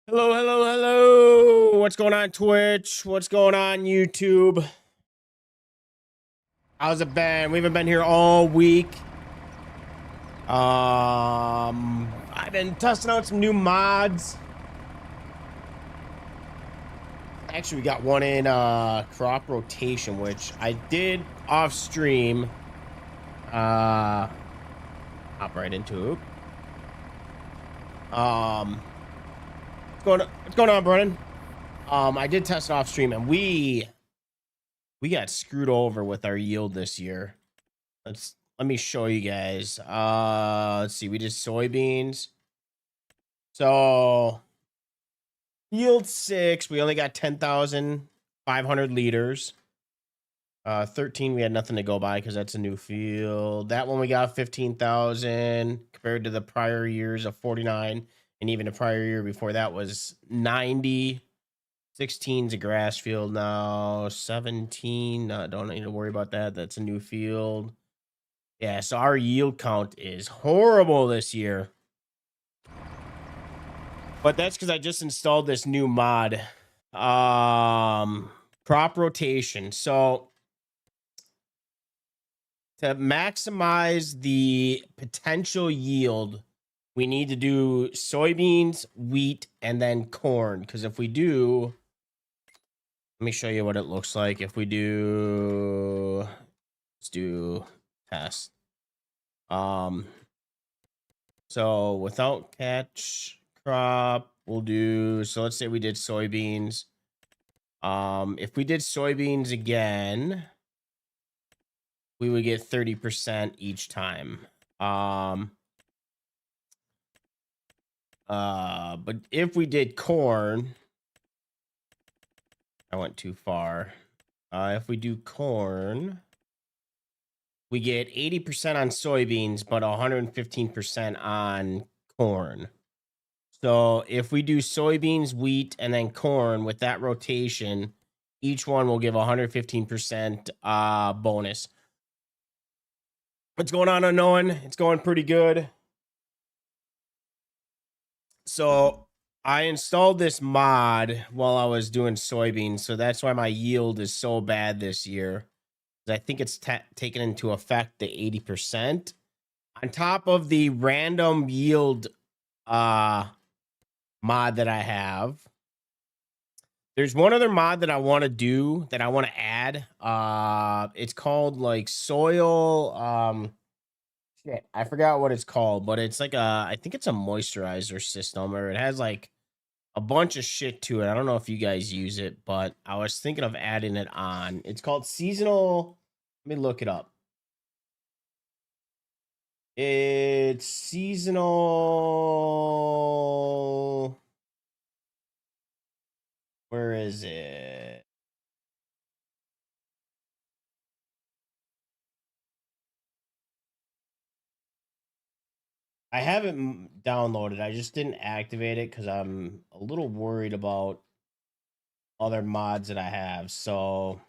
Hello, hello, hello. What's going on, Twitch? What's going on, YouTube? How's it been? We haven't been here all week. I've been testing out some new mods. Actually, we got one in crop rotation, which I did off stream. Hop right into it. What's going on, Brennan? I did test it off stream, and we got screwed over with our yield this year. Let me show you guys. Let's see. We did soybeans. So yield 6, we only got 10,500 liters. 13, we had nothing to go by because that's a new field. That one we got 15,000 compared to the prior years of 49, and even the prior year before that was 90. 16's a grass field now. 17, don't need to worry about that. That's a new field. Yeah, so our yield count is horrible this year. But that's because I just installed this new mod. Crop rotation. So to maximize the potential yield, we need to do soybeans, wheat, and then corn. Because if we do, let me show you what it looks like. If we do, let's do test. So without catch crop, we'll do, so let's say we did soybeans. If we did soybeans again, we would get 30% each time. But if we did corn, I went too far. If we do corn, we get 80% on soybeans, but 115% on corn. So if we do soybeans, wheat, and then corn with that rotation, each one will give 115% bonus. What's going on, Unknown? It's going pretty good. So I installed this mod while I was doing soybeans, so that's why my yield is so bad this year. I think it's taken into effect the 80%. On top of the random yield mod that I have, there's one other mod that I want to do, that I want to add. It's called like soil. Shit, I forgot what it's called, but it's like I think it's a moisturizer system, or it has like a bunch of shit to it. I don't know if you guys use it, but I was thinking of adding it on. It's called seasonal. Let me look it up. It's seasonal. Where is it? I haven't downloaded. I just didn't activate it because I'm a little worried about other mods that I have. So,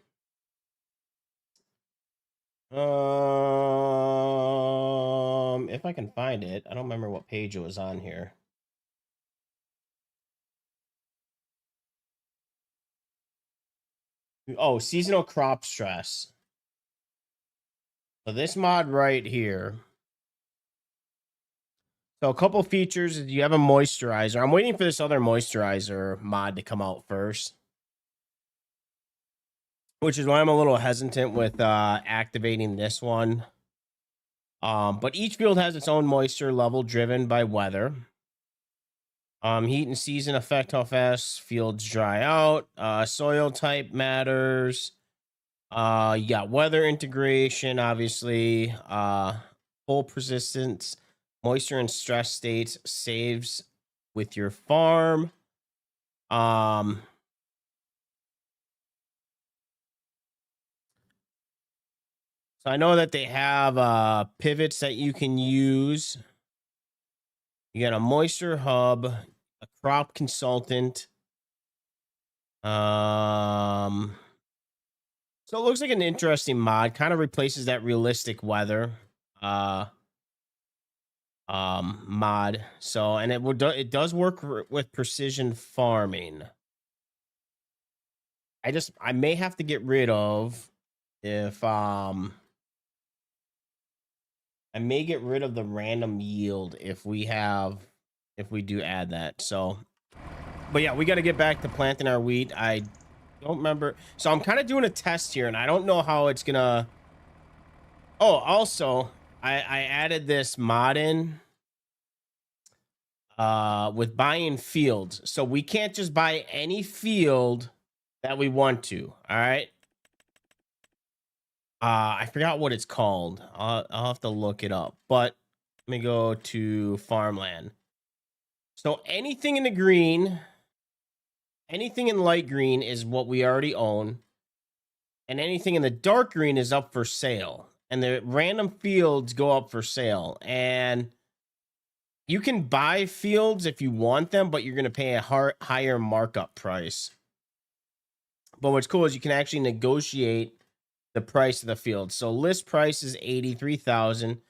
if I can find it, I don't remember what page it was on here. Oh, seasonal crop stress. So this mod right here. So a couple features is you have a moisturizer. I'm waiting for this other moisturizer mod to come out first, which is why I'm a little hesitant with activating this one. But each field has its own moisture level driven by weather. Heat and season affect how fast fields dry out. Soil type matters. You got weather integration, obviously. Full persistence, moisture and stress states saves with your farm. So I know that they have pivots that you can use. You got a moisture hub, a crop consultant. So it looks like an interesting mod. Kind of replaces that realistic weather. mod. So, and it does work with precision farming. I may have to get rid of if I may get rid of the random yield if we do add that. So, but yeah, we got to get back to planting our wheat. I don't remember. So I'm kind of doing a test here, and I don't know how it's gonna. Oh, also, I added this mod in with buying fields, so we can't just buy any field that we want to. All right. I forgot what it's called. I'll have to look it up. But let me go to farmland. So anything in the green, anything in light green is what we already own, and anything in the dark green is up for sale. And the random fields go up for sale. And you can buy fields if you want them, but you're going to pay a higher markup price. But what's cool is you can actually negotiate the price of the field. So list price is 83,000.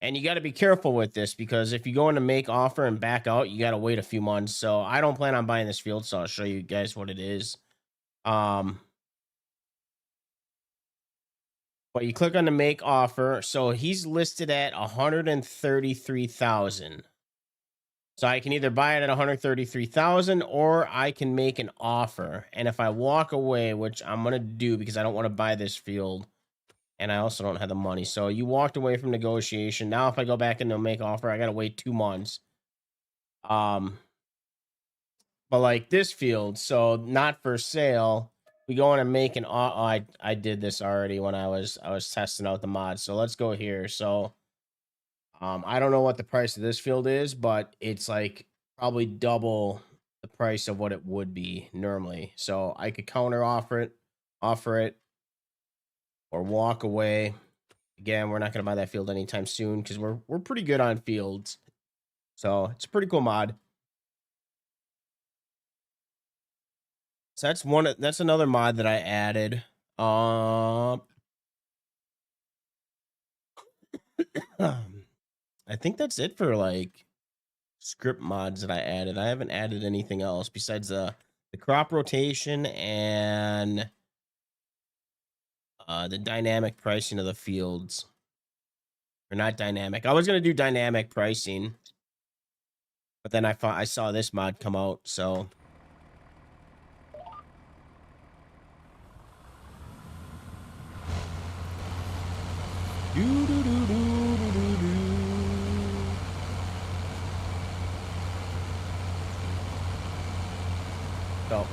And you got to be careful with this because if you go in to make offer and back out, you got to wait a few months. So I don't plan on buying this field, so I'll show you guys what it is. But you click on the make offer. So he's listed at 133,000. So I can either buy it at 133,000 or I can make an offer. And if I walk away, which I'm going to do because I don't want to buy this field, and I also don't have the money. So you walked away from negotiation. Now if I go back into make offer, I got to wait 2 months. But like this field, so not for sale. We go in and make an I did this already when I was testing out the mod. So let's go here. So I don't know what the price of this field is, but it's like probably double the price of what it would be normally. So I could counter offer it, or walk away. Again, we're not going to buy that field anytime soon because we're pretty good on fields. So it's a pretty cool mod. So that's another mod that I added. I think that's it for like script mods that I added. I haven't added anything else besides the crop rotation and the dynamic pricing of the fields. Or not dynamic. I was gonna do dynamic pricing, but then I saw this mod come out, so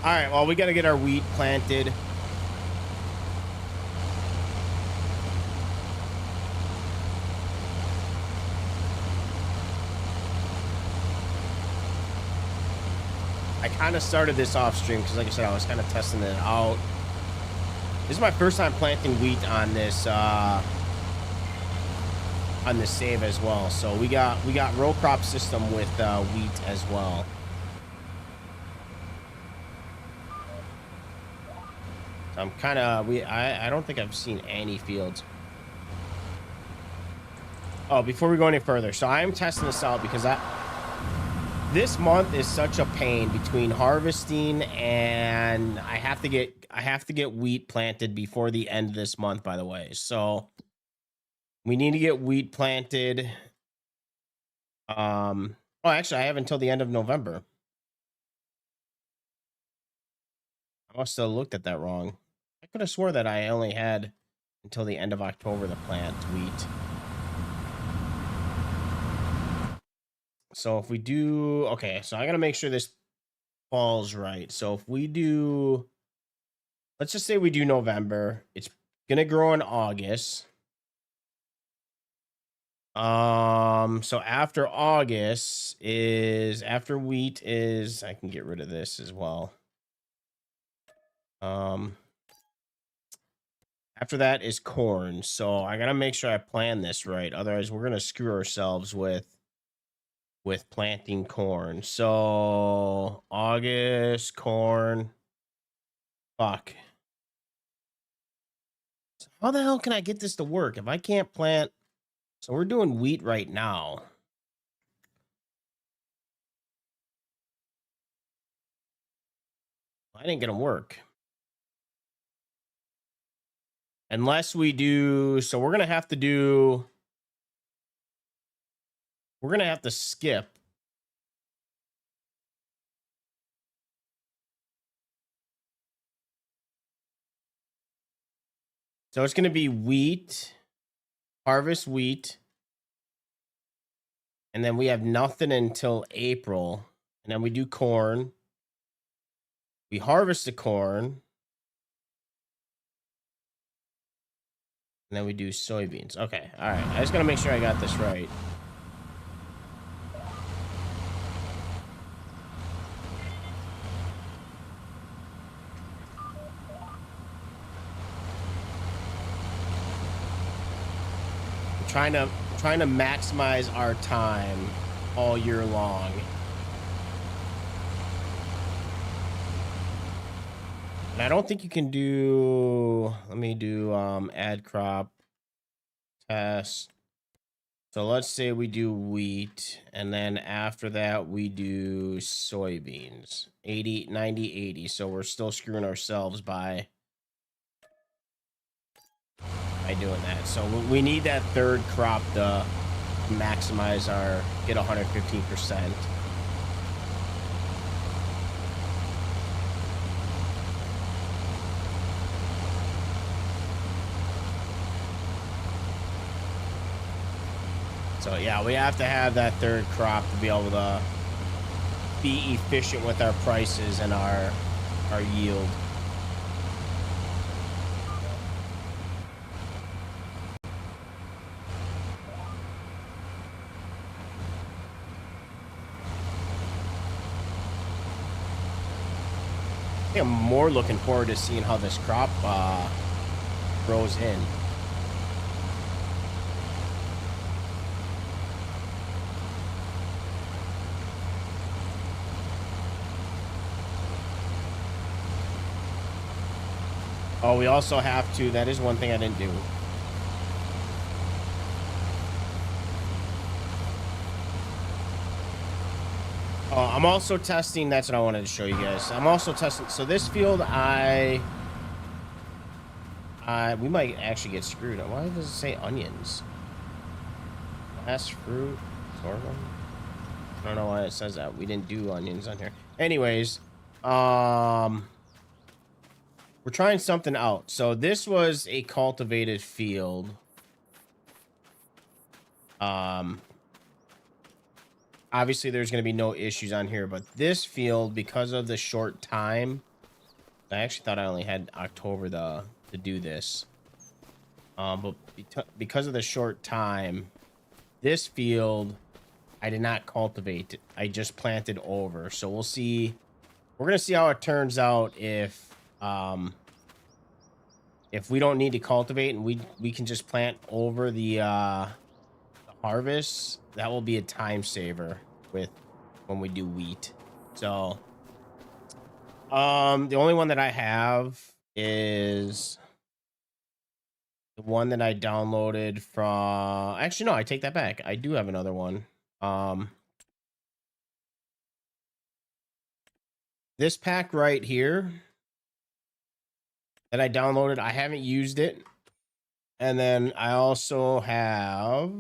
all right, well, we got to get our wheat planted. I kind of started this off stream because, like I said, I was kind of testing it out. This is my first time planting wheat on this save as well. So we got row crop system with wheat as well. So I'm kind of I don't think I've seen any fields. Oh, before we go any further, so I am testing this out because this month is such a pain between harvesting and I have to get wheat planted before the end of this month, by the way. So we need to get wheat planted. Oh, actually, I have until the end of November. I must have looked at that wrong. I could have swore that I only had until the end of October to plant wheat. So if we do, okay, so I got to make sure this falls right. So if we do, let's just say we do November, it's going to grow in August. So after August is after wheat is, I can get rid of this as well. After that is corn. So I got to make sure I plan this right. Otherwise we're going to screw ourselves with planting corn. So August, corn. Fuck. So how the hell can I get this to work if I can't plant? So we're doing wheat right now. I didn't get them work. Unless we do, so we're gonna have to skip. So it's gonna be wheat, harvest wheat, and then we have nothing until April, and then we do corn. We harvest the corn. And then we do soybeans. Okay, all right. I just gotta make sure I got this right. Trying to maximize our time all year long. And I don't think you can do, let me do add crop test. So let's say we do wheat, and then after that we do soybeans. 80, 90, 80. So we're still screwing ourselves by doing that. So we need that third crop to maximize our, get 115%. So yeah, we have to have that third crop to be able to be efficient with our prices and our yield. I think I'm more looking forward to seeing how this crop grows in. Oh, we also have to, that is one thing I didn't do. Oh, I'm also testing, that's what I wanted to show you guys. I'm also testing, so this field, we might actually get screwed. Why does it say onions? Last fruit, sorghum? I don't know why it says that. We didn't do onions on here. Anyways, we're trying something out. So this was a cultivated field. Obviously there's going to be no issues on here, but this field, because of the short time, I actually thought I only had October to do this. But because of the short time, this field, I did not cultivate. I just planted over. So we'll see. We're going to see how it turns out if we don't need to cultivate and we can just plant over the harvest. That will be a time saver with when we do wheat. So the only one that I have is the one that I downloaded from, actually no, I take that back. I do have another one. This pack right here that I downloaded, I haven't used it. And then I also have,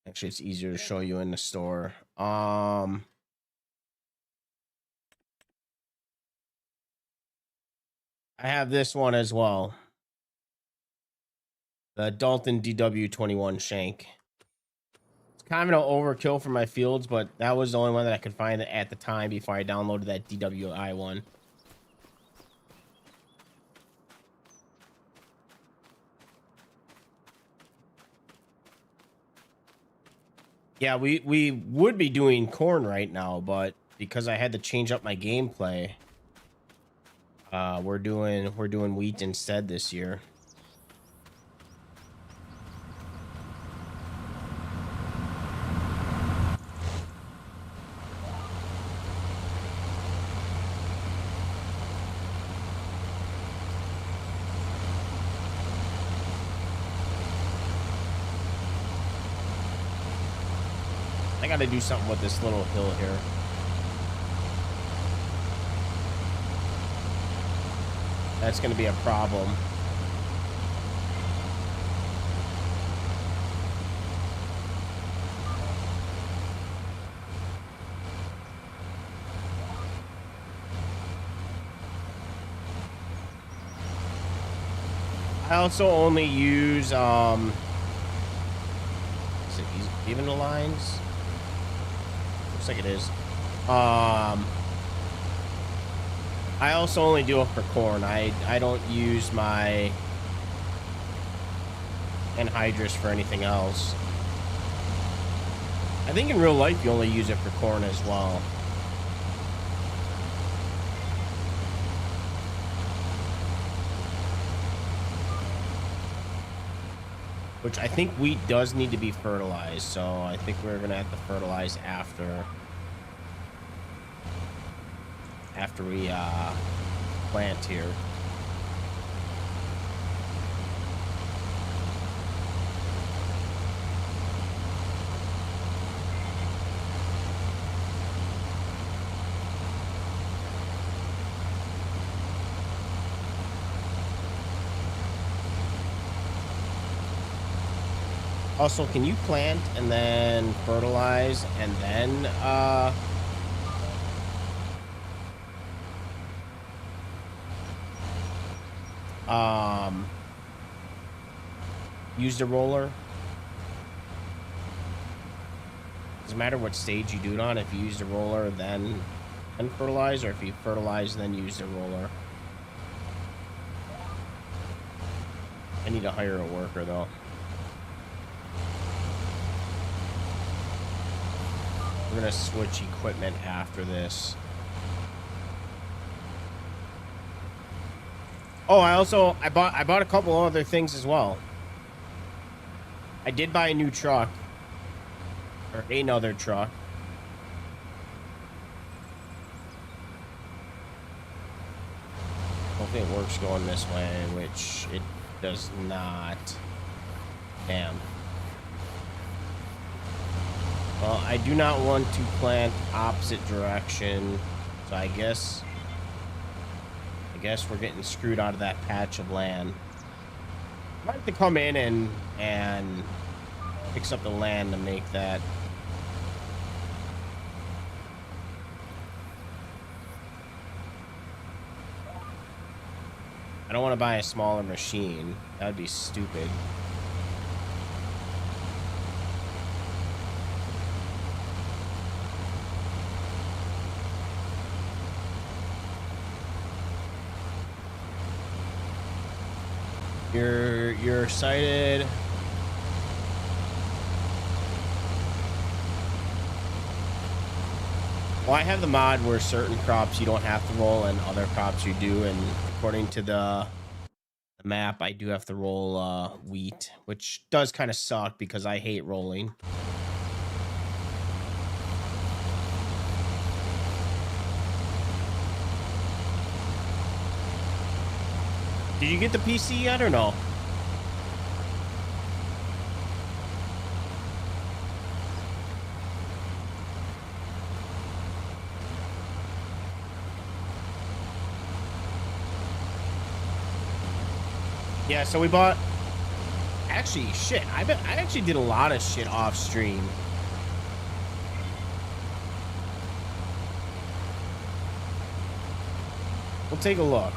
actually it's easier to show you in the store. I have this one as well. The Dalton DW21 shank. It's kind of an overkill for my fields, but that was the only one that I could find at the time before I downloaded that DWI one. Yeah, we would be doing corn right now, but because I had to change up my gameplay, we're doing wheat instead this year. I got to do something with this little hill here. that's going to be a problem. I also only use, is it even the lines? Looks like it is. I also only do it for corn. I don't use my anhydrous for anything else. I think in real life you only use it for corn as well. Which I think wheat does need to be fertilized, so I think we're gonna have to fertilize after we plant here. Also, can you plant and then fertilize and then use the roller? Doesn't matter what stage you do it on. If you use the roller then fertilize, or if you fertilize then use the roller. I need to hire a worker though. We're gonna switch equipment after this. Oh, I bought a couple other things as well. I did buy a new truck, or another truck. Hopefully it works going this way, which it does not. Damn. Well, I do not want to plant opposite direction, so I guess we're getting screwed out of that patch of land. I might have to come in and fix up the land to make that. I don't want to buy a smaller machine. That would be stupid. You're excited. Well, I have the mod where certain crops you don't have to roll and other crops you do, and according to the map, I do have to roll wheat, which does kind of suck because I hate rolling. Did you get the PC yet or no? Yeah, so we bought. Actually, shit. I actually did a lot of shit off stream. We'll take a look.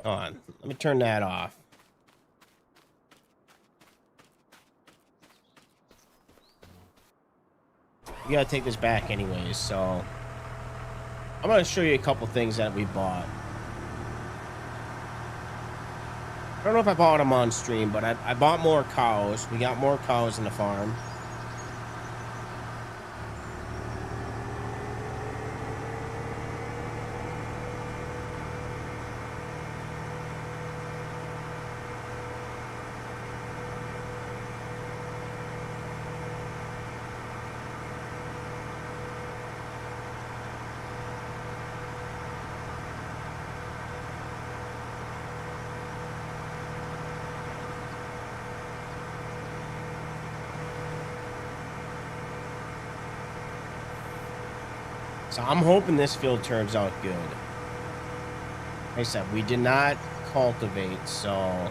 Hold on. Let me turn that off. We gotta take this back anyways, so I'm gonna show you a couple things that we bought. I don't know if I bought them on stream, but I bought more cows. We got more cows in the farm. So I'm hoping this field turns out good. Like I said, we did not cultivate, so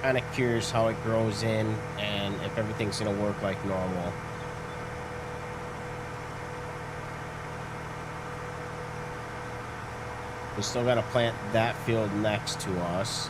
kind of curious how it grows in and if everything's gonna work like normal. We still got to plant that field next to us.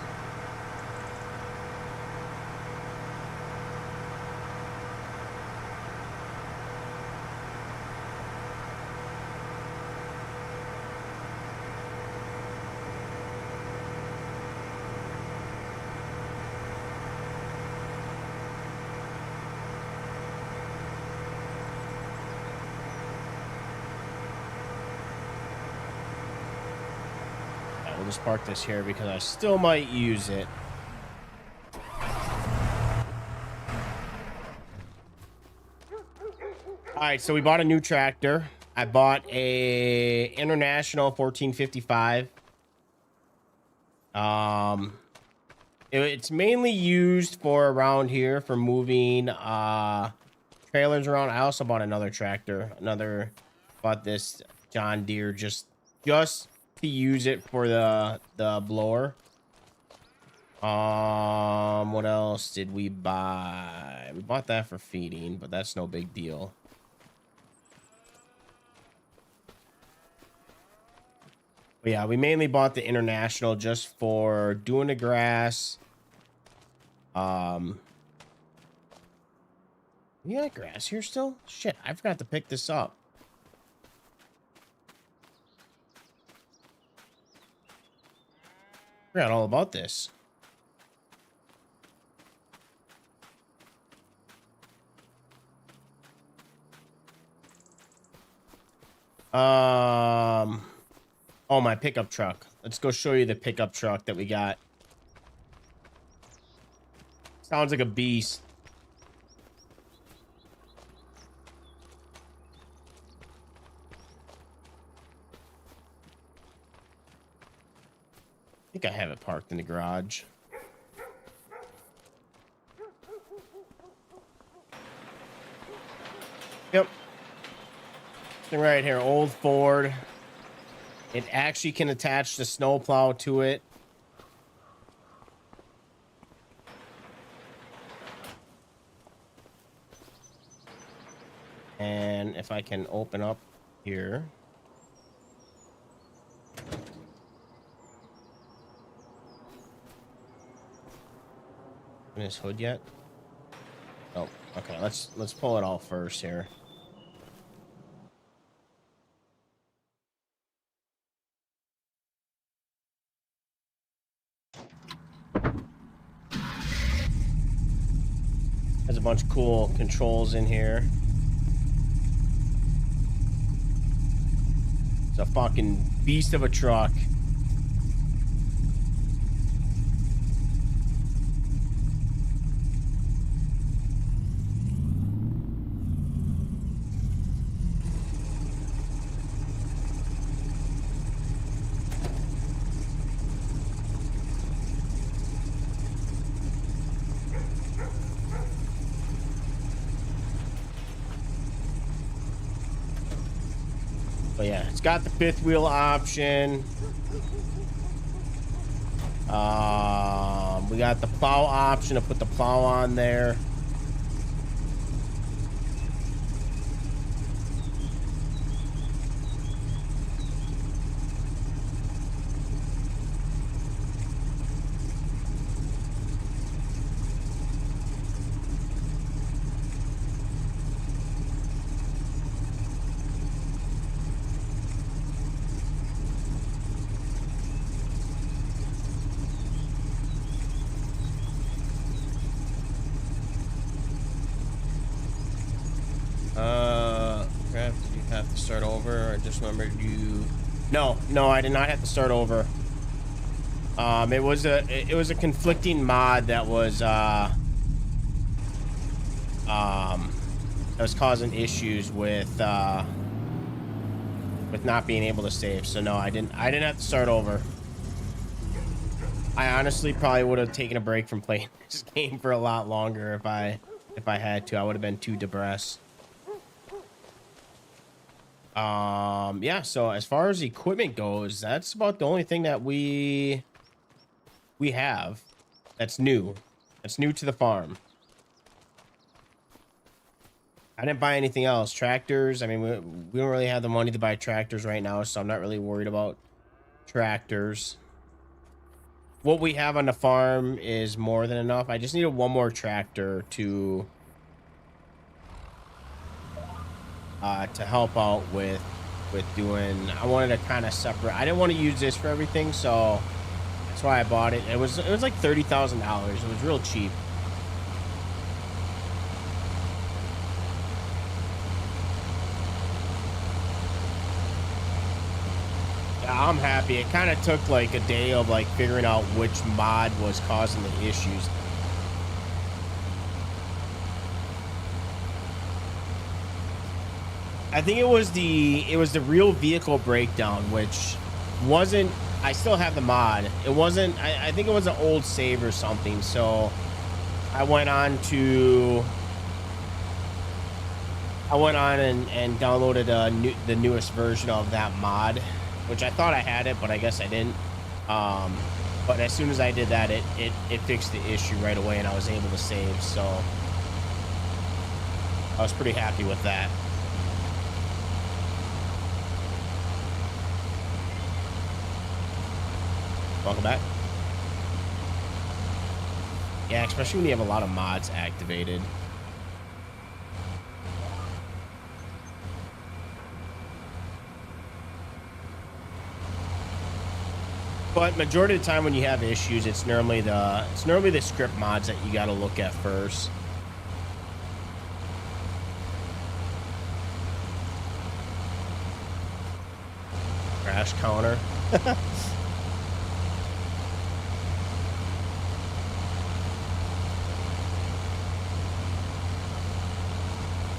We'll just park this here because I still might use it. All right, so we bought a new tractor. I bought a International 1455. It's mainly used for around here for moving trailers around. I also bought another tractor. Bought this John Deere just to use it for the blower. What else did we buy? We bought that for feeding, but that's no big deal. But yeah, we mainly bought the International just for doing the grass. We got grass here still? Shit, I forgot to pick this up. Forgot all about this. Oh, my pickup truck. Let's go show you the pickup truck that we got. Sounds like a beast. I think I have it parked in the garage. Yep. Thing right here, old Ford. It actually can attach the snowplow to it. And if I can open up here. In his hood yet? Oh, okay. Let's pull it all first here. Has a bunch of cool controls in here. It's a fucking beast of a truck. But yeah, it's got the fifth wheel option. We got the plow option to put the plow on there. Crap, did you have to start over? I just remembered you. No, I did not have to start over. It was a conflicting mod that was causing issues with not being able to save. So no, I didn't have to start over. I honestly probably would have taken a break from playing this game for a lot longer if I had to. I would have been too depressed. Yeah, so as far as equipment goes, that's about the only thing that we have that's new. That's new to the farm. I didn't buy anything else. Tractors, I mean, we don't really have the money to buy tractors right now, so I'm not really worried about tractors. What we have on the farm is more than enough. I just needed one more tractor to help out with doing. I wanted to kind of separate. I didn't want to use this for everything, so that's why I bought it. It was like $30,000. It was real cheap. Yeah, I'm happy. It kind of took like a day of like figuring out which mod was causing the issues. I think it was the real vehicle breakdown, which wasn't. I still have the mod. It wasn't. I think it was an old save or something. So I went on to. I went on and downloaded the newest version of that mod, which I thought I had it, but I guess I didn't. But as soon as I did that, it fixed the issue right away, and I was able to save. So I was pretty happy with that. Welcome back. Yeah, especially when you have a lot of mods activated. But majority of the time when you have issues, it's normally the script mods that you got to look at first. Crash counter.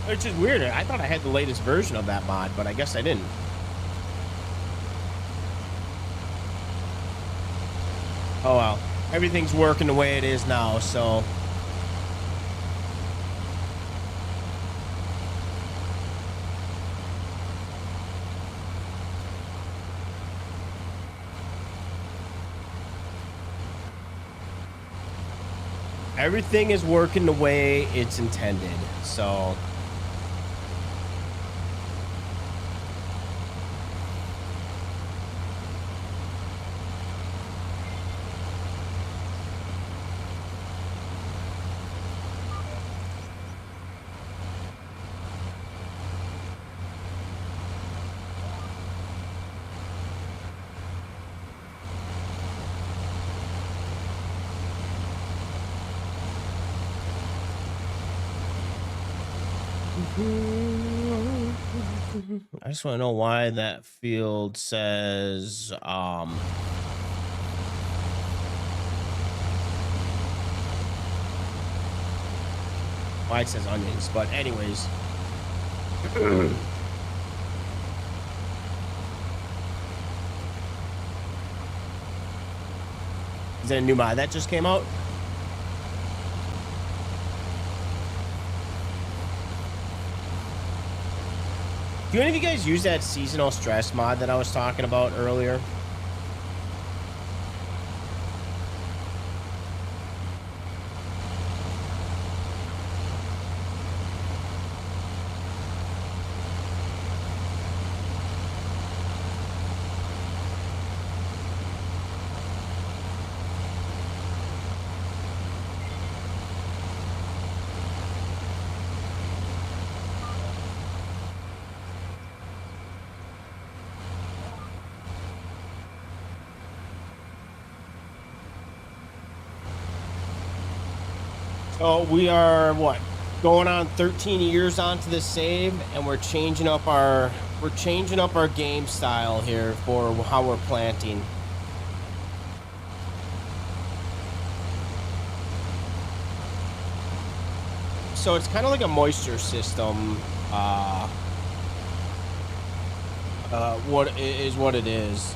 Which is weird. I thought I had the latest version of that mod, but I guess I didn't. Oh well, everything's working the way it is now, so. Everything is working the way it's intended, so. I just want to know why that field says why it says onions, but anyways. Is that a new mod that just came out? Do any of you guys use that seasonal stress mod that I was talking about earlier? So we are what, going on 13 years onto this save, and we're changing up our game style here for how we're planting. So it's kind of like a moisture system. What it is.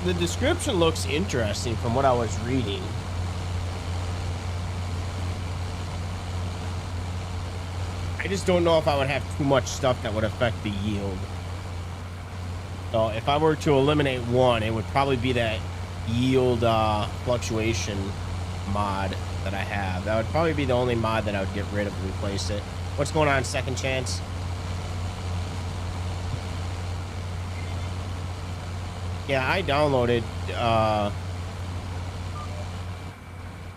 The description looks interesting from what I was reading. I just don't know if I would have too much stuff that would affect the yield. So if I were to eliminate one, it would probably be that yield fluctuation mod that I have. That would probably be the only mod that I would get rid of and replace it. What's going on, Second Chance? Yeah, I downloaded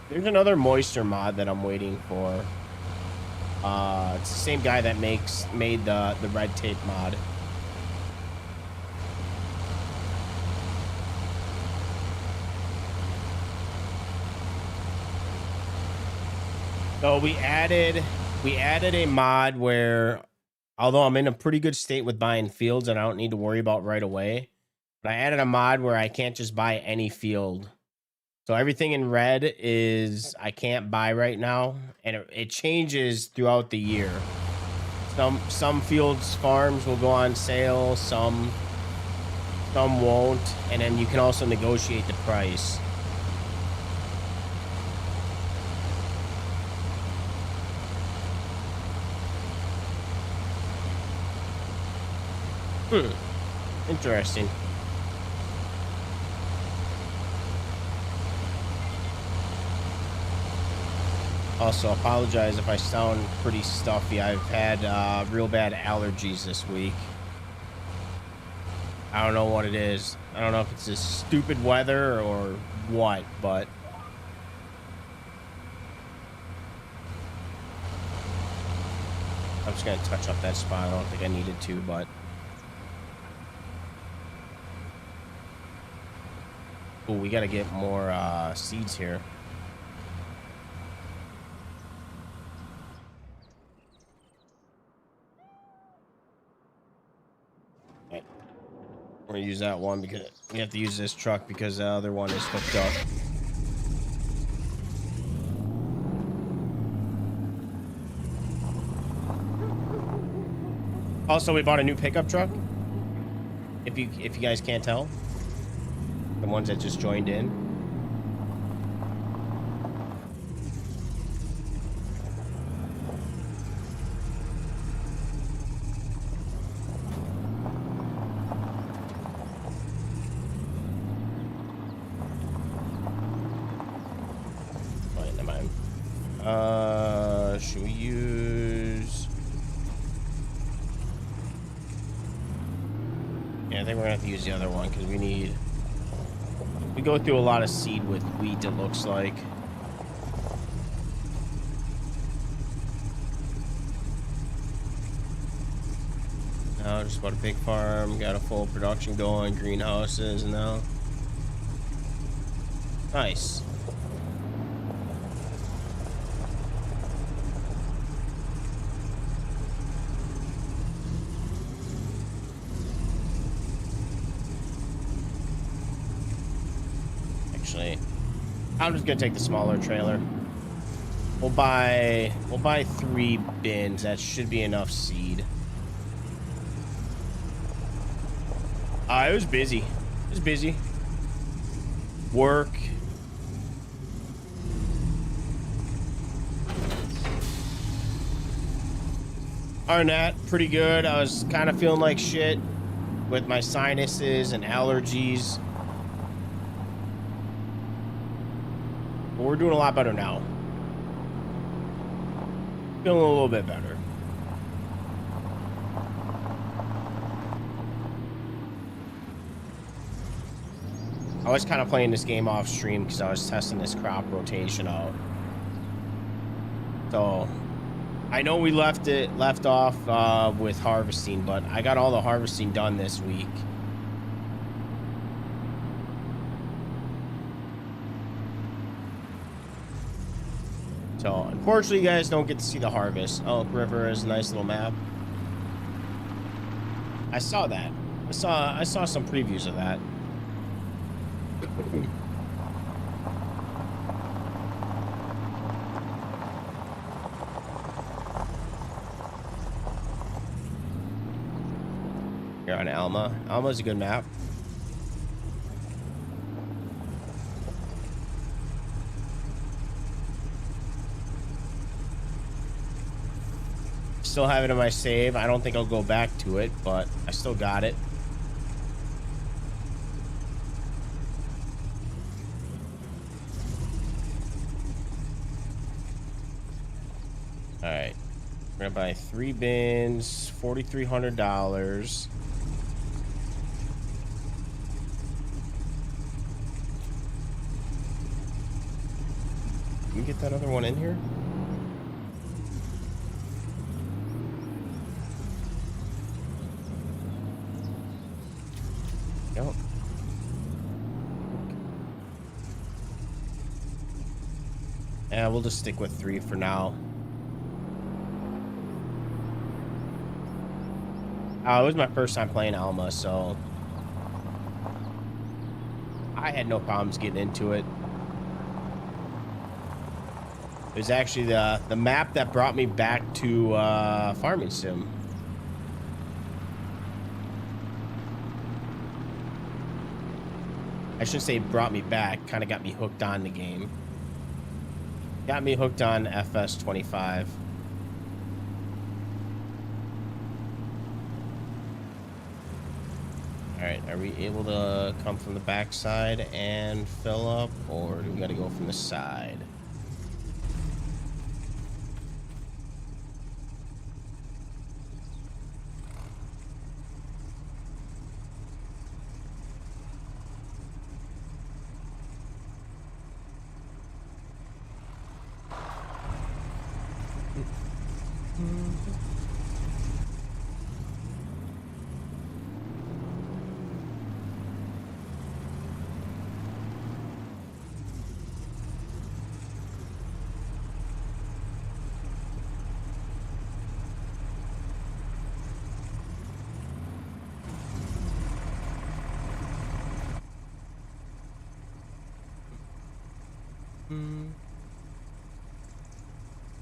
there's another moisture mod that I'm waiting for. It's the same guy that made the red tape mod. So we added a mod where, although I'm in a pretty good state with buying fields and I don't need to worry about right away, but I added a mod where I can't just buy any field. So everything in red is I can't buy right now, and it changes throughout the year. Some fields, farms will go on sale, some won't, and then you can also negotiate the price. Interesting. Also, apologize if I sound pretty stuffy. I've had real bad allergies this week. I don't know what it is. I don't know if it's this stupid weather or what, but I'm just going to touch up that spot. I don't think I needed to, but oh, we got to get more seeds here. Okay. We're going to use that one because we have to use this truck because the other one is hooked up. Also, we bought a new pickup truck. If you guys can't tell, the ones that just joined in. Wait, never mind. Should we use? Yeah, I think we're gonna have to use the other one because we go through a lot of seed with wheat, it looks like. Now just bought a big farm, got a full production going, greenhouses now. Nice. I'm just gonna take the smaller trailer. We'll buy 3 bins. That should be enough seed. It was busy. It was busy. Work. Other than that, pretty good. I was kind of feeling like shit with my sinuses and allergies. But we're doing a lot better now. Feeling a little bit better. I was kind of playing this game off stream because I was testing this crop rotation out. So I know we left off with harvesting, but I got all the harvesting done this week. So unfortunately, you guys don't get to see the harvest. Elk River is a nice little map. I saw that. I saw some previews of that. You're on Alma. Alma's a good map. still have it in my save. I don't think I'll go back to it, but I still got it. All right. We're gonna buy 3 bins, $4,300. Can we get that other one in here? Yep. Yeah, we'll just stick with 3 for now. It was my first time playing Alma, so I had no problems getting into it. It was actually the map that brought me back to Farming Sim. I should say brought me back, kind of got me hooked on the game. Got me hooked on FS25. All right, are we able to come from the backside and fill up, or do we got to go from the side?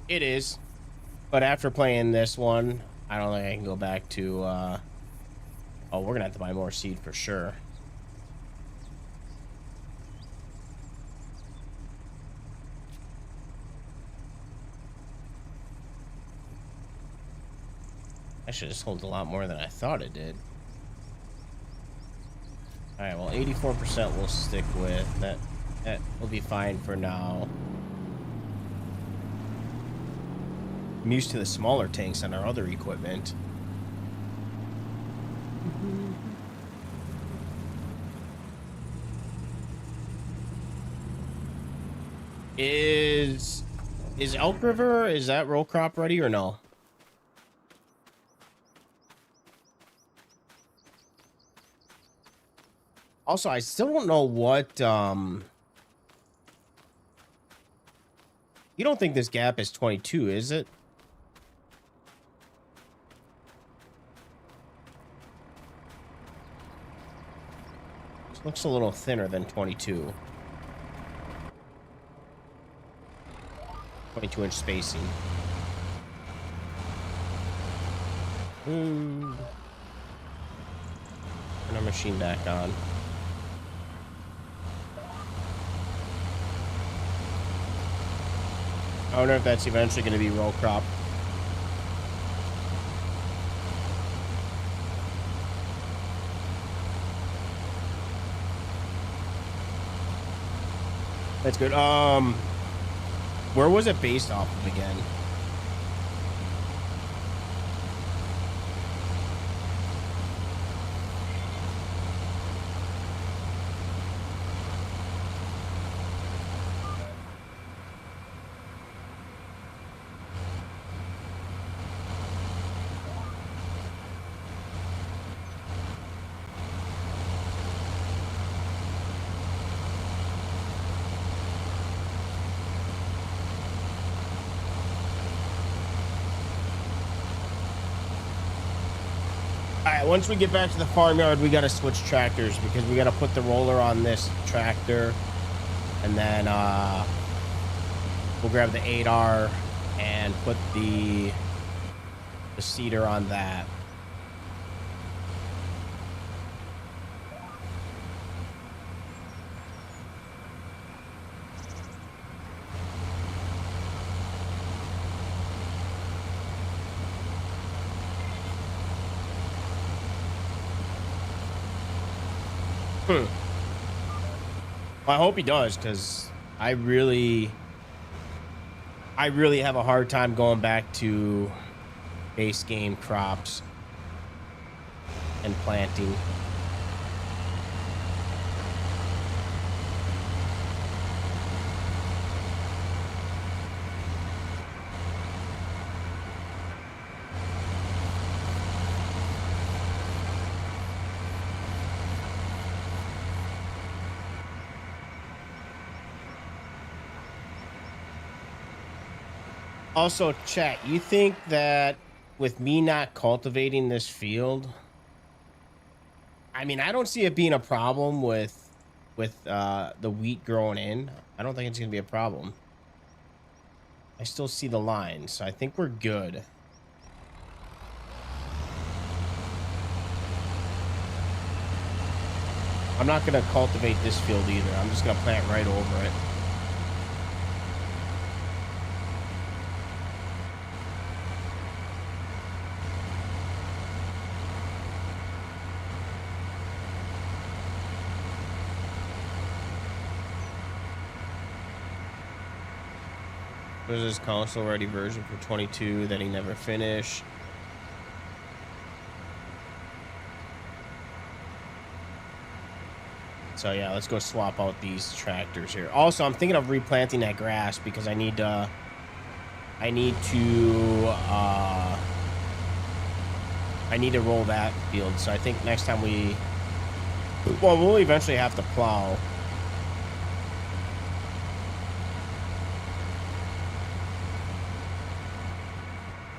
It is, but after playing this one, I don't think I can go back to oh, we're gonna have to buy more seed for sure. Actually, this holds a lot more than I thought it did. All right, well, 84% we'll stick with. That will be fine for now. I'm used to the smaller tanks on our other equipment. Is Elk River, is that row crop ready or no? Also, I still don't know what you don't think this gap is 22, is it? This looks a little thinner than 22. 22-inch spacing. Turn our machine back on. I wonder if that's eventually going to be row crop. That's good. Where was it based off of again? Once we get back to the farmyard, we got to switch tractors because we got to put the roller on this tractor, and then we'll grab the 8R and put the seeder on that. Well, I hope he does, because I really have a hard time going back to base game crops and planting. Also, chat, you think that with me not cultivating this field, I mean, I don't see it being a problem with the wheat growing in. I don't think it's gonna be a problem. I still see the lines, so I think we're good. I'm not gonna cultivate this field either. I'm just gonna plant right over it. There's this console ready version for 22 that he never finished. So yeah, let's go swap out these tractors here. Also, I'm thinking of replanting that grass because I need to roll that field. So I think next time we'll eventually have to plow.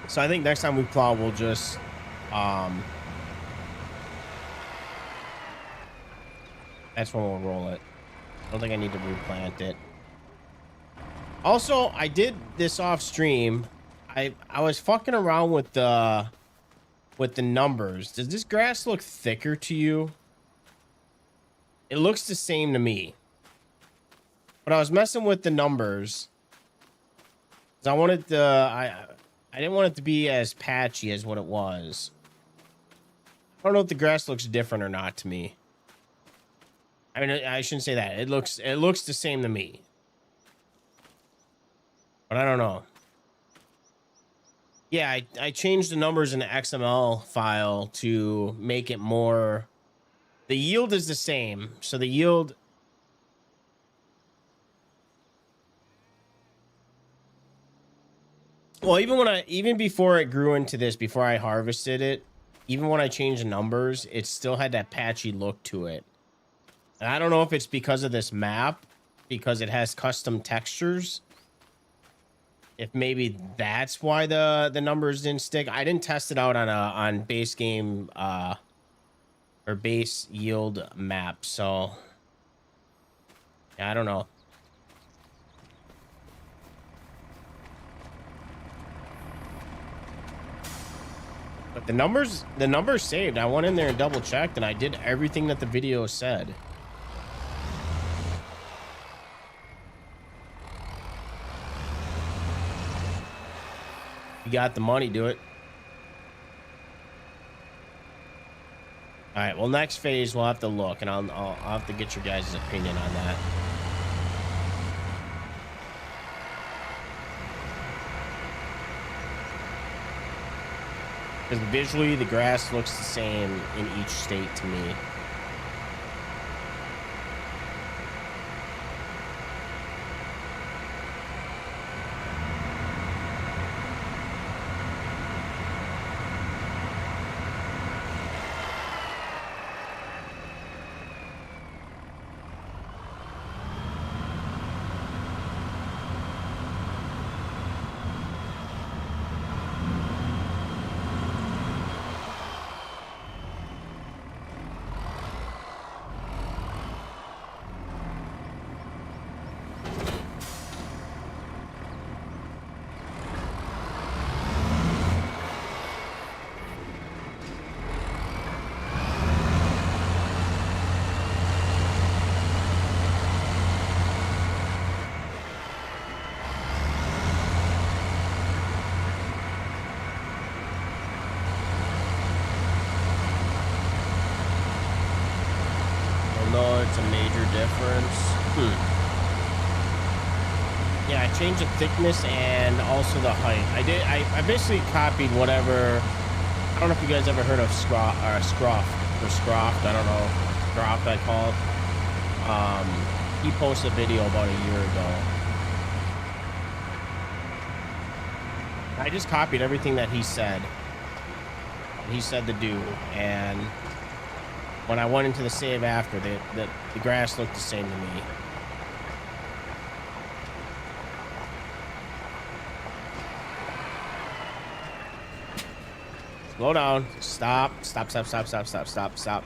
So I think next time we plow, we'll just that's when we'll roll it. I don't think I need to replant it. Also, I did this off stream. I was fucking around with the numbers. Does this grass look thicker to you? It looks the same to me. But I was messing with the numbers. 'Cause I wanted I didn't want it to be as patchy as what it was. I don't know if the grass looks different or not to me. I mean, I shouldn't say that. It looks the same to me. But I don't know. Yeah, I changed the numbers in the XML file to make it more. The yield is the same. So the yield. Well, even before it grew into this, before I harvested it, even when I changed the numbers, it still had that patchy look to it. And I don't know if it's because of this map, because it has custom textures. If maybe that's why the numbers didn't stick. I didn't test it out on base game or base yield map, so yeah, I don't know. But the numbers saved. I went in there and double checked, and I did everything that the video said. You got the money, do it. All right, well, next phase we'll have to look, and I'll have to get your guys' opinion on that. Because visually the grass looks the same in each state to me. it's a major difference. Yeah, I changed the thickness and also the height. I basically copied whatever. I don't know if you guys ever heard of Scruff or Scroft. I don't know. Scroft, I call it. He posted a video about a year ago. I just copied everything that he said. He said to do, and when I went into the save after, the grass looked the same to me. Slow down. Stop. Stop. Stop. Stop. Stop. Stop. Stop. Stop.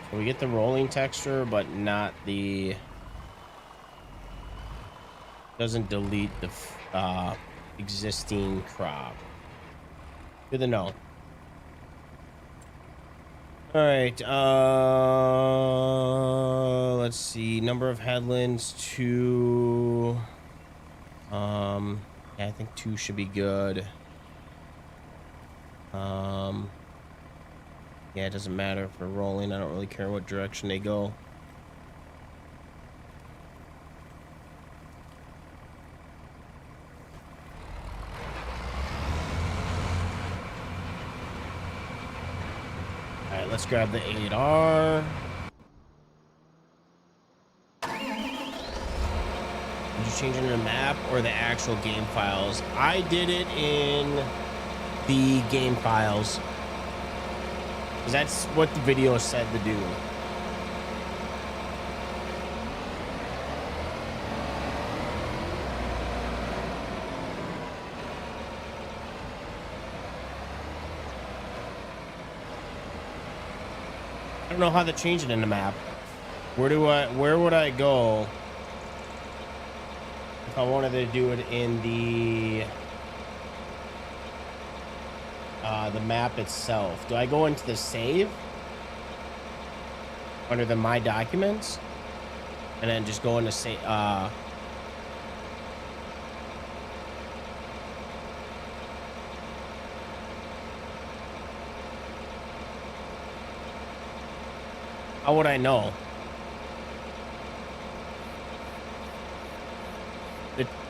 So we get the rolling texture, but not the... Doesn't delete the existing crop. Good to know. All right. Let's see. Number of headlands, 2. Yeah, I think 2 should be good. Yeah, it doesn't matter if we're rolling. I don't really care what direction they go. Let's grab the 8R. Did you change it in the map or the actual game files? I did it in the game files, because that's what the video said to do. I don't know how to change it in the map. Where would I go if I wanted to do it in the map itself? Do I go into the save under the my documents and then just go into save? How would I know?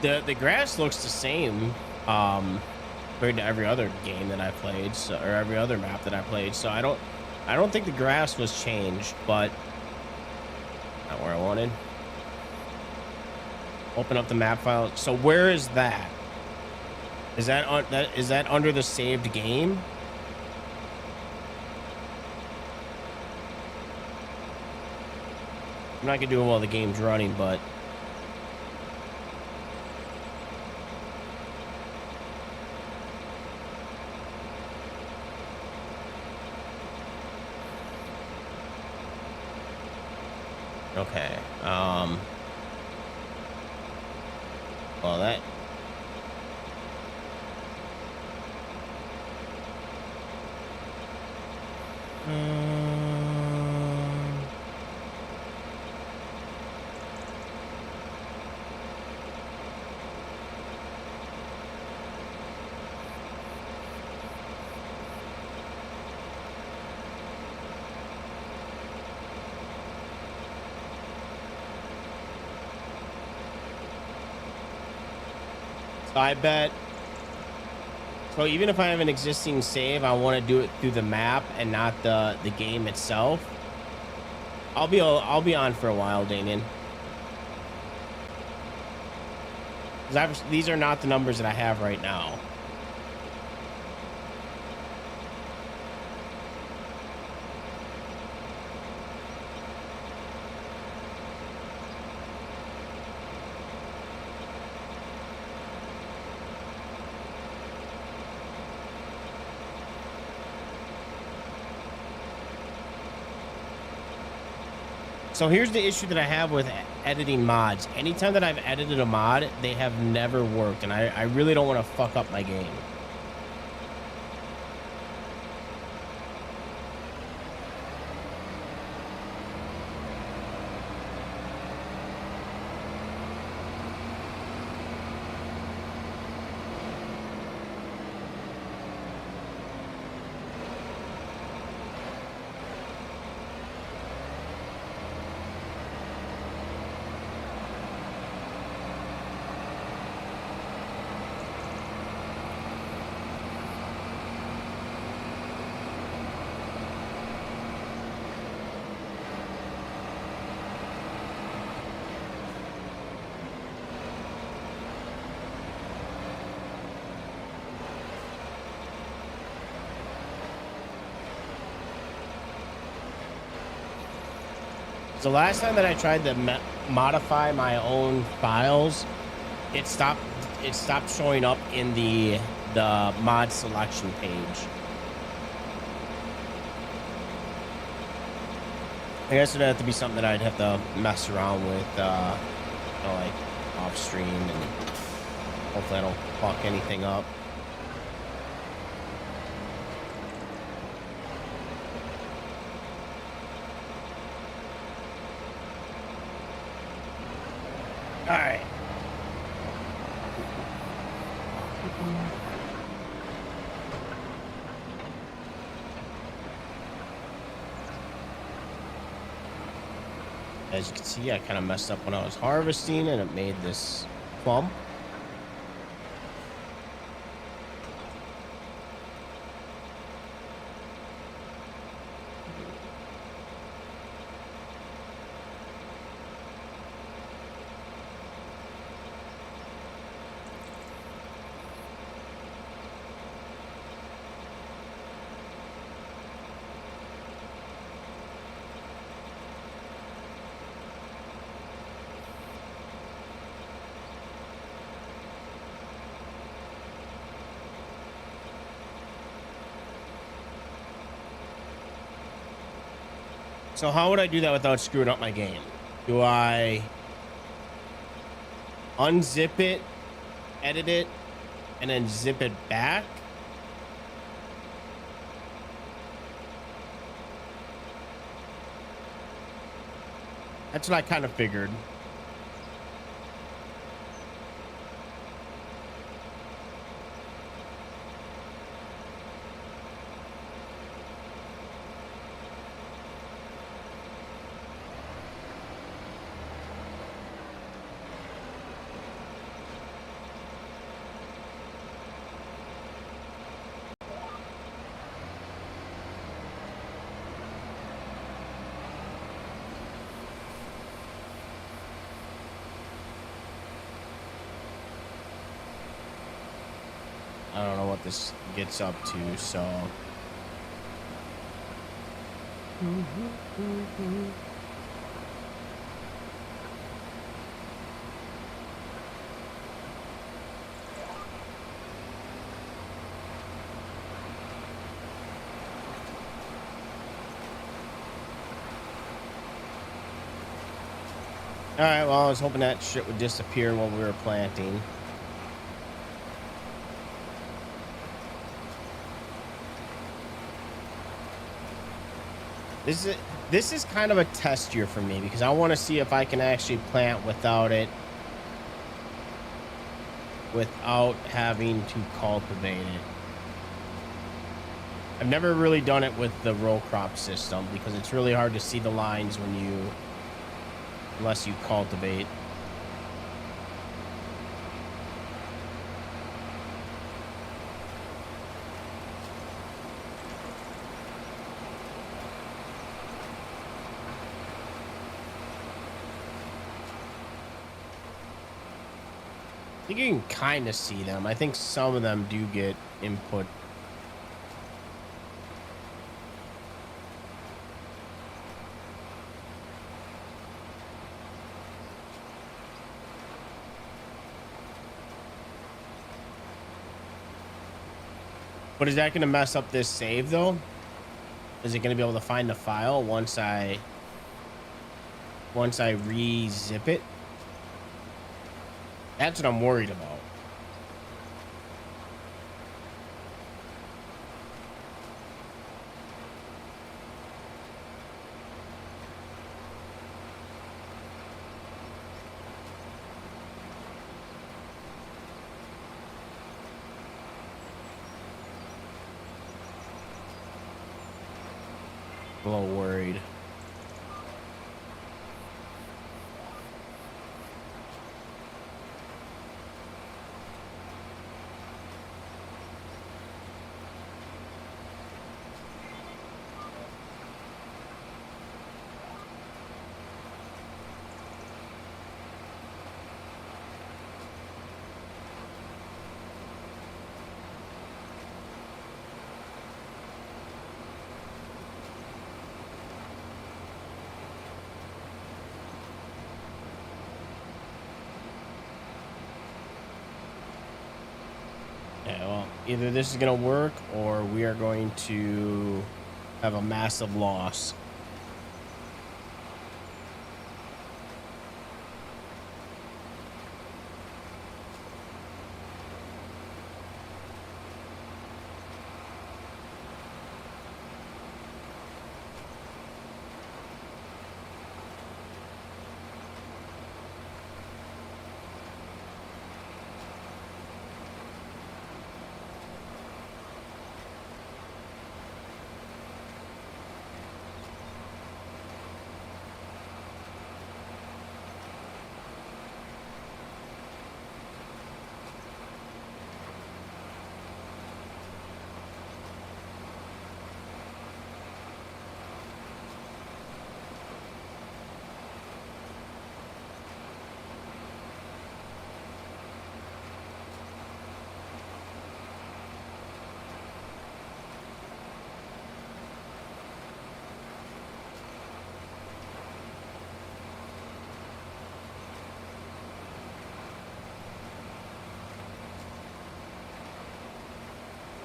The grass looks the same compared to every other game that I played, so, or every other map that I played. So I don't think the grass was changed, but not where I wanted. Open up the map file. So where is that? Is that under the saved game? I'm not gonna do it while the game's running, but okay. Well, that I bet. So even if I have an existing save, I want to do it through the map and not the game itself. I'll be on for a while, Damien. Because these are not the numbers that I have right now. So here's the issue that I have with editing mods. Anytime that I've edited a mod, they have never worked, and I really don't want to fuck up my game. So last time that I tried to modify my own files, it stopped showing up in the mod selection page. I guess it'd have to be something that I'd have to mess around with, like off stream, and hopefully I don't fuck anything up. All right. As you can see, I kind of messed up when I was harvesting, and it made this clump. So how would I do that without screwing up my game? Do I unzip it, edit it, and then zip it back? That's what I kind of figured. I don't know what this gets up to, so. All right, well, I was hoping that shit would disappear while we were planting. This is kind of a test year for me, because I want to see if I can actually plant without having to cultivate it. I've never really done it with the row crop system, because it's really hard to see the lines unless you cultivate. I think you can kind of see them. I think some of them do get input. But is that going to mess up this save, though? Is it going to be able to find the file once I re-zip it? That's what I'm worried about. I'm a little worried. Yeah, well, either this is going to work or we are going to have a massive loss.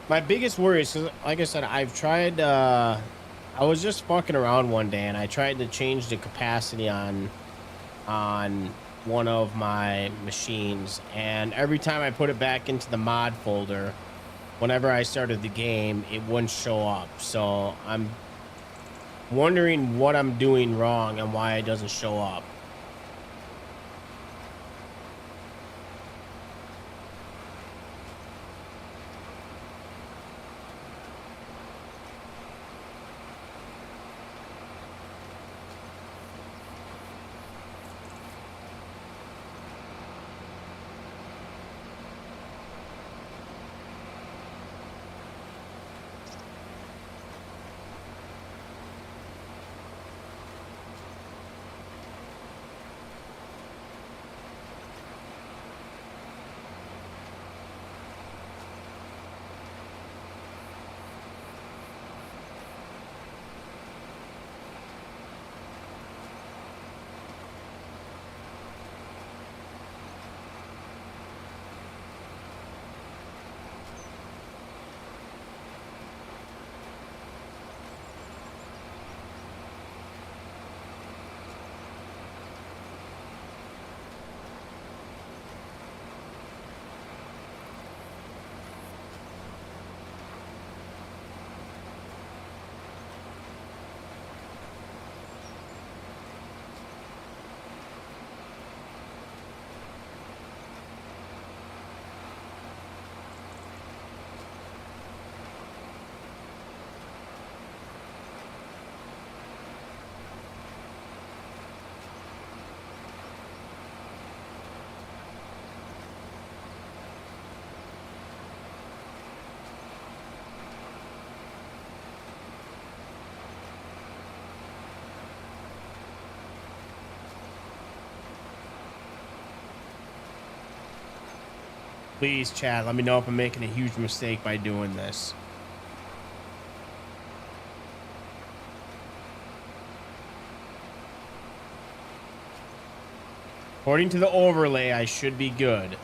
My biggest worry is 'cause, like I said, I've tried. I was just fucking around one day, and I tried to change the capacity on one of my machines, and every time I put it back into the mod folder, whenever I started the game, it wouldn't show up. So I'm wondering what I'm doing wrong and why it doesn't show up. Please, chat, let me know if I'm making a huge mistake by doing this. According to the overlay, I should be good.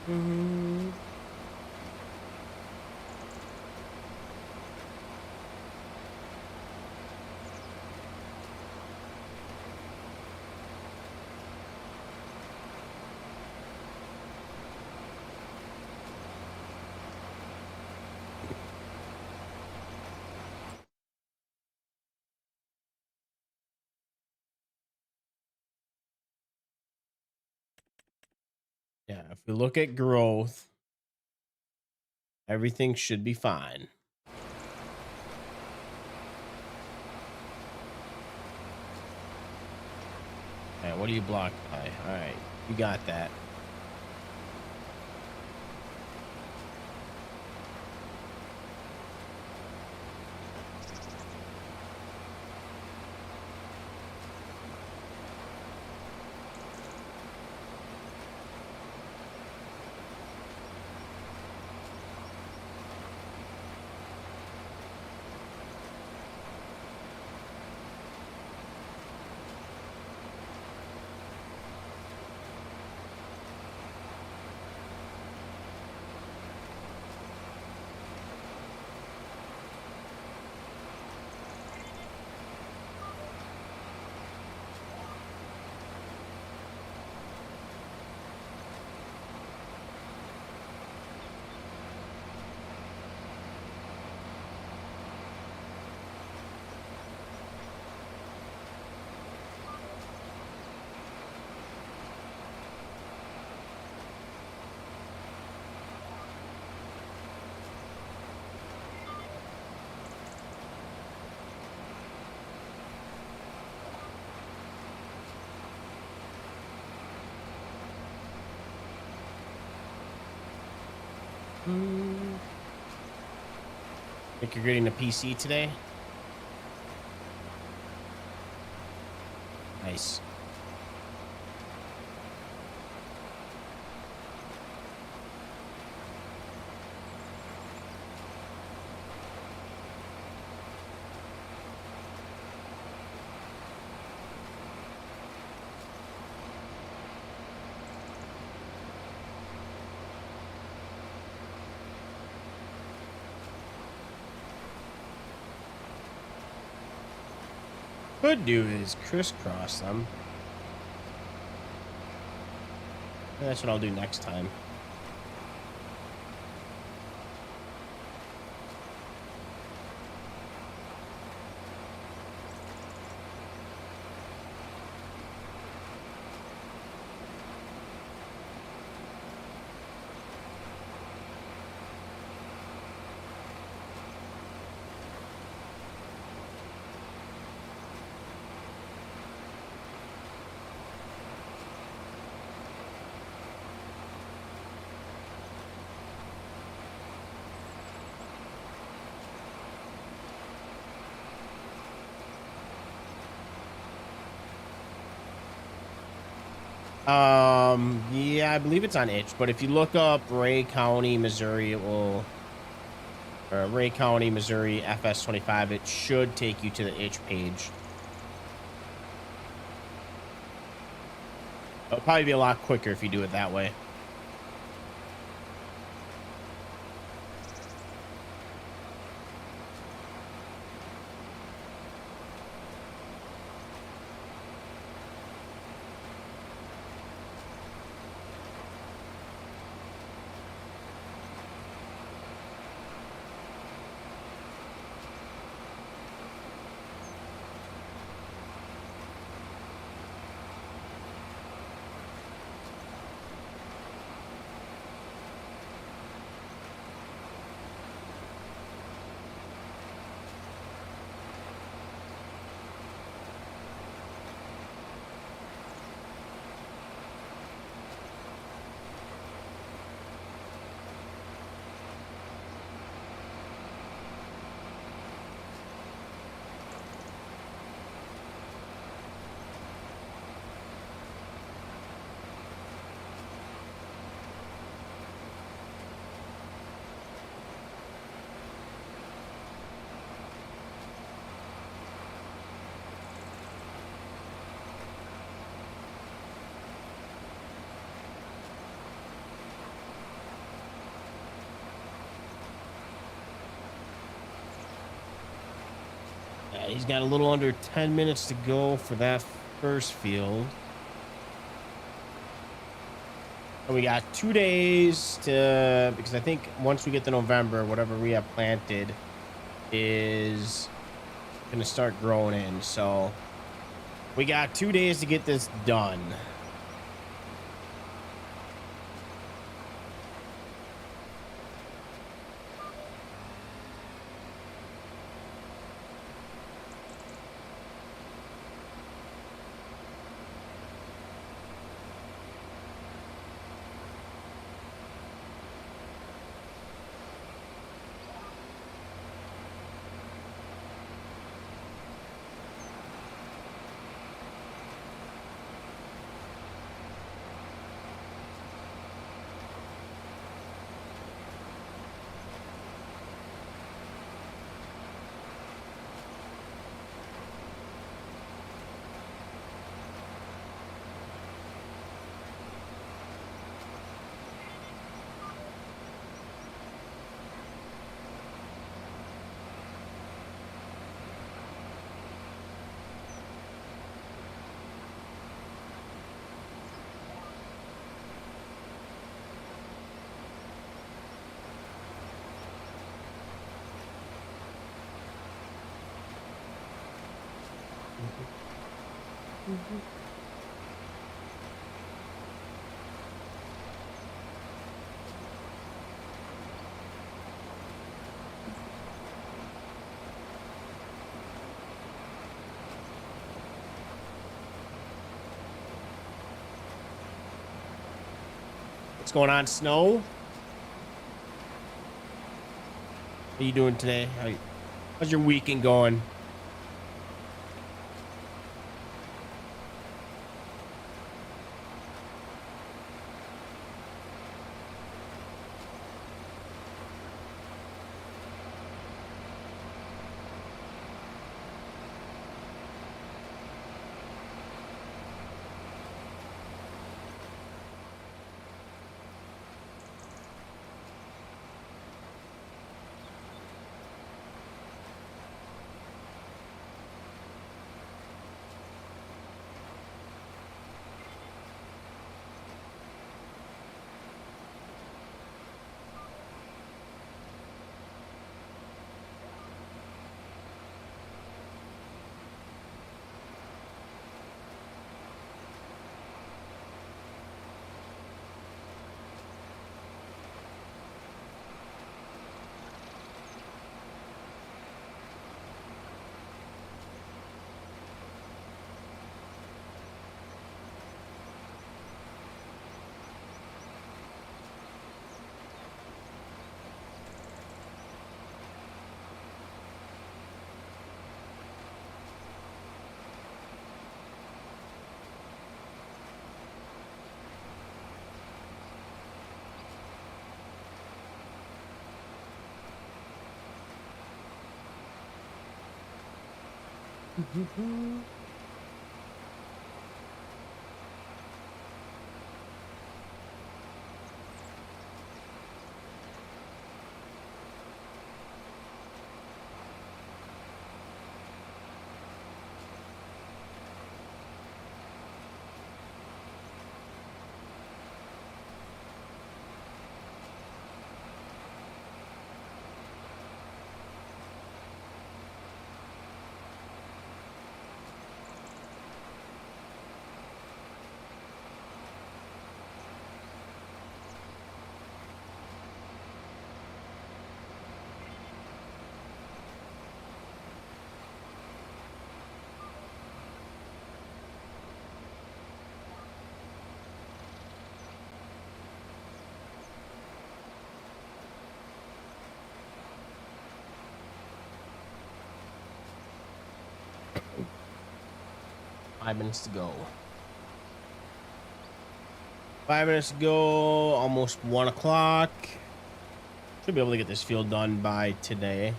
Mhm. Yeah, if we look at growth, everything should be fine. All right, what are you blocked by? All right, you got that. Mm. Think you're getting a PC today? Nice. Could do is crisscross them. That's what I'll do next time. Yeah, I believe it's on itch, but if you look up Ray County, Missouri, it will, or Ray County, Missouri FS25, it should take you to the itch page. It'll probably be a lot quicker if you do it that way. He's got a little under 10 minutes to go for that first field. And we got 2 days to, because I think once we get to November, whatever we have planted is going to start growing in. So we got 2 days to get this done. What's going on, Snow? What are you doing today? How's your weekend going? Five minutes to go. 5 minutes to go. Almost 1 o'clock. Should be able to get this field done by today.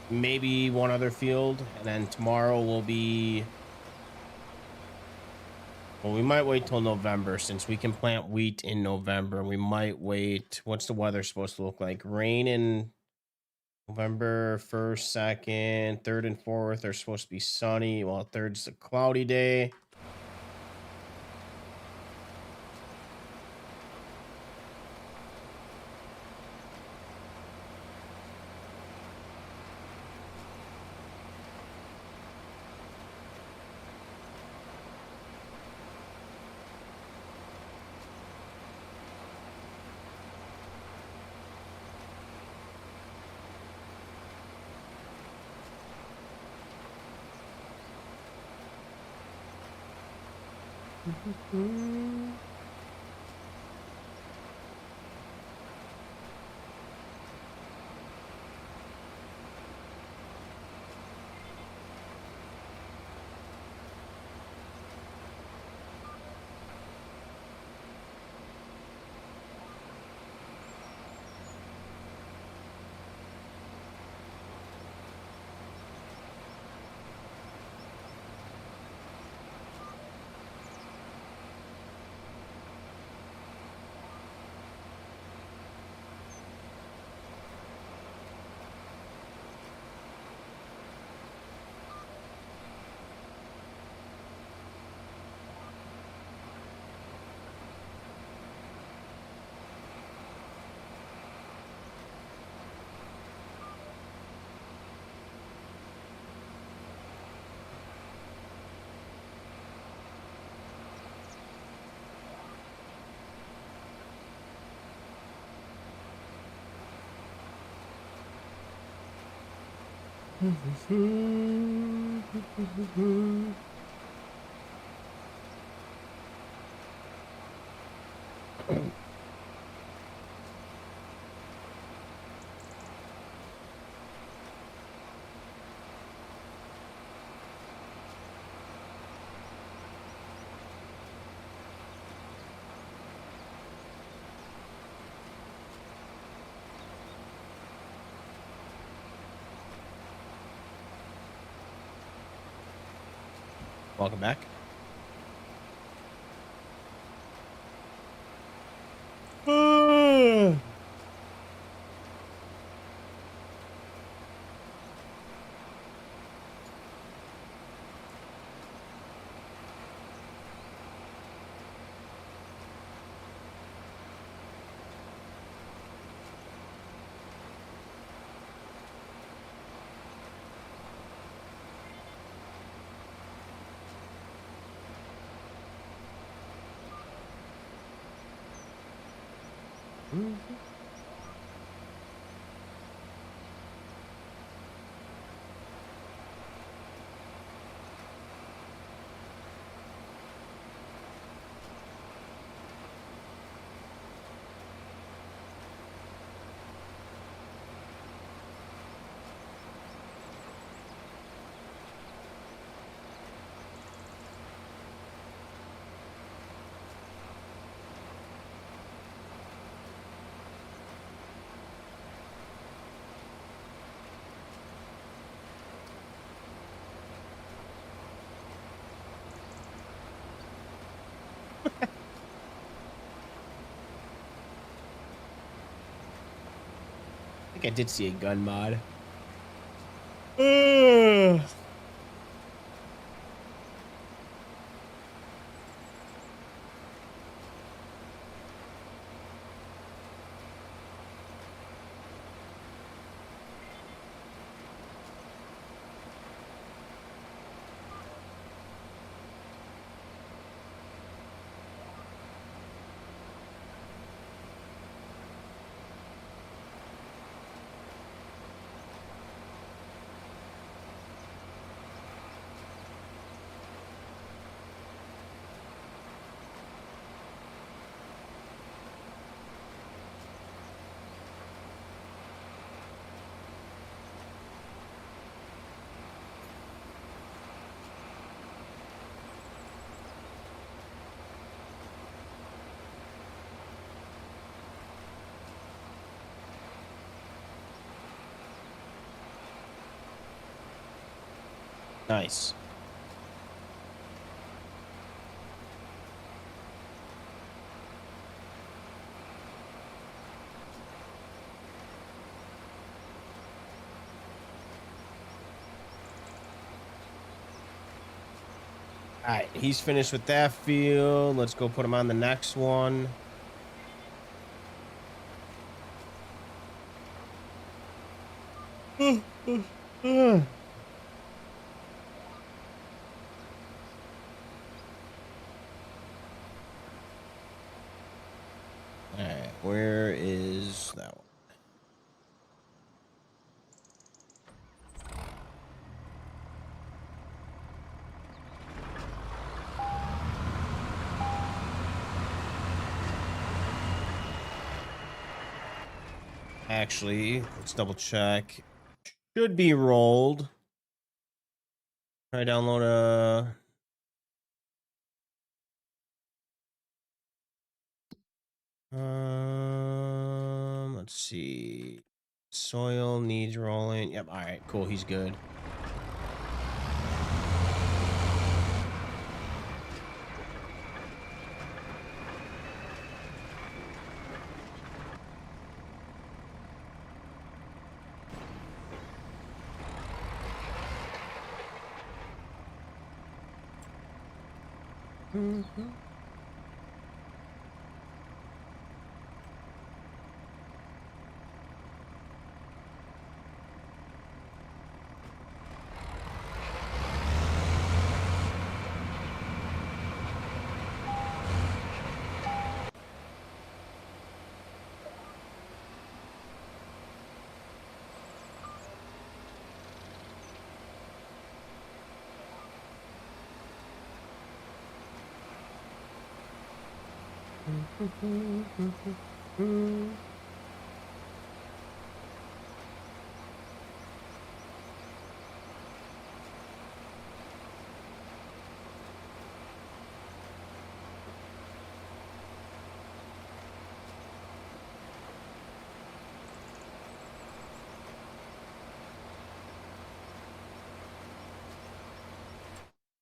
Maybe one other field, and then tomorrow will be. Well, we might wait till November since we can plant wheat in November. We might wait. What's the weather supposed to look like? Rain in November 1st, 2nd, 3rd, and 4th are supposed to be sunny, while 3rd's a cloudy day. Welcome back. I think I did see a gun mod. Nice. All right, he's finished with that field. Let's go put him on the next one. All right, where is that one? Actually, let's double check. Should be rolled. Try download a. Let's see. Soil needs rolling. Yep. All right. Cool. He's good. Mm-hmm.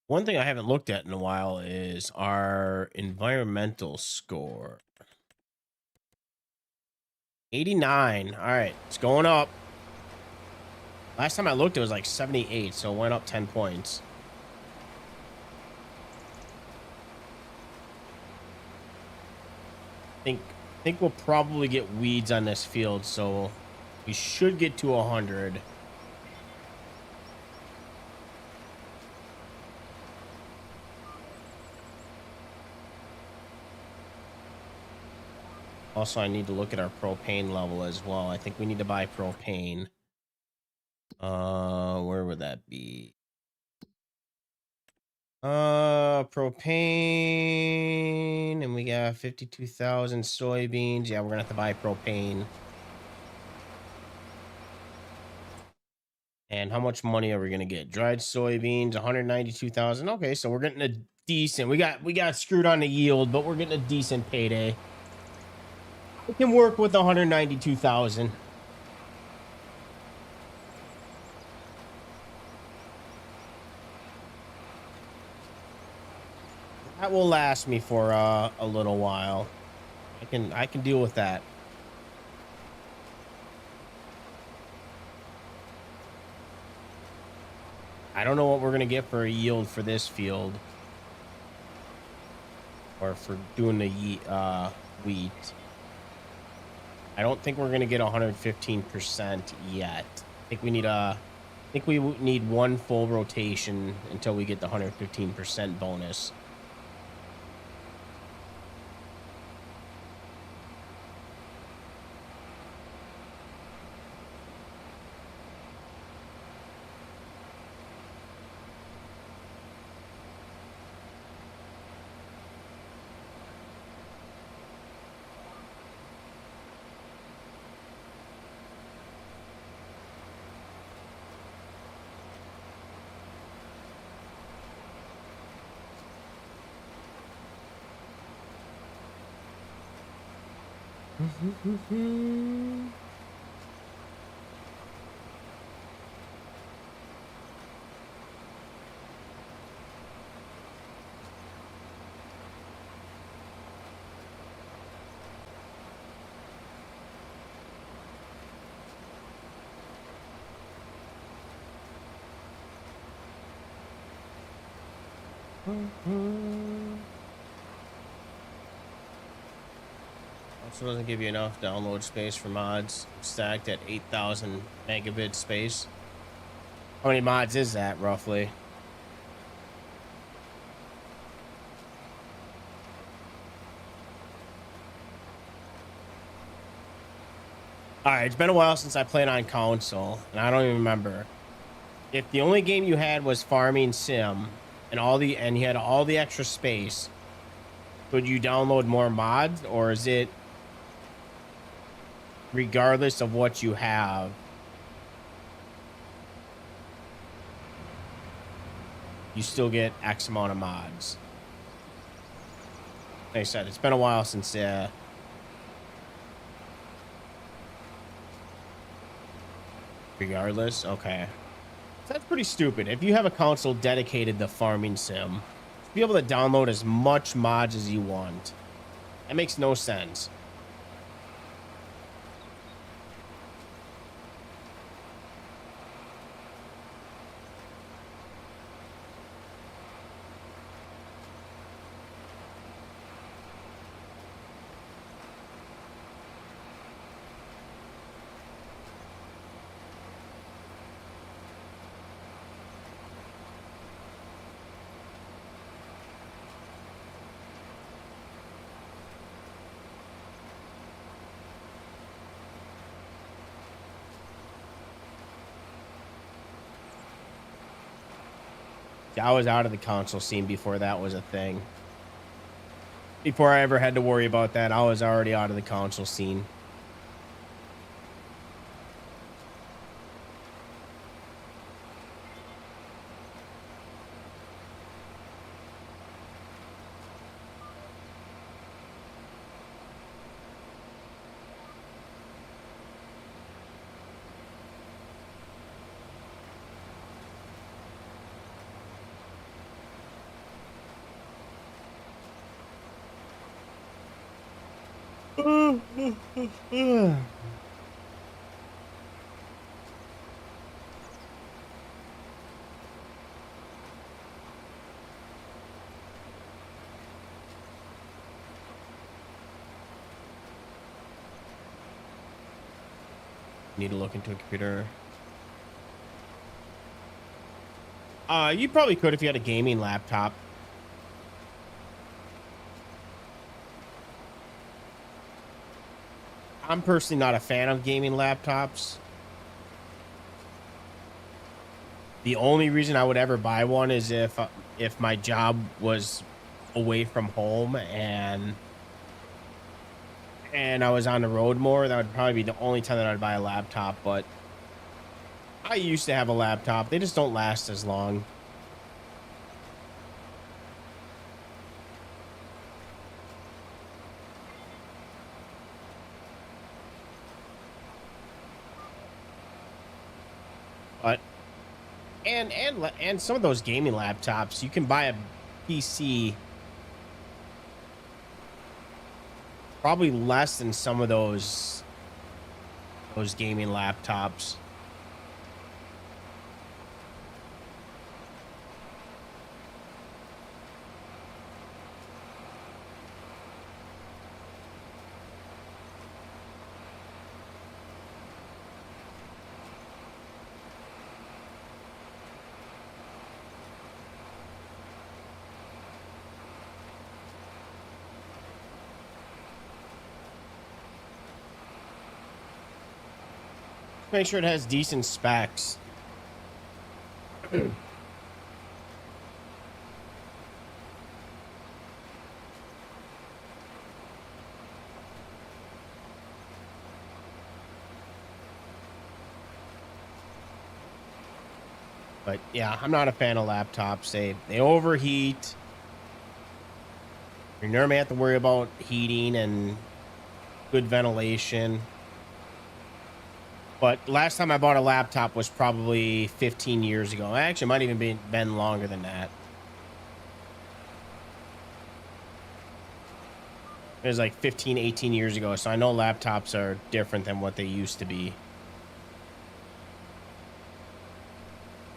One thing I haven't looked at in a while is our environmental score. 89. All right, it's going up. Last time I looked, it was like 78, so it went up 10 points. Think we'll probably get weeds on this field, so we should get to 100. Also, I need to look at our propane level as well. I think we need to buy propane. Where would that be? Propane, and we got 52,000 soybeans. Yeah, we're gonna have to buy propane. And how much money are we gonna get? Dried soybeans, 192,000. Okay, so we're getting a decent. We got screwed on the yield, but we're getting a decent payday. We can work with 192,000. That will last me for a little while. I can deal with that. I don't know what we're gonna get for a yield for this field, or for doing the wheat. I don't think we're gonna get 115% yet. I think we need one full rotation until we get the 115% bonus. Also doesn't give you enough download space for mods. It's stacked at 8,000 megabit space. How many mods is that roughly? All right, it's been a while since I played on console, and I don't even remember. If the only game you had was Farming Sim and you had all the extra space, could you download more mods, or is it regardless of what you have, you still get X amount of mods? Like I said, it's been a while since regardless. Okay. So that's pretty stupid. If you have a console dedicated to Farming Sim, be able to download as much mods as you want. That makes no sense. I was out of the console scene before that was a thing. Before I ever had to worry about that, I was already out of the console scene. Need to look into a computer. You probably could if you had a gaming laptop. I'm personally not a fan of gaming laptops. The only reason I would ever buy one is if my job was away from home and I was on the road more. That would probably be the only time that I'd buy a laptop. But I used to have a laptop. They just don't last as long. But and some of those gaming laptops, you can buy a PC probably less than some of those gaming laptops. Make sure it has decent specs. But yeah, I'm not a fan of laptops. They overheat. You normally have to worry about heating and good ventilation. But last time I bought a laptop was probably 15 years ago. Actually, it might even been longer than that. It was like 15, 18 years ago. So I know laptops are different than what they used to be.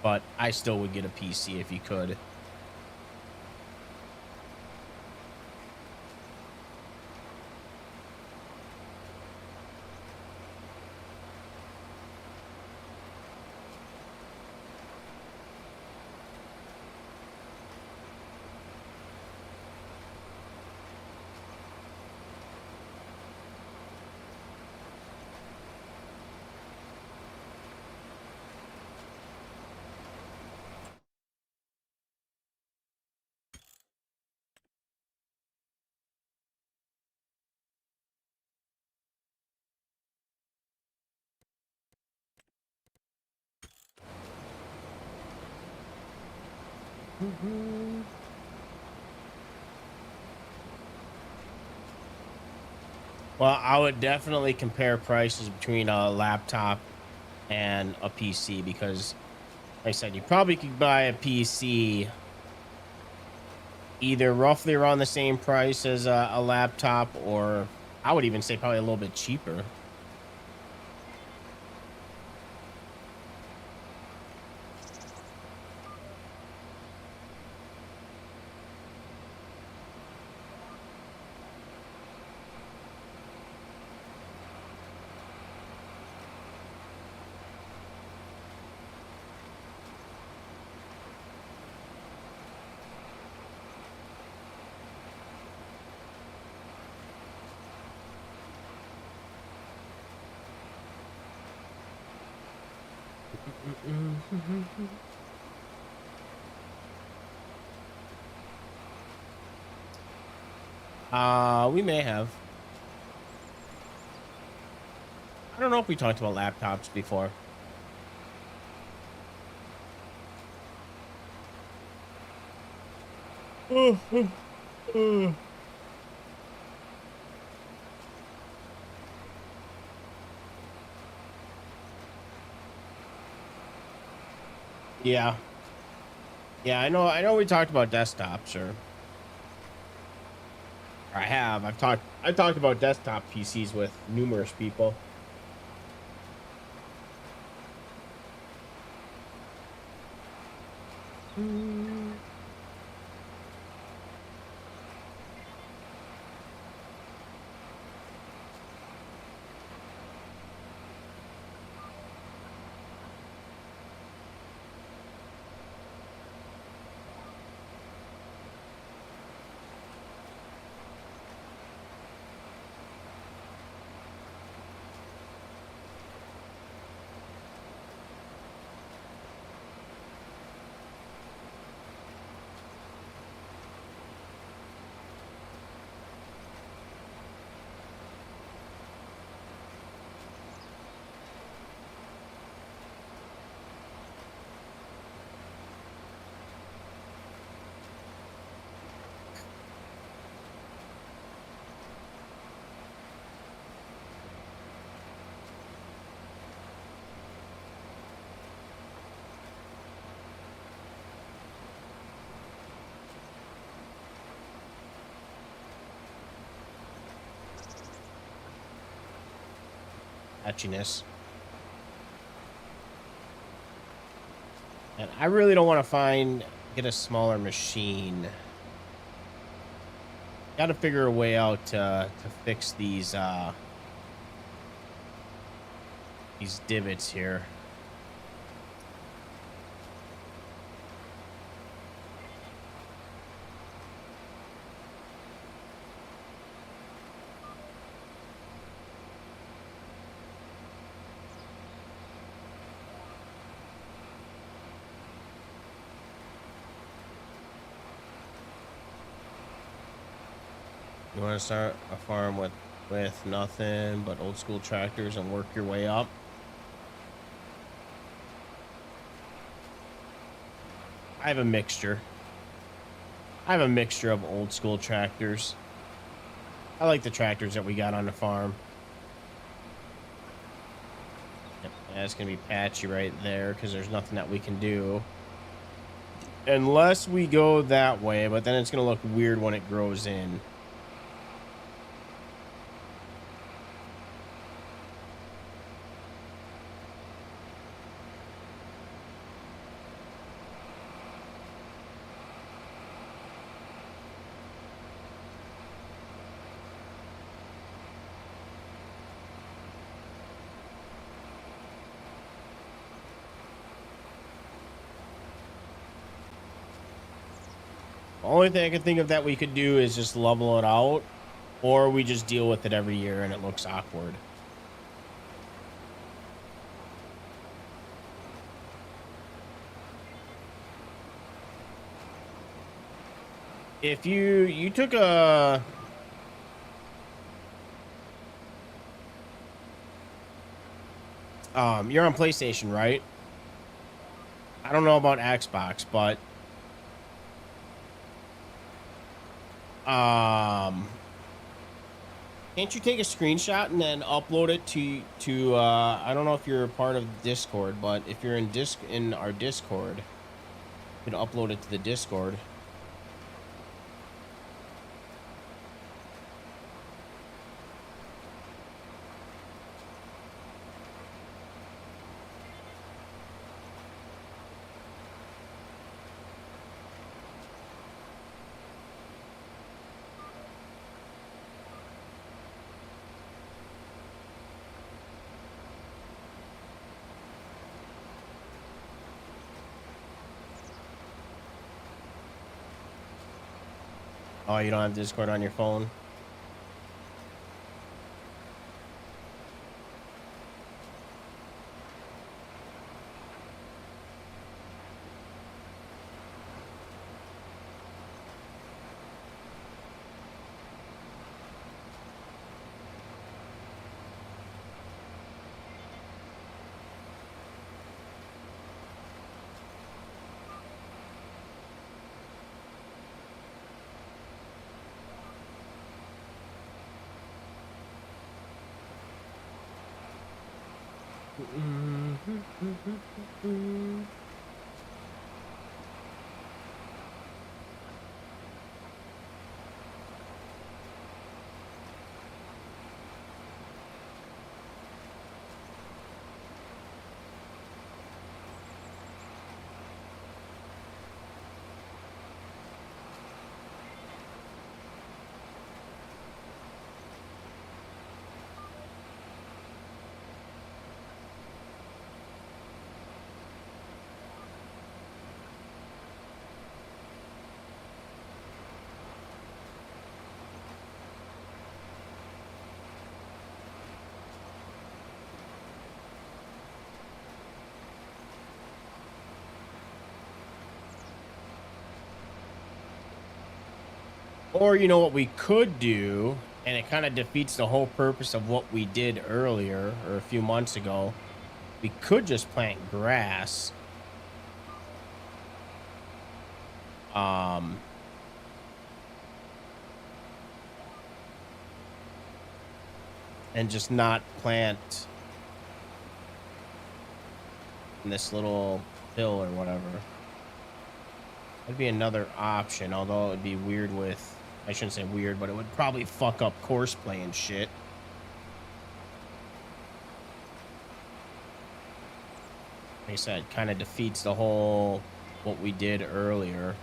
But I still would get a PC if you could. Well, I would definitely compare prices between a laptop and a PC because, like I said, you probably could buy a PC either roughly around the same price as a laptop, or I would even say probably a little bit cheaper. We may have. I don't know if we talked about laptops before. Yeah. Yeah, I know we talked about desktops, or I have. I talked about desktop PCs with numerous people. Patchiness. And I really don't want to get a smaller machine. Got to figure a way out to fix these divots here. You want to start a farm with nothing but old school tractors and work your way up? I have a mixture. I have a mixture of old school tractors. I like the tractors that we got on the farm. Yep, that's gonna be patchy right there because there's nothing that we can do unless we go that way. But then it's gonna look weird when it grows in. Only thing I can think of that we could do is just level it out, or we just deal with it every year and it looks awkward. If you took you're on PlayStation, right? I don't know about Xbox, but Can't you take a screenshot and then upload it to I don't know if you're a part of Discord, but if you're in our Discord, you can upload it to the Discord. Oh, you don't have Discord on your phone? Or you know what we could do, and it kind of defeats the whole purpose of what we did earlier or a few months ago. We could just plant grass. And just not plant in this little hill or whatever. That'd be another option, although it would be weird with, I shouldn't say weird, but it would probably fuck up course play and shit. Like I said, kind of defeats the whole what we did earlier.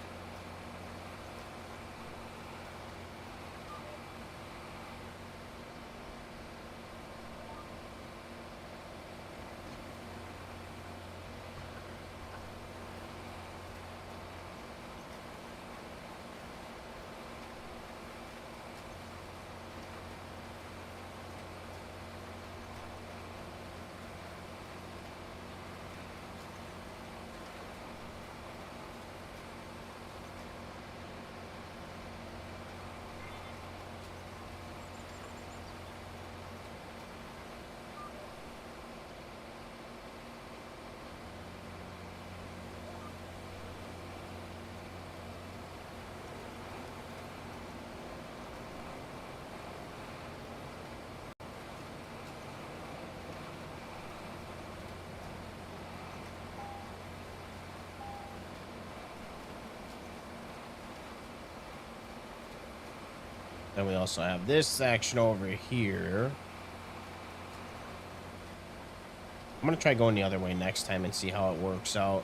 Then we also have this section over here. I'm going to try going the other way next time and see how it works out.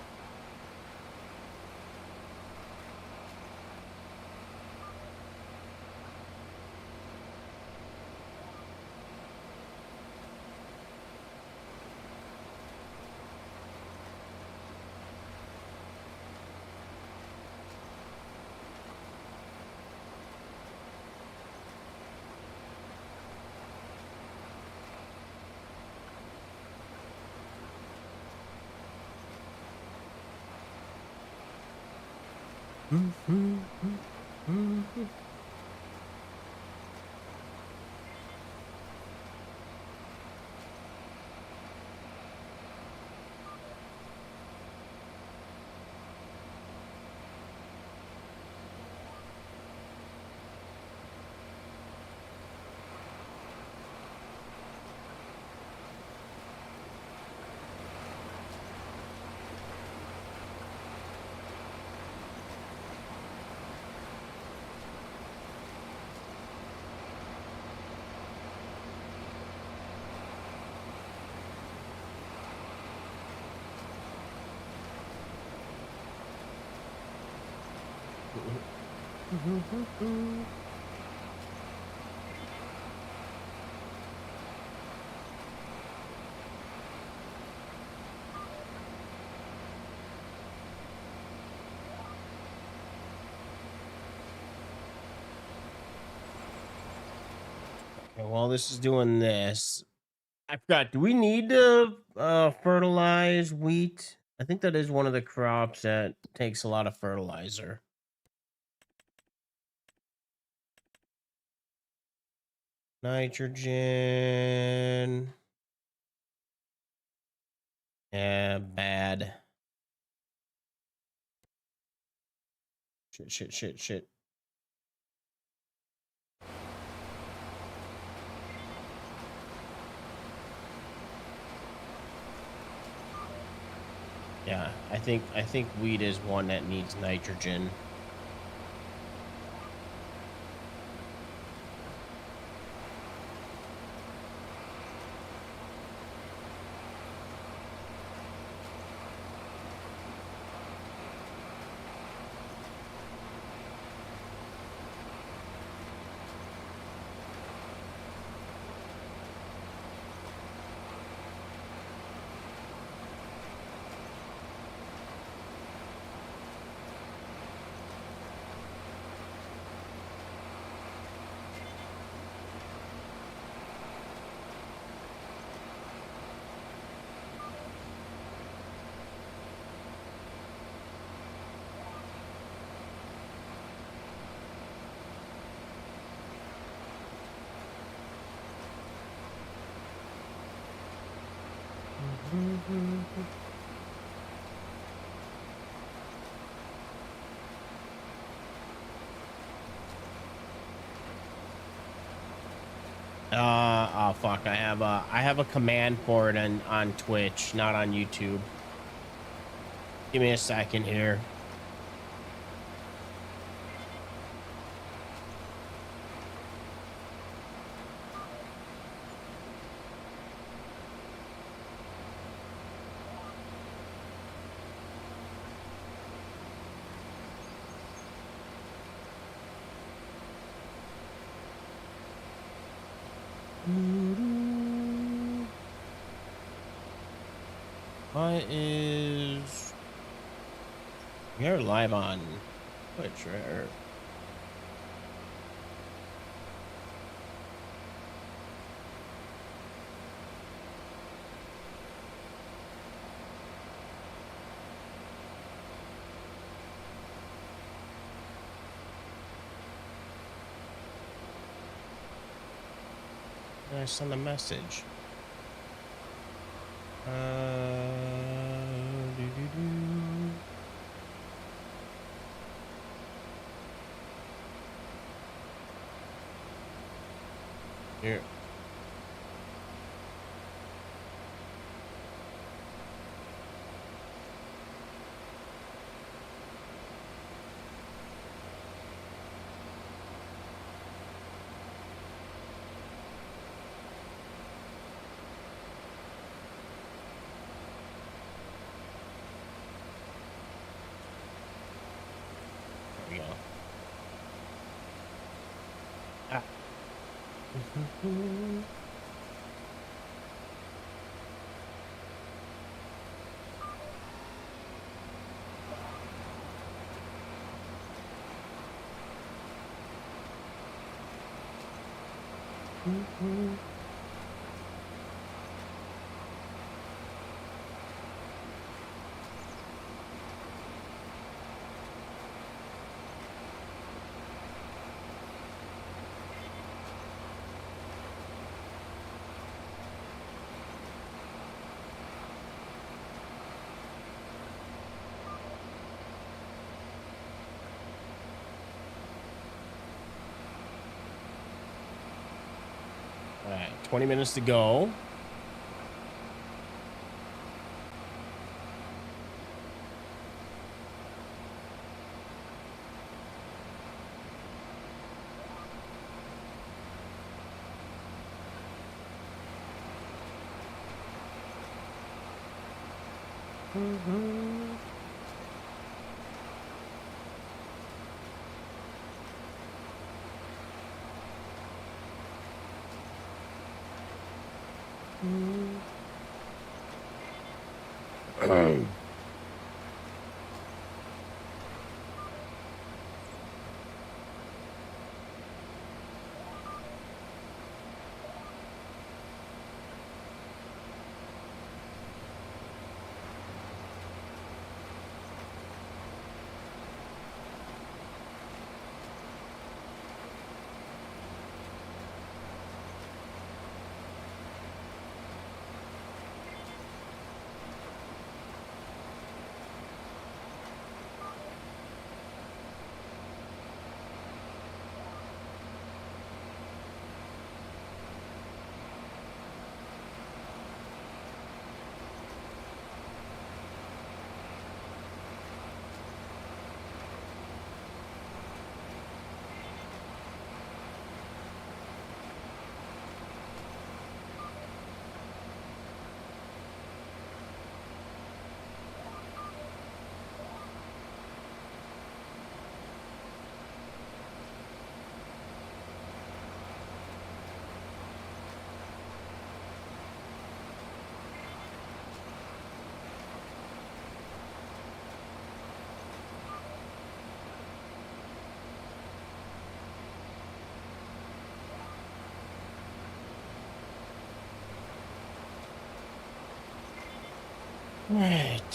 Okay, while this is doing this, I forgot. Do we need to fertilize wheat? I think that is one of the crops that takes a lot of fertilizer. Nitrogen. Yeah, bad. Shit. Yeah, I think wheat is one that needs nitrogen. Oh fuck! I have a command for it on Twitch, not on YouTube. Give me a second here. Why is we're live on Twitch, right? I send a message. Doo-doo-doo. Here. There we go. Ah. All right, 20 minutes to go. Right.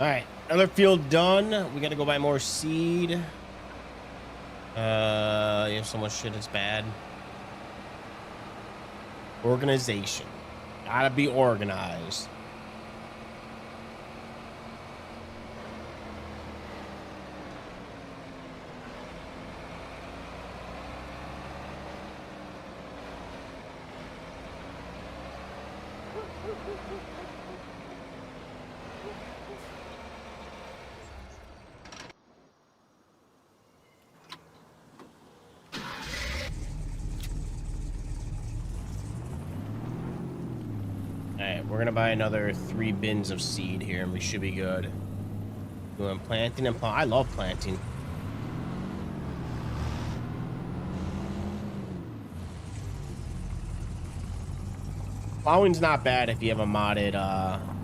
All right, another field done. We got to go buy more seed. If so much shit is bad. Organization. Gotta be organized. Alright, we're gonna buy another 3 bins of seed here and we should be good. Doing planting and I love planting. Plowing's not bad if you have a modded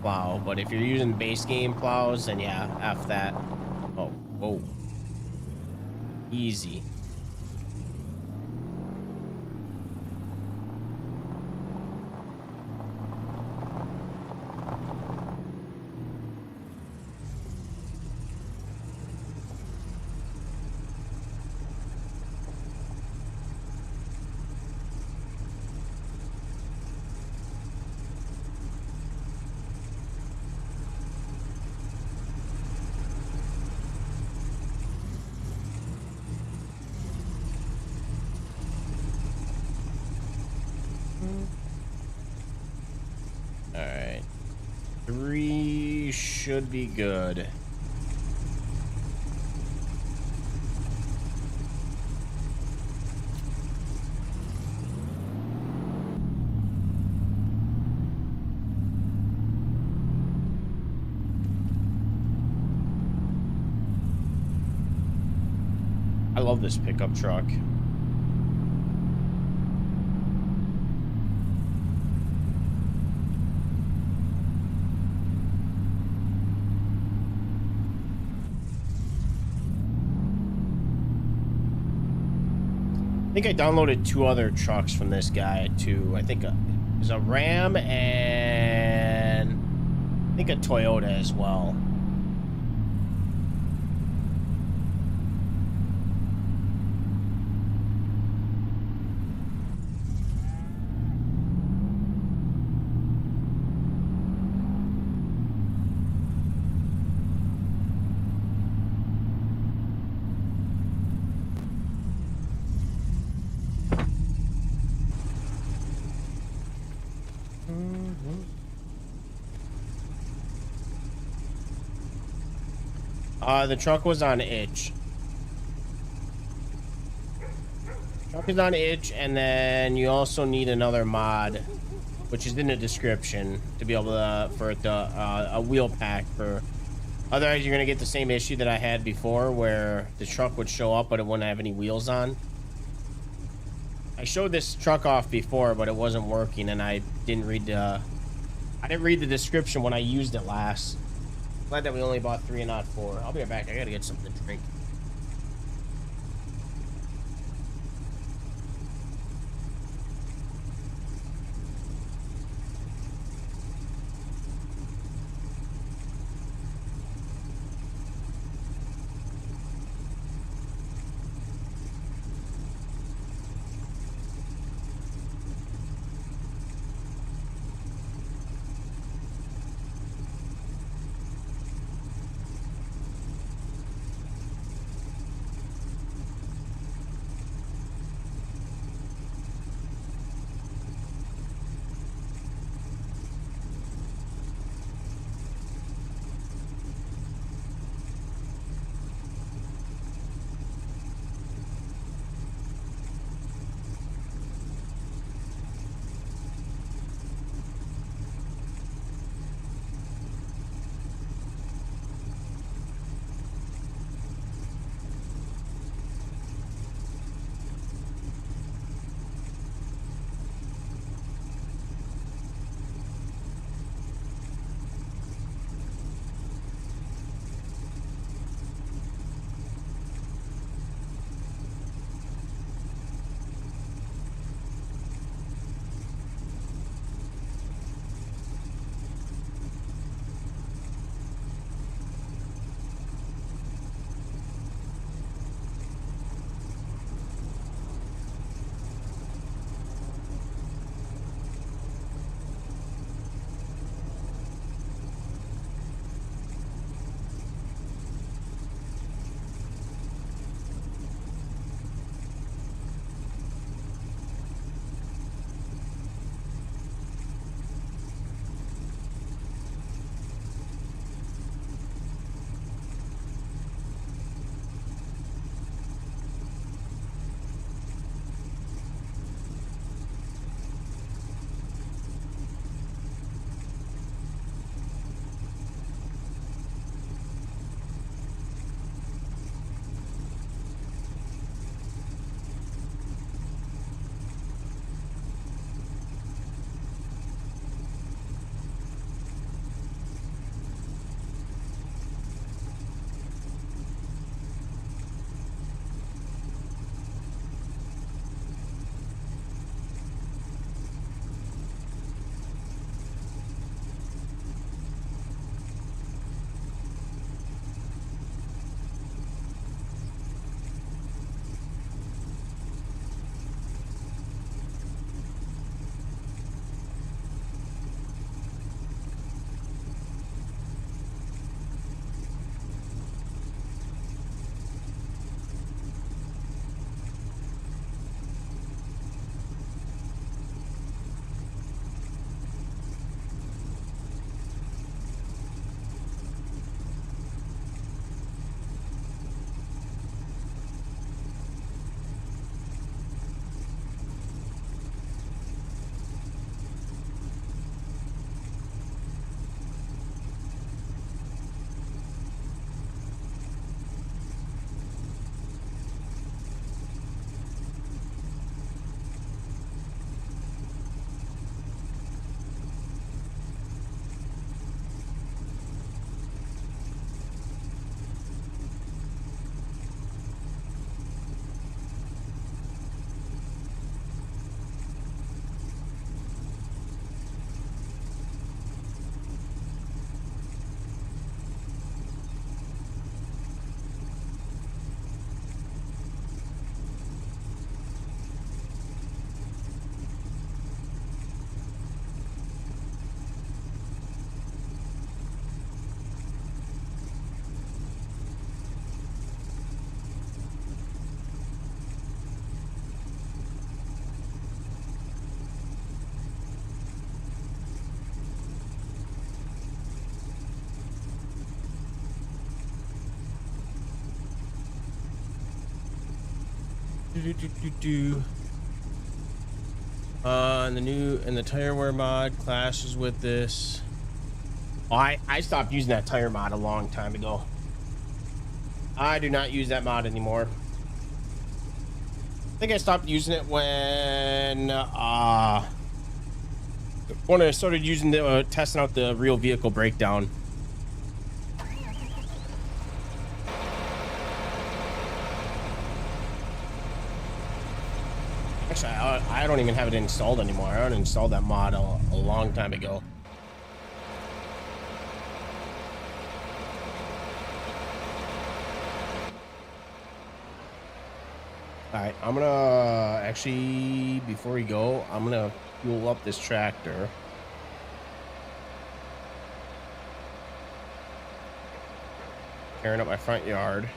plow, but if you're using base game plows, then yeah, F that. Oh, whoa. Easy. Alright. 3 should be good. I love this pickup truck. I think I downloaded 2 other trucks from this guy too. I think there's a Ram and I think a Toyota as well. The truck was on itch. Truck is on itch, and then you also need another mod, which is in the description, to be able to for it to a wheel pack for. Otherwise, you're gonna get the same issue that I had before, where the truck would show up but it wouldn't have any wheels on. I showed this truck off before, but it wasn't working, and I didn't read the description when I used it last. Glad that we only bought 3 and not 4. I'll be right back. I gotta get something to drink. And the tire wear mod clashes with this. Oh, I stopped using that tire mod a long time ago. I do not use that mod anymore. I think I stopped using it when I started using the testing out the real vehicle breakdown. Actually, I don't even have it installed anymore. I uninstalled that mod a long time ago. All right, I'm gonna actually, before we go, I'm gonna fuel up this tractor. Tearing up my front yard.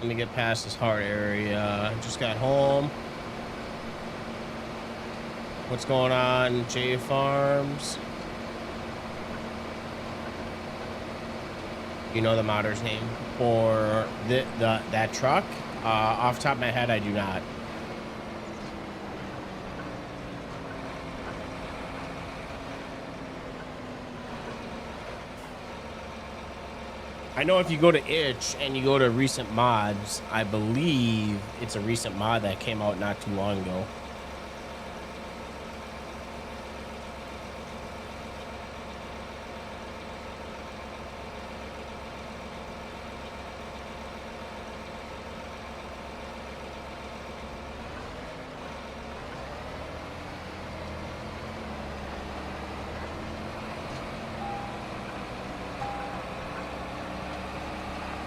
Let me get past this hard area. Just got home. What's going on, J Farms? You know the modder's name for that truck? Off the top of my head, I do not. I know if you go to itch and you go to recent mods, I believe it's a recent mod that came out not too long ago.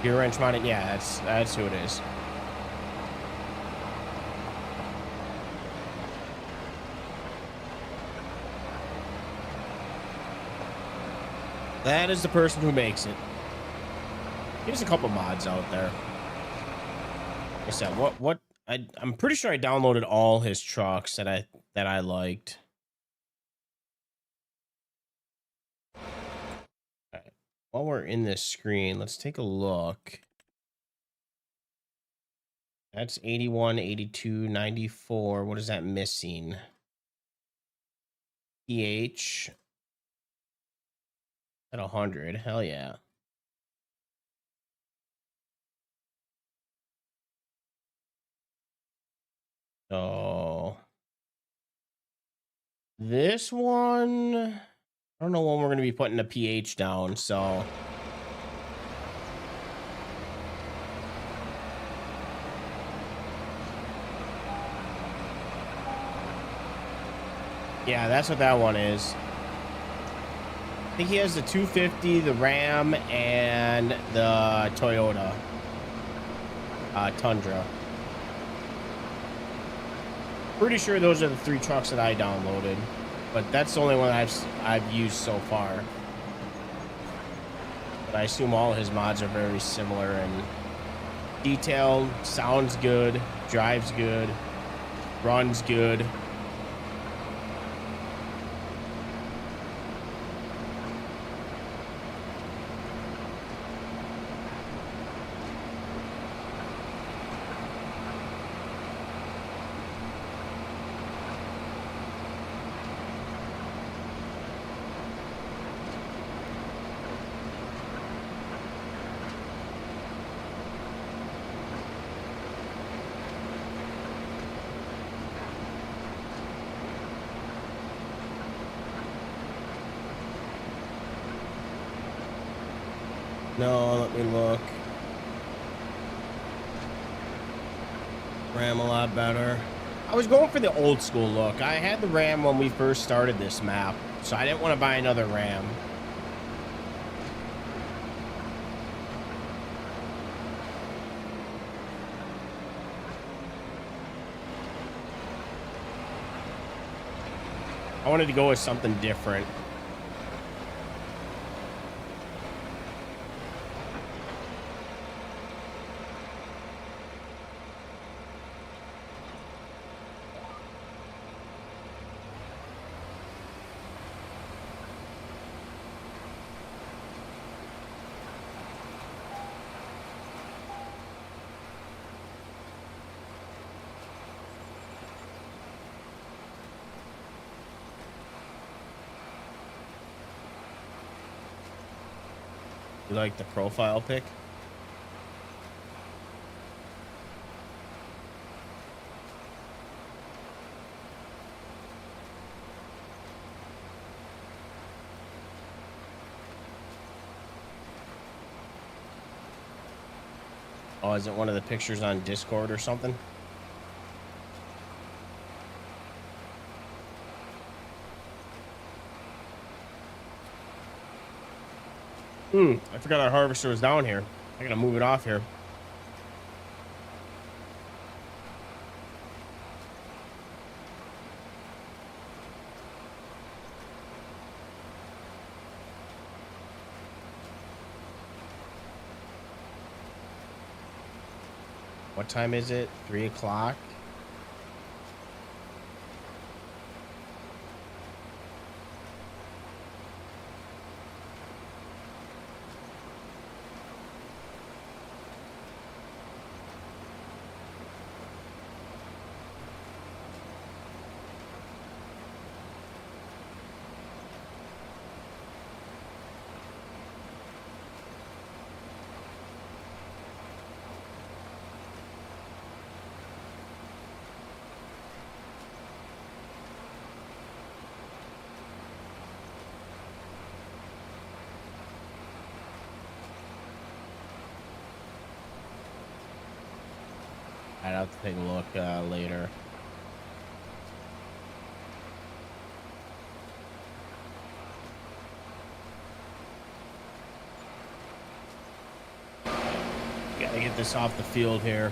Gear wrench modded, yeah, that's who it is. That is the person who makes it. There's a couple mods out there. Like I said, I'm pretty sure I downloaded all his trucks that I liked. While we're in this screen, let's take a look. That's 81, 82, 94. What is that missing? PH at 100. Hell yeah. So this one, I don't know when we're going to be putting the pH down, so yeah, that's what that one is. I think he has the 250, the Ram, and the Toyota Tundra. Pretty sure those are the 3 trucks that I downloaded, but that's the only one I've used so far. But I assume all his mods are very similar and detailed, sounds good, drives good, runs good. No, let me look. Ram a lot better. I was going for the old school look. I had the Ram when we first started this map, so I didn't want to buy another Ram. I wanted to go with something different. You like the profile pic? Oh, is it one of the pictures on Discord or something? I forgot our harvester was down here. I gotta move it off here. What time is it? 3 o'clock? I'd have to take a look later. Gotta get this off the field here.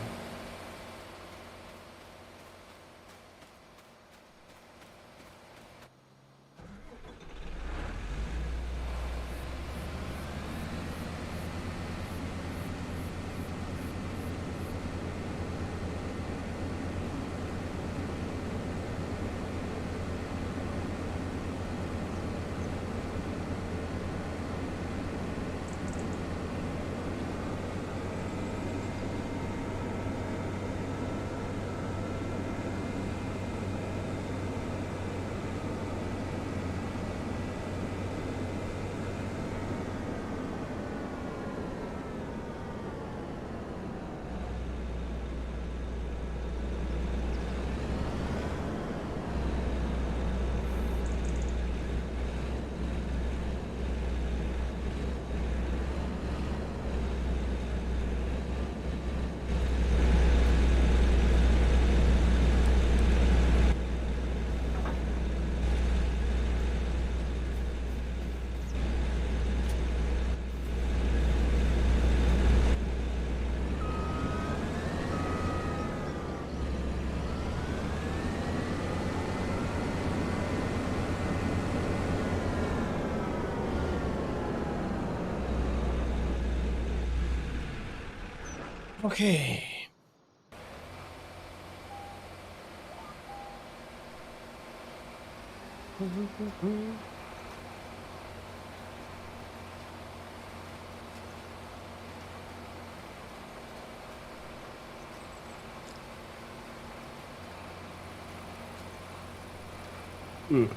Okay.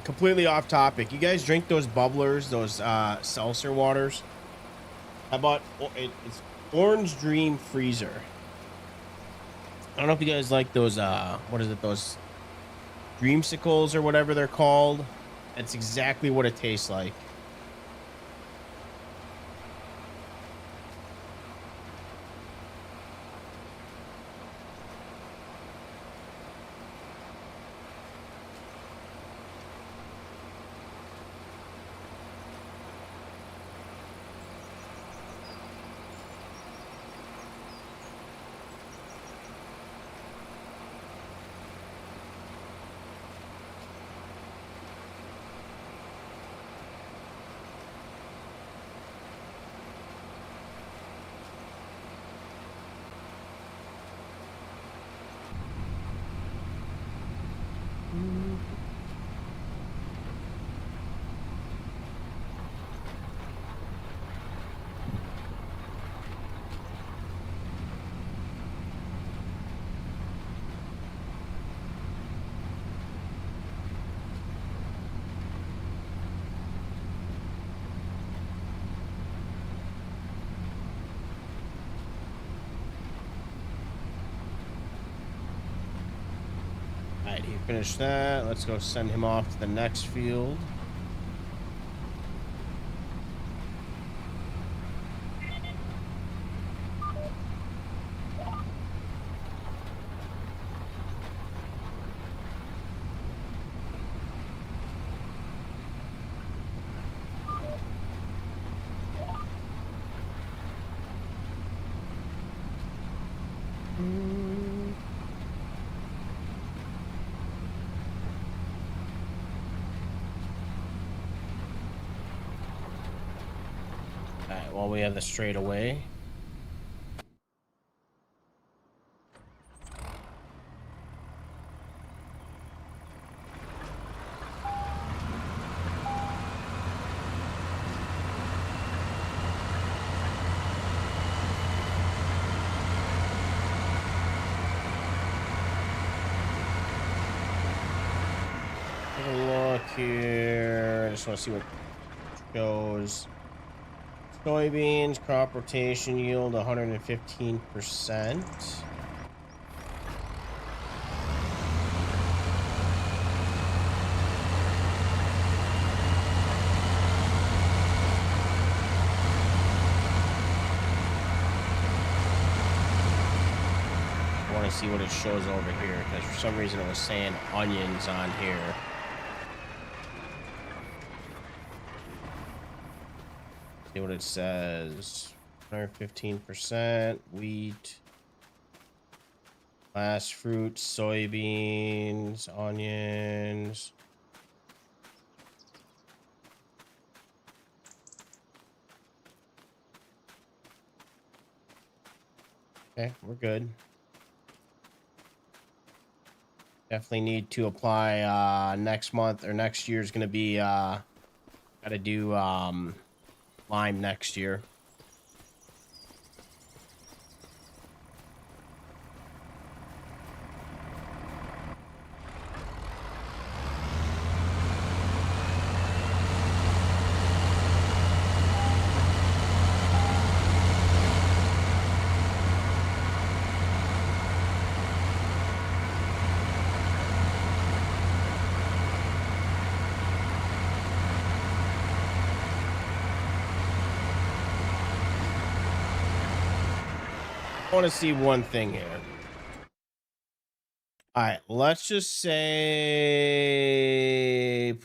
Completely off topic. You guys drink those bubblers, those seltzer waters? I bought it's Orange Dream Freezer. I don't know if you guys like those what is it, those dreamsicles or whatever they're called. That's exactly what it tastes like. he finished that. Let's go send him off to the next field. Alright, well, we have the straightaway. Take a look here. I just want to see what it shows. Soybeans, crop rotation yield 115%. I want to see what it shows over here because for some reason it was saying onions on here. See what it says. 115% wheat, last fruit, soybeans, onions. Okay, we're good. Definitely need to apply next month or next year is going to be gotta do lime next year. I want to see one thing here. All right, let's just say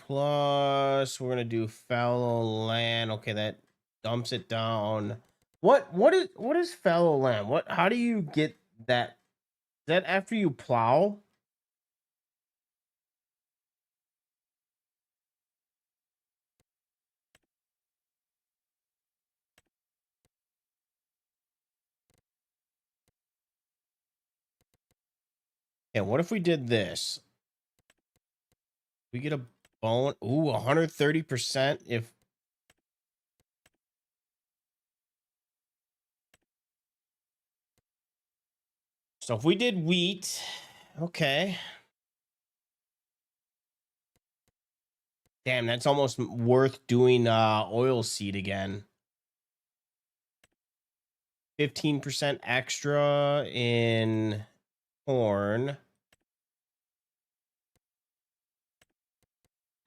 plus we're gonna do fallow land. Okay, that dumps it down. What is fallow land? What, how do you get that? Is that after you plow? Yeah, what if we did this? We get a bone. Ooh, 130% if so if we did wheat, okay. Damn, that's almost worth doing oil seed again. 15% extra in corn.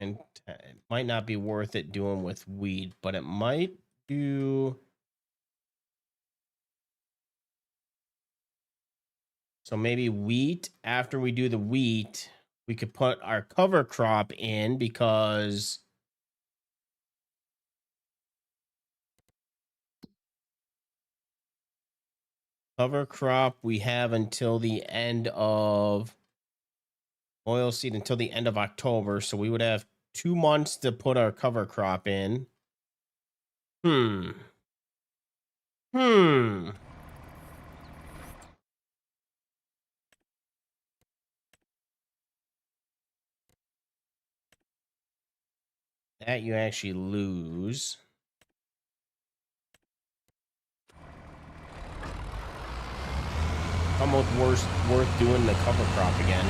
And it might not be worth it doing with wheat, but it might do. So maybe wheat, after we do the wheat, we could put our cover crop in because cover crop we have until the end of oil seed until the end of October. So we would have 2 months to put our cover crop in. Hmm. That you actually lose. Almost worth doing the cover crop again.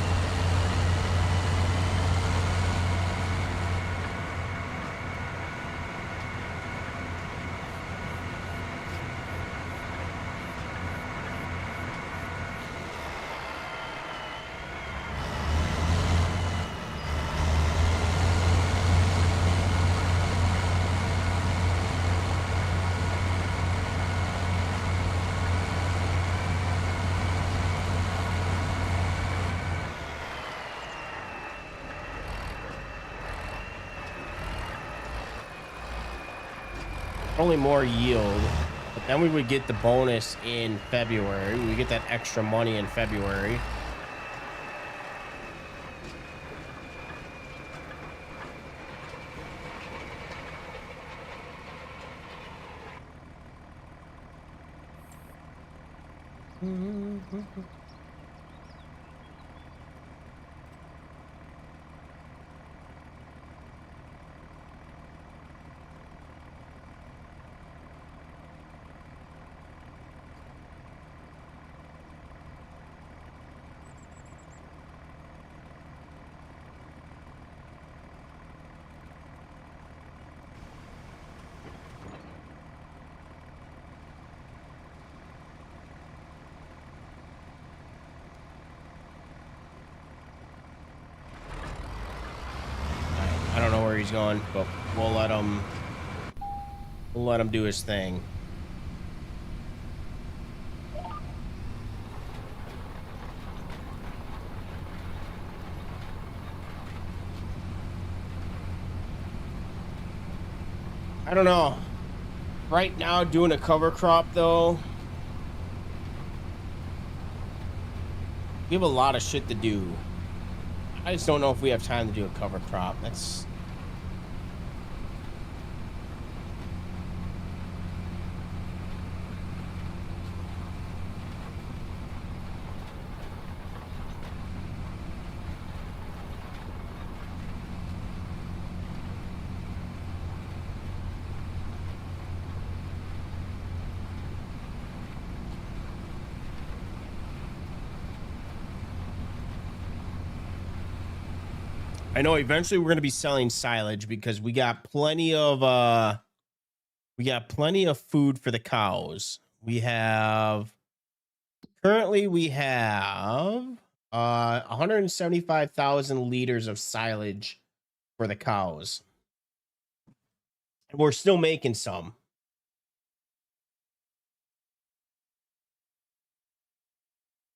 only more yield, but then we would get the bonus in February. We get that extra money in February. I don't know where he's going, but we'll let him do his thing. I don't know. Right now, doing a cover crop though, we have a lot of shit to do. I just don't know if we have time to do a cover crop. That's I know eventually we're going to be selling silage because we got plenty of food for the cows. We have currently we have 175,000 liters of silage for the cows. And we're still making some.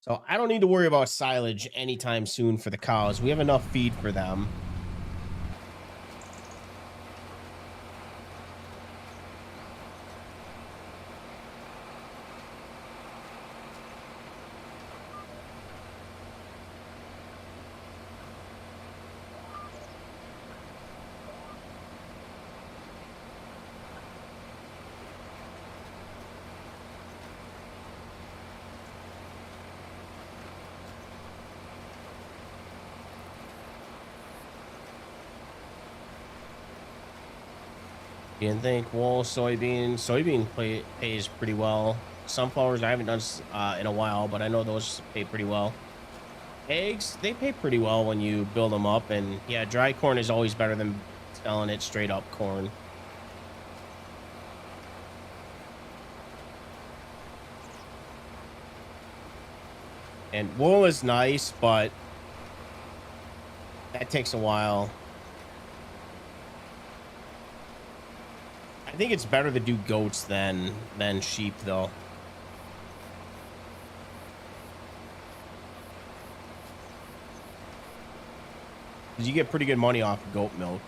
So I don't need to worry about silage anytime soon for the cows. We have enough feed for them. You didn't think wool, soybean pays pretty well. Sunflowers I haven't done in a while, but I know those pay pretty well. Eggs, they pay pretty well when you build them up, and yeah, dry corn is always better than selling it straight up corn. And wool is nice, but that takes a while. I think it's better to do goats than sheep, though. Because you get pretty good money off of goat milk.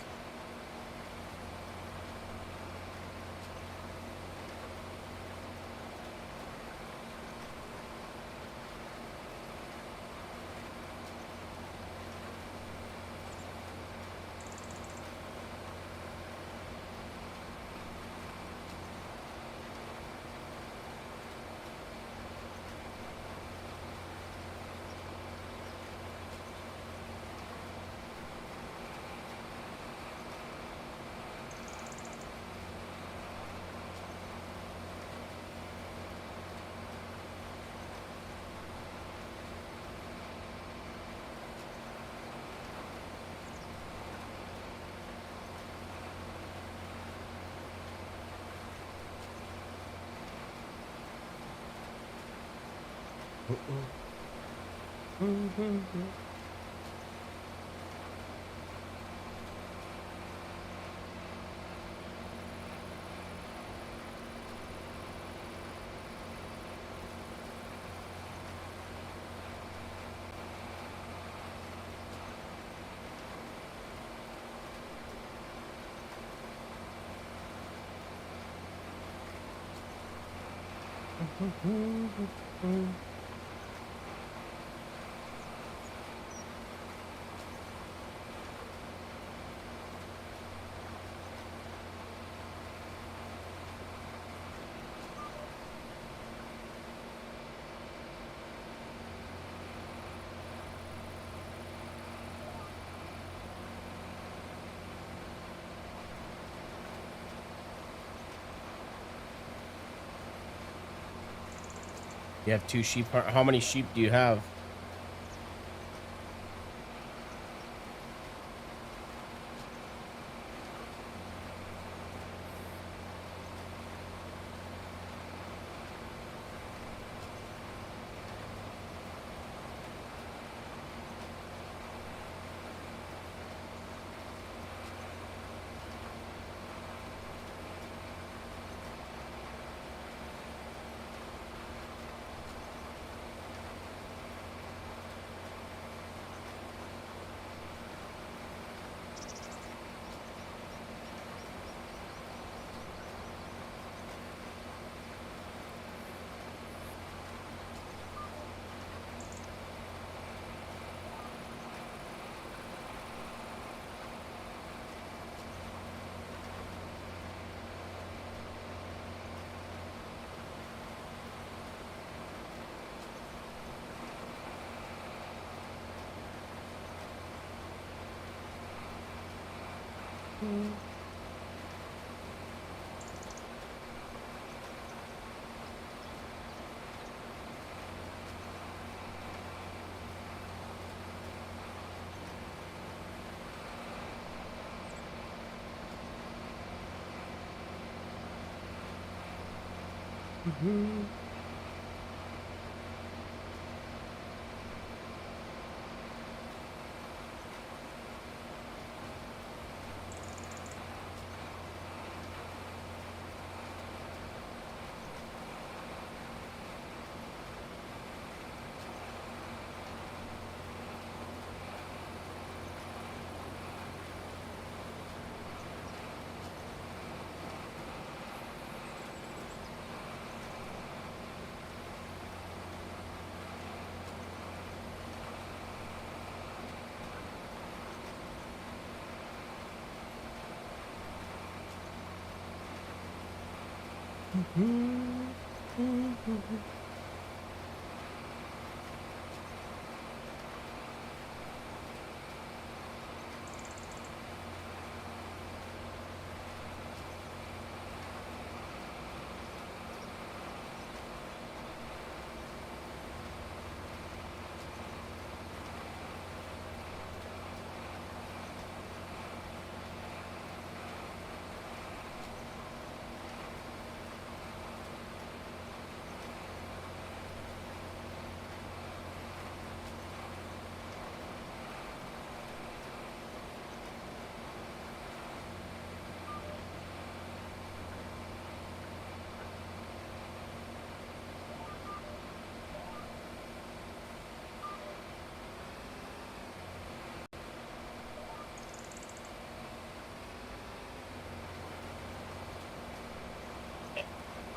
You have 2 sheep. How many sheep do you have?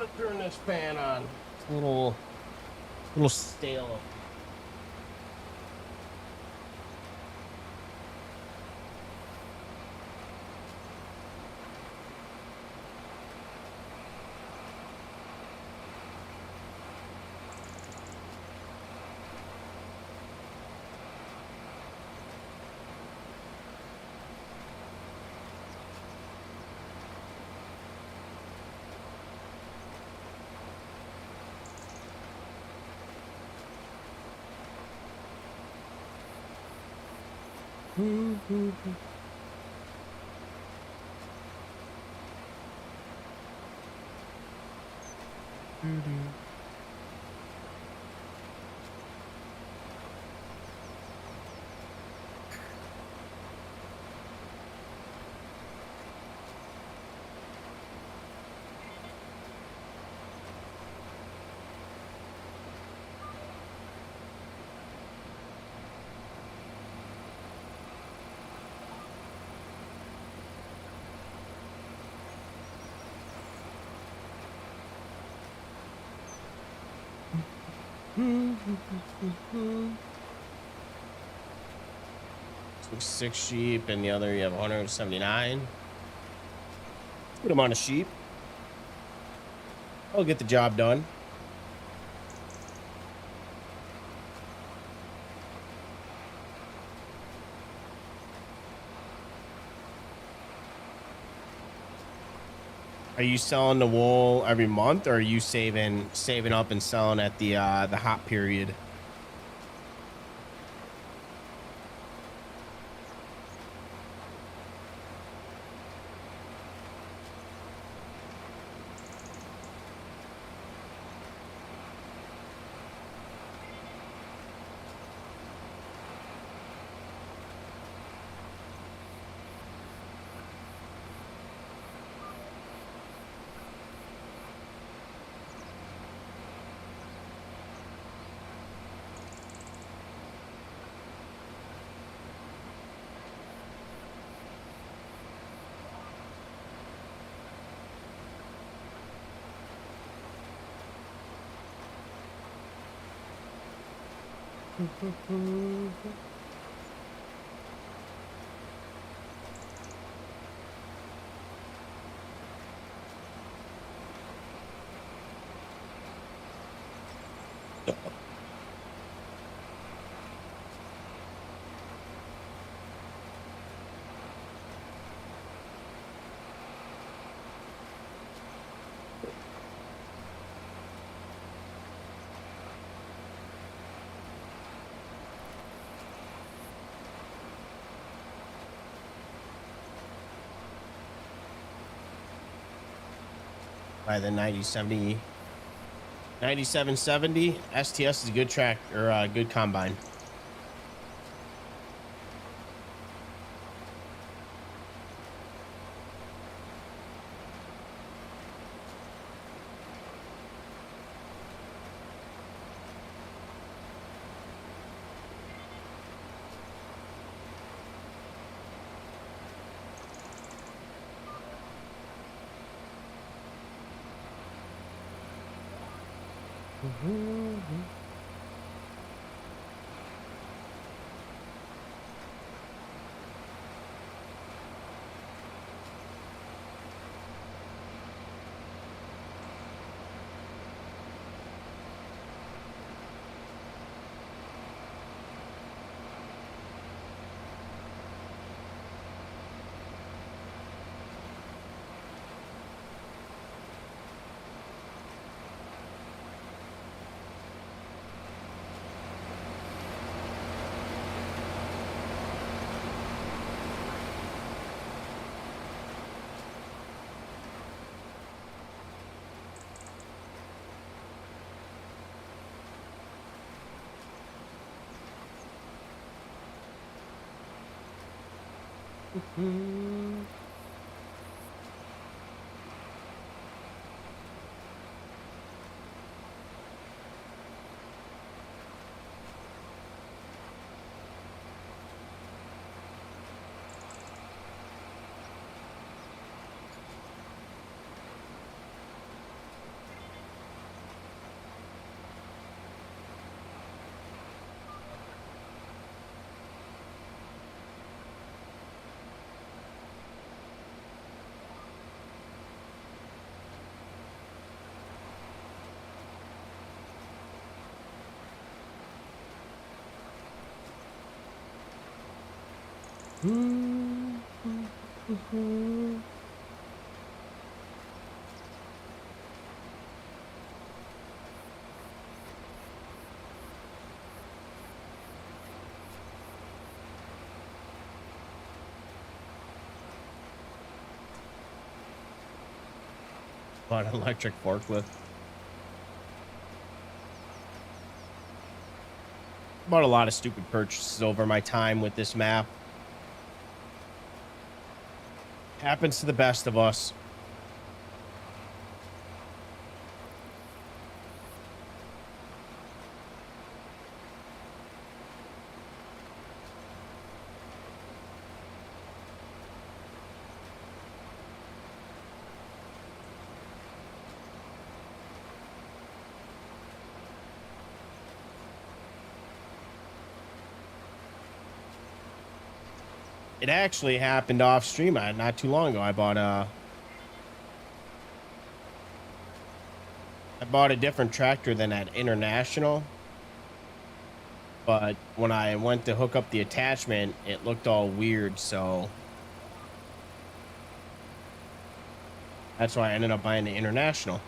Let's turn this fan on. It's a little stale. Six sheep, and the other you have 179. Good amount of sheep. I'll get the job done. Are you selling the wool every month, or are you saving up and selling at the hot period? By the 9770 STS is a good track, or a good combine. Bought an electric forklift. Bought a lot of stupid purchases over my time with this map. Happens to the best of us. It actually happened off stream not too long ago. I bought a different tractor than at International, but when I went to hook up the attachment, it looked all weird, so that's why I ended up buying the International.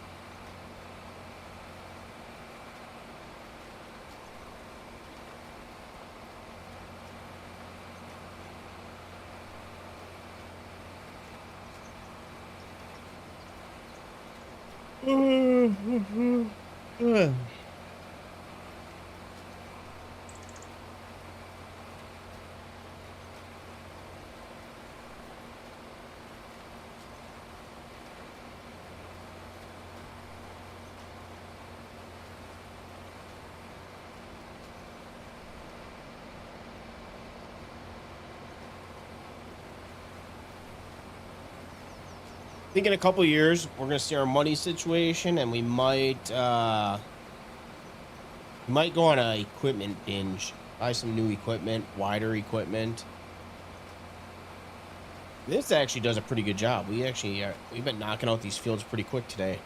I think in a couple of years we're gonna see our money situation, and we might go on a equipment binge, buy some new equipment, wider equipment. This actually does a pretty good job. We've been knocking out these fields pretty quick today.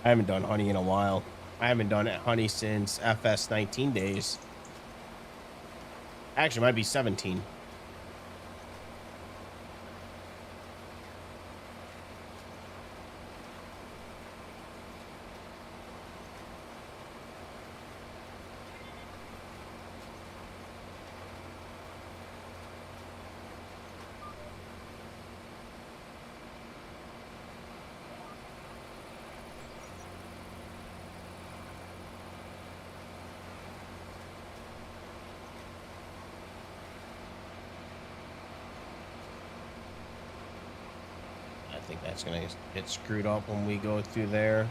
I haven't done honey in a while. I haven't done honey since FS19 days. Actually, it might be 17. I think that's gonna get screwed up when we go through there.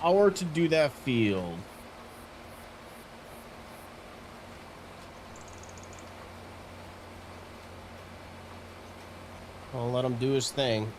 Hour to do that field. I'll let him do his thing.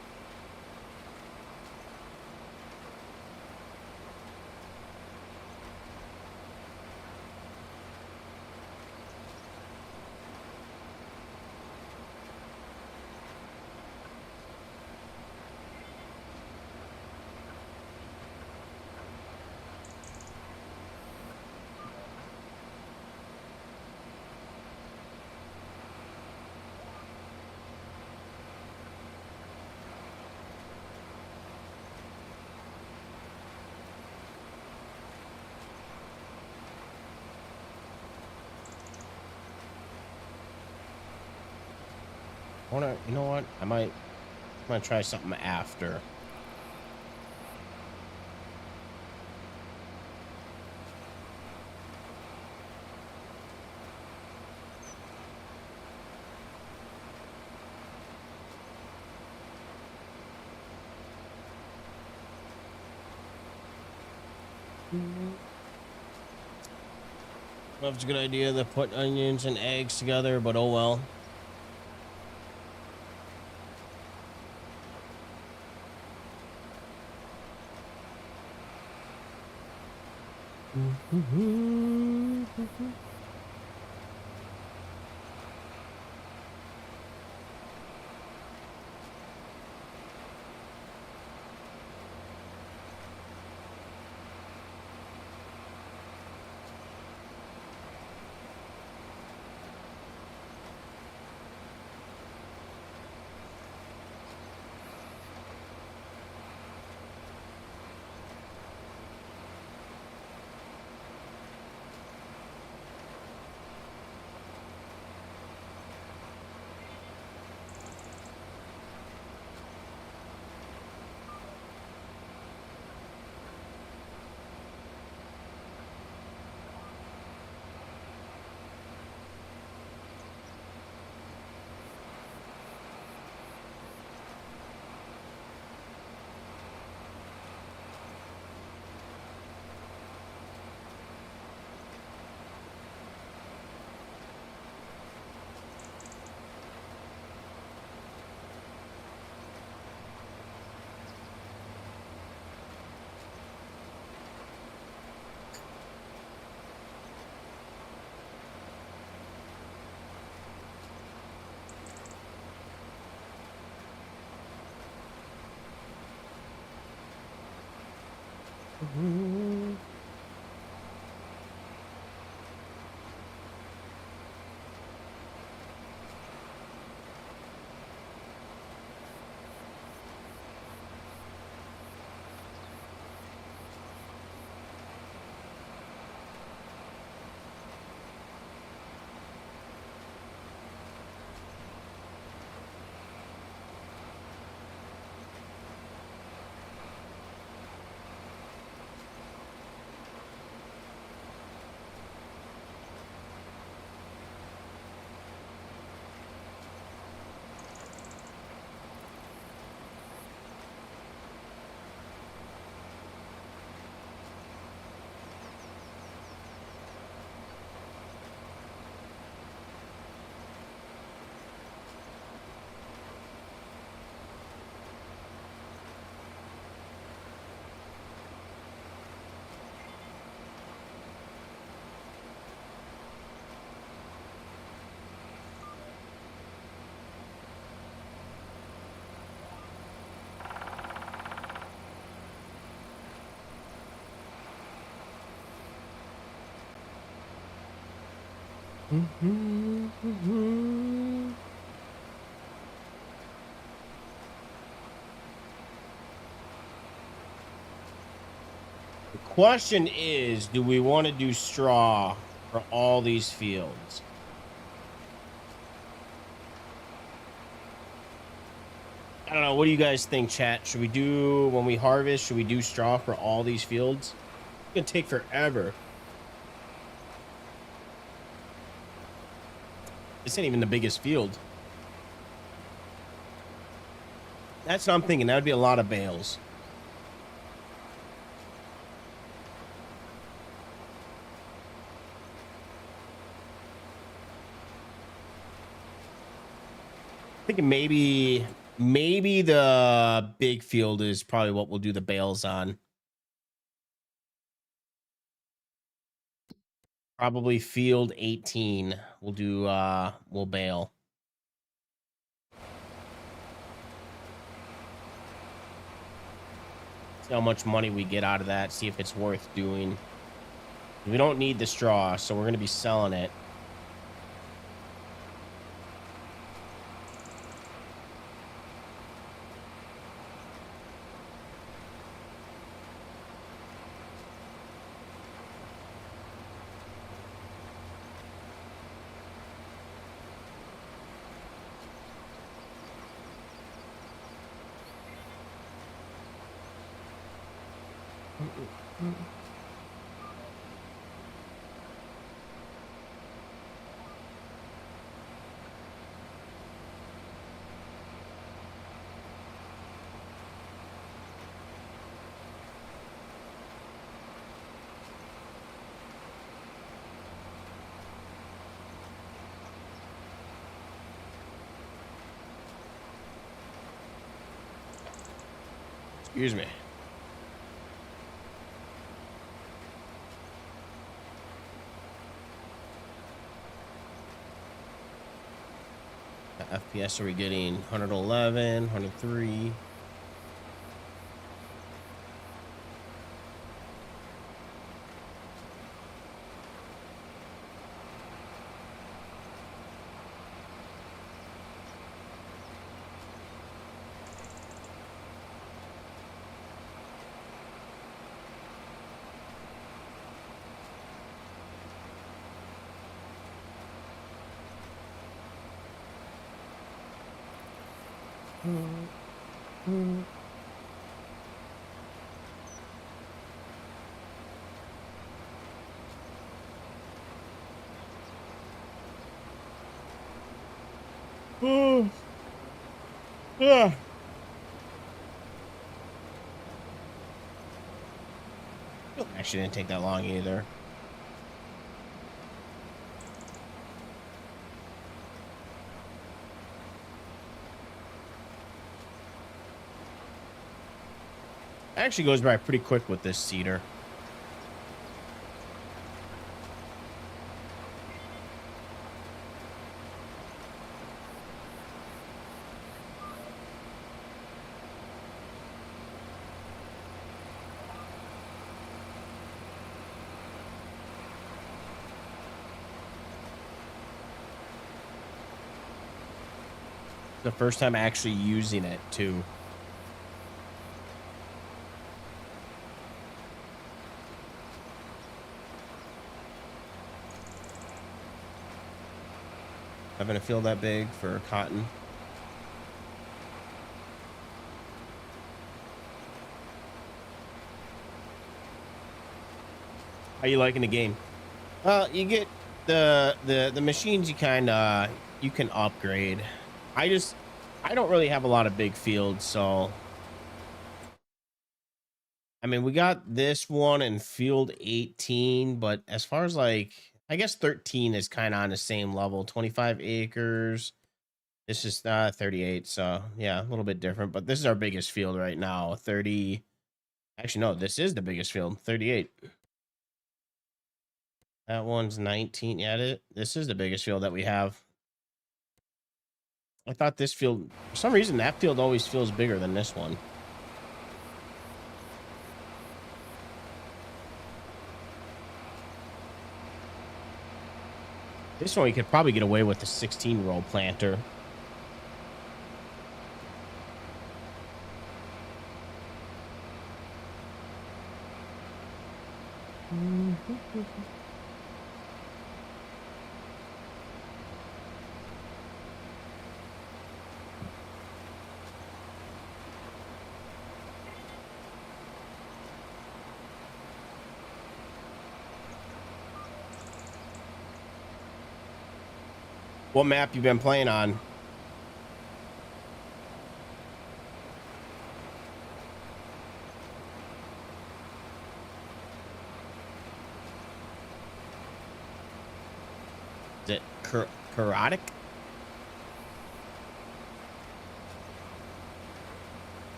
You know what? I'm gonna try something after. That's a good idea to put onions and eggs together, but oh well. The question is, do we want to do straw for all these fields? I don't know. What do you guys think, chat? Should we do, when we harvest, should we do straw for all these fields? It's gonna take forever. This ain't even the biggest field. That's what I'm thinking. That would be a lot of bales. Thinking maybe the big field is probably what we'll do the bales on. Probably field 18. We'll do we'll bale. See how much money we get out of that, see if it's worth doing. We don't need the straw, so we're gonna be selling it. Excuse me. FPS are we getting? 111, 103. Yeah. Actually didn't take that long either. Actually goes by pretty quick with this cedar. The first time actually using it too. Having a field that big for cotton. How you liking the game? You get the machines you can upgrade. I don't really have a lot of big fields, so I mean we got this one in field 18, but as far as like I guess 13 is kind of on the same level, 25 acres. This is 38, so yeah, a little bit different, but this is our biggest field right now. 30. Actually, no, this is the biggest field, 38. That one's 19. Yeah, this is the biggest field that we have. I thought this field, for some reason, that field always feels bigger than this one. This one, you could probably get away with the 16-row planter. What map you been playing on? Karotic.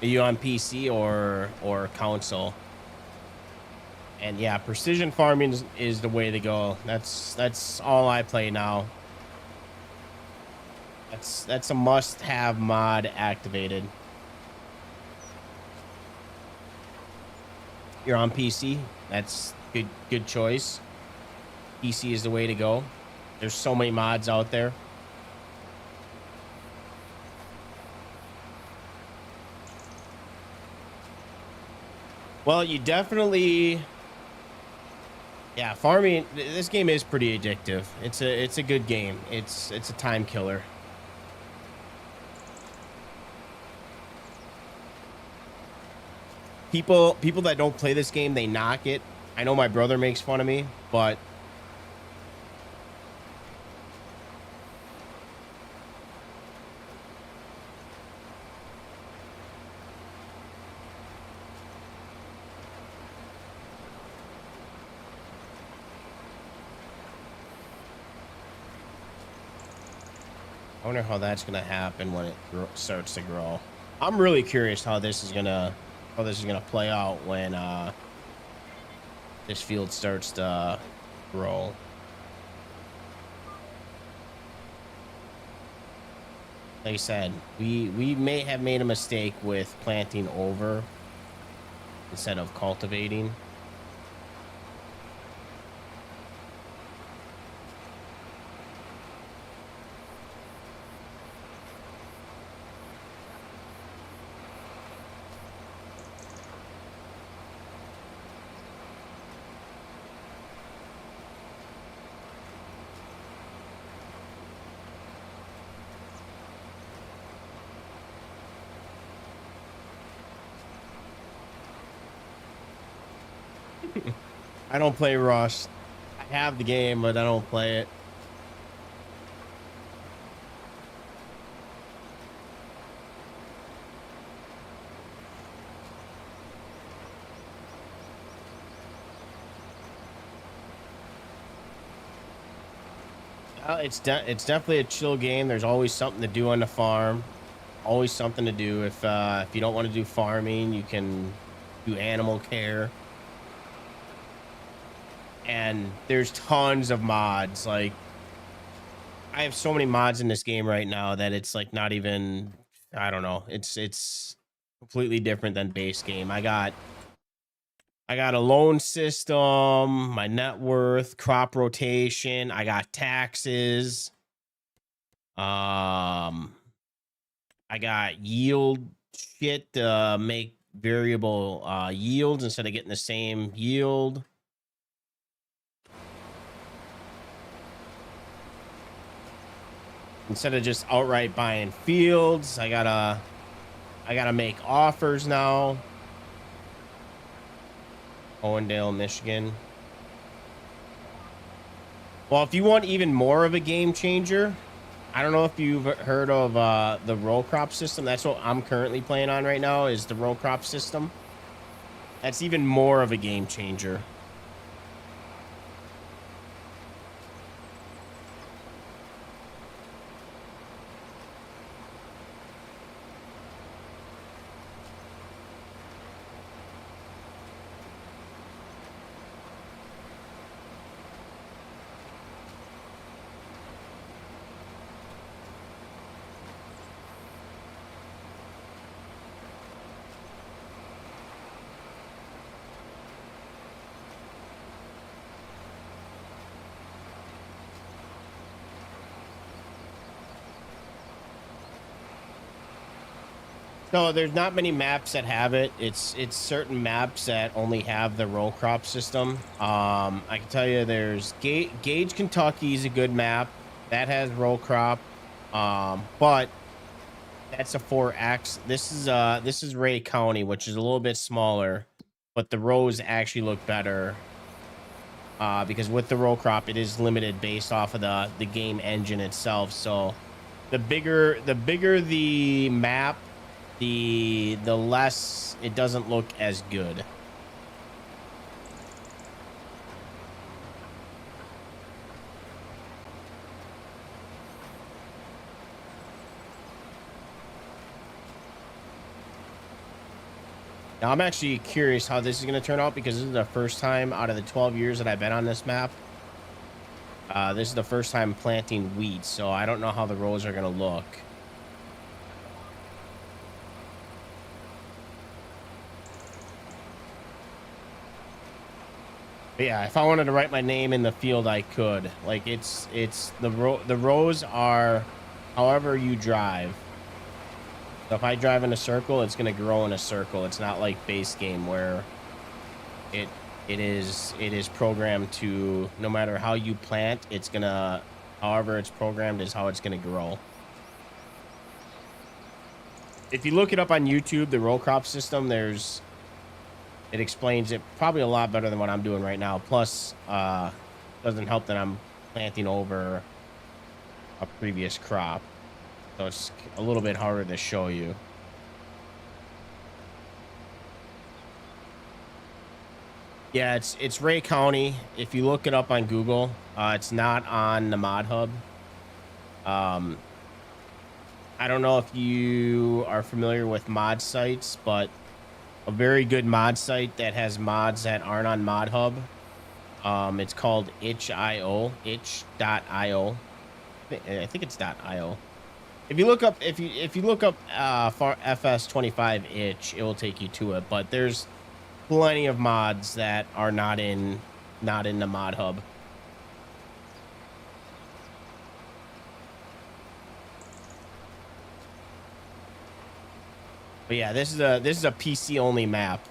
Are you on PC or console? And yeah, precision farming is the way to go. That's all I play now. That's a must-have mod activated. You're on PC. That's good choice. PC is the way to go. There's so many mods out there. Well, you definitely, yeah, farming, this game is pretty addictive. It's a good game. It's a time killer. People that don't play this game, they knock it. I know my brother makes fun of me, but I wonder how that's gonna happen when it starts to grow. I'm really curious how this is gonna play out when this field starts to grow. Like I said, we may have made a mistake with planting over instead of cultivating. I don't play Rust. I have the game, but I don't play it. It's definitely a chill game. There's always something to do on the farm. Always something to do. If you don't want to do farming, you can do animal care. And there's tons of mods. Like, I have so many mods in this game right now that it's like not even, I don't know. It's completely different than base game. I got a loan system, my net worth, crop rotation. I got taxes. I got yield shit to make variable yields instead of getting the same yield. Instead of just outright buying fields, I gotta make offers now. Owendale, Michigan. Well, if you want even more of a game changer, I don't know if you've heard of the row crop system. That's what I'm currently playing on right now, is the row crop system. That's even more of a game changer. No, there's not many maps that have it. It's certain maps that only have the row crop system. I can tell you there's Gage, Kentucky is a good map that has row crop. But that's a 4X. This is Ray County, which is a little bit smaller, but the rows actually look better. Because with the row crop, it is limited based off of the game engine itself. So the bigger the map, the less it doesn't look as good. Now, I'm actually curious how this is going to turn out because this is the first time out of the 12 years that I've been on this map. This is the first time planting wheat, so I don't know how the rows are going to look. But yeah, if I wanted to write my name in the field, I could. Like it's the rows are however you drive. So if I drive in a circle, it's going to grow in a circle. It's not like base game where it is programmed to, no matter how you plant, it's gonna, however it's programmed is how it's gonna grow. If you look it up on YouTube, the row crop system, it explains it probably a lot better than what I'm doing right now. Plus, doesn't help that I'm planting over a previous crop, so it's a little bit harder to show you. Yeah, it's Ray County. If you look it up on Google, it's not on the mod hub. I don't know if you are familiar with mod sites, but a very good mod site that has mods that aren't on mod hub. It's called itch.io, itch.io. I think it's .io. If you look up for FS25 itch, it will take you to it, but there's plenty of mods that are not in the mod hub. But yeah, this is a PC only map.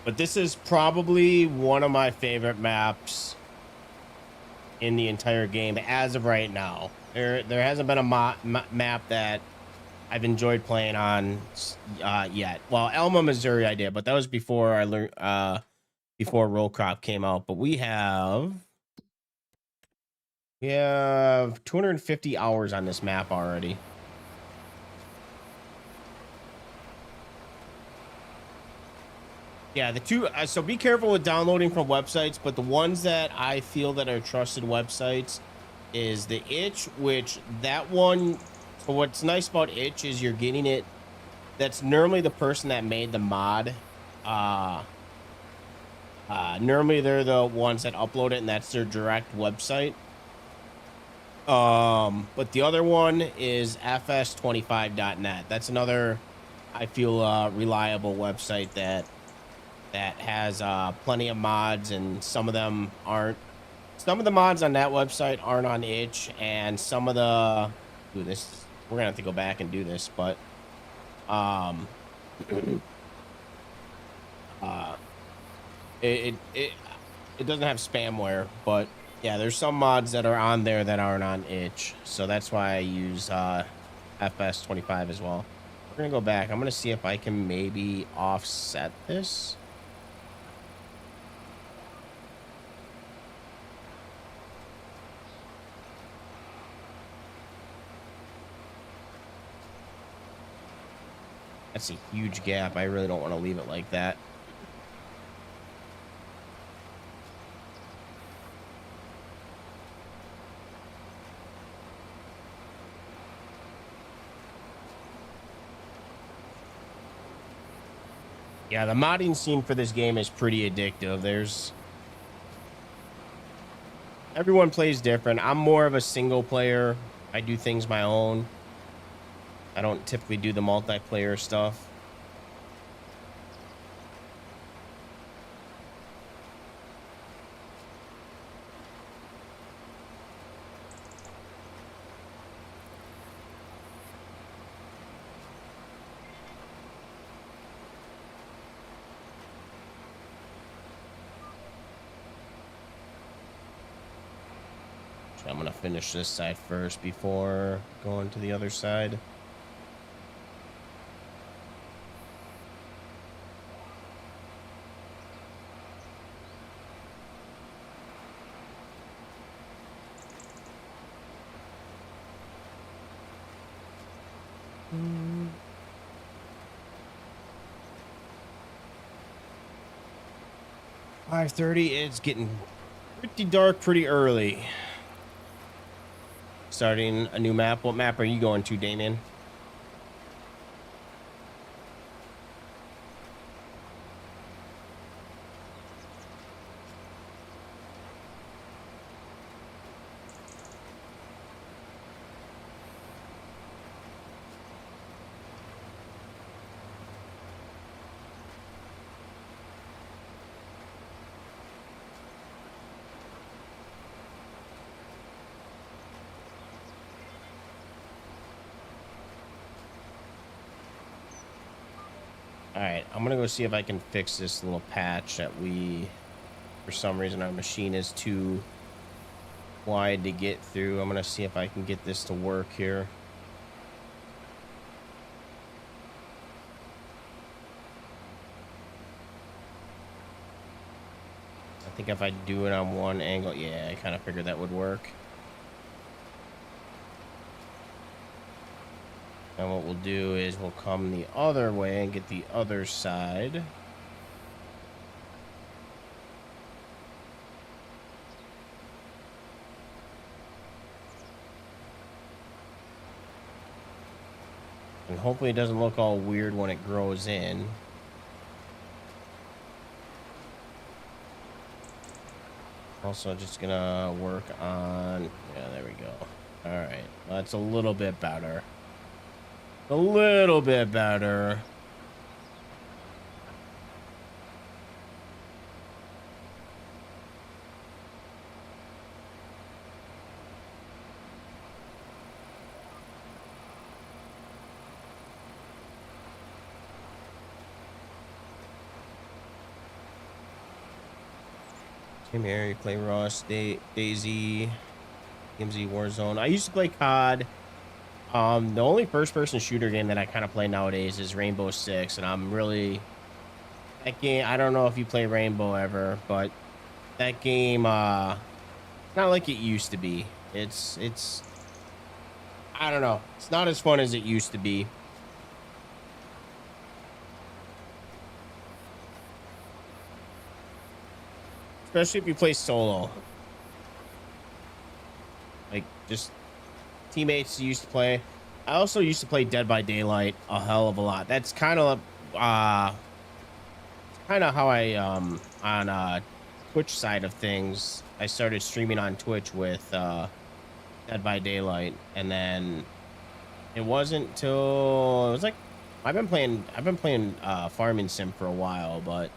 But this is probably one of my favorite maps in the entire game as of right now. There hasn't been a map that I've enjoyed playing on yet. Well, Elma, Missouri, I did, but that was before I learned before row crop came out. But we have 250 hours on this map already. Yeah, the two. So be careful with downloading from websites, but the ones that I feel that are trusted websites is the Itch, which that one. So what's nice about Itch is you're getting it. That's normally the person that made the mod. Normally they're the ones that upload it, and that's their direct website. But the other one is fs25.net. That's another, I feel, reliable website that has plenty of mods, and some of them aren't. Some of the mods on that website aren't on itch, and some of the we're gonna have to go back and do this, but it doesn't have spamware, but yeah, there's some mods that are on there that aren't on itch, so that's why I use fs25 as well. We're gonna go back. I'm gonna see if I can maybe offset this. That's a huge gap. I really don't want to leave it like that. Yeah, the modding scene for this game is pretty addictive. Everyone plays different. I'm more of a single player. I do things my own. I don't typically do the multiplayer stuff. I'm gonna finish this side first before going to the other side. Mm. 5:30. It's getting pretty dark pretty early. Starting a new map. What map are you going to, Damien? All right, I'm gonna go see if I can fix this little patch that for some reason, our machine is too wide to get through. I'm gonna see if I can get this to work here. I think if I do it on one angle, yeah, I kind of figured that would work. And what we'll do is we'll come the other way and get the other side. And hopefully it doesn't look all weird when it grows in. Also just gonna work on, yeah, there we go. All right, that's a little bit better. A little bit better. Same here, you play Rust, Daisy, DMZ Warzone. I used to play COD. The only first-person shooter game that I kind of play nowadays is Rainbow Six, and I'm really that game. I don't know if you play Rainbow ever, but that game, not like it used to be. It's I don't know. It's not as fun as it used to be. Especially if you play solo. Like, just teammates used to play. I also used to play Dead by Daylight a hell of a lot. That's kind of how I on Twitch side of things, I started streaming on Twitch with Dead by Daylight, and then it wasn't till it was like I've been playing Farming Sim for a while, but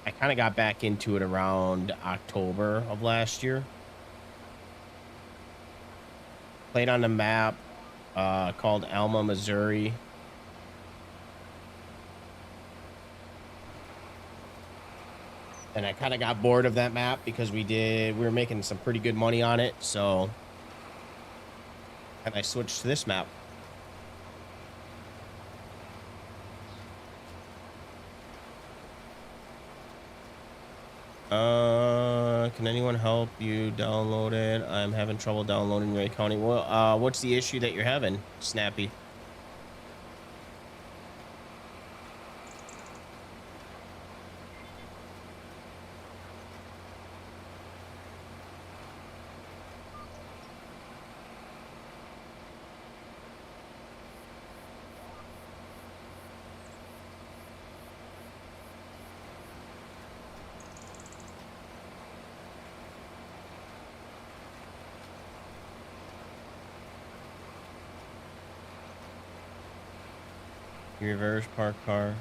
I kind of got back into it around October of last year. Played on the map called Alma, Missouri. And I kind of got bored of that map because we were making some pretty good money on it. So, and I switched to this map. Can anyone help you download it? I'm having trouble downloading Ray County. Well, what's the issue that you're having, Snappy? Reverse park car.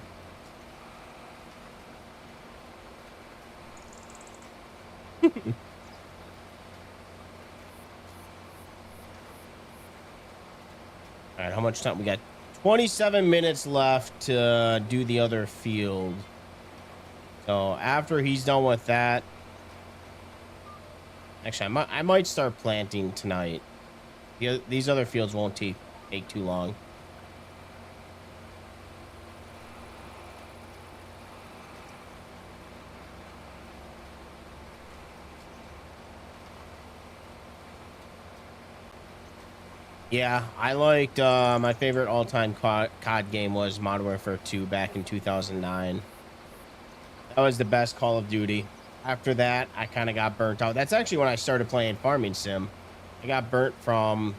All right, how much time we got? 27 minutes left to do the other field. So after he's done with that, Actually, I might start planting tonight. These other fields won't take too long. Yeah, I liked my favorite all-time COD game was Modern Warfare 2 back in 2009. That was the best Call of Duty. After that, I kind of got burnt out. That's actually when I started playing Farming Sim. I got burnt from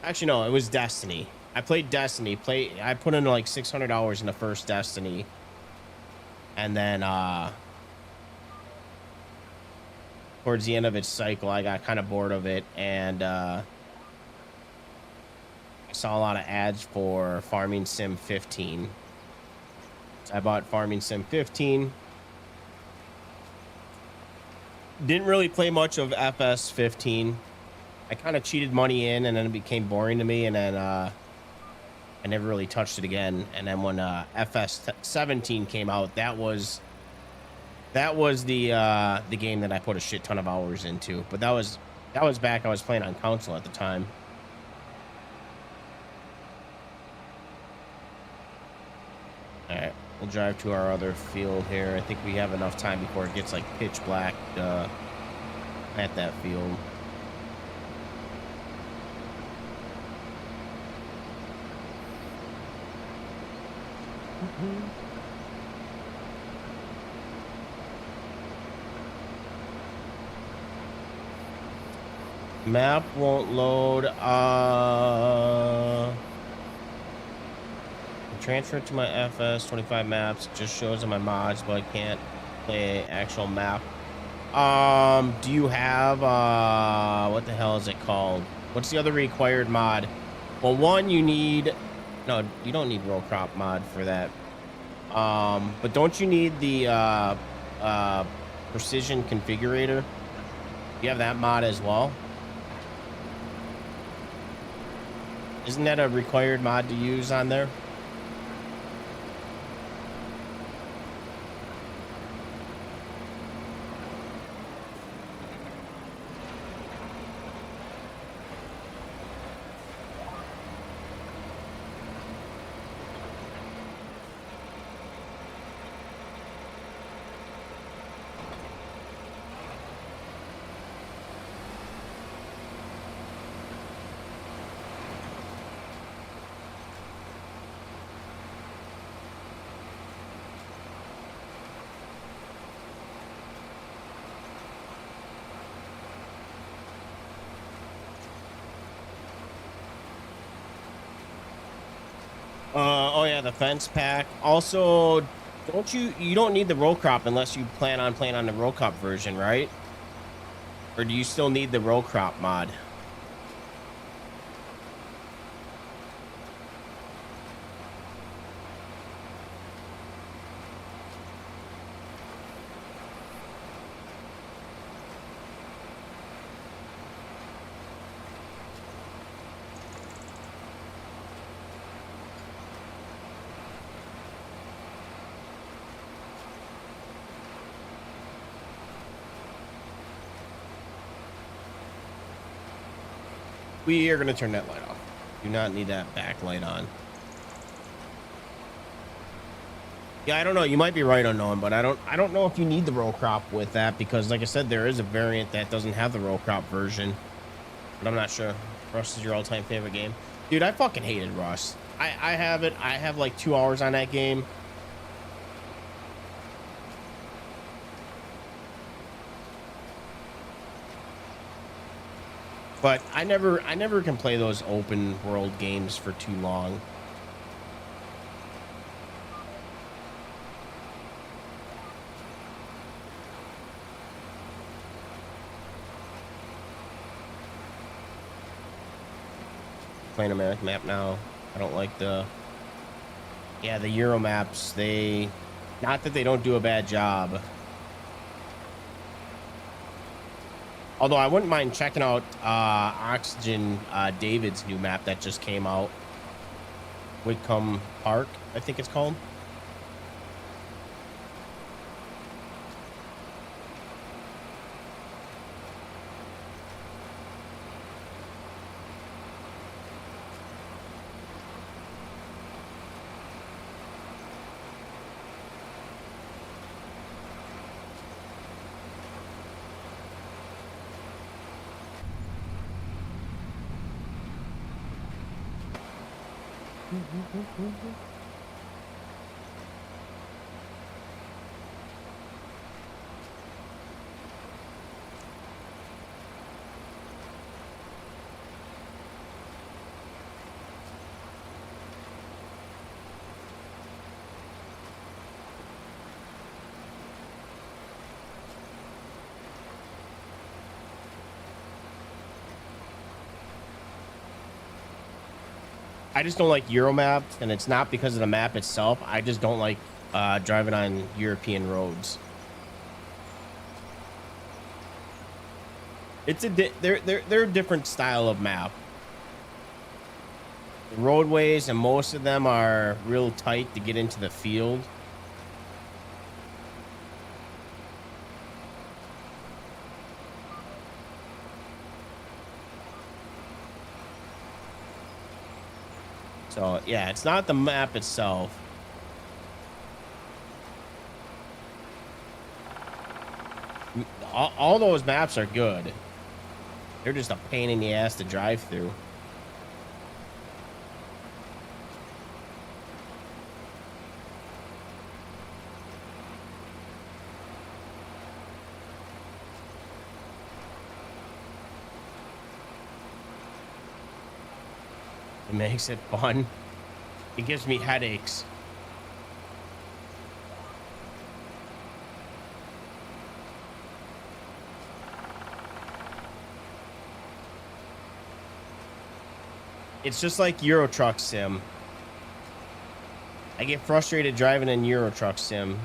actually no, it was Destiny. I played Destiny. I put in like 600 hours in the first Destiny. And then towards the end of its cycle, I got kind of bored of it, and I saw a lot of ads for Farming Sim 15. So I bought Farming Sim 15. Didn't really play much of FS 15. I kind of cheated money in, and then it became boring to me, and then I never really touched it again. And then when FS 17 came out, that was the game that I put a shit ton of hours into. But that was back I was playing on console at the time. All right, we'll drive to our other field here. I think we have enough time before it gets like pitch black at that field. Map won't load. Transfer to my FS 25 maps. Just shows on my mods, but I can't play actual map. Do you have what the hell is it called? What's the other required mod? Well, one, you need no, you don't need row crop mod for that. But don't you need the precision configurator? You have that mod as well. Isn't that a required mod to use on there? Oh yeah, the fence pack. Also, you don't need the row crop unless you plan on playing on the row crop version, right? Or do you still need the row crop mod? We are going to turn that light off. Do not need that backlight on. Yeah, I don't know. You might be right, Unknown, but I don't know if you need the row crop with that, because like I said, there is a variant that doesn't have the row crop version. But I'm not sure. Rust is your all-time favorite game. Dude, I fucking hated Rust. I have it. I have like 2 hours on that game. But I never can play those open world games for too long. Playing American map now. I don't like the Euro maps. Not that they don't do a bad job. Although I wouldn't mind checking out Oxygen David's new map that just came out. Whitcomb Park, I think it's called. I just don't like Euromap, and it's not because of the map itself. I just don't like driving on European roads. It's they're a different style of map. The roadways, and most of them are real tight to get into the field. So yeah, it's not the map itself. All those maps are good. They're just a pain in the ass to drive through. It makes it fun. It gives me headaches. It's just like Euro Truck Sim. I get frustrated driving in Euro Truck Sim.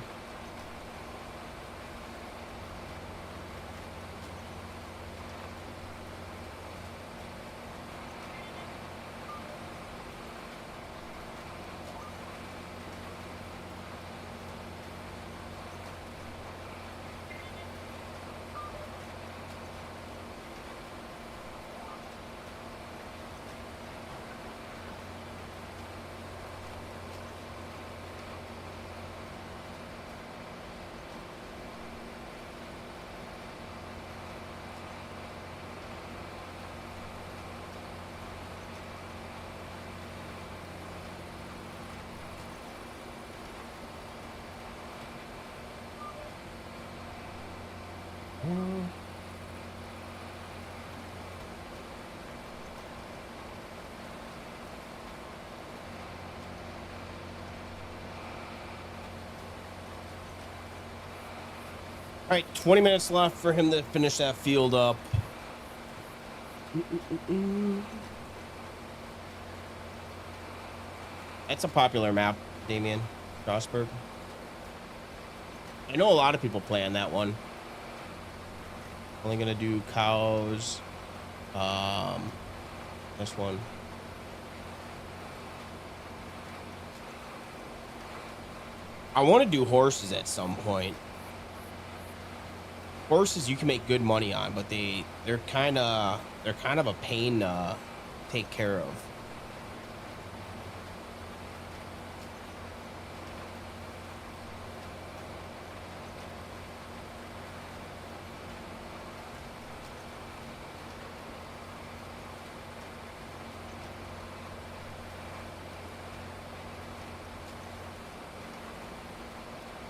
All right, 20 minutes left for him to finish that field up. That's a popular map, Damien. Strasburg. I know a lot of people play on that one. Only gonna do cows. This one. I want to do horses at some point. Horses you can make good money on, but they're kind of a pain to take care of.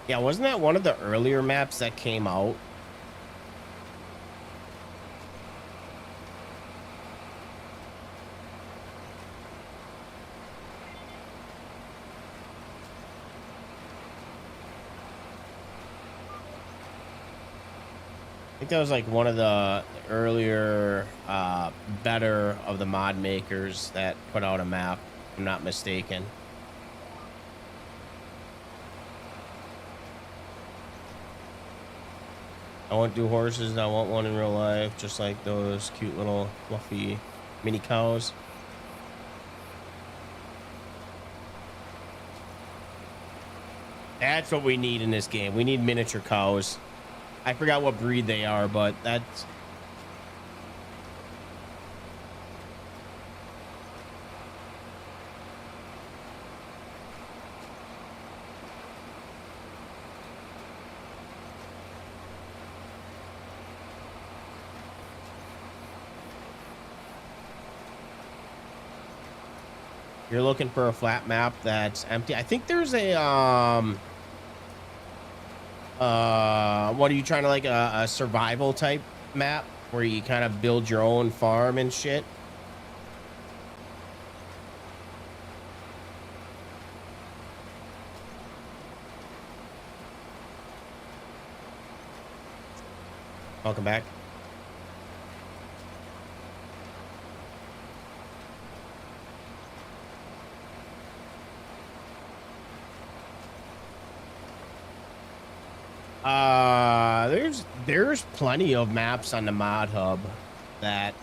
Yeah, wasn't that one of the earlier maps that came out? I think that was like one of the earlier, better of the mod makers that put out a map, if I'm not mistaken. I want to do horses. I want one in real life, just like those cute little fluffy mini cows. That's what we need in this game. We need miniature cows. I forgot what breed they are, but that's... You're looking for a flat map that's empty. I think there's a what are you trying to like a survival type map where you kind of build your own farm and shit? Welcome back. There's plenty of maps on the mod hub that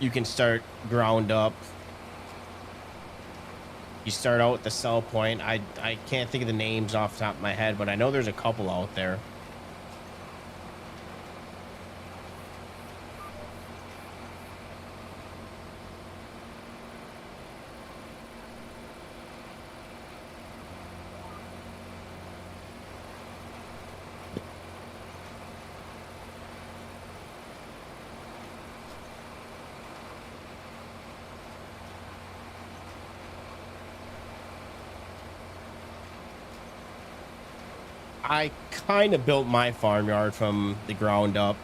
you can start ground up. You start out with the sell point. I can't think of the names off the top of my head, but I know there's a couple out there. I kind of built my farmyard from the ground up.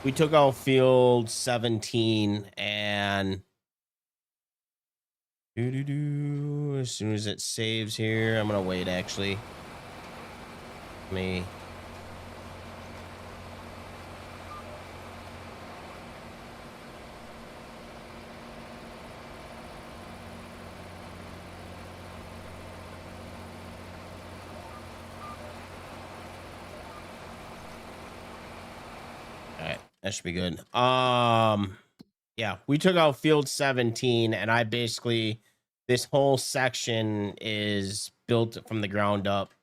We took out field 17 and as soon as it saves here, I'm gonna wait actually. Me. That should be good. Yeah, we took out field 17 and I basically, this whole section is built from the ground up.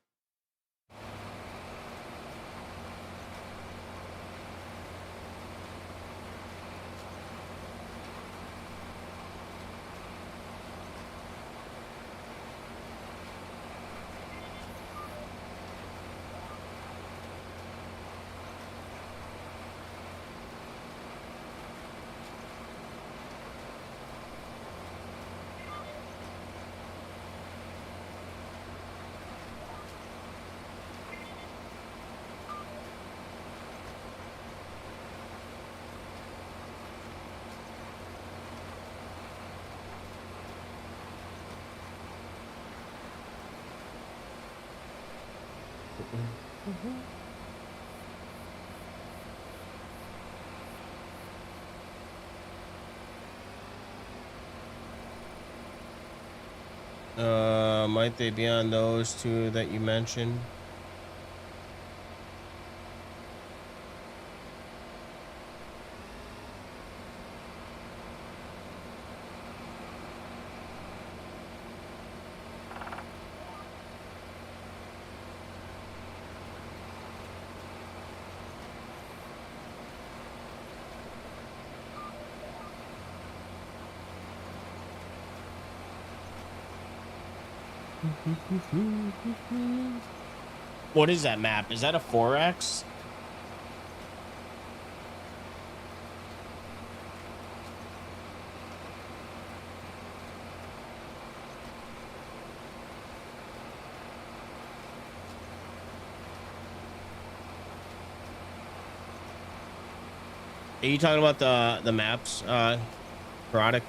Might they be on those two that you mentioned? What is that map? Is that a 4X? Are you talking about the maps, product?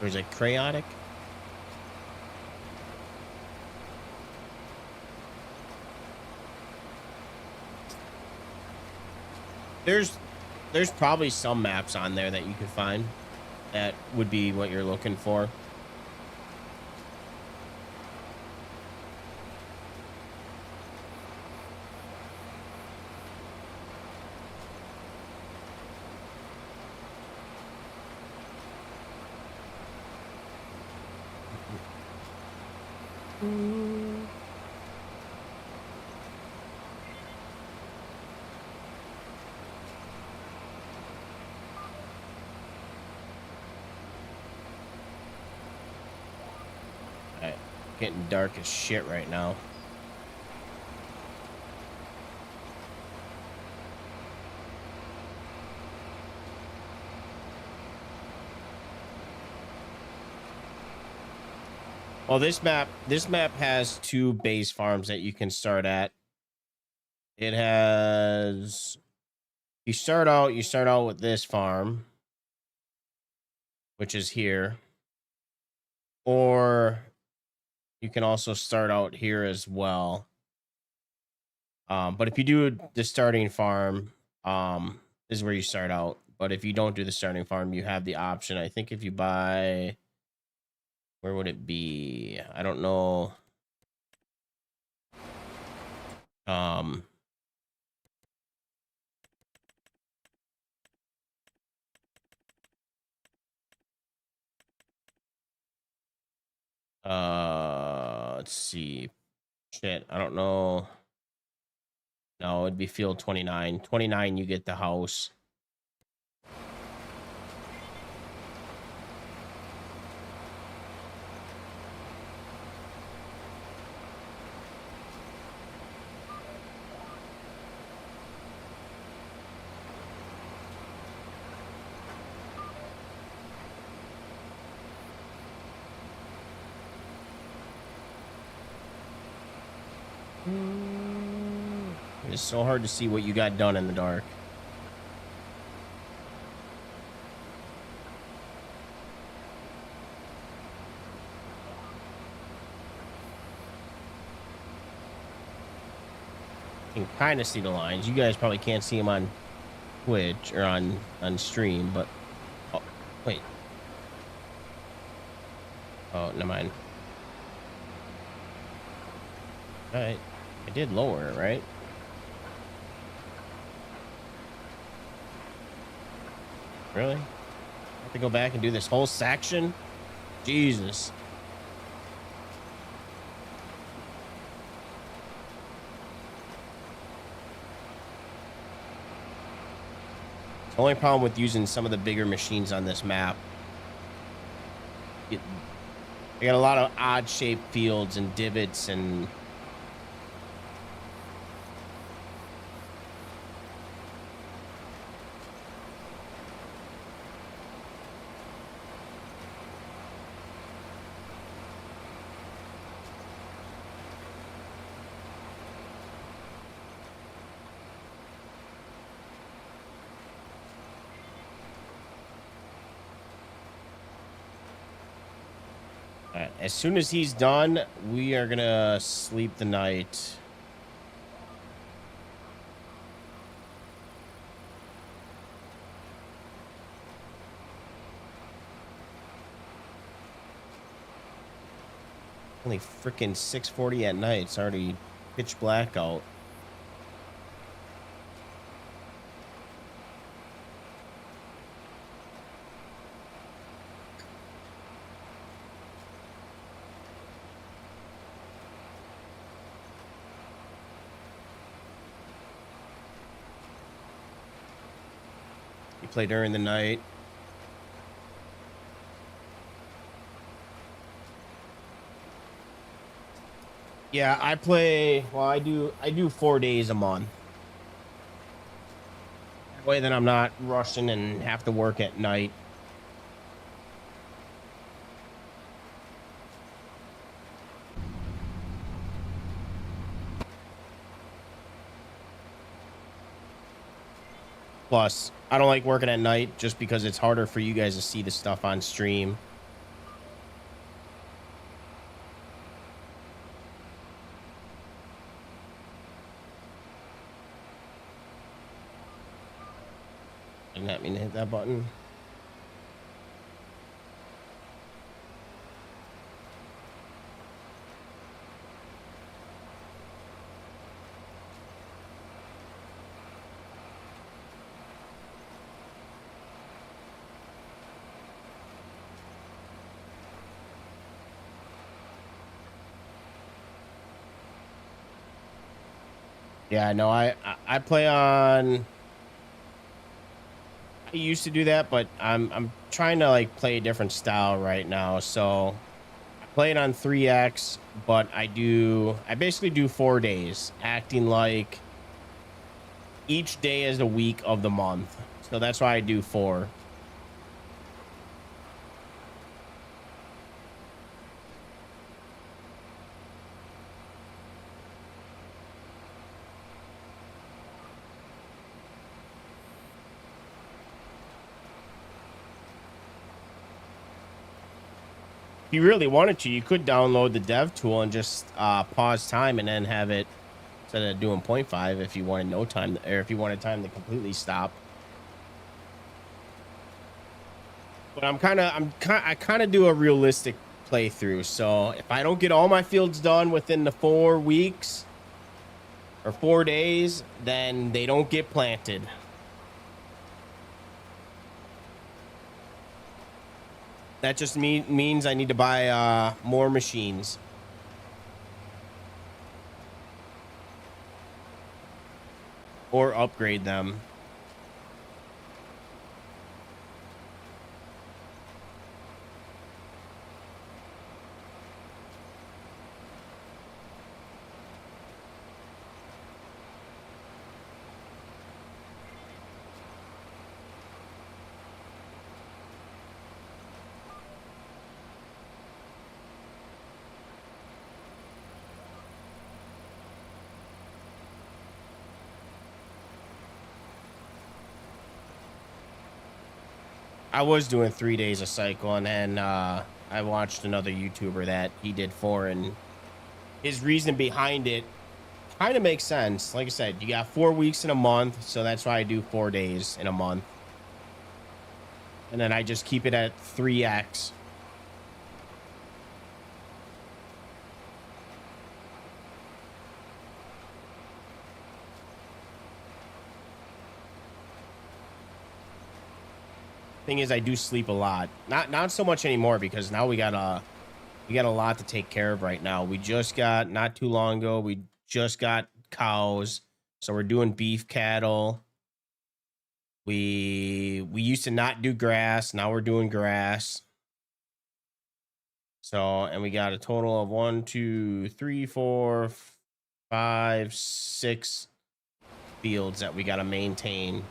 Or is it chaotic? There's probably some maps on there that you could find that would be what you're looking for. Getting dark as shit right now. Well, this map has 2 base farms that you can start at. It has you start out with this farm, which is here. Or you can also start out here as well. But if you do the starting farm, this is where you start out. But if you don't do the starting farm, you have the option. I think if you buy, where would it be? I don't know. Um, let's see. Shit, I don't know. No, it'd be field 29. 29, you get the house. It's so hard to see what you got done in the dark. You can kind of see the lines. You guys probably can't see them on Twitch or on stream, but oh, wait. Oh, never mind. All right, I did lower it, right? Really? I have to go back and do this whole section? Jesus. The only problem with using some of the bigger machines on this map, I got a lot of odd shaped fields and divots and as soon as he's done, we are gonna sleep the night. Only freaking 6:40 at night. It's already pitch black out. You play during the night. Yeah, I play. Well, I do 4 days a month. That way, then I'm not rushing and have to work at night. Plus, I don't like working at night just because it's harder for you guys to see the stuff on stream. Did not mean to hit that button. Yeah, no, I play on. I used to do that, but I'm trying to like play a different style right now. So I play it on 3x, but I basically do 4 days, acting like each day is a week of the month. So that's why I do 4. If you really wanted to, you could download the dev tool and just pause time and then have it instead of doing 0.5 if you wanted no time, or if you wanted time to completely stop. But I kind of do a realistic playthrough. So if I don't get all my fields done within the 4 weeks or 4 days, then they don't get planted. That just means I need to buy more machines. Or upgrade them. I was doing 3 days a cycle, and then I watched another YouTuber that he did 4, and his reason behind it kind of makes sense. Like I said, you got 4 weeks in a month, so that's why I do 4 days in a month. And then I just keep it at 3x. Thing is, I do sleep a lot. Not so much anymore, because now we got a lot to take care of right now. We just got, not too long ago, we just got cows, so we're doing beef cattle. We used to not do grass, now we're doing grass. So, and we got a total of 1, 2, 3, 4, 5, 6 fields that we got to maintain.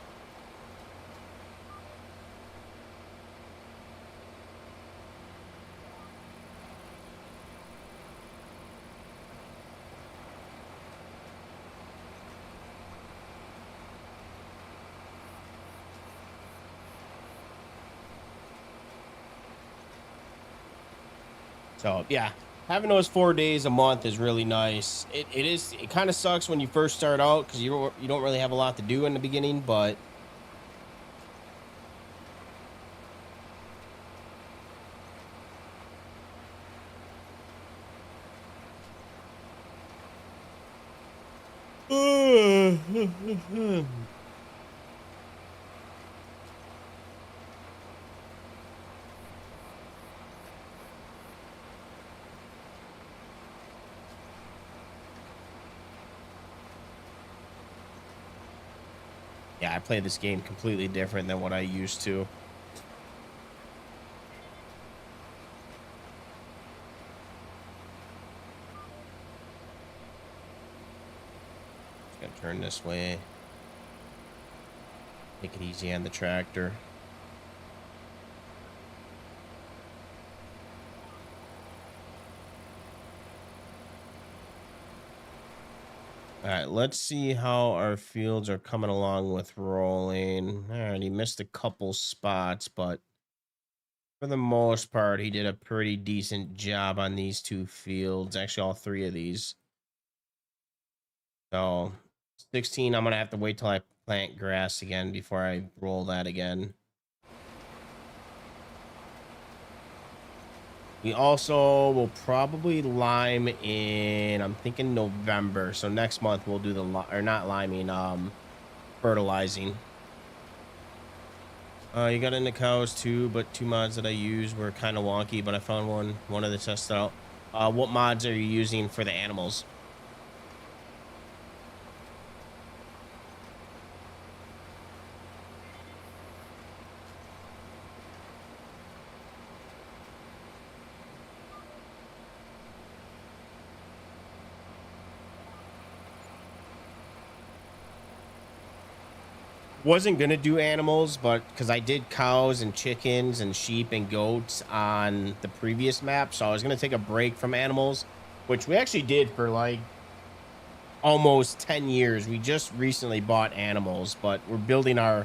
So yeah, having those 4 days a month is really nice. It kind of sucks when you first start out, because you don't really have a lot to do in the beginning, but yeah, I play this game completely different than what I used to. Just gotta turn this way. Make it easy on the tractor. All right, let's see how our fields are coming along with rolling. All right, he missed a couple spots, but for the most part, he did a pretty decent job on these 2 fields. Actually, all 3 of these. So 16, I'm going to have to wait till I plant grass again before I roll that again. We also will probably lime in, I'm thinking November. So next month we'll do the, or not liming, fertilizing. You got into cows too, but 2 mods that I use were kind of wonky, but I found one of the tests out. What mods are you using for the animals? Wasn't gonna do animals, but because I did cows and chickens and sheep and goats on the previous map, so I was gonna take a break from animals, which we actually did for like almost 10 years. We just recently bought animals, but we're building our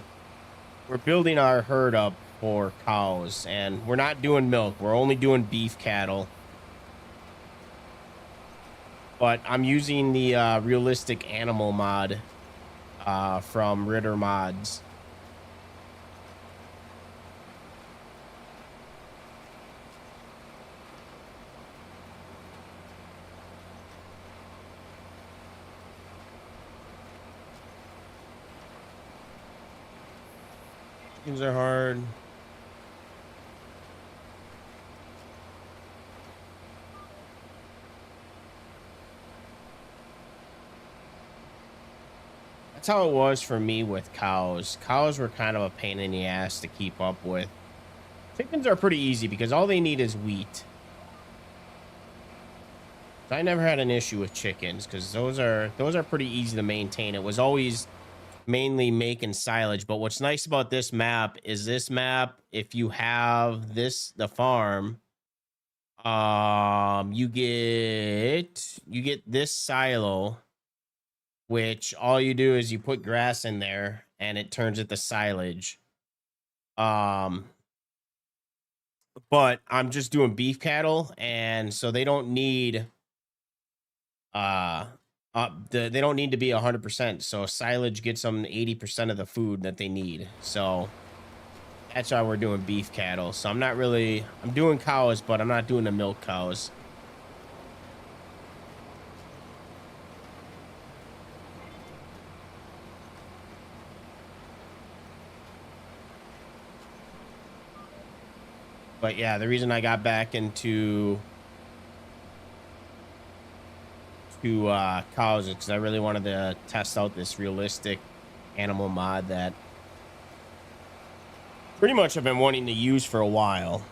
herd up for cows, and we're not doing milk. We're only doing beef cattle. But I'm using the realistic animal mod from Ritter Mods. Chickens are hard. That's how it was for me with cows. Cows were kind of a pain in the ass to keep up with. Chickens are pretty easy because all they need is wheat. So I never had an issue with chickens because those are pretty easy to maintain. It was always mainly making silage. But what's nice about this map is if you have the farm, you get this silo, which all you do is you put grass in there and it turns it to silage. But I'm just doing beef cattle, and so they don't need they don't need to be 100%. So silage gets them 80% of the food that they need. So that's why we're doing beef cattle. So I'm doing cows, but I'm not doing the milk cows. But yeah, the reason I got back into cows is because I really wanted to test out this realistic animal mod that pretty much I've been wanting to use for a while.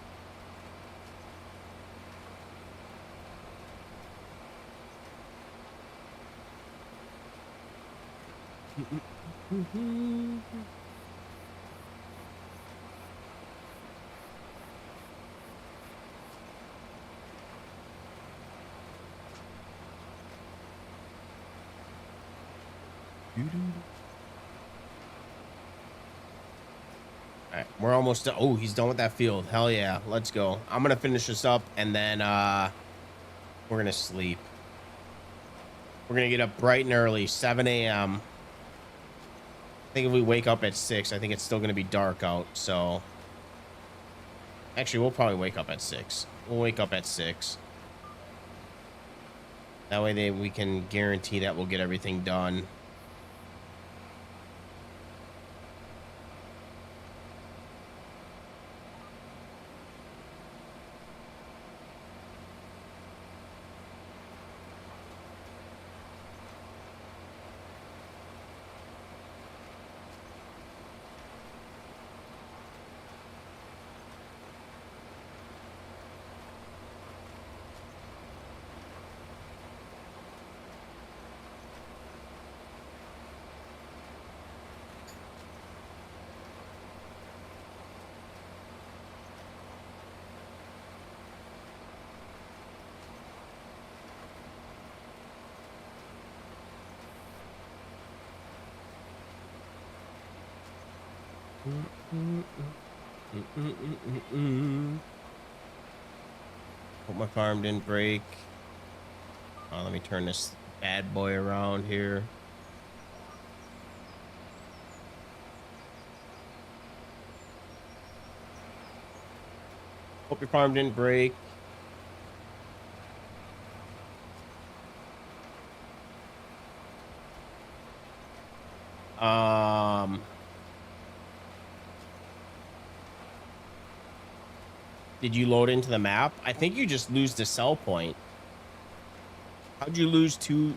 All right, we're almost done. Oh, he's done with that field. Hell yeah, let's go. I'm gonna finish this up and then we're gonna sleep. We're gonna get up bright and early, 7 a.m. I think if we wake up at 6, I think it's still gonna be dark out. So actually, we'll probably wake up at 6. We'll wake up at 6. That way we can guarantee that we'll get everything done. Hope my farm didn't break. Let me turn this bad boy around here. Hope your farm didn't break. Did you load into the map? I think you just lose the sell point. How'd you lose two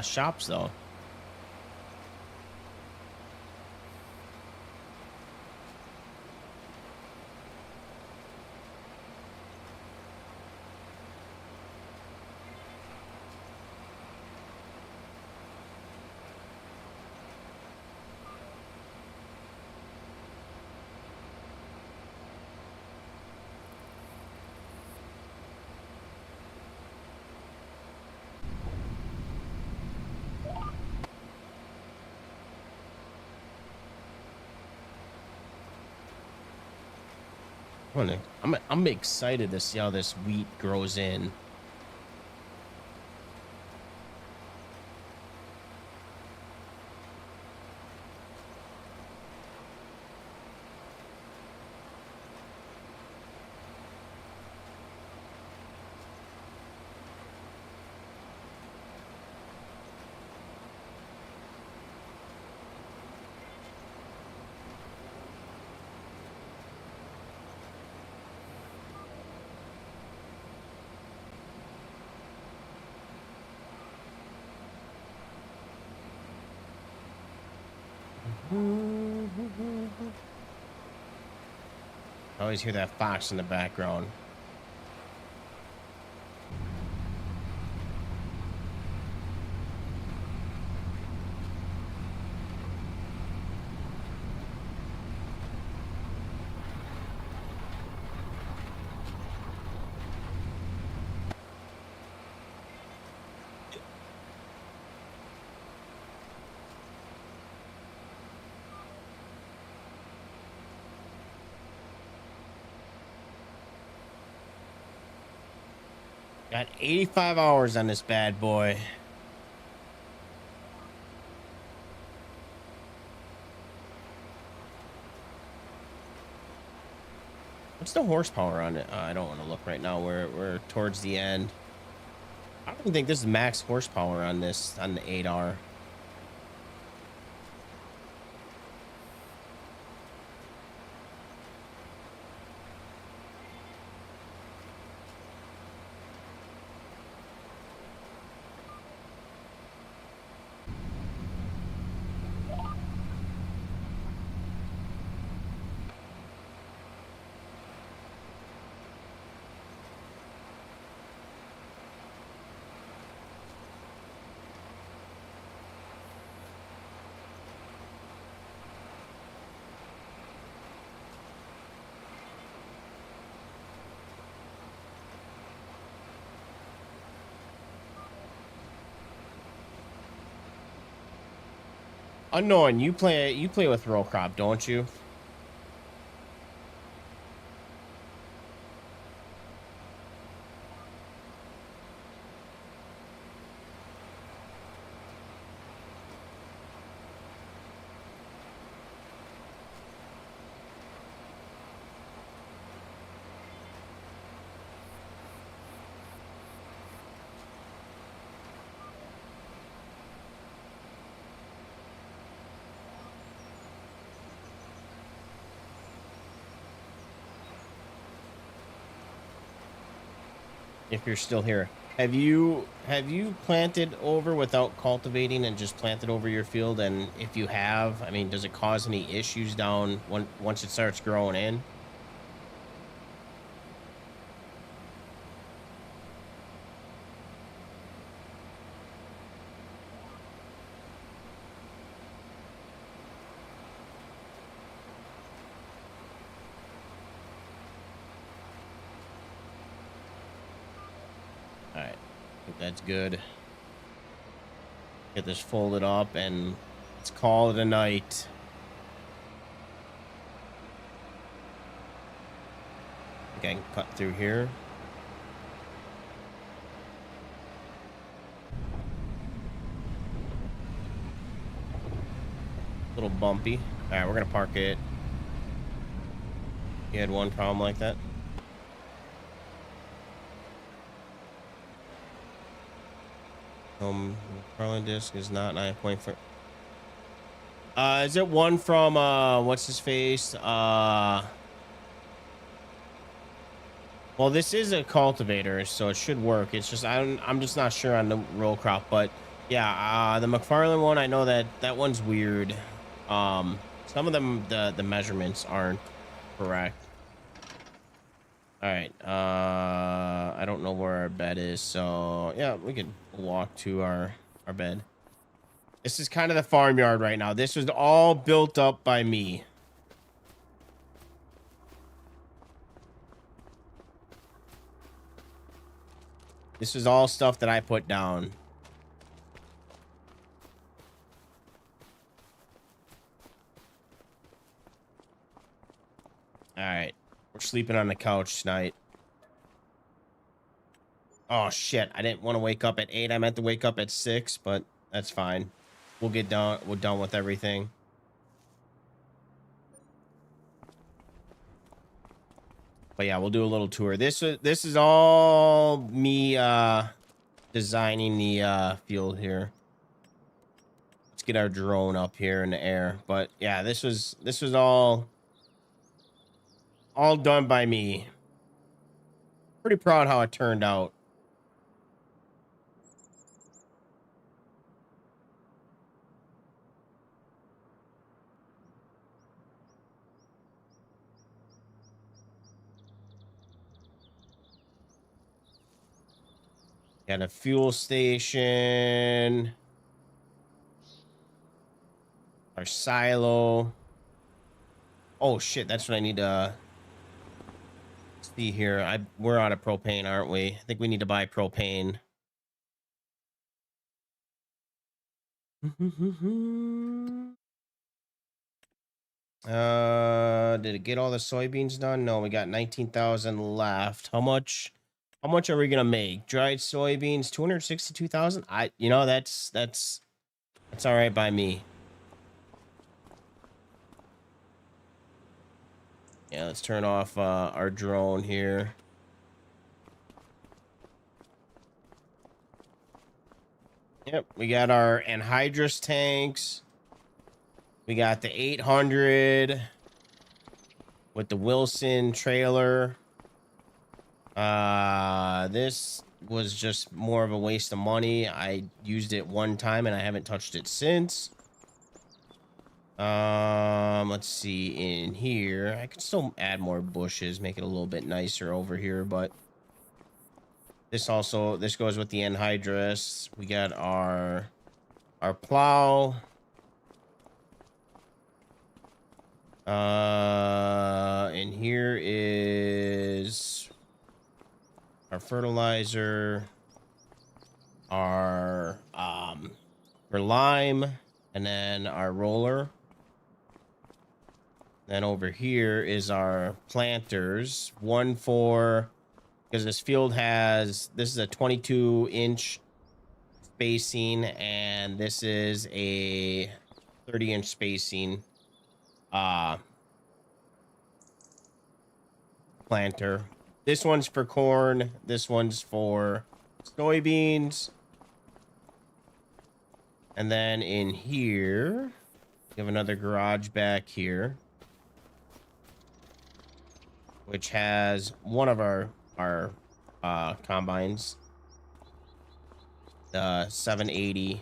shops though? I'm excited to see how this wheat grows in. I always hear that fox in the background. Got 85 hours on this bad boy. What's the horsepower on it? I don't want to look right now. We're towards the end. I don't think this is max horsepower on this, on the 8R. Unknown, you play with row crop, don't you? If you're still here, have you planted over without cultivating and just planted over your field? And if you have, I mean, does it cause any issues down once it starts growing in? All right, I think that's good. Get this folded up and let's call it a night. I think I can cut through here. A little bumpy. All right, we're gonna park it. You had one problem like that? Carlin disc is not 9.4. Is it one from what's his face? Well, this is a cultivator, so it should work. It's just I'm just not sure on the row crop, but yeah, the McFarlane one, I know that one's weird. Some of them the measurements aren't correct. All right. I don't know where our bed is, so yeah, we could walk to our bed. This is kind of the farmyard right now. This was all built up by me. This is all stuff that I put down. All right. We're sleeping on the couch tonight. Oh shit! I didn't want to wake up at 8. I meant to wake up at 6, but that's fine. We'll get done. We're done with everything. But yeah, we'll do a little tour. This is all me designing the field here. Let's get our drone up here in the air. But yeah, this was all done by me. Pretty proud how it turned out. Got a fuel station. Our silo. Oh shit, that's what I need to see here. We're out of propane, aren't we? I think we need to buy propane. Did it get all the soybeans done? No, we got 19,000 left. How much are we gonna make? Dried soybeans, 262,000. That's all right by me. Yeah, let's turn off our drone here. Yep, we got our anhydrous tanks. We got the 800 with the Wilson trailer. This was just more of a waste of money. I used it one time and I haven't touched it since. Let's see in here. I could still add more bushes, make it a little bit nicer over here, but this goes with the anhydrous. We got our plow. And here is our fertilizer, our for lime, and then our roller. Then over here is our planters. One for, because this field this is a 22-inch spacing, and this is a 30-inch spacing planter. This one's for corn. This one's for soybeans. And then in here, we have another garage back here, which has one of our combines, the 780,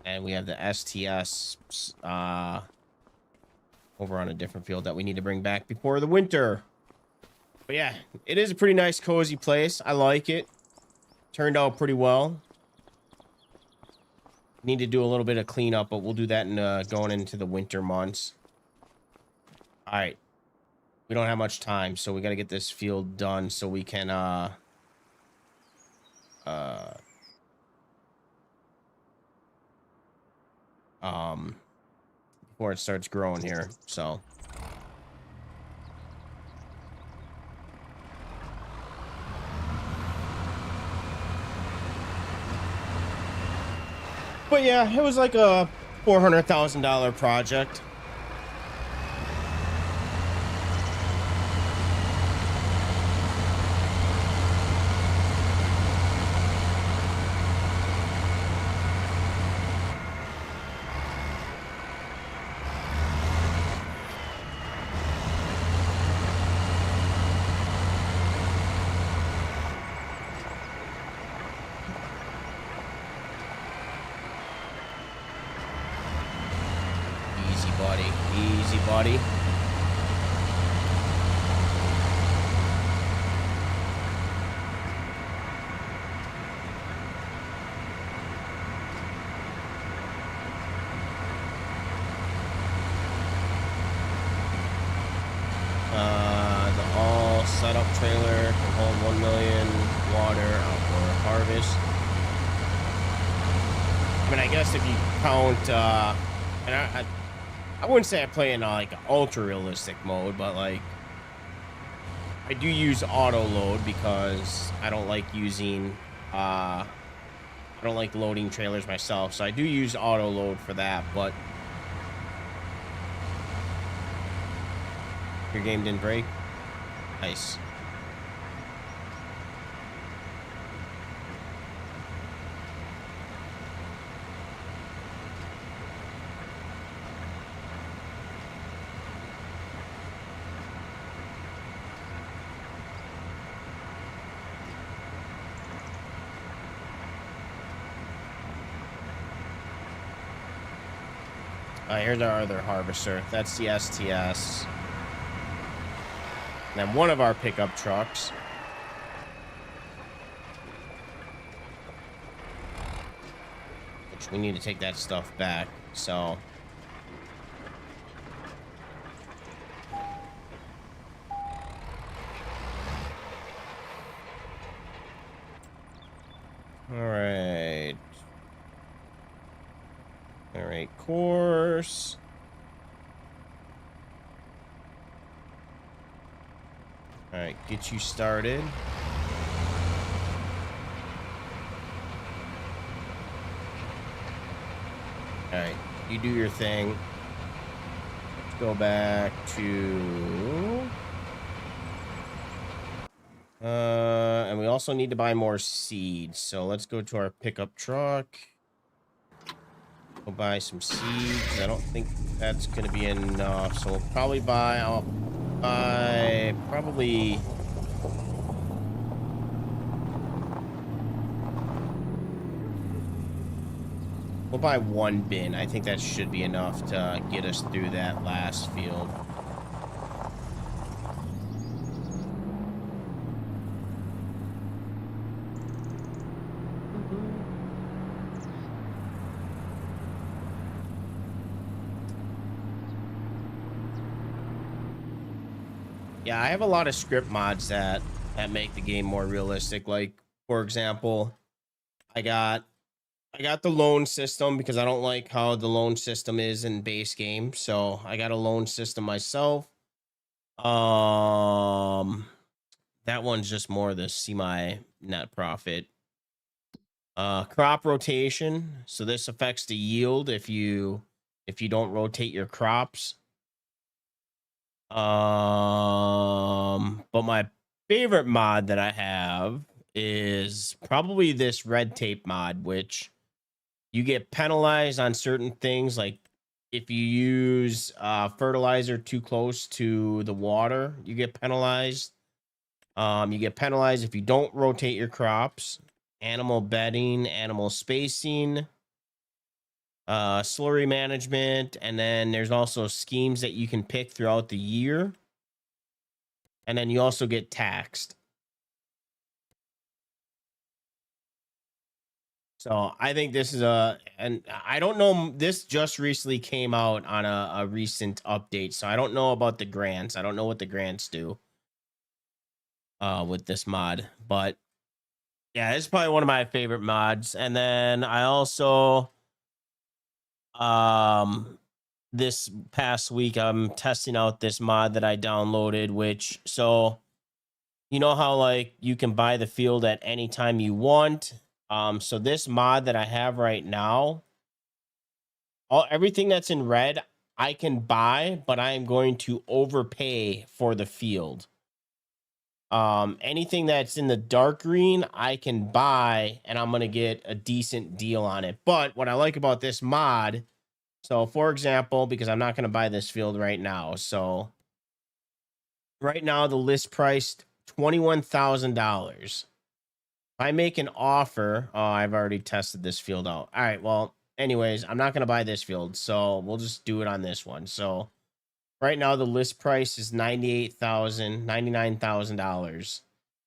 and we have the STS over on a different field that we need to bring back before the winter. But yeah, it is a pretty nice, cozy place. I like it. Turned out pretty well. Need to do a little bit of cleanup, but we'll do that in going into the winter months. All right. We don't have much time, so we got to get this field done so we can before it starts growing here. So but yeah, it was like a $400,000 project. Easy, buddy. The all setup trailer can hold 1 million water outdoor harvest. I mean, I guess if you count, and I wouldn't say I play in like ultra realistic mode, but like I do use auto load because I don't like using I don't like loading trailers myself, so I do use auto load for that. But your game didn't break. Nice. Here's our other harvester. That's the STS. And then one of our pickup trucks. Which we need to take that stuff back. So. Alright. Alright, course. Alright, get you started. Alright, you do your thing. Let's go back to... and we also need to buy more seeds. So let's go to our pickup truck. Go buy some seeds. I don't think that's going to be enough. So we'll probably buy... I'll buy probably... We'll buy one bin. I think that should be enough to get us through that last field. Yeah, I have a lot of script mods that make the game more realistic. Like, for example, I got the loan system because I don't like how the loan system is in base game. So I got a loan system myself. That one's just more to see my net profit. Crop rotation. So this affects the yield if you don't rotate your crops. But my favorite mod that I have is probably this red tape mod, which you get penalized on certain things. Like if you use fertilizer too close to the water, you get penalized. You get penalized if you don't rotate your crops, animal bedding, animal spacing, slurry management, and then there's also schemes that you can pick throughout the year. And then you also get taxed. So I think this is and I don't know, this just recently came out on a recent update. So I don't know about the grants. I don't know what the grants do with this mod, but yeah, it's probably one of my favorite mods. And then I also, this past week, I'm testing out this mod that I downloaded, which, so you know how like you can buy the field at any time you want. So this mod that I have right now, everything that's in red, I can buy, but I am going to overpay for the field. Anything that's in the dark green, I can buy, and I'm going to get a decent deal on it. But what I like about this mod, so for example, because I'm not going to buy this field right now. So right now, the list price $21,000. I make an offer. Oh, I've already tested this field out. All right. Well, anyways, I'm not going to buy this field, so we'll just do it on this one. So right now, the list price is $99,000.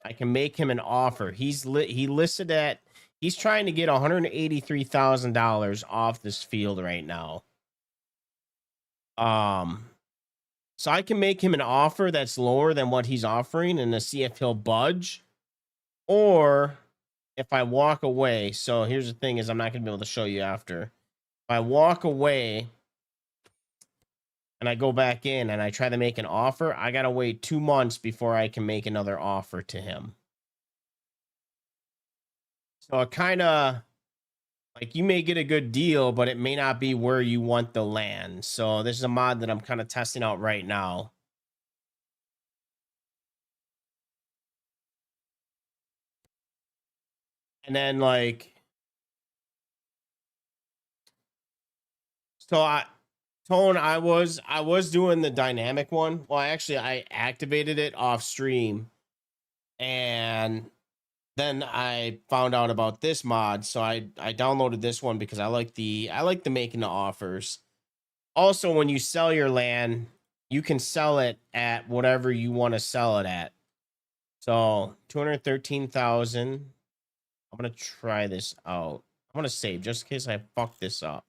I can make him an offer. He listed at, he's trying to get $183,000 off this field right now. So I can make him an offer that's lower than what he's offering and to see if he'll budge, or if I walk away. So here's the thing: is I'm not gonna be able to show you after. If I walk away, and I go back in and I try to make an offer, I got to wait 2 months before I can make another offer to him. So it kind of like you may get a good deal, but it may not be where you want the land. So this is a mod that I'm kind of testing out right now. And then like, so I was doing the dynamic one. Well, actually I activated it off stream, and then I found out about this mod. So I downloaded this one because I like the making the offers. Also, when you sell your land, you can sell it at whatever you want to sell it at. So 213,000. I'm gonna try this out. I'm gonna save just in case I fuck this up.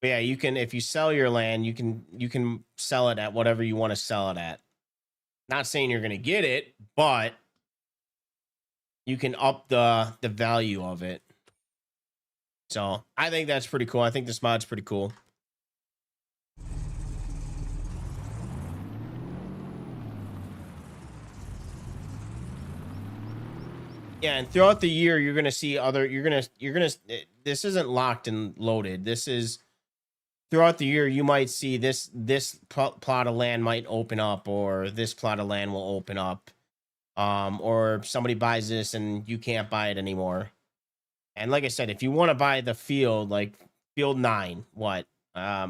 But yeah, you can, if you sell your land, you can sell it at whatever you want to sell it at. Not saying you're gonna get it, but you can up the value of it. So I think that's pretty cool. I think this mod's pretty cool. Yeah, and throughout the year, you're gonna see other. You're gonna. This isn't locked and loaded. This is throughout the year. You might see this plot of land might open up, or this plot of land will open up, or somebody buys this and you can't buy it anymore. And like I said, if you want to buy the field, like field 9, what? I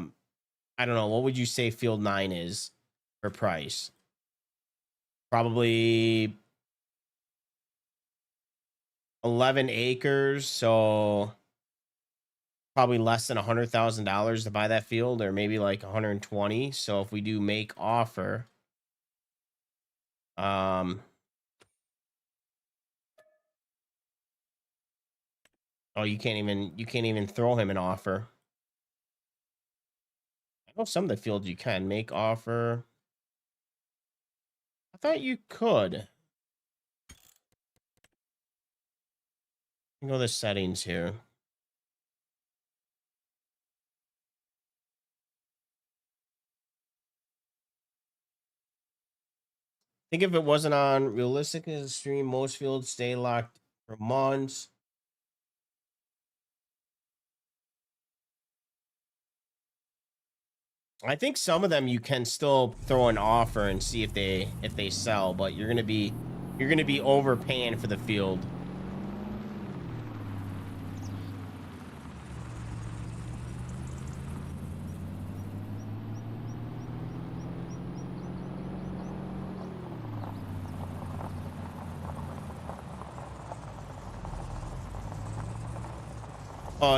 don't know. What would you say field 9 is for price? Probably 11 acres, so probably less than $100,000 to buy that field, or maybe like 120. So if we do make offer, oh, you can't even throw him an offer. I know some of the fields you can make offer. I thought you could. Go to the settings here. I think if it wasn't on realistic as a stream, most fields stay locked for months. I think some of them you can still throw an offer and see if they sell, but you're gonna be overpaying for the field.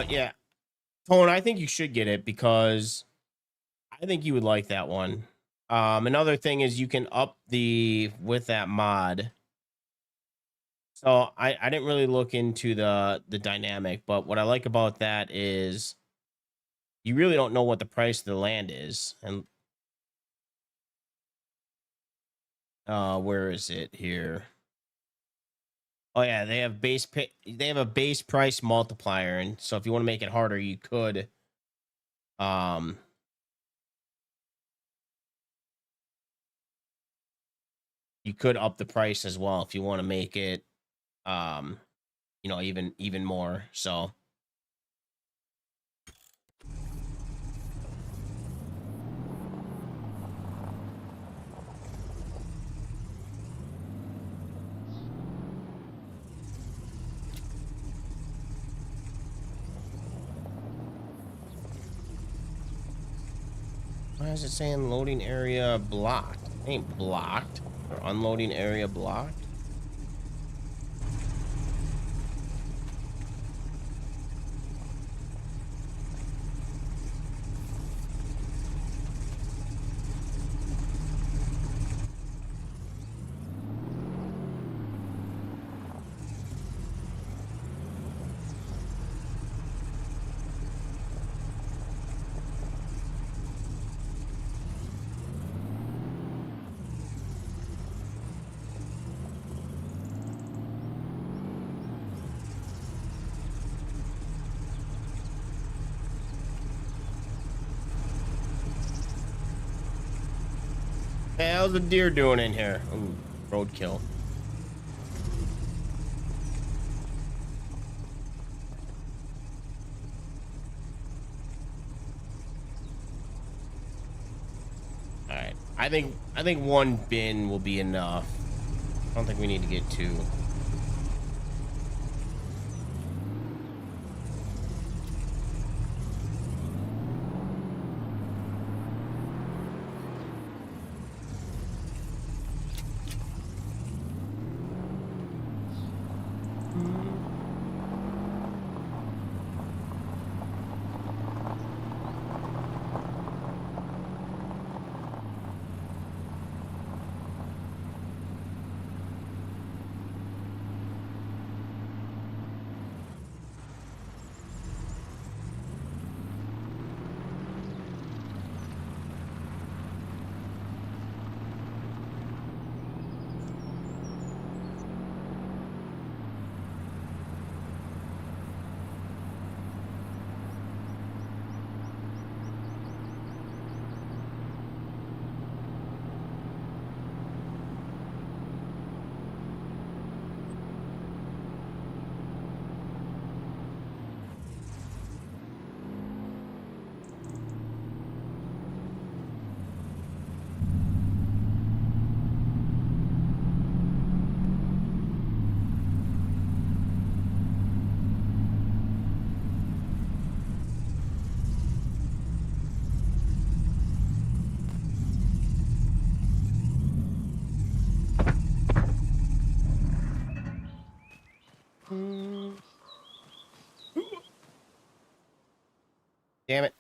Yeah. Tone, I think you should get it because I think you would like that one. Another thing is you can up with that mod. So I didn't really look into the dynamic, but what I like about that is you really don't know what the price of the land is. And where is it here? Oh yeah, they have they have a base price multiplier, and so if you want to make it harder, you could you could up the price as well if you want to make it even more. So why is it saying loading area blocked? It ain't blocked. Or unloading area blocked. How's the deer doing in here? Ooh, roadkill. All right. I think one bin will be enough. I don't think we need to get two. Damn it.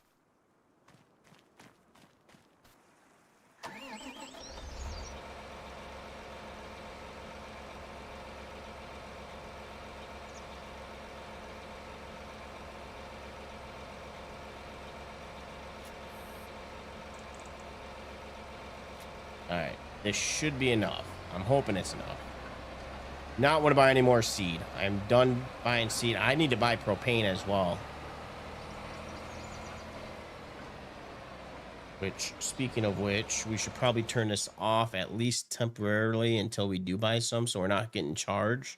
All right. This should be enough. I'm hoping it's enough. Not want to buy any more seed. I'm done buying seed. I need to buy propane as well. Which, speaking of which, we should probably turn this off at least temporarily until we do buy some, so we're not getting charged.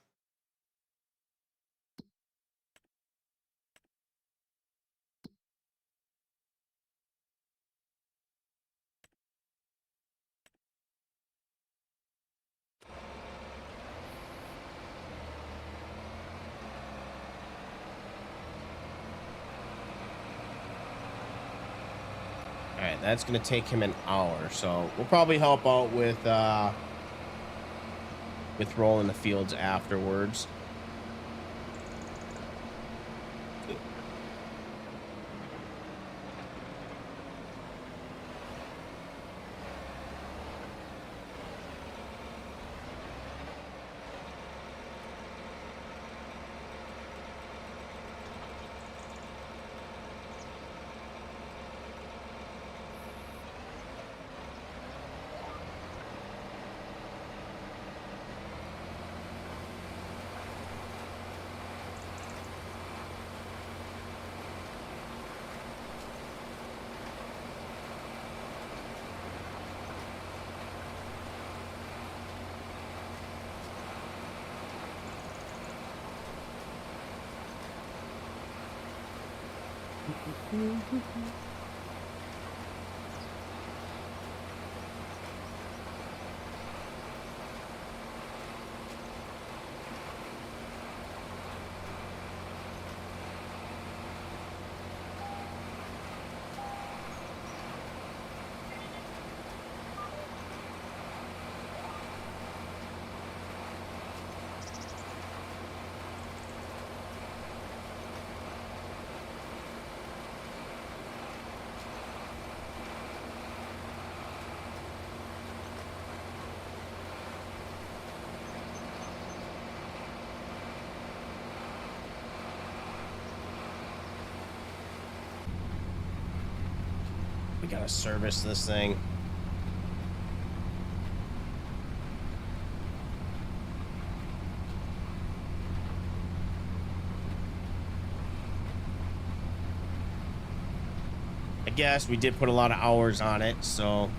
All right, that's going to take him an hour, so we'll probably help out with rolling the fields afterwards. We gotta service this thing. I guess we did put a lot of hours on it, so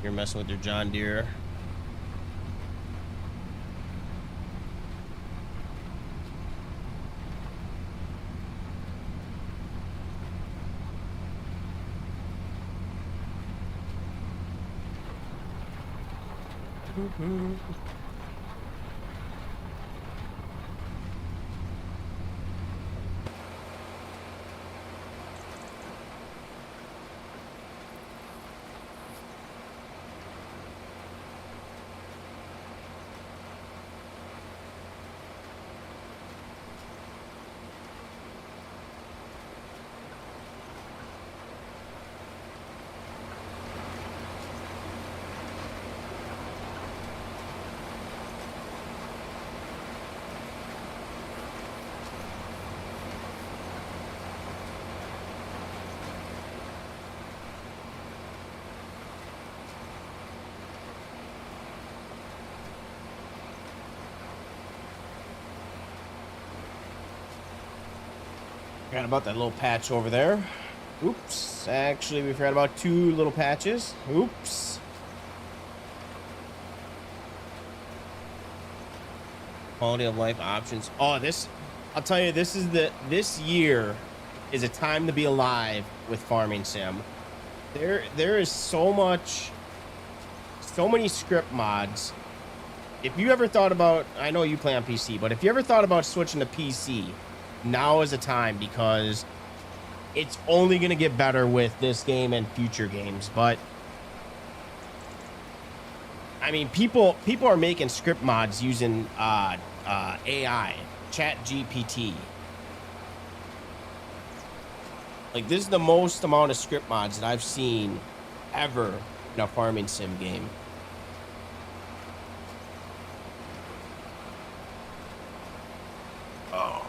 You're messing with your John Deere. Forgot about that little patch over there. Oops. Actually, we forgot about 2 little patches. Oops. Quality of life options. Oh, I'll tell you, this year is a time to be alive with Farming Sim. There is so many script mods. If you ever thought about, I know you play on PC, but if you ever thought about switching to PC, now is the time, because it's only going to get better with this game and future games. But I mean, people are making script mods using AI, Chat GPT. Like, this is the most amount of script mods that I've seen ever in a Farming Sim game. Oh.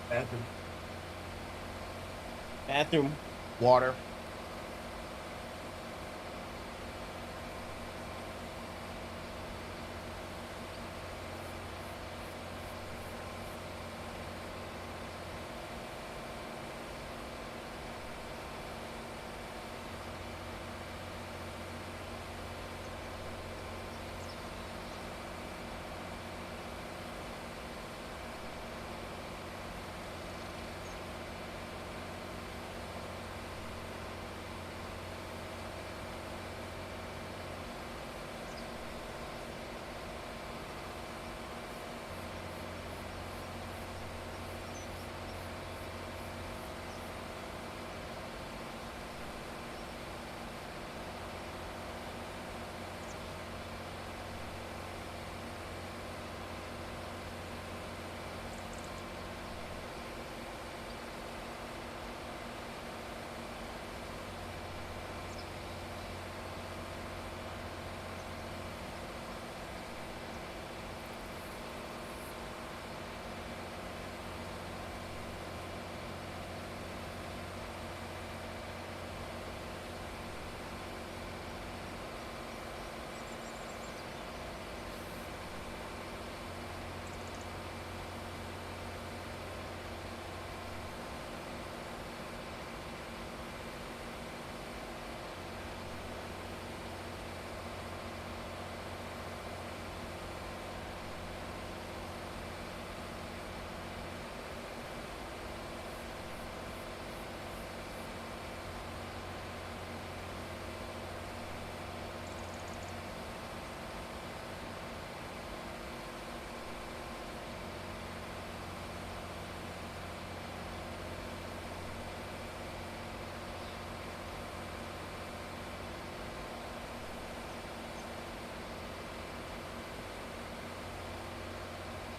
Okay. Bathroom. Water.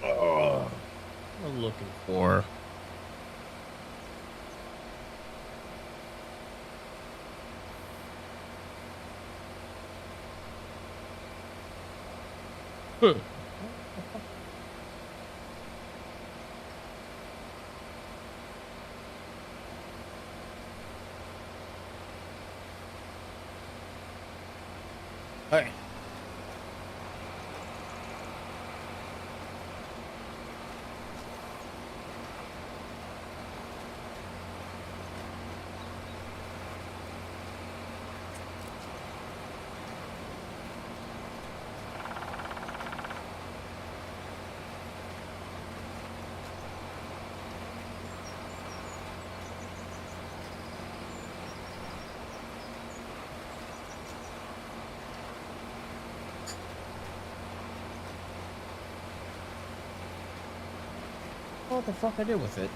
Oh, I'm looking for. Huh. Okay. What the fuck I did with it?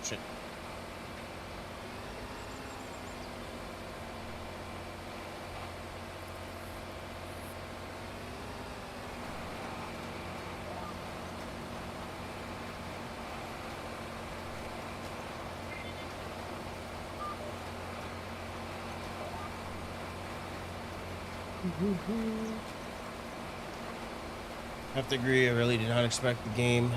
Shit. I have to agree, I really did not expect the game.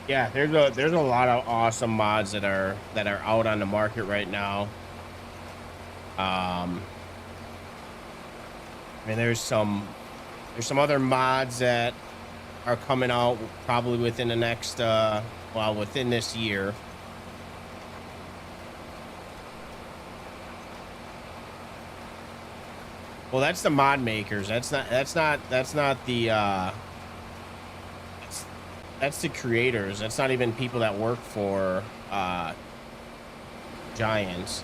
Yeah, there's a lot of awesome mods that are out on the market right now. I mean, there's some other mods that are coming out probably within the next well, within this year. Well, that's the mod makers. That's not the that's the creators. That's not even people that work for Giants.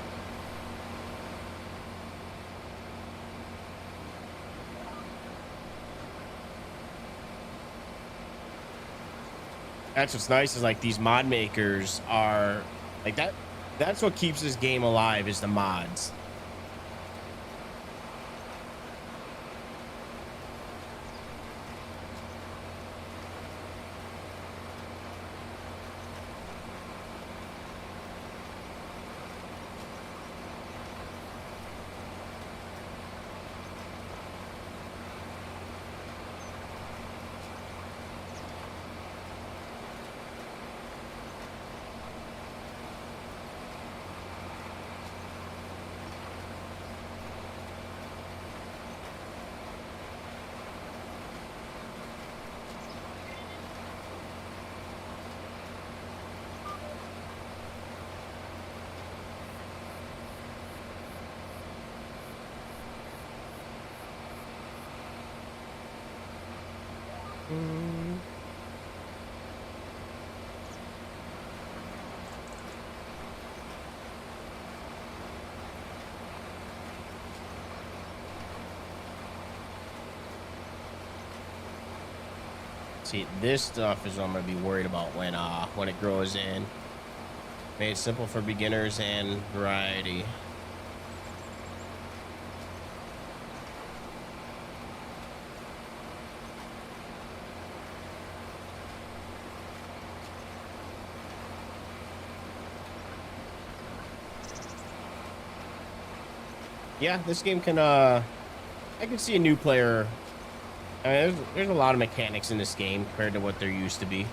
That's what's nice is like these mod makers are like that. That's what keeps this game alive is the mods. See, this stuff is what I'm gonna be worried about when it grows in. Made simple for beginners and variety. Yeah, this game can I can see a new player. I mean, there's a lot of mechanics in this game compared to what there used to be.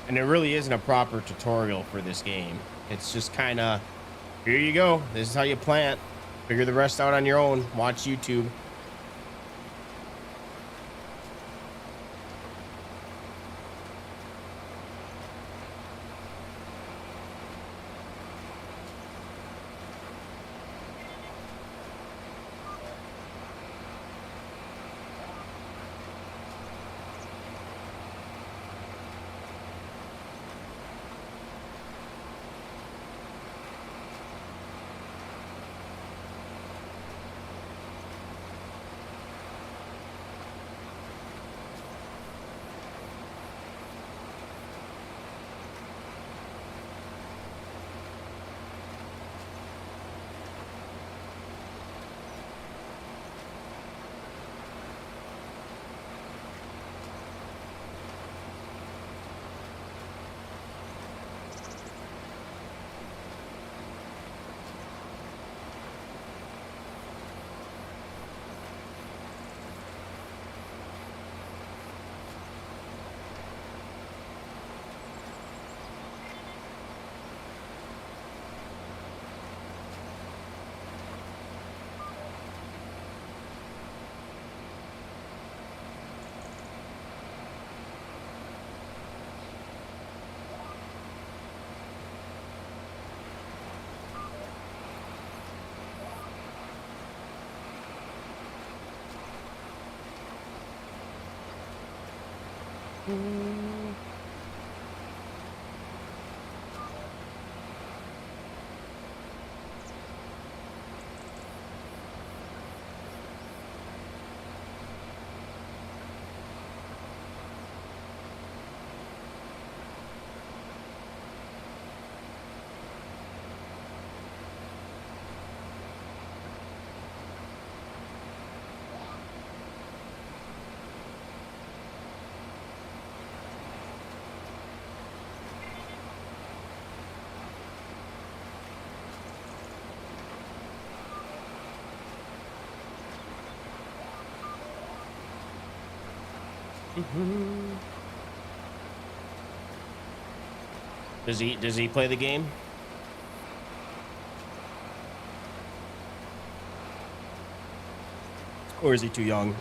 And there really isn't a proper tutorial for this game. It's just kind of Here you go. This is how you plant. Figure the rest out on your own. Watch YouTube. Does he play the game? Or is he too young?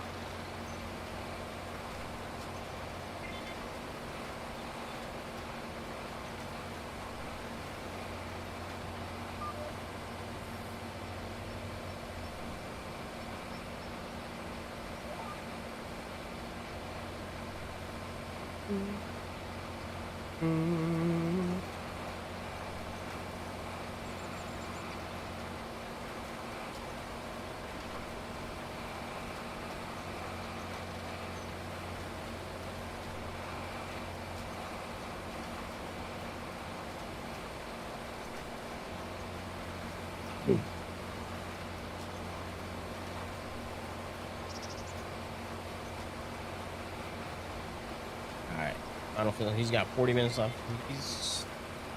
I don't feel like he's got 40 minutes left.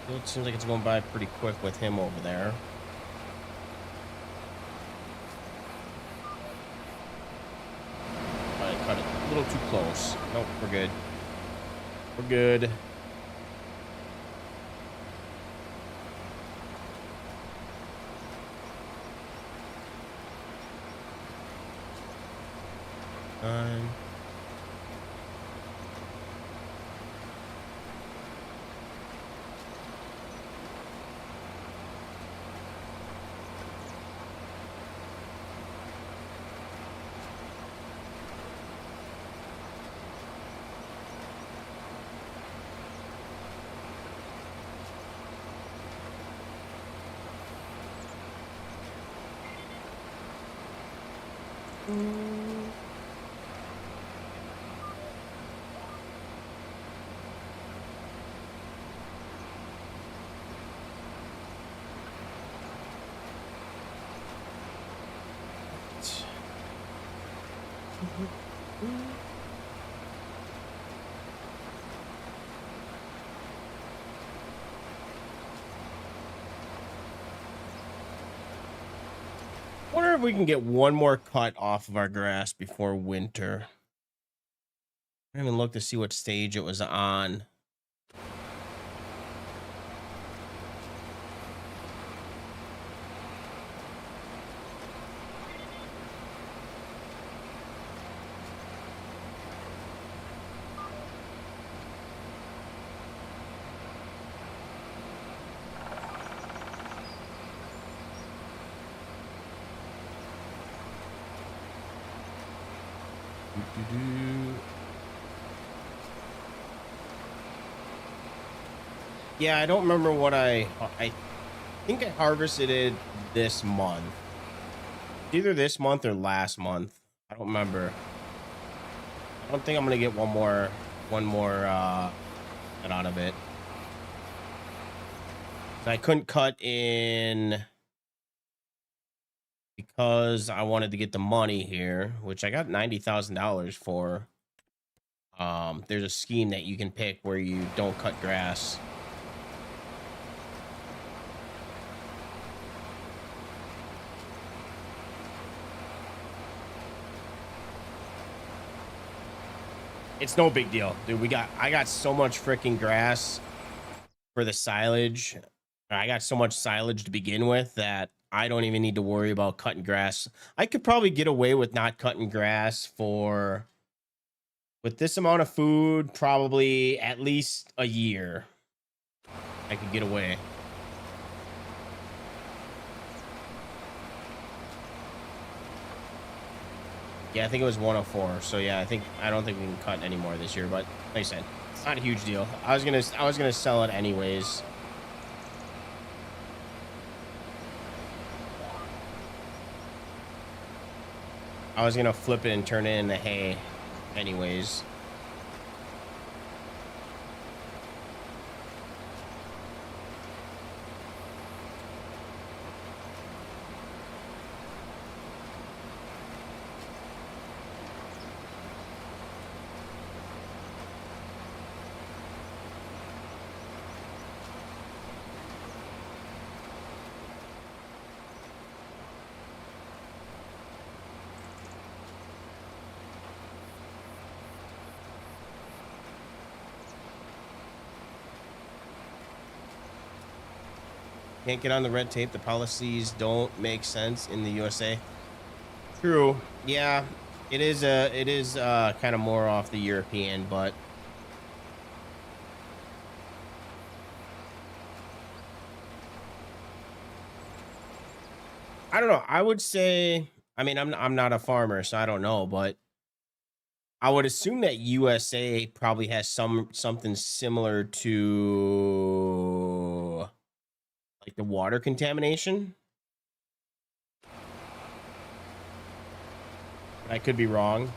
It seems like it's going by pretty quick with him over there. I cut it a little too close. Nope, we're good. We're good. Nine. Wonder if we can get one more cut off of our grass before winter. I haven't looked to see what stage it was on. Doo-doo-doo. Yeah, I don't remember what I think I harvested it this month. Either this month or last month. I don't remember. I don't think I'm gonna get one more out of it. So I couldn't cut in because I wanted to get the money here, which I got $90,000 for. There's a scheme that you can pick where you don't cut grass. It's no big deal, dude. I got so much freaking grass for the silage. I got so much silage to begin with that I don't even need to worry about cutting grass. I could probably get away with not cutting grass for, with this amount of food, probably at least a year. I could get away. Yeah, I think it was 104. So yeah, I don't think we can cut anymore this year, but like I said, it's not a huge deal. I was gonna sell it anyways. I was gonna flip it and turn it into hay anyways. Can't get on the red tape. The policies don't make sense in the USA. True. Yeah, it is kind of more off the European, but I don't know. I would say, I mean, I'm not a farmer, so I don't know, but I would assume that USA probably has something similar to like the water contamination. I could be wrong.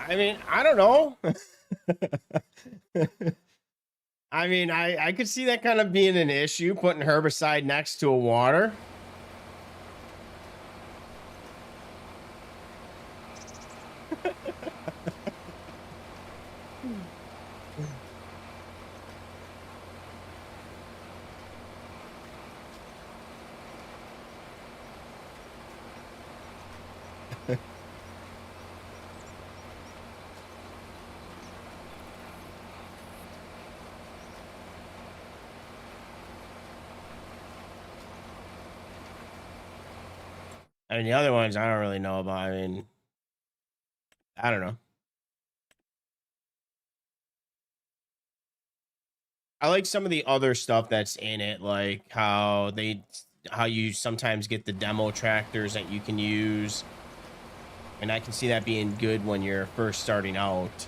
I mean, I don't know. I mean, I could see that kind of being an issue, putting herbicide next to a water. I mean, the other ones I don't really know about. I mean, I don't know. I like some of the other stuff that's in it, like how you sometimes get the demo tractors that you can use. And I can see that being good when you're first starting out,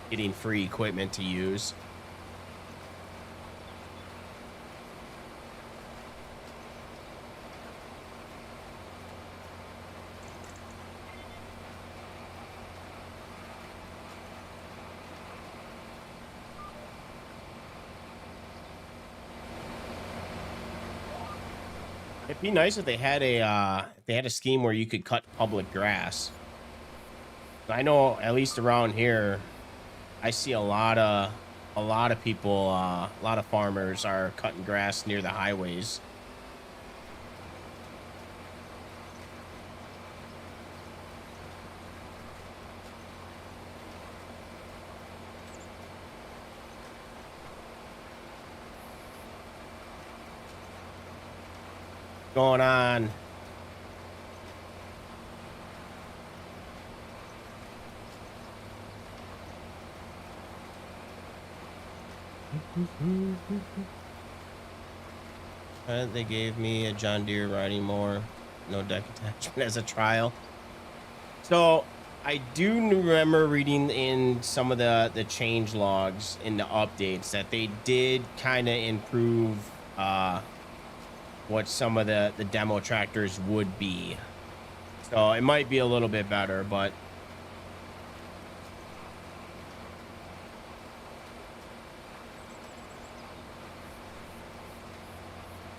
getting free equipment to use. It'd be nice if they had a scheme where you could cut public grass. I know at least around here, I see a lot of people, a lot of farmers are cutting grass near the highways. going on? They gave me a John Deere riding mower, no deck attachment as a trial. So I do remember reading in some of the change logs in the updates that they did kind of improve what some of the demo tractors would be. So it might be a little bit better, but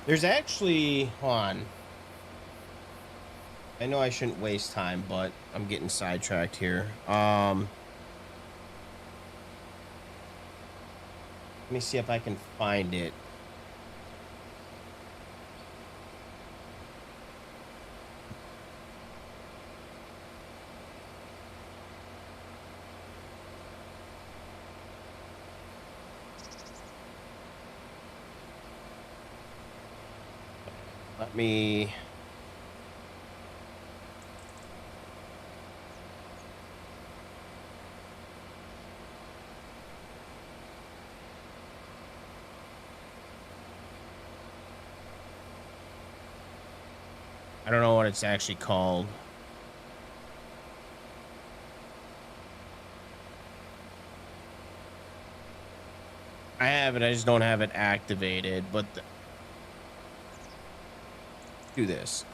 there's actually, hold on. I know I shouldn't waste time, but I'm getting sidetracked here. Let me see if I can find it. Let me. I don't know what it's actually called. I have it. I just don't have it activated, but do this.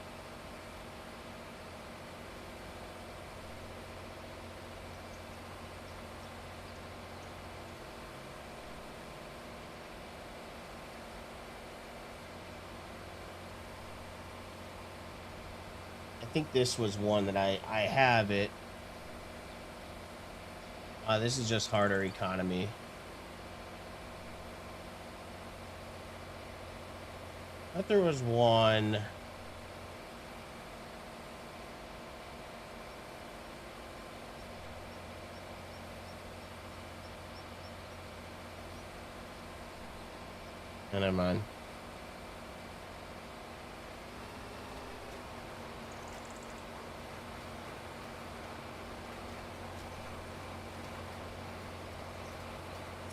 I think this was one that I have it. This is just harder economy. I thought there was one. Never mind.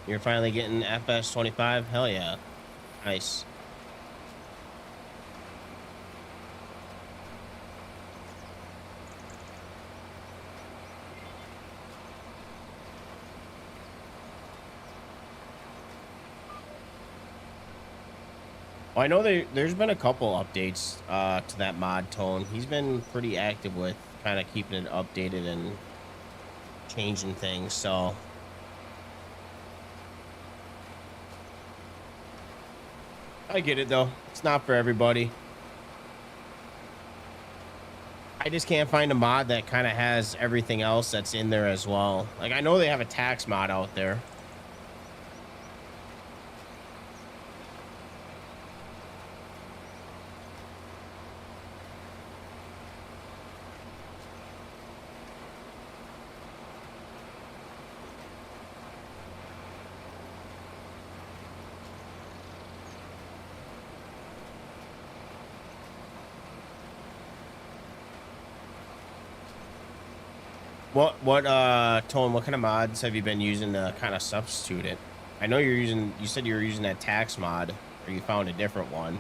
You're finally getting FS 25? Hell yeah. Nice. Well, I know there's been a couple updates to that mod Tone. He's been pretty active with kind of keeping it updated and changing things, so I get it though. It's not for everybody. I just can't find a mod that kind of has everything else that's in there as well. Like I know they have a tax mod out there. What Tone, what kind of mods have you been using to kind of substitute it? I know you said you were using that tax mod, or you found a different one.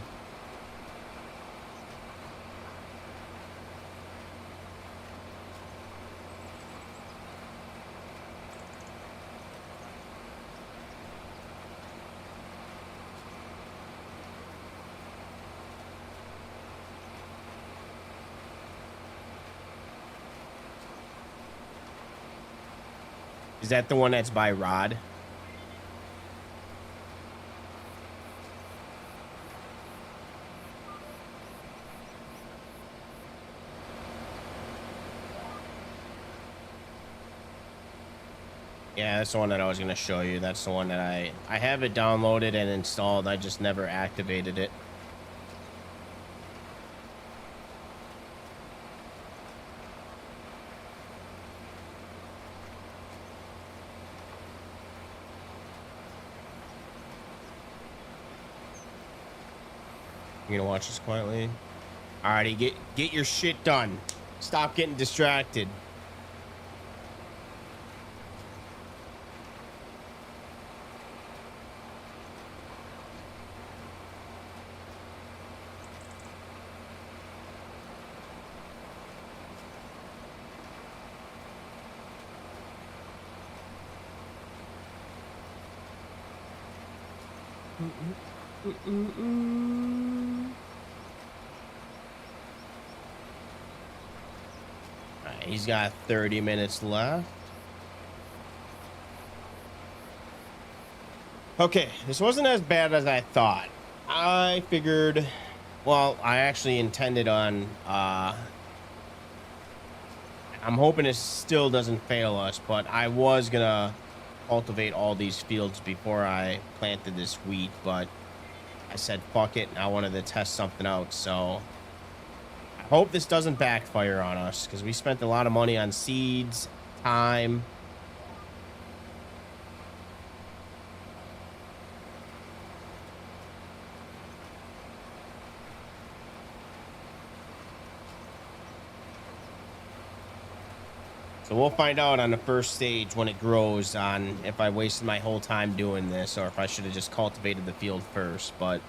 Is that the one that's by Rod? Yeah, that's the one that I was going to show you. That's the one that I have it downloaded and installed. I just never activated it. You gonna watch this quietly? Alrighty, get your shit done. Stop getting distracted. Alright, he's got 30 minutes left. Okay, this wasn't as bad as I thought. I figured, well, I actually intended on, I'm hoping it still doesn't fail us, but I was gonna cultivate all these fields before I planted this wheat, but I said, fuck it, and I wanted to test something out, so I hope this doesn't backfire on us, because we spent a lot of money on seeds, time. So we'll find out on the first stage when it grows on if I wasted my whole time doing this or if I should have just cultivated the field first, but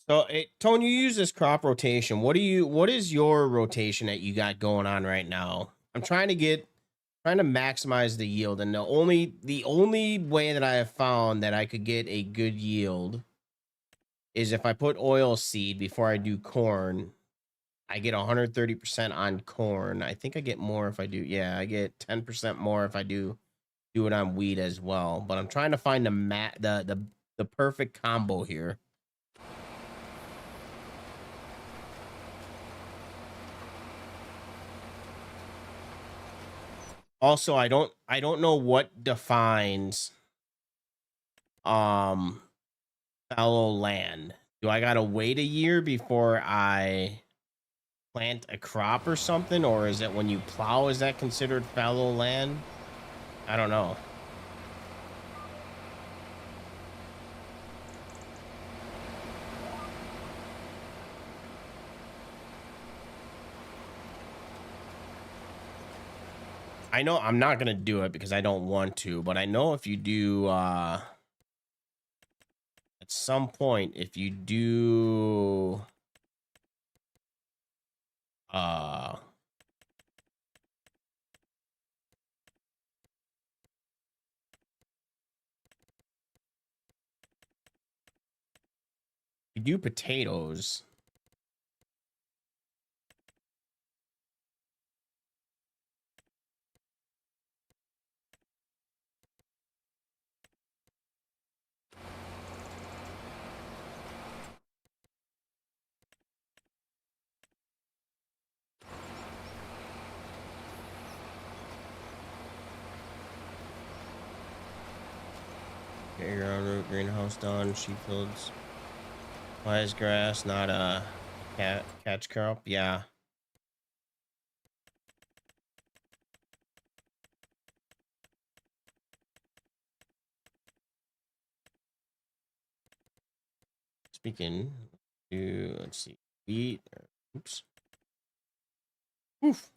so Tone, you use this crop rotation. What is your rotation that you got going on right now? I'm trying to maximize the yield, and the only way that I have found that I could get a good yield is if I put oil seed before I do corn. I get 130% on corn. I think I get more if I do. Yeah, I get 10% more if I do it on wheat as well. But I'm trying to find the perfect combo here. Also, I don't know what defines fallow land. Do I gotta wait a year before I plant a crop or something, or is it when you plow, is that considered fallow land? I don't know. I know I'm not gonna do it because I don't want to, but I know if you do at some point, if you do uh you do potatoes. Get your own root greenhouse done, sheep fields. Why is grass not a catch crop? Yeah. Speaking to, let's see, wheat. Oops. Oof.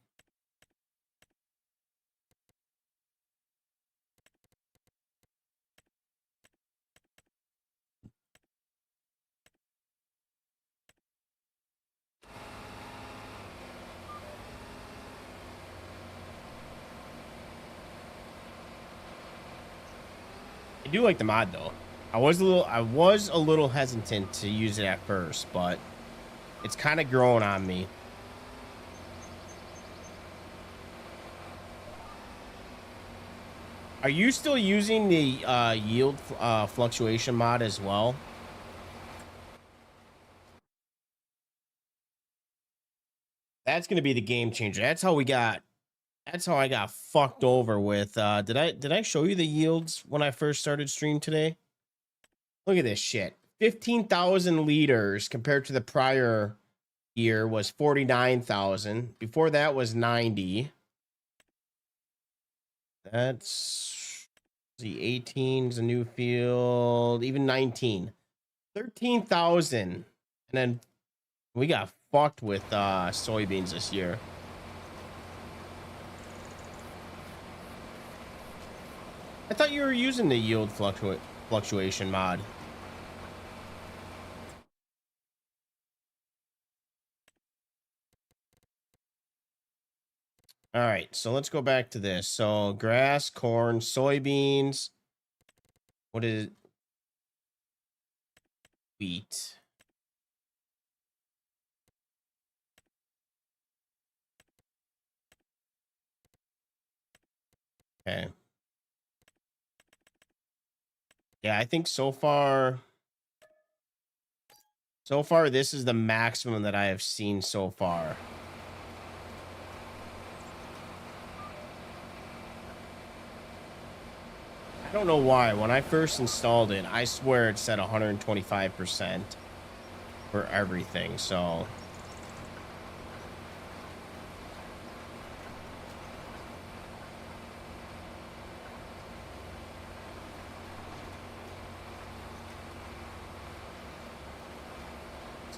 I do like the mod though. I was a little hesitant to use it at first, but it's kind of growing on me. Are you still using the yield fluctuation mod as well? That's going to be the game changer. That's how I got fucked over with did I show you the yields when I first started stream today? Look at this shit. 15,000 liters compared to the prior year was 49,000. Before that was 90. That's the 18 is a new field, even 19. 13,000. And then we got fucked with soybeans this year. I thought you were using the yield fluctuation mod. All right, so let's go back to this. So grass, corn, soybeans. What is it? Wheat. Okay. Yeah, I think so far this is the maximum that I have seen so far. I don't know why. When I first installed it, I swear it said 125% for everything. So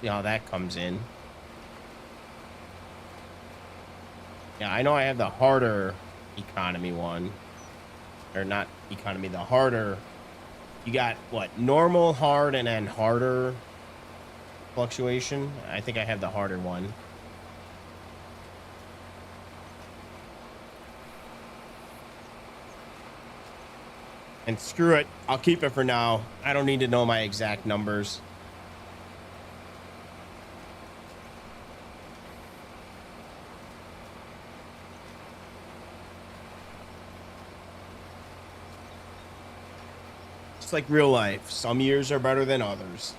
see how that comes in. Yeah, I know I have the harder economy one. Or not economy, the harder. You got what? Normal, hard, and then harder fluctuation. I think I have the harder one. And screw it. I'll keep it for now. I don't need to know my exact numbers. It's like real life. Some years are better than others.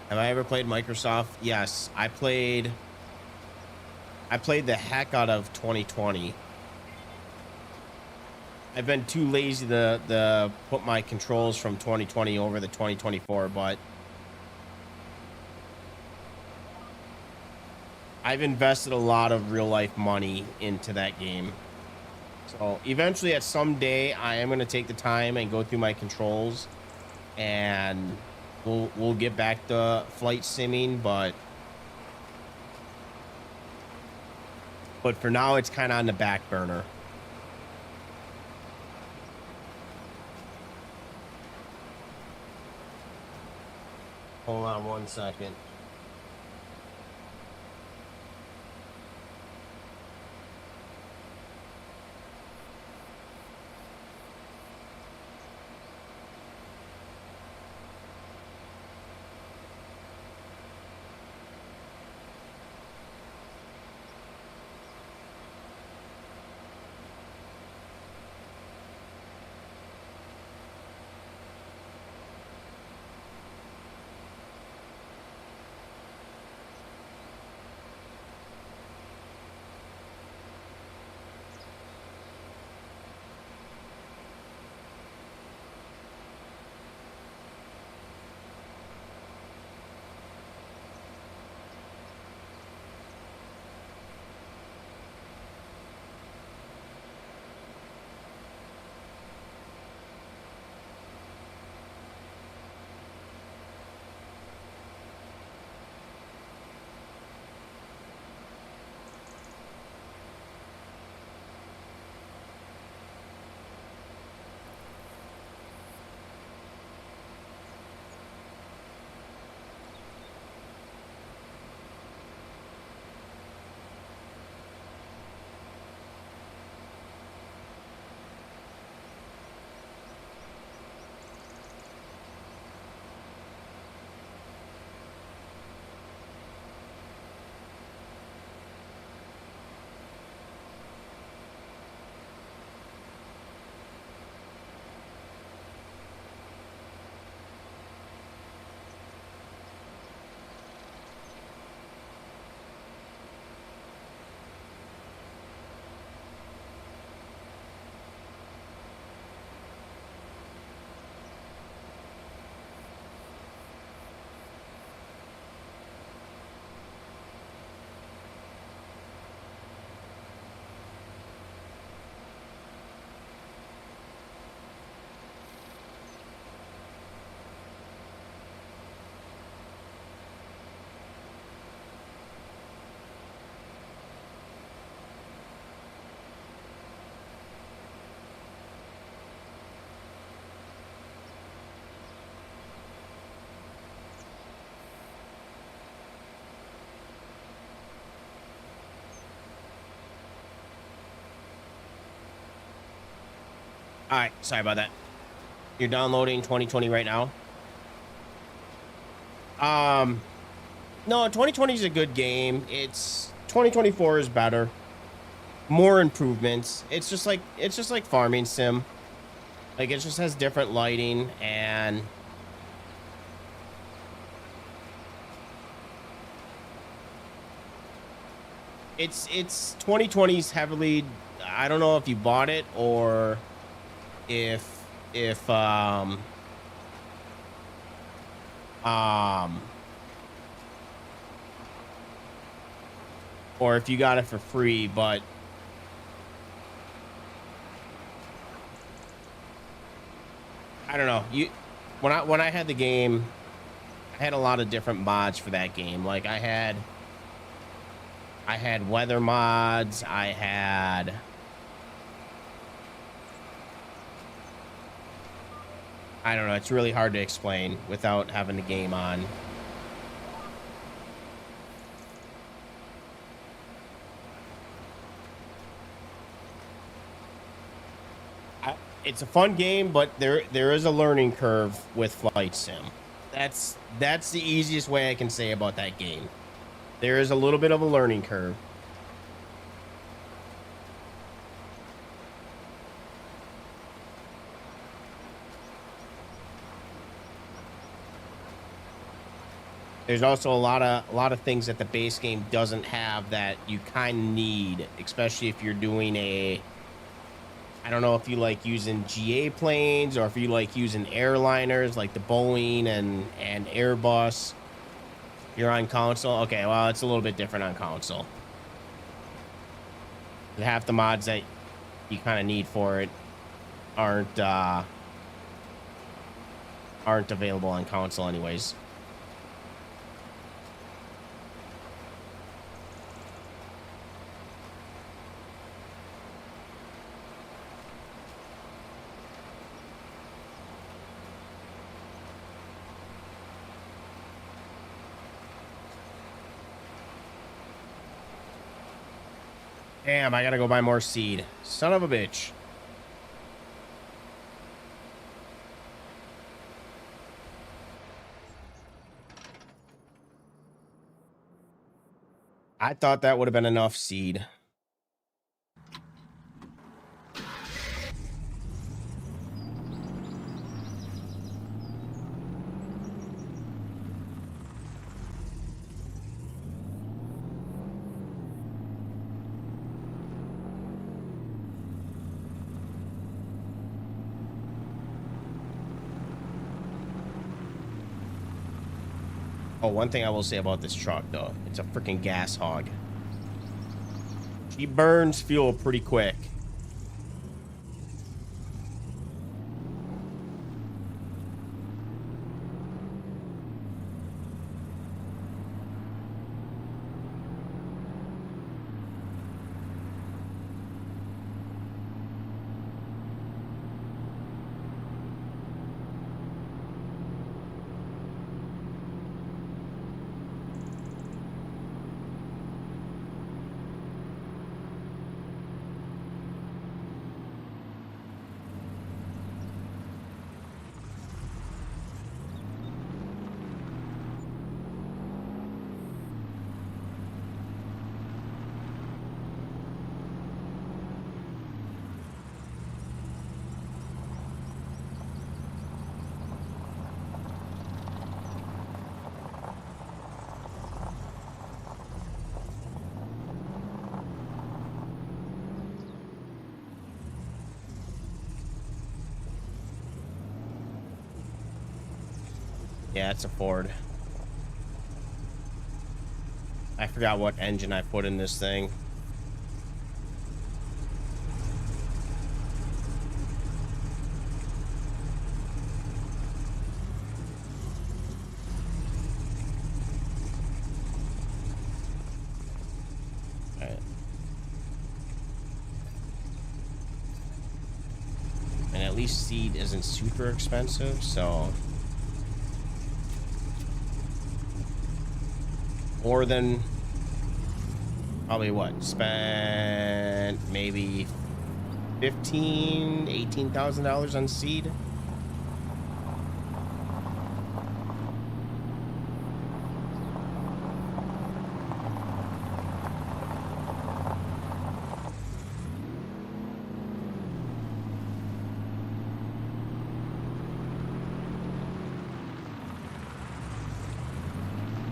Have I ever played Microsoft? Yes, I played the heck out of 2020. I've been too lazy to put my controls from 2020 over the 2024, but I've invested a lot of real life money into that game. So eventually at some day I am going to take the time and go through my controls, and we'll get back to flight simming, but for now it's kind of on the back burner. Hold on one second. All right, sorry about that. You're downloading 2020 right now. No, 2020 is a good game. It's 2024 is better. More improvements. It's just like farming sim. Like it just has different lighting and it's 2020's heavily. I don't know if you bought it or if or if you got it for free, but I don't know. When I had the game, I had a lot of different mods for that game. Like I had weather mods, I don't know, it's really hard to explain without having the game on. It's a fun game, but there is a learning curve with Flight Sim. That's the easiest way I can say about that game. There is a little bit of a learning curve. There's also a lot of things that the base game doesn't have that you kind of need, especially if you're doing I don't know if you like using GA planes or if you like using airliners like the Boeing and Airbus. You're on console? Okay, well, it's a little bit different on console. Half the mods that you kind of need for it aren't available on console anyways. Damn, I gotta go buy more seed. Son of a bitch. I thought that would have been enough seed. Oh, one thing I will say about this truck, though, it's a freaking gas hog. She burns fuel pretty quick. Yeah, it's a Ford. I forgot what engine I put in this thing. All right. And at least seed isn't super expensive, so more than probably what spent maybe $18,000 on seed.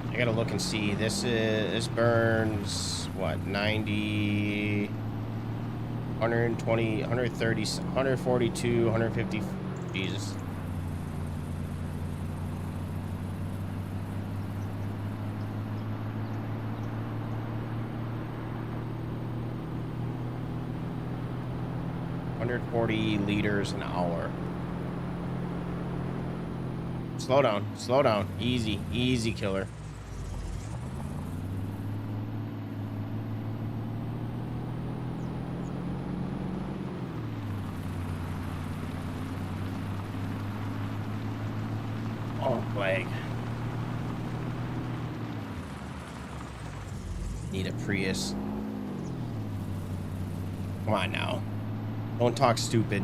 I gotta look and see. This burns what, 90, 120, 130, 142, 150. Jesus. $140 an hour. Slow down, slow down. Easy, easy, killer. Oh, lag. Need a Prius. Come on now. Don't talk stupid.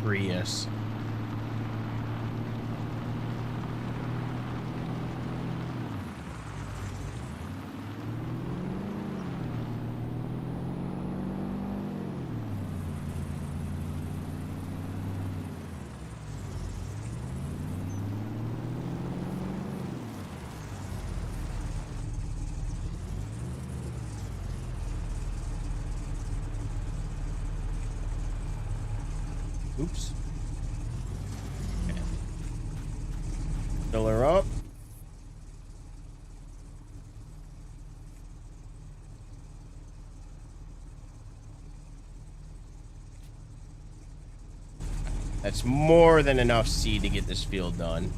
Prius. Oops. Okay. Fill her up. That's more than enough seed to get this field done.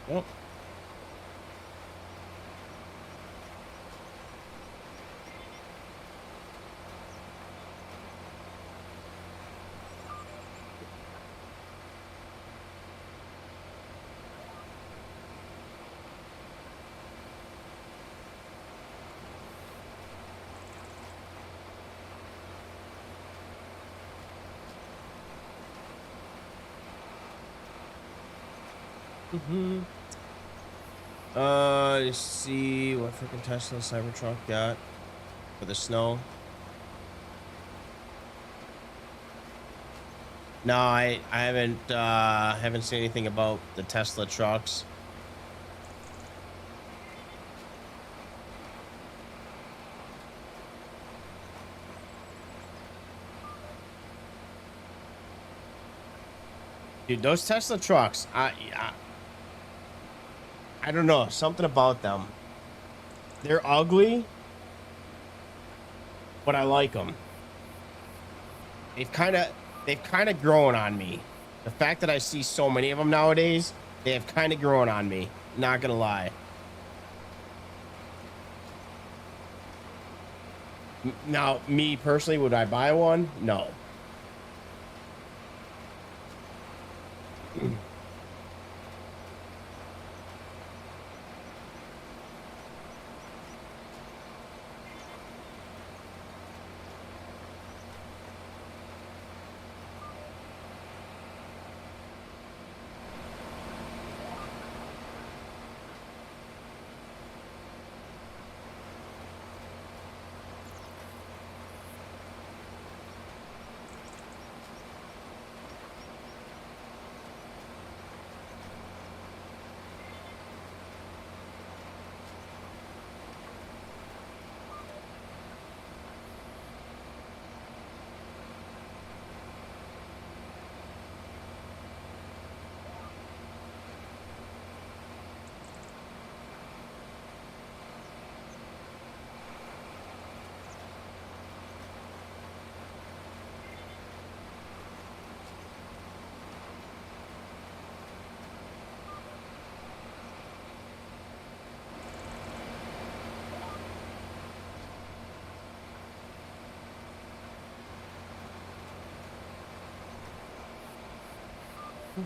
Well, let's see what freaking Tesla Cybertruck got for the snow. No, I haven't seen anything about the Tesla trucks. Dude, those Tesla trucks, I don't know, something about them. They're ugly, but I like them. They've kind of grown on me. The fact that I see so many of them nowadays, they have kind of grown on me. Not gonna lie. Now, me personally, would I buy one? No. They're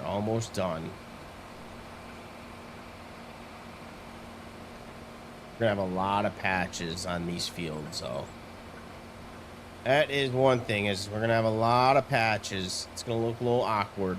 almost done. We're gonna have a lot of patches on these fields, so that is one thing, is we're gonna have a lot of patches. It's gonna look a little awkward.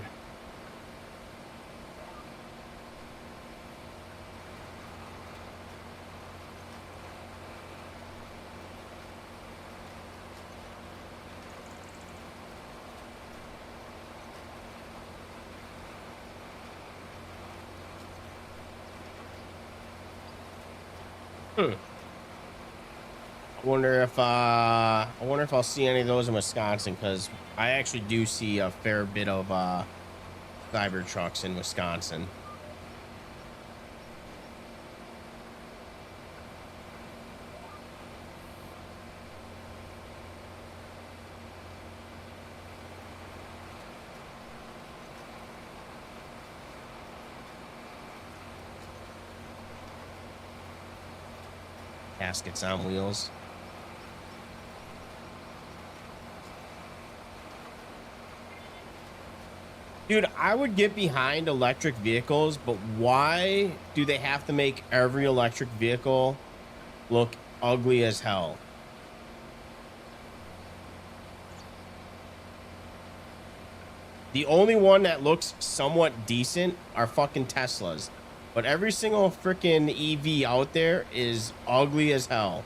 I wonder if I'll see any of those in Wisconsin, because I actually do see a fair bit of cyber trucks in Wisconsin. Caskets on wheels. Dude, I would get behind electric vehicles, but why do they have to make every electric vehicle look ugly as hell? The only one that looks somewhat decent are fucking Teslas. But every single freaking EV out there is ugly as hell.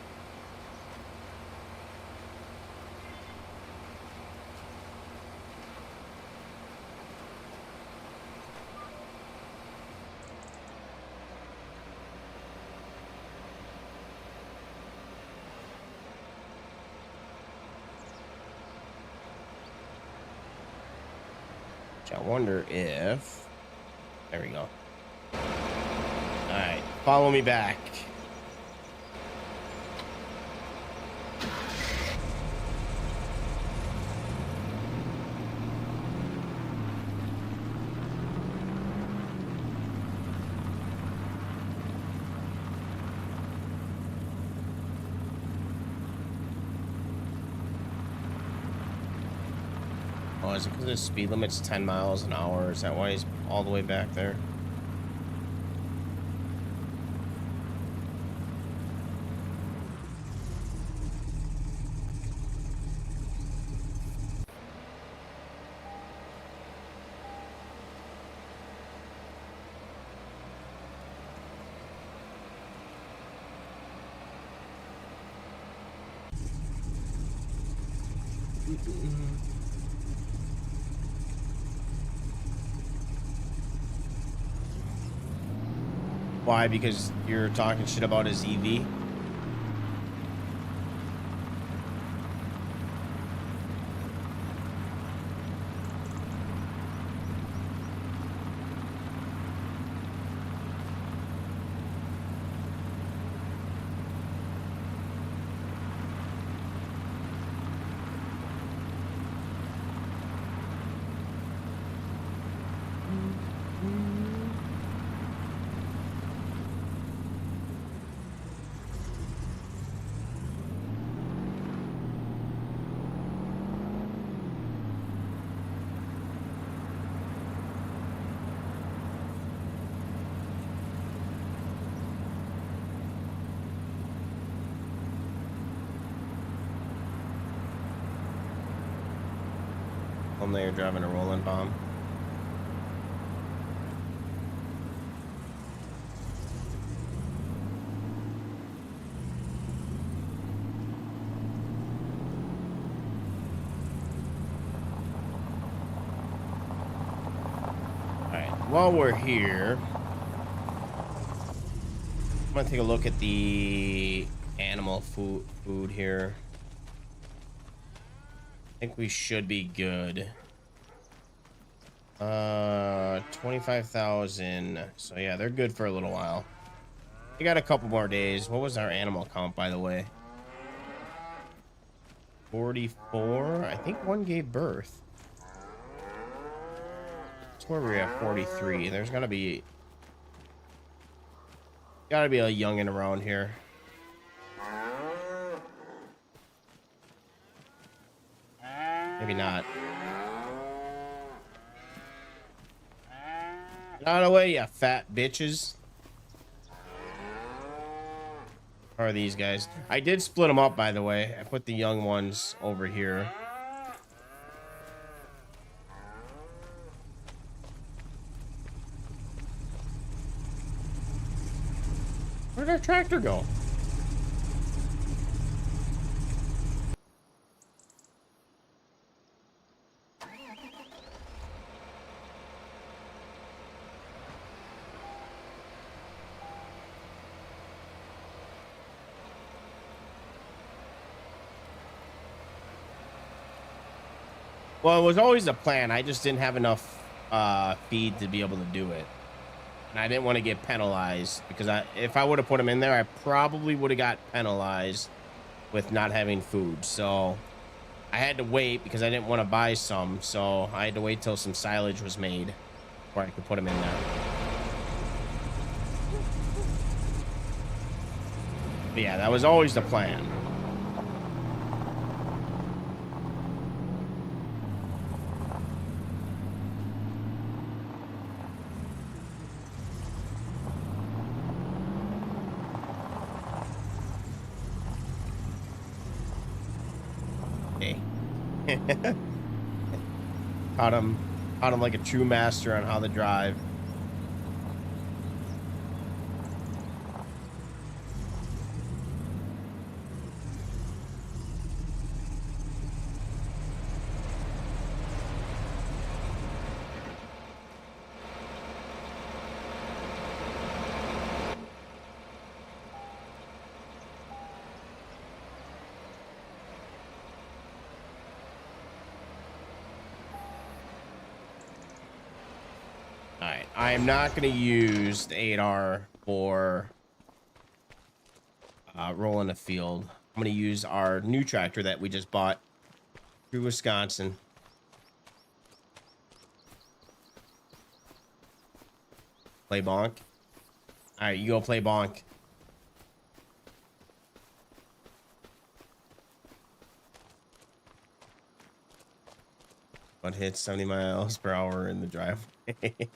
I wonder if... There we go. All right, follow me back. Oh, is it because the speed limit's 10 miles an hour? Is that why he's all the way back there? Why? Because you're talking shit about his EV? Only you're driving a rolling bomb. All right, while we're here, I'm gonna take a look at the animal food here. I think we should be good. 25,000. So yeah, they're good for a little while. We got a couple more days. What was our animal count, by the way? 44. I think one gave birth. That's where we're at 43. There's gotta be a youngin' around here. Maybe not. Get out of the way, you fat bitches. Or are these guys? I did split them up, by the way. I put the young ones over here. Where'd our tractor go? Well, it was always a plan. I just didn't have enough feed to be able to do it. And I didn't want to get penalized because if I would have put them in there, I probably would have got penalized with not having food. So I had to wait because I didn't want to buy some. So I had to wait till some silage was made before I could put them in there. But yeah, that was always the plan. Taught him like a true master on how to drive. Alright, I am not going to use the 8R for rolling the field. I'm going to use our new tractor that we just bought through Wisconsin. Play bonk. Alright, you go play bonk. But hits 70 miles per hour in the driveway.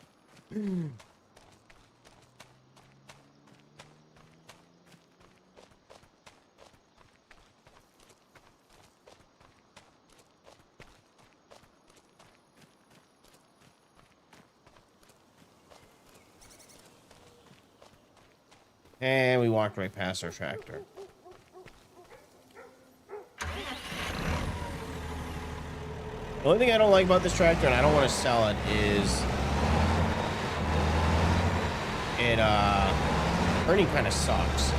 And we walked right past our tractor. The only thing I don't like about this tractor, and I don't want to sell it, is it turning kind of sucks.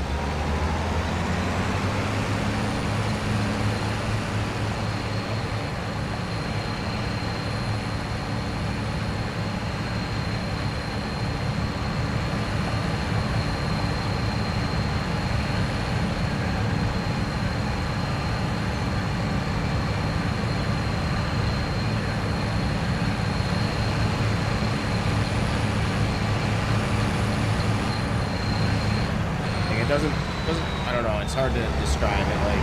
I don't know, it's hard to describe it, like,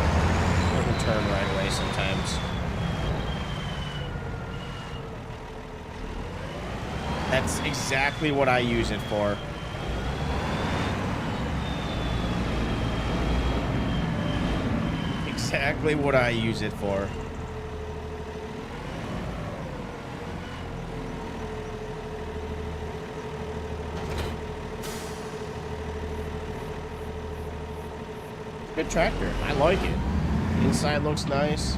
it doesn't turn right away sometimes. That's exactly what I use it for. Exactly what I use it for. Good tractor. I like it. Inside looks nice.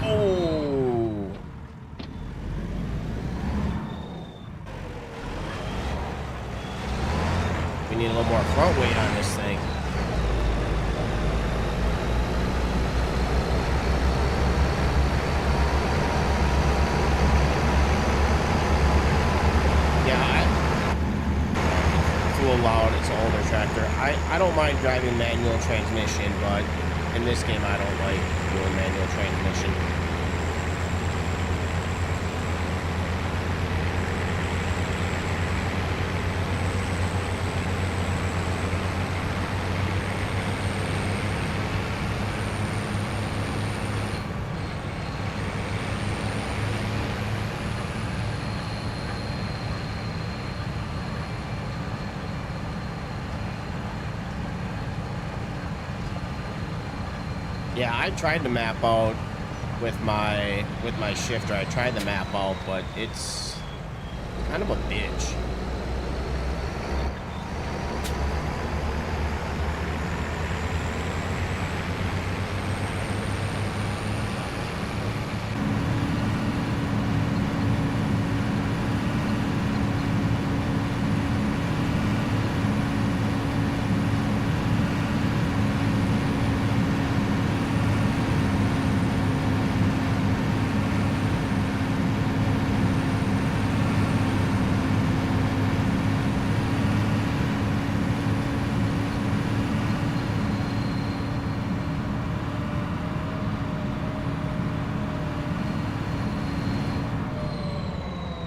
Oh. We need a little more front weight on this thing. Loud, it's an older tractor. I don't mind driving manual transmission, but in this game I don't like doing manual transmission. Yeah, I tried to map out with my shifter. I tried to map out, but it's kind of a bitch.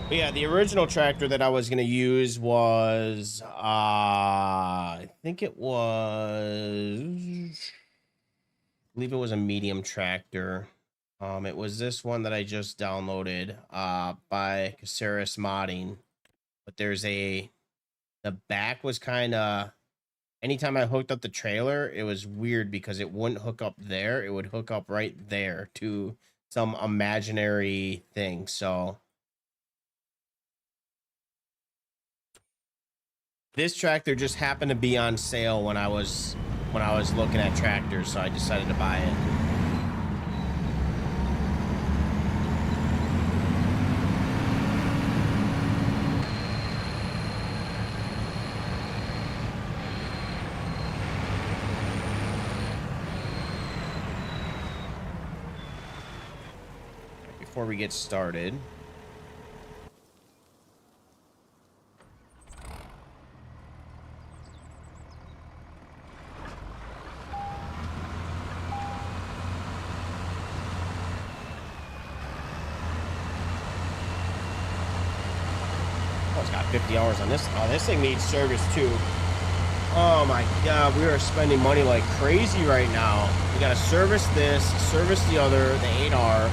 But yeah, the original tractor that I was going to use was, I think it was, I believe it was a medium tractor. It was this one that I just downloaded, by Caceres Modding. But the back was kind of, anytime I hooked up the trailer, it was weird because it wouldn't hook up there. It would hook up right there to some imaginary thing. So this tractor just happened to be on sale when I was looking at tractors, so I decided to buy it. Before we get started, oh, it's got 50 hours on this. Oh, this thing needs service too. Oh my god, we are spending money like crazy right now. We gotta service this, service the other, the 8R.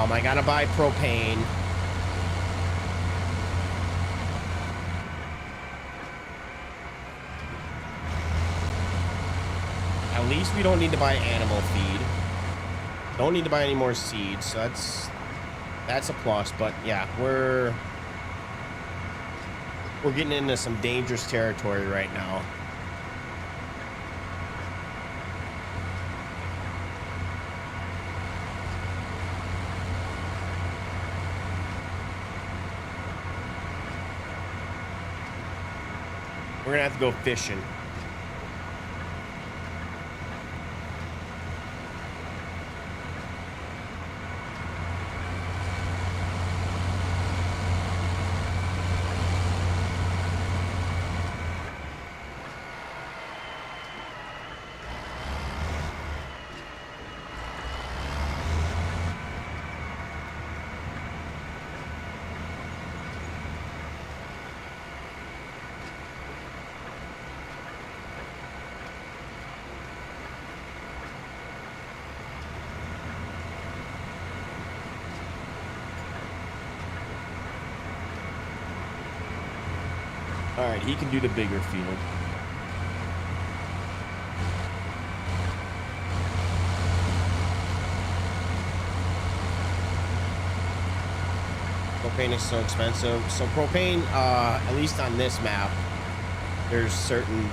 I gotta buy propane. At least we don't need to buy animal feed. Don't need to buy any more seeds, so that's a plus. But yeah, we're getting into some dangerous territory right now. We're gonna have to go fishing. All right, he can do the bigger field. Propane is so expensive. So propane, at least on this map, there's certain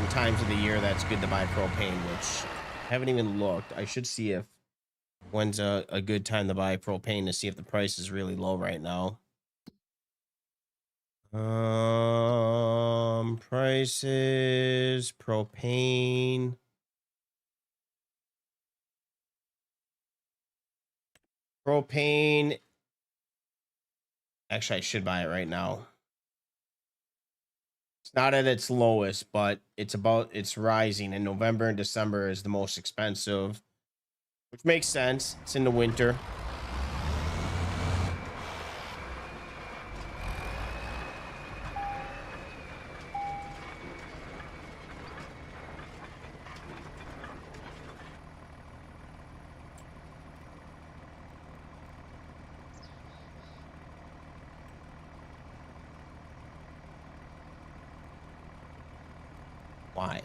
times of the year that's good to buy propane, which I haven't even looked. I should see if when's a good time to buy propane to see if the price is really low right now. Prices, propane. Propane. Actually, I should buy it right now. It's not at its lowest, but it's rising, and November and December is the most expensive, which makes sense. It's in the winter. Why?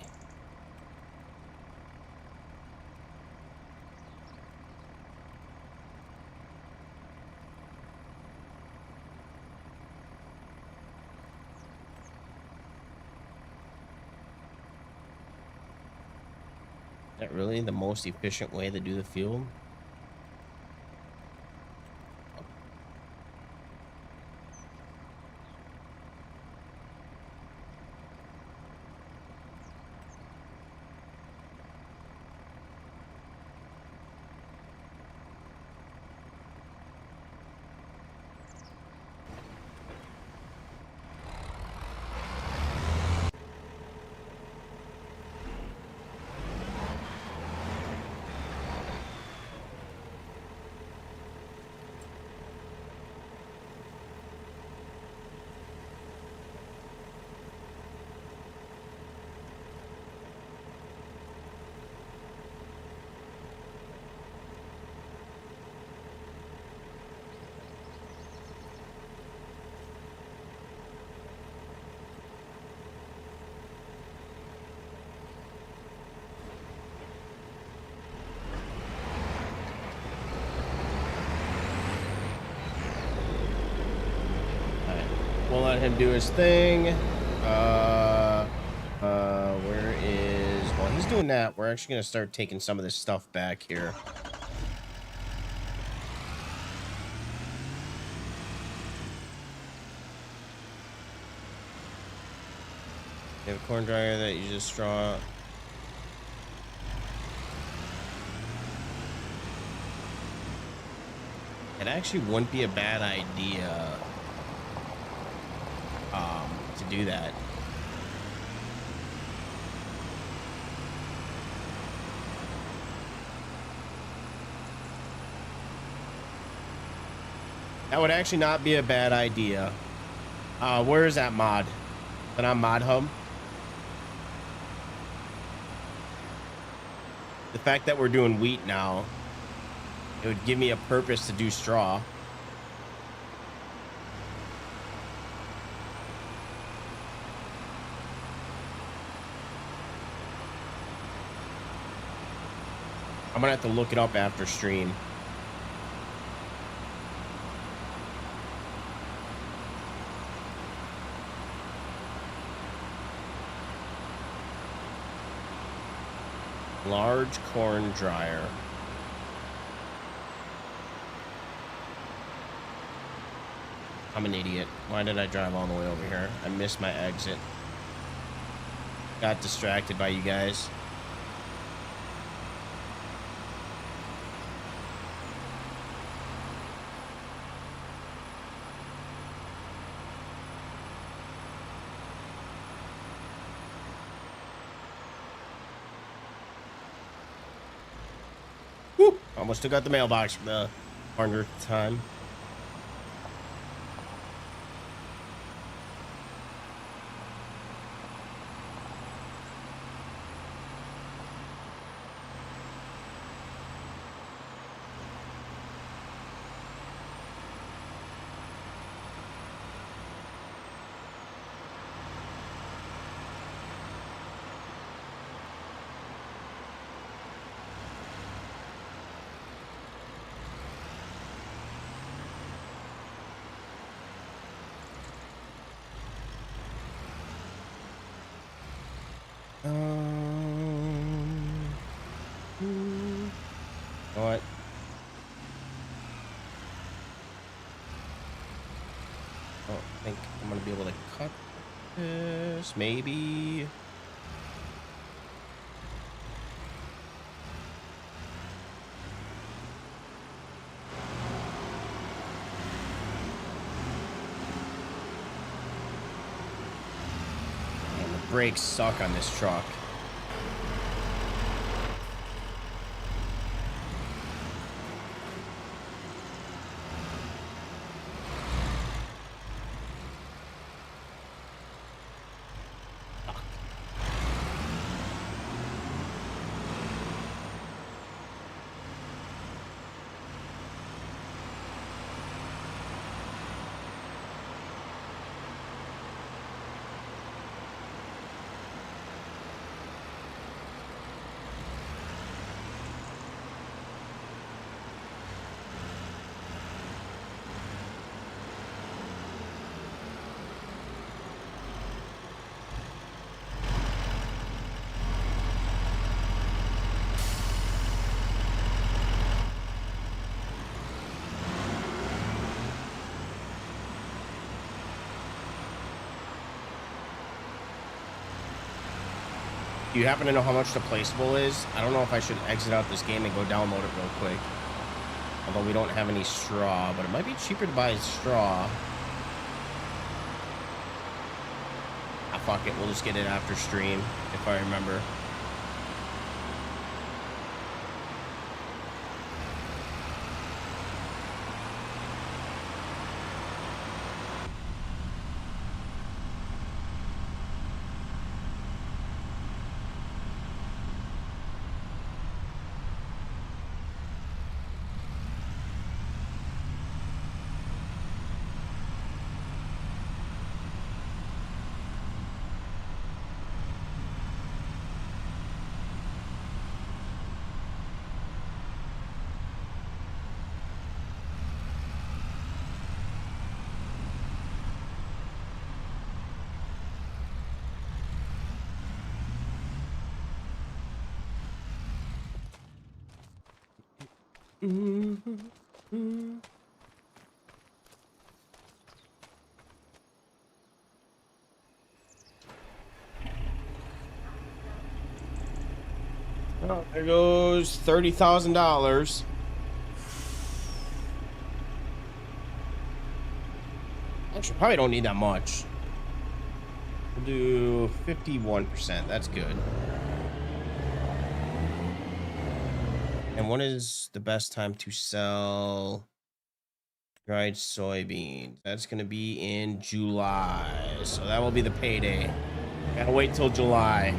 that really the most efficient way to do the field? We'll let him do his thing. Where is... While he's doing that, we're actually going to start taking some of this stuff back here. You have a corn dryer that uses straw. It actually wouldn't be a bad idea to do that. That would actually not be a bad idea. Where is that mod? Is that on Mod Hub? The fact that we're doing wheat now, it would give me a purpose to do straw. I'm gonna have to look it up after stream. Large corn dryer. I'm an idiot. Why did I drive all the way over here? I missed my exit. Got distracted by you guys. Woo! Almost took out the mailbox for the 100th time. What? Oh, I think I'm gonna be able to cut this, maybe. And the brakes suck on this truck. Do you happen to know how much the placeable is? I don't know if I should exit out this game and go download it real quick. Although we don't have any straw, but it might be cheaper to buy straw. Ah, fuck it. We'll just get it after stream, if I remember. Oh, there goes $30,000. Actually, probably don't need that much. We'll do 51%. That's good. And when is the best time to sell dried soybeans? That's going to be in July. So that will be the payday. Gotta wait till July.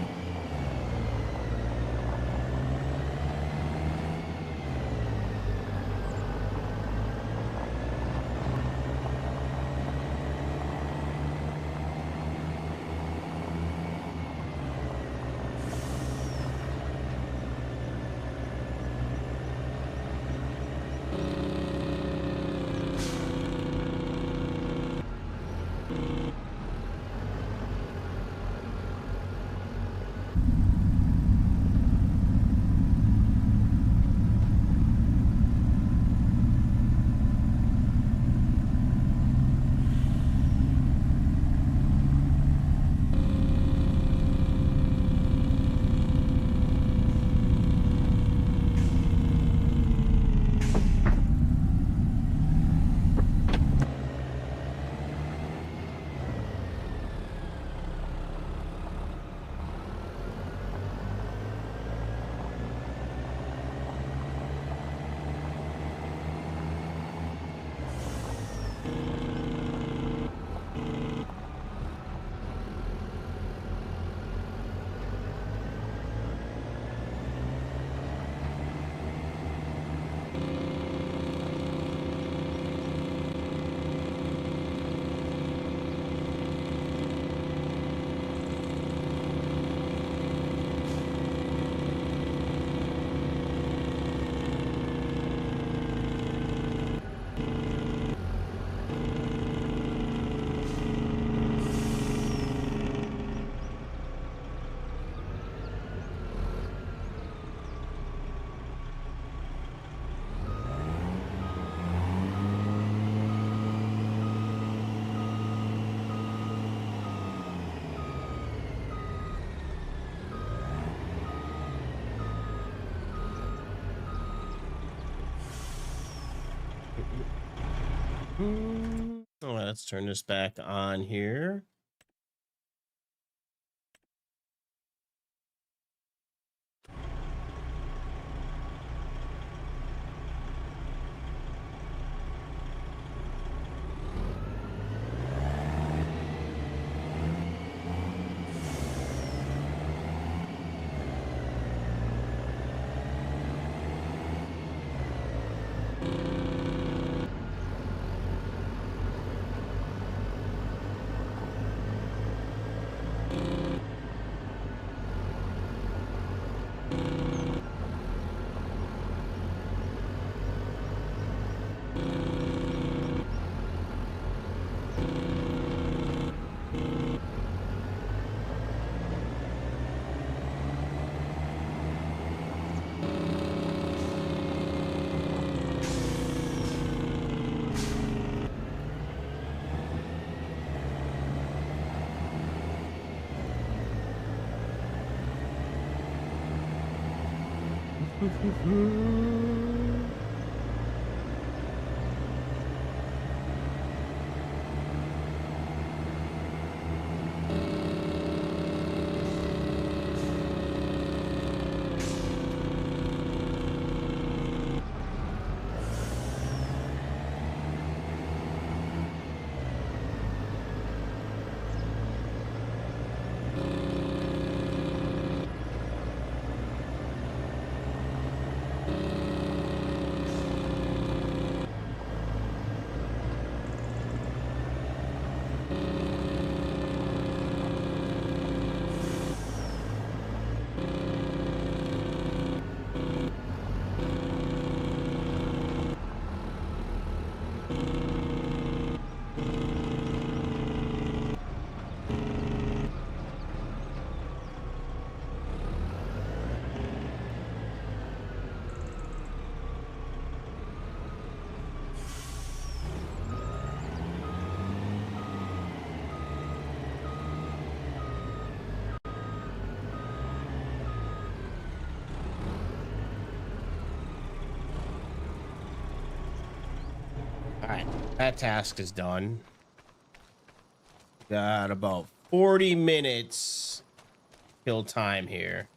Let's turn this back on here. All right, that task is done. Got about 40 minutes till time here.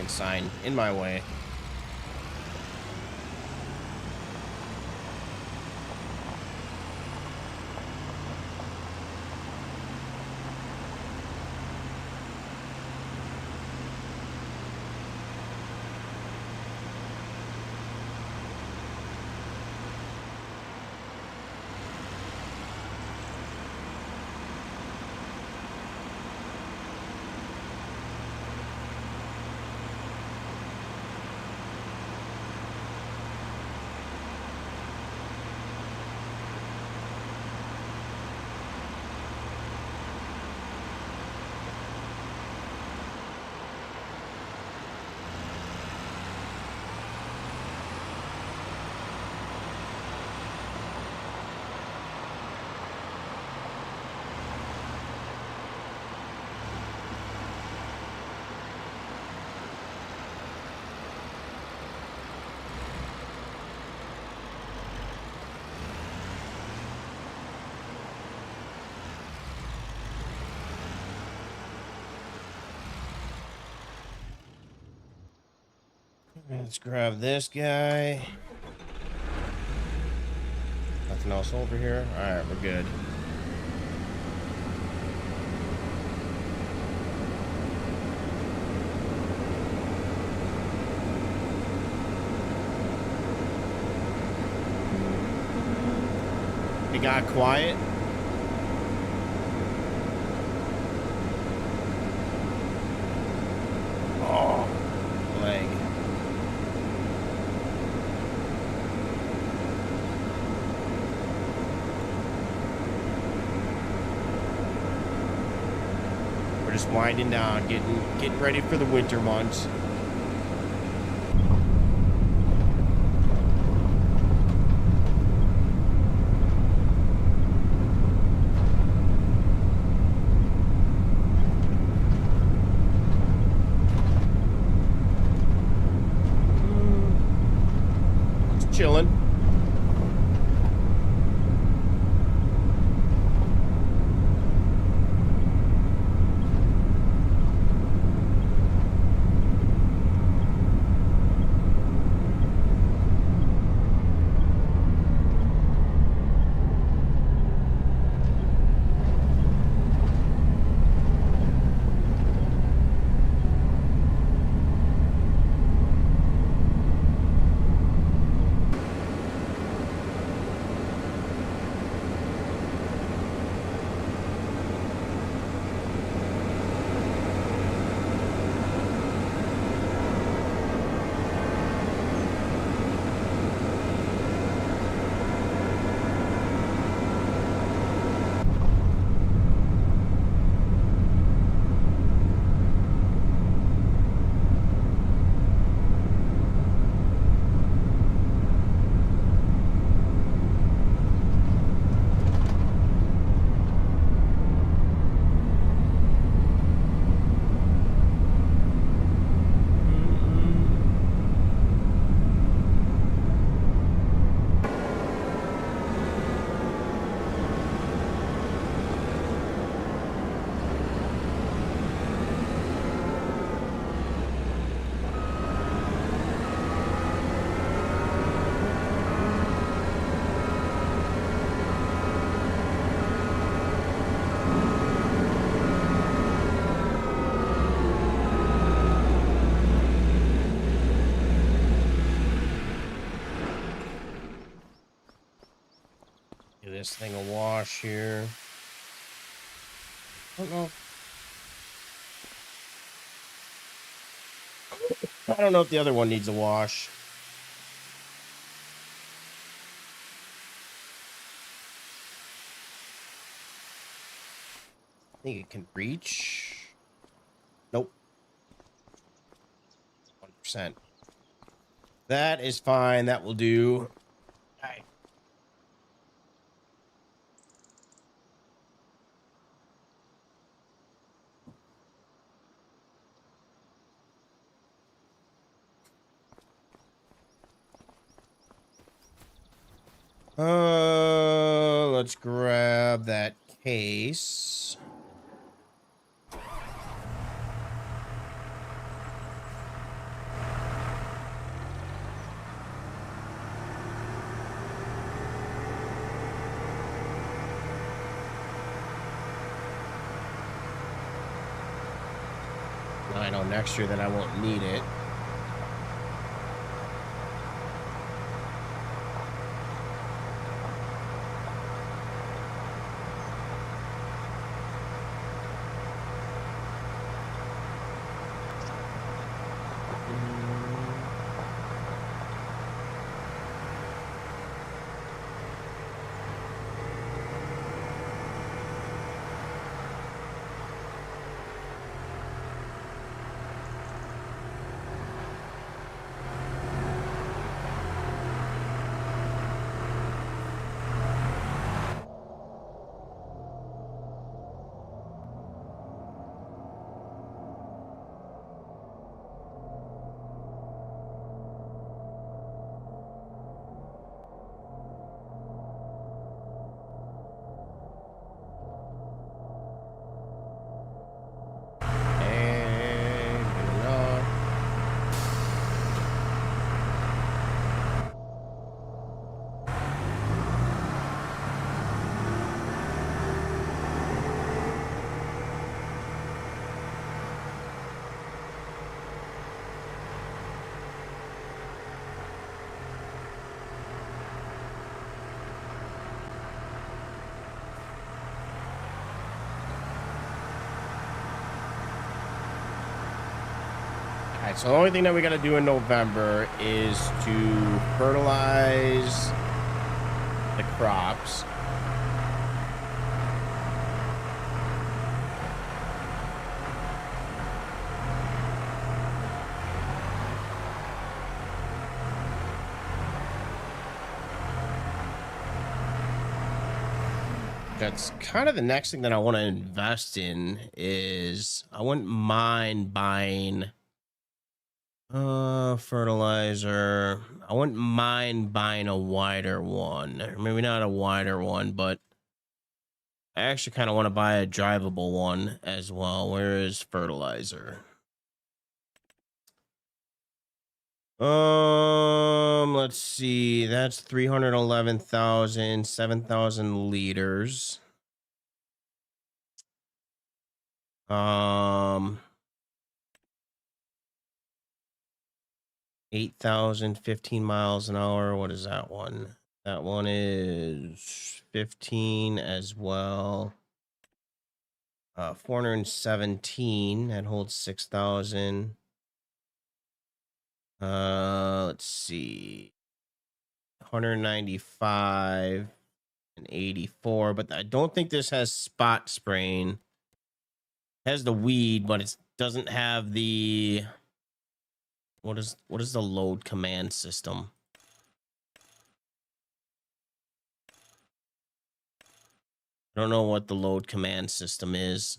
Sign in my way. Let's grab this guy. Nothing else over here. All right, we're good. It got quiet. Oh, leg. We're just winding down, getting ready for the winter months. Chilling. this thing a wash here. I don't know. I don't know if the other one needs a wash. I think it can reach. Nope. 1%. That is fine. That will do. Okay. Let's grab that case. I know next year that I won't need it. Alright, so the only thing that we got to do in November is to fertilize the crops. That's kind of the next thing that I want to invest in is I wouldn't mind buying fertilizer. I wouldn't mind buying a wider one. Or maybe not a wider one, but I actually kind of want to buy a drivable one as well. Where is fertilizer? Let's see. That's 311,000, 7,000 liters. 8,000, 15 miles an hour. What is that one? That one is 15 as well. 417. That holds 6,000. Let's see. 195 and 84, but I don't think this has spot spraying. It has the weed, but it doesn't have the what is the load command system? I don't know what the load command system is.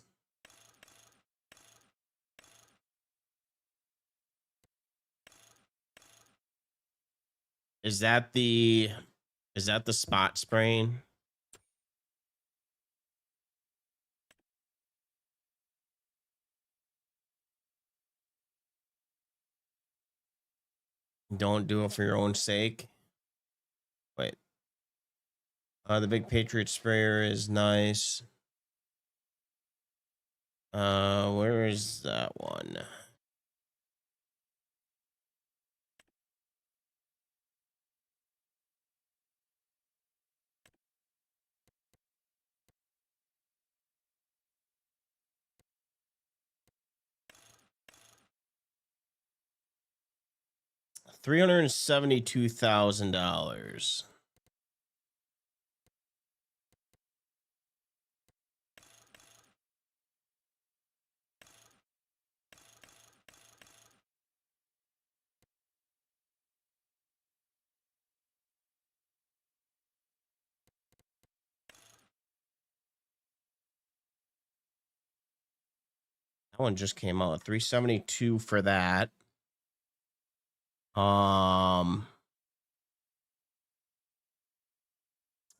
Is that the spot spraying? Don't do it for your own sake. Wait. The Big Patriot sprayer is nice. Where is that one? $372,000. That one just came out. 372 for that. I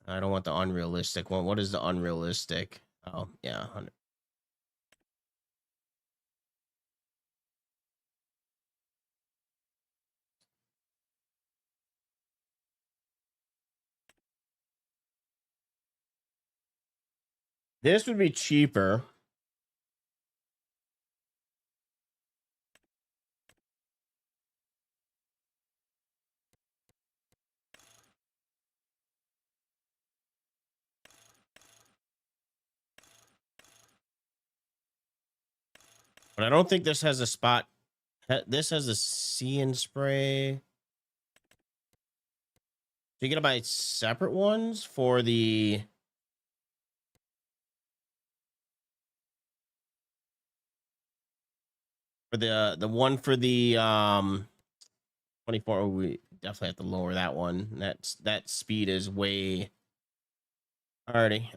don't want the unrealistic one. What is the unrealistic? Oh, yeah. 100. This would be cheaper. But I don't think this has a spot. This has a see and spray. So you gotta buy separate ones for the one for the 24. Oh, we definitely have to lower that one. That speed is way already.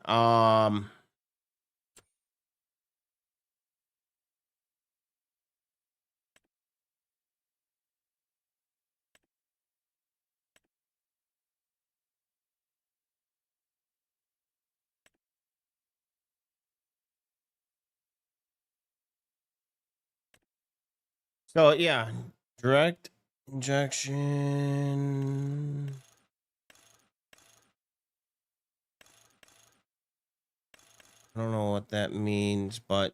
So yeah, direct injection. I don't know what that means, but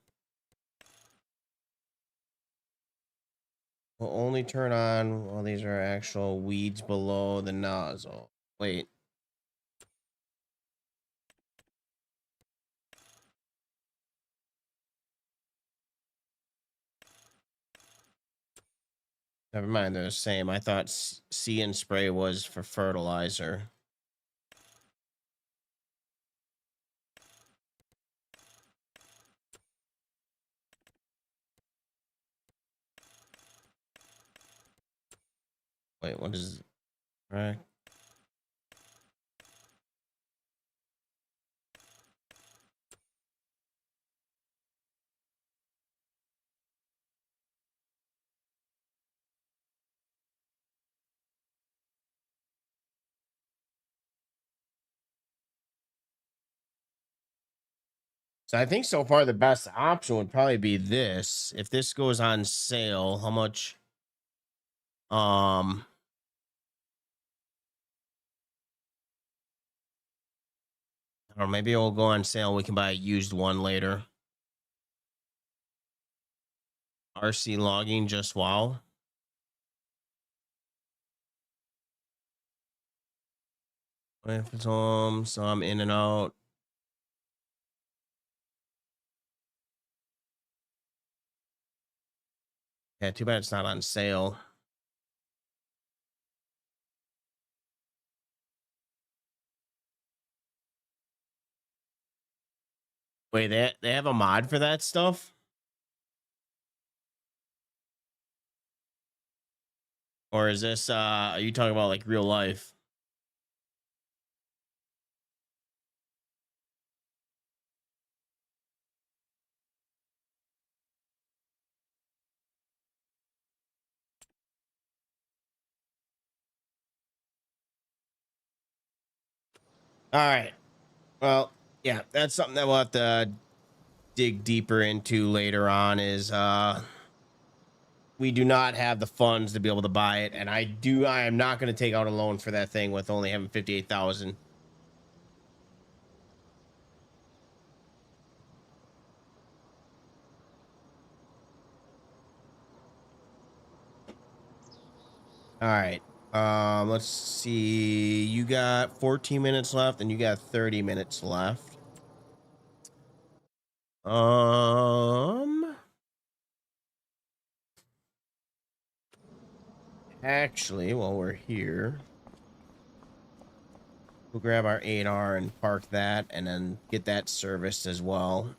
will only turn on while these are actual weeds below the nozzle. Wait. Never mind, they're the same. I thought see and spray was for fertilizer. Wait, what is right? So I think so far the best option would probably be this. If this goes on sale, how much? Or maybe it'll go on sale. We can buy a used one later. RC logging just wow. If it's home, so I'm in and out. Yeah, too bad it's not on sale. Wait, they have a mod for that stuff? Or is this are you talking about like real life? All right. Well, yeah, that's something that we'll have to dig deeper into later on is we do not have the funds to be able to buy it, and I am not going to take out a loan for that thing with only having 58,000. All right. Let's see. You got 14 minutes left and you got 30 minutes left. Actually, while we're here, we'll grab our 8R and park that and then get that serviced as well.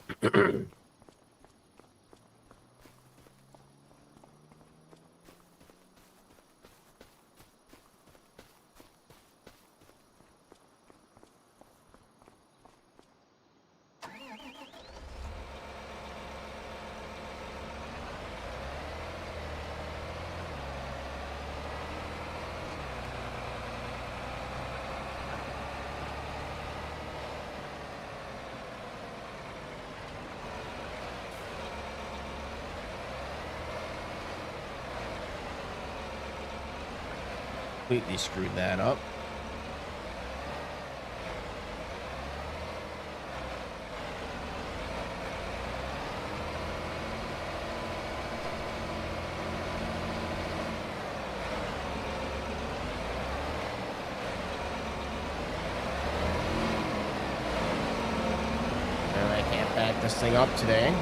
Completely screwed that up. And I can't back this thing up today.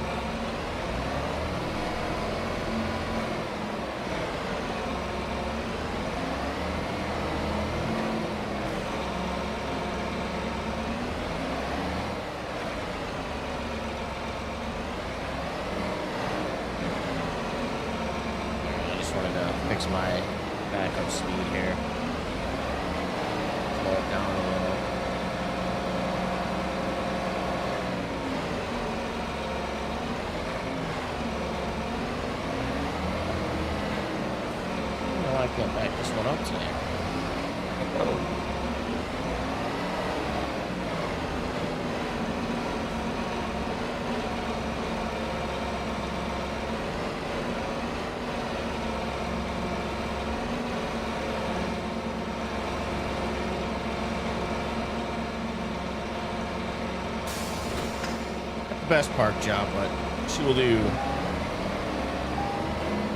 Fix my backup speed here. Slow it down a little. Well, I can't back this one up today. Best park job, but she will do.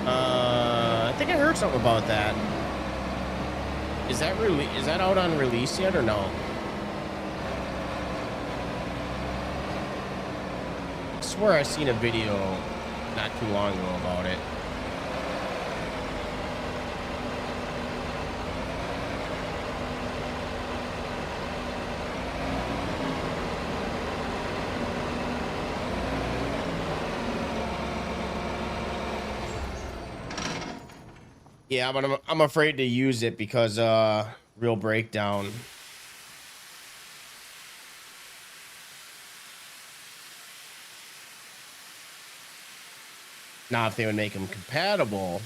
I think I heard something about that. Is that out on release yet or no? I swear I seen a video not too long ago about it. Yeah, but I'm afraid to use it because real breakdown. Now, if they would make them compatible.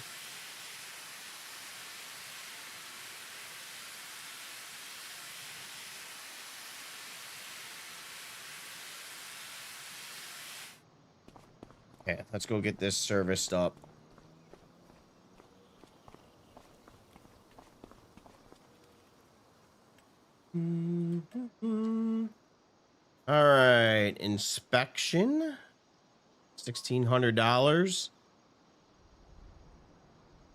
Okay, let's go get this serviced up. All right, inspection, $1,600,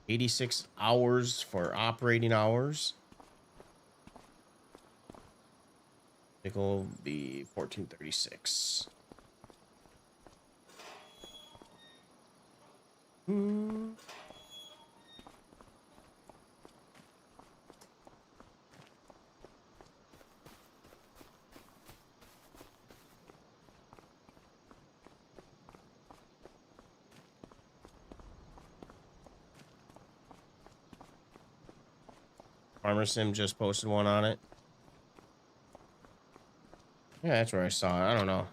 86 hours for operating hours. It'll be 1436. Farmer Sim just posted one on it. Yeah, that's where I saw it. I don't know.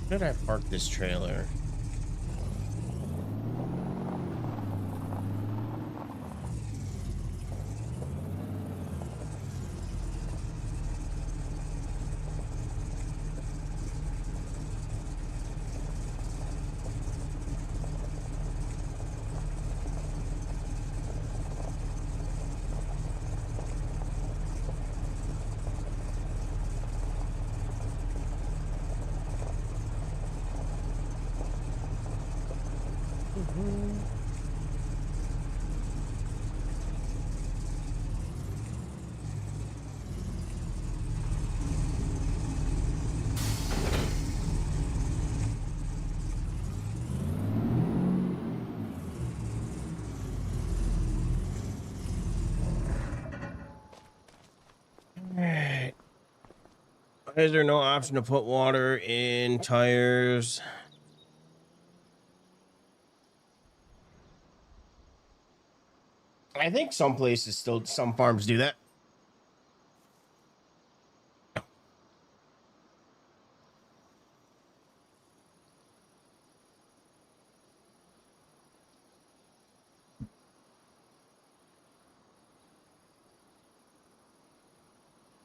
Where did I park this trailer? Why is there no option to put water in tires? I think some places still, some farms do that.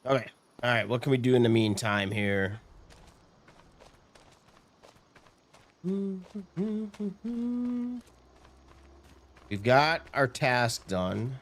Okay. All right. What can we do in the meantime here? We've got our task done.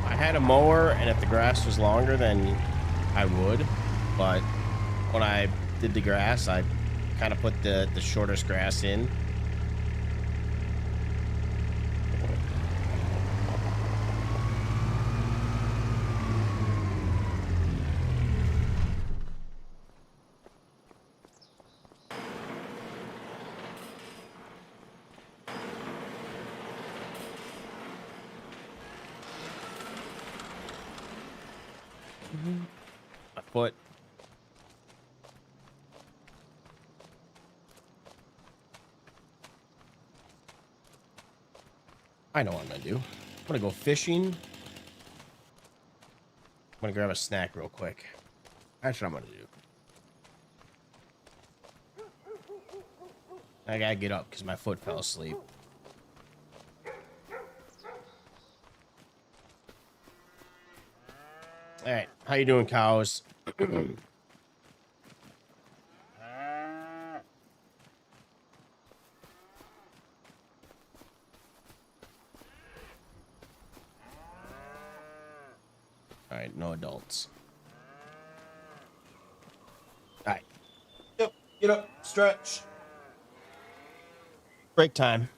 I had a mower, and if the grass was longer, then I would. But when I did the grass, I kind of put the shortest grass in. My foot. I know what I'm gonna do. I'm gonna go fishing. I'm gonna grab a snack real quick. That's what I'm gonna do. I gotta get up because my foot fell asleep. All right, how you doing, cows? All right, no adults. All right. Yep, get up, stretch. Break time.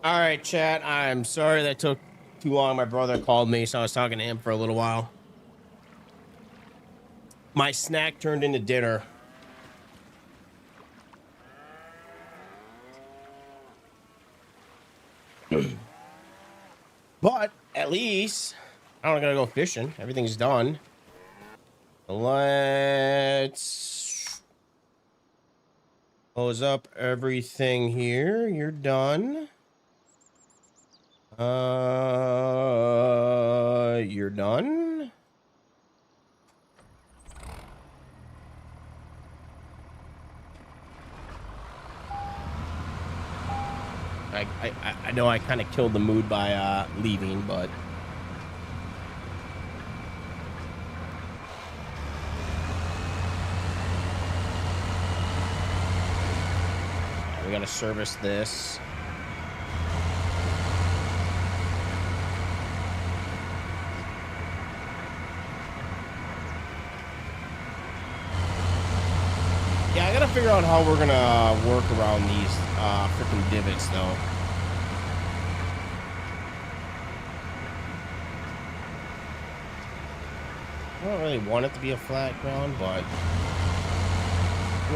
All right, chat. I'm sorry that took too long. My brother called me, so I was talking to him for a little while. My snack turned into dinner. But at least I don't gotta go fishing. Everything's done. Let's close up everything here. You're done. You're done. I know I kind of killed the mood by leaving, but we gotta service this. Yeah, I gotta figure out how we're gonna work around these freaking divots, though. I don't really want it to be a flat ground, but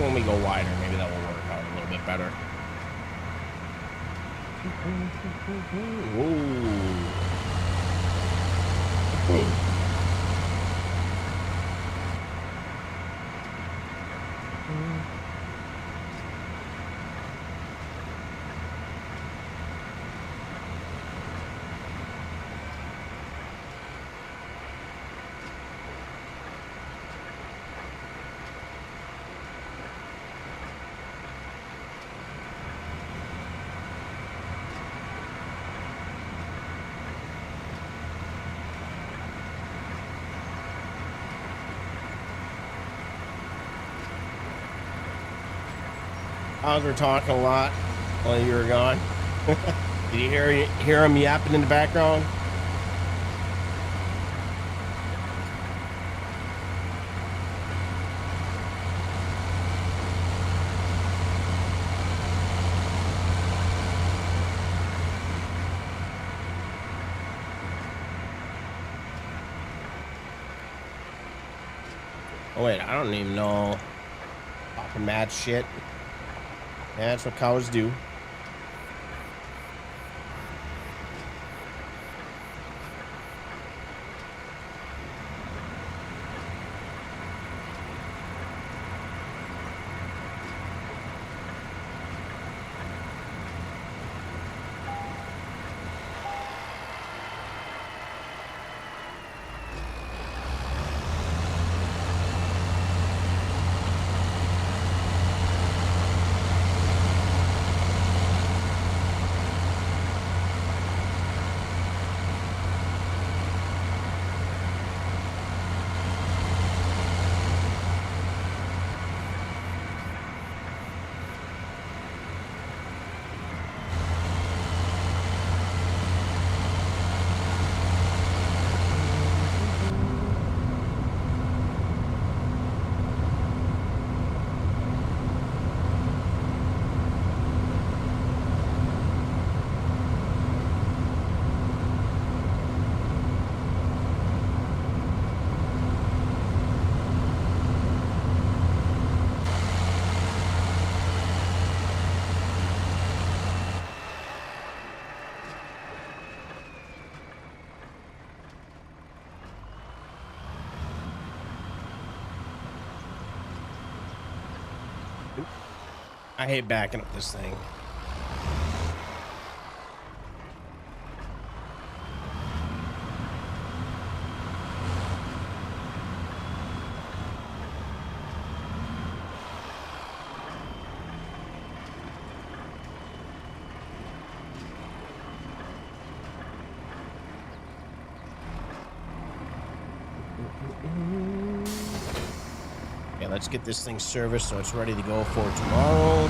when we go wider, maybe that will work out a little bit better. Whoa. I was talking a lot while you were gone. Did you hear him yapping in the background? Oh wait, I don't even know. Talking mad shit. Yeah, that's what cows do. I hate backing up this thing. Okay, let's get this thing serviced so it's ready to go for tomorrow.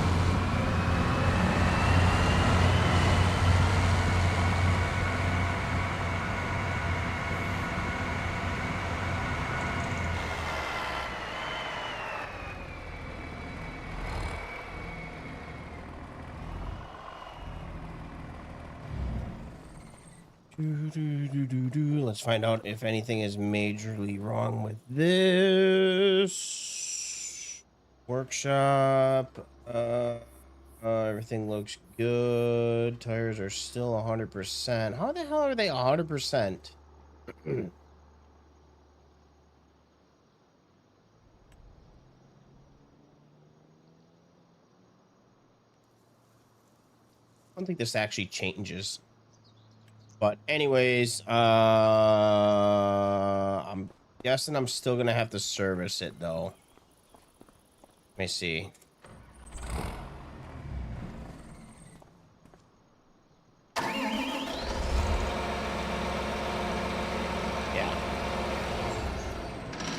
Let's find out if anything is majorly wrong with this workshop. Everything looks good. Tires are still 100%. How the hell are they 100%? I don't think this actually changes. But anyways, I'm guessing I'm still gonna have to service it though. Let me see. Yeah.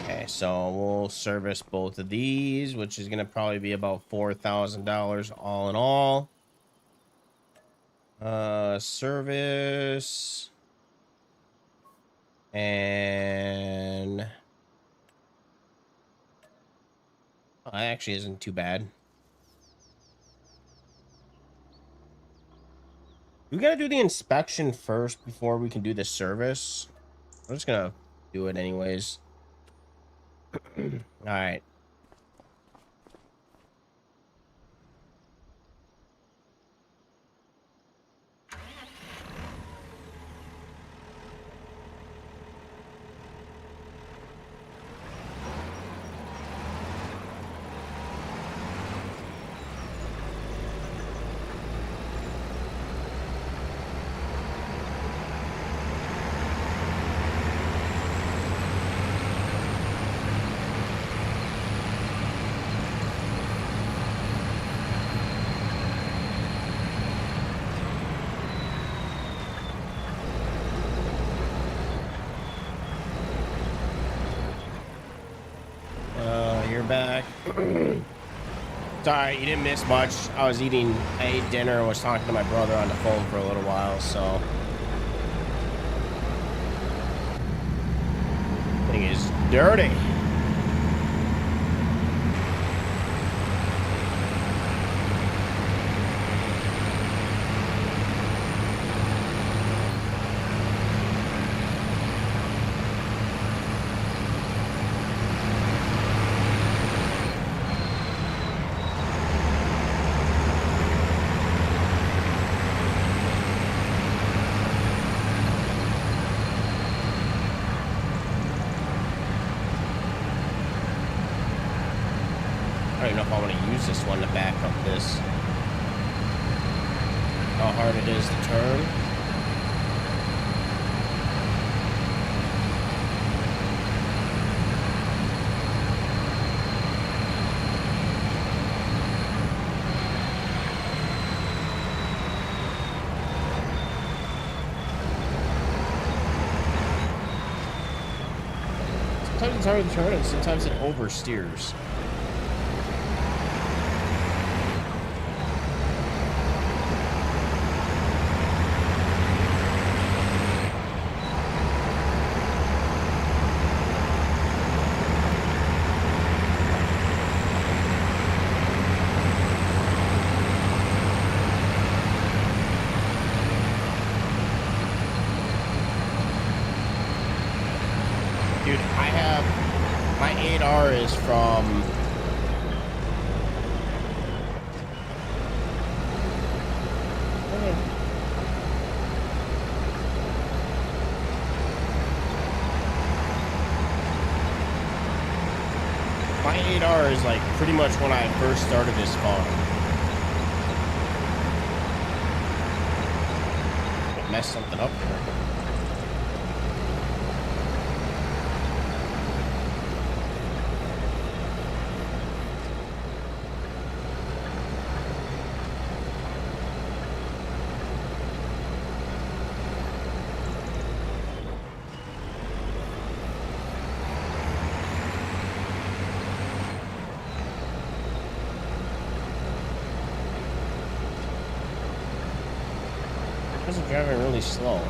Okay, so we'll service both of these, which is gonna probably be about $4,000 all in all. Service and that actually isn't too bad. We gotta do the inspection first before we can do the service. I'm just gonna do it anyways. All right. You're back. Sorry, you didn't miss much. I ate dinner and was talking to my brother on the phone for a little while, so. Thing is dirty. I don't even know if I want to use this one to back up this. How hard it is to turn. Sometimes it's hard to turn and sometimes it oversteers. Dude, I have my 8R is from my 8R is like pretty much when I first started this farm. It messed something up there. Because I'm driving really slow.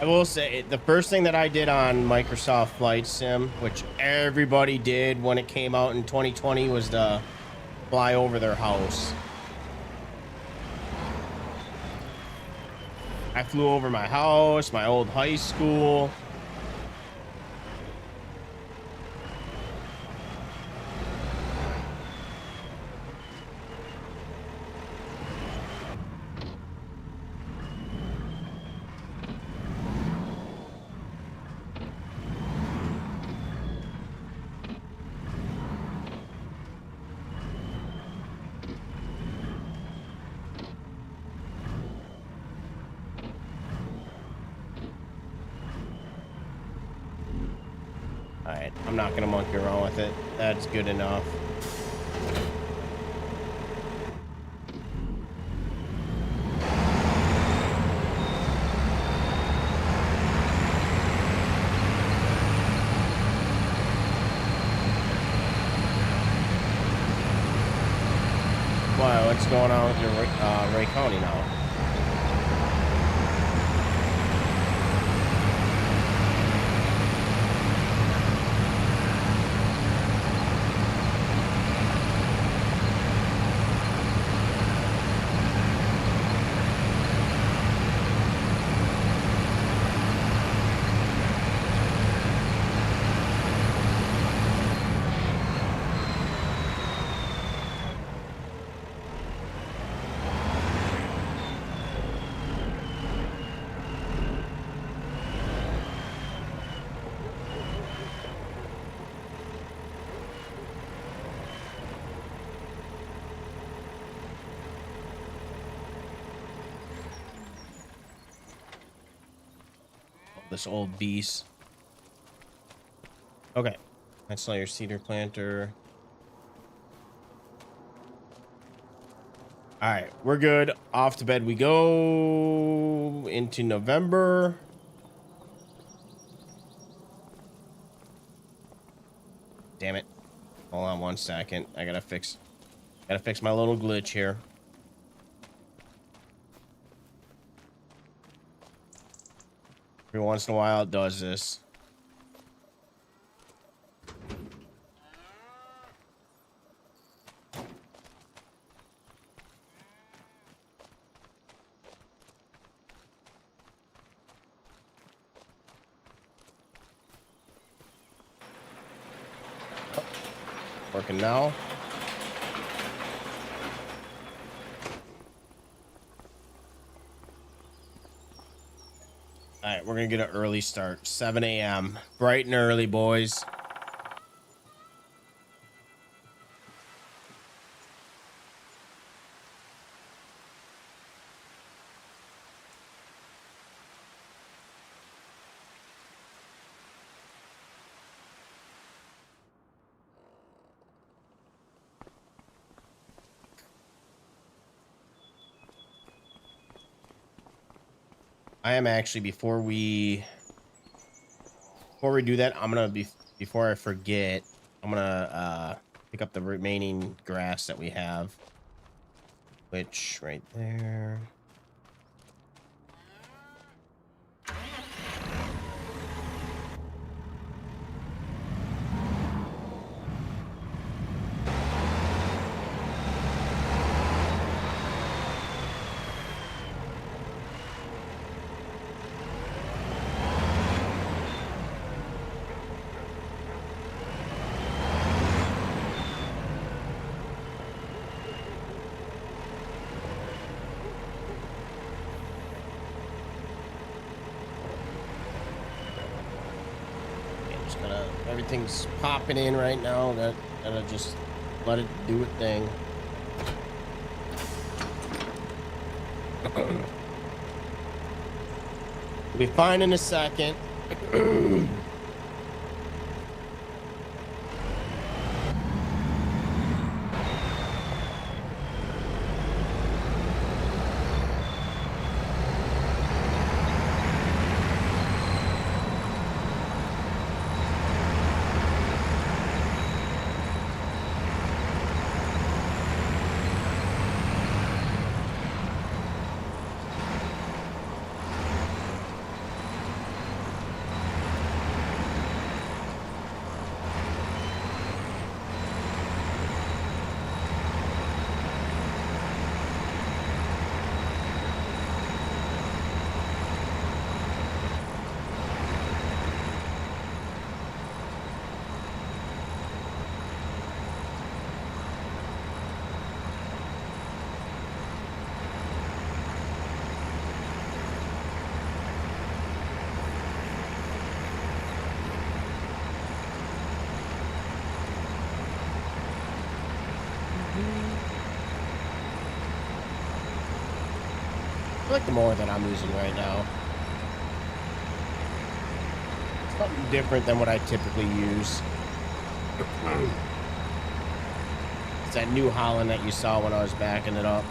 I will say the first thing that I did on Microsoft Flight Sim, which everybody did when it came out in 2020, was to fly over their house. I flew over my house, my old high school. All right, I'm not gonna monkey around with it. That's good enough. Wow, what's going on with your Ray County now? This old beast. Okay, I saw your cedar planter. All right, we're good. Off to bed we go into November. Damn it. Hold on 1 second. I gotta fix my little glitch here. Every once in a while it does this. Working now. All right, we're gonna get an early start. 7 a.m. Bright and early, boys. I am actually, before we do that, I'm gonna before I forget, I'm gonna pick up the remaining grass that we have, which right there. Everything's popping in right now. Gotta just let it do its thing. We'll be fine in a second. I like the mower that I'm using right now. Something different than what I typically use. It's that New Holland that you saw when I was backing it up.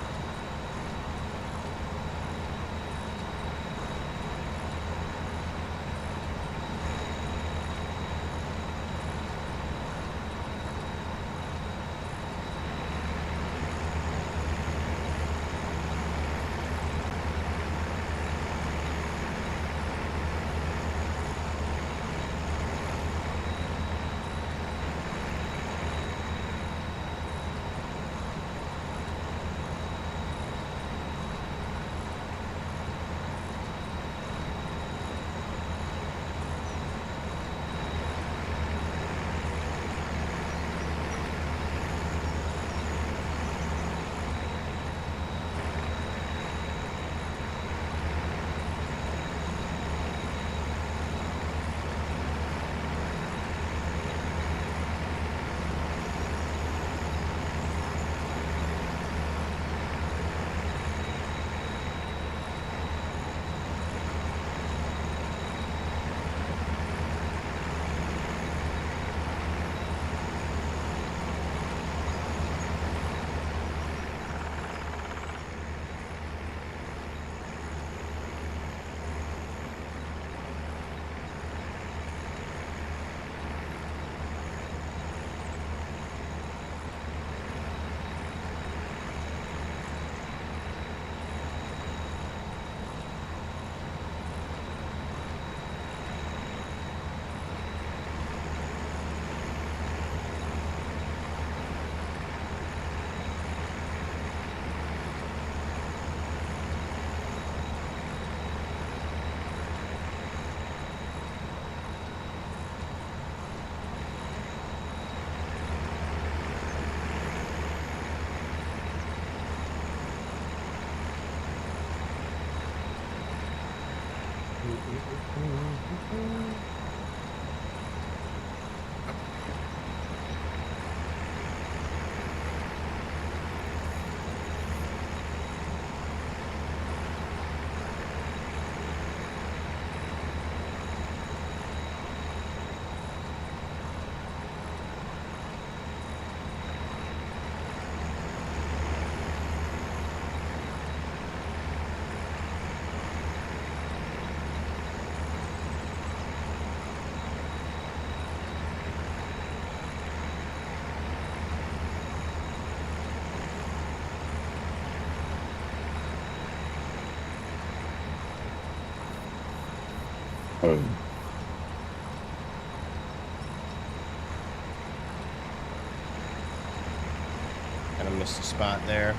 Kind of missed a spot there.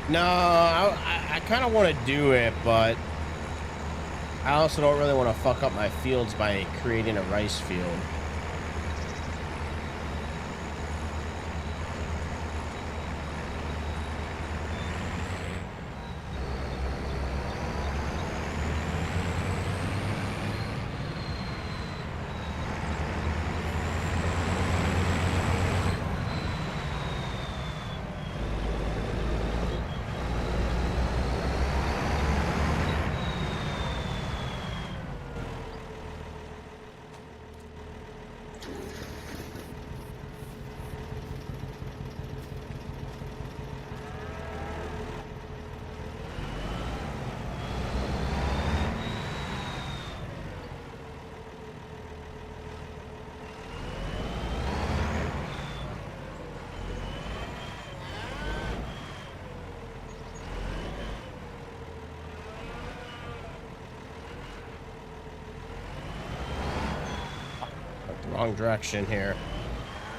No, I kind of want to do it, but I also don't really want to fuck up my fields by creating a rice field. Wrong direction here.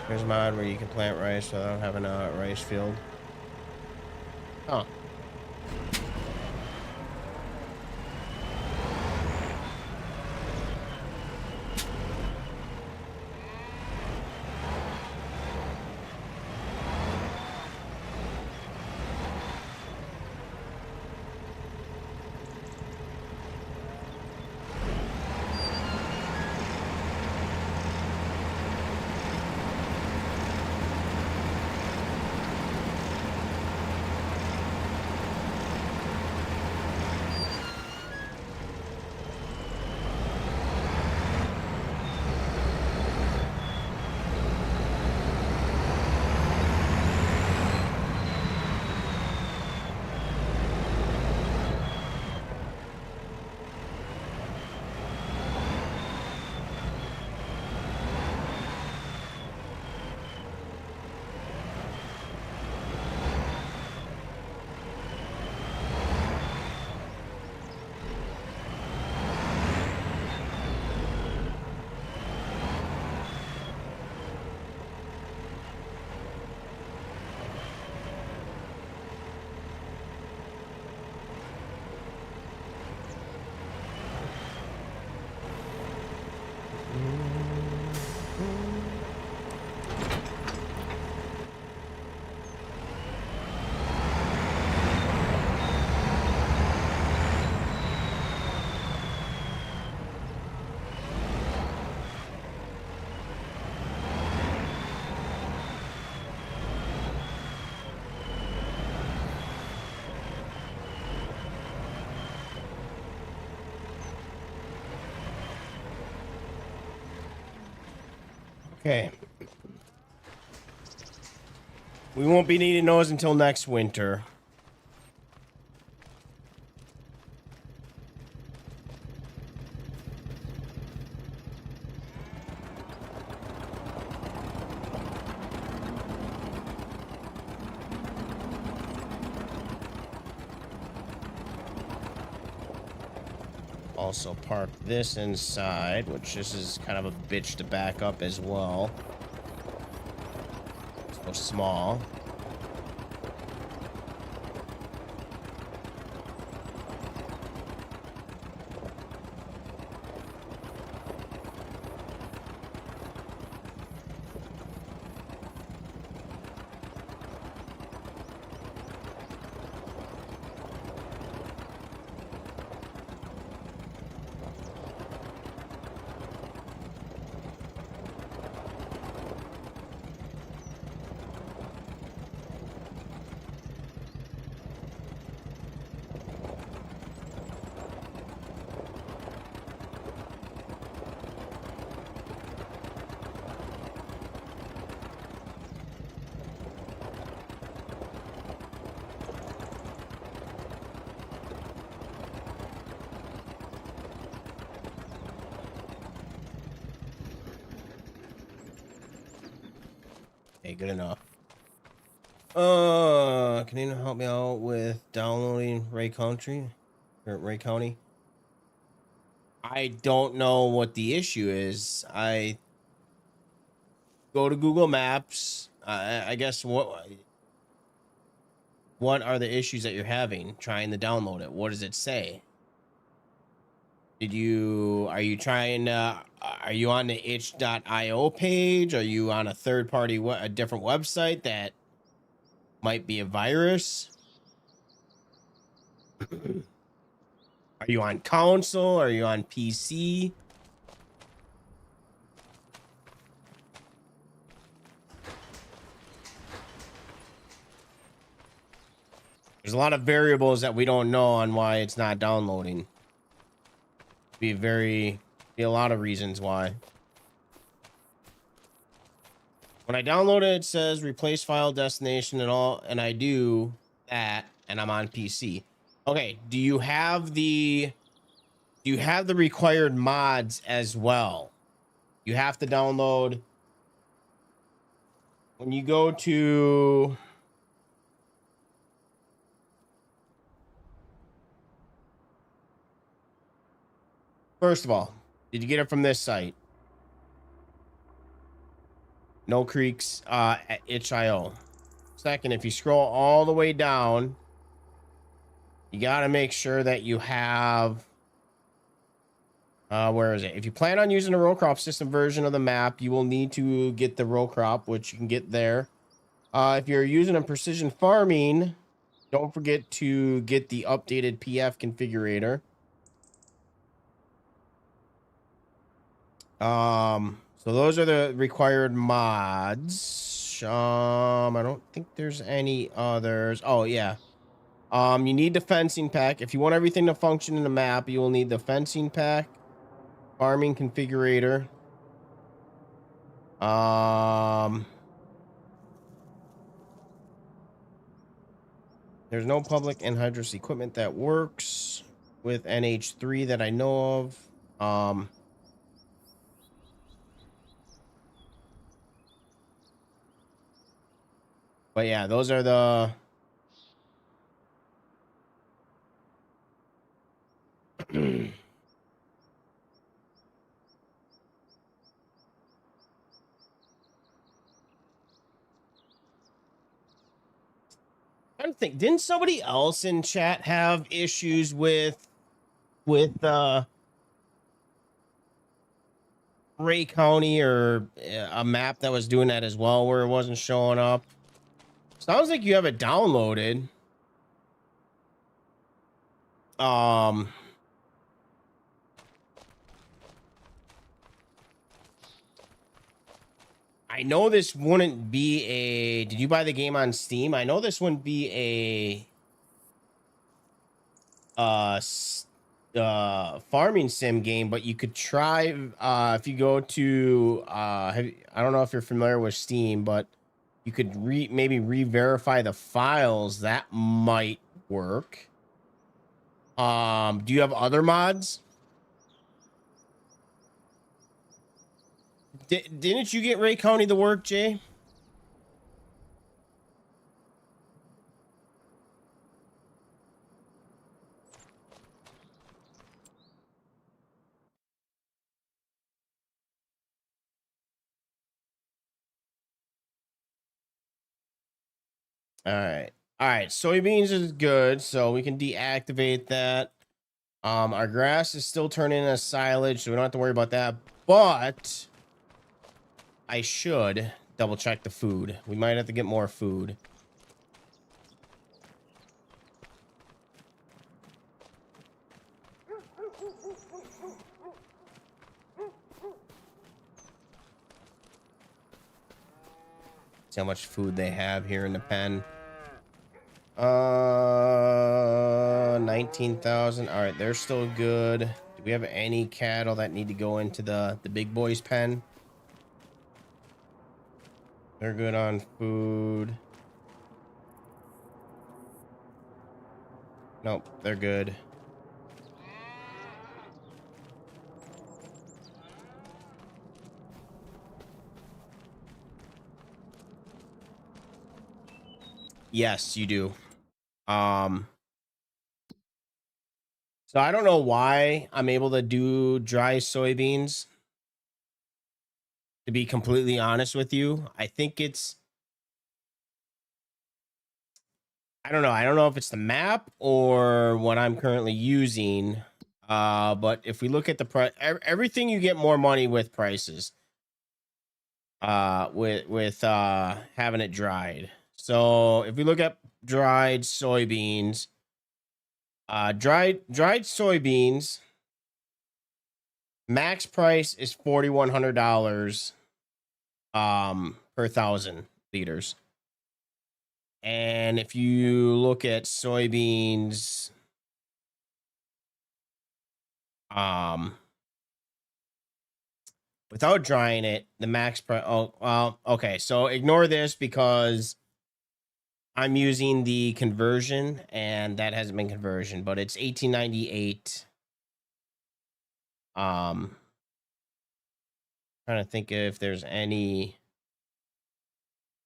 Here's a mod where you can plant rice without having a rice field. Oh. Okay. We won't be needing those until next winter. Also park this inside, which this is kind of a bitch to back up as well. So small. Okay, good enough. Can you help me out with downloading Ray County? Or Ray County? I don't know what the issue is. I go to Google Maps. I guess what are the issues that you're having trying to download it? What does it say? Are you trying are you on the itch.io page? Are you on a third party, a different website that might be a virus? Are you on console? Are you on PC? There's a lot of variables that we don't know on why it's not downloading. Be a lot of reasons why. When I download it, it says replace file destination and all, and I do that, and I'm on PC. Okay, do you have the required mods as well? You have to download when you go to first of all, did you get it from this site? No Creeks at itch.io. Second, if you scroll all the way down, you got to make sure that you have where is it? If you plan on using a row crop system version of the map, you will need to get the row crop, which you can get there. If you're using a precision farming, don't forget to get the updated PF configurator. So those are the required mods. I don't think there's any others. Oh yeah. You need the fencing pack. If you want everything to function in the map, you will need the fencing pack, farming configurator. There's no public anhydrous equipment that works with NH3 that I know of. But yeah, those are the I don't think, didn't somebody else in chat have issues with Ray County or a map that was doing that as well where it wasn't showing up? Sounds like you have it downloaded. I know this wouldn't be a, did you buy the game on Steam? I know this wouldn't be a farming sim game, but you could try if you go to I don't know if you're familiar with Steam, but you could maybe re-verify the files. That might work. Do you have other mods? Didn't you get Ray County to work, Jay? All right. All right. Soybeans is good, so we can deactivate that. Our grass is still turning into silage, so we don't have to worry about that. But I should double check the food. We might have to get more food. See how much food they have here in the pen. 19,000. All right, they're still good. Do we have any cattle that need to go into the big boys pen? They're good on food. Nope, they're good. Yes, you do. So I don't know why I'm able to do dry soybeans. To be completely honest with you, I think it's I don't know. I don't know if it's the map or what I'm currently using. But if we look at the price, everything you get more money with prices. With having it dried. So if we look at dried soybeans, dried soybeans, max price is $4,100 per 1,000 liters. And if you look at soybeans, without drying it, the max price. Oh, well, okay. So ignore this because I'm using the conversion, and that hasn't been conversion, but it's 1898. Trying to think if there's any.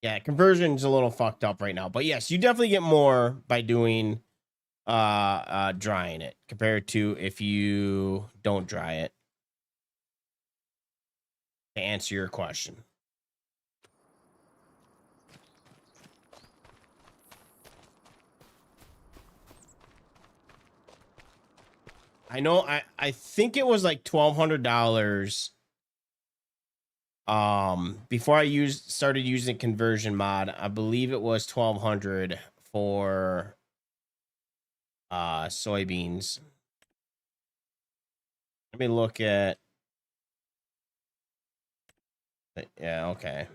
Yeah, conversion's a little fucked up right now, but yes, you definitely get more by doing drying it compared to if you don't dry it. To answer your question. I know I think it was like $1,200 before I started using conversion mod. I believe it was 1,200 for soybeans. Let me look at yeah, okay.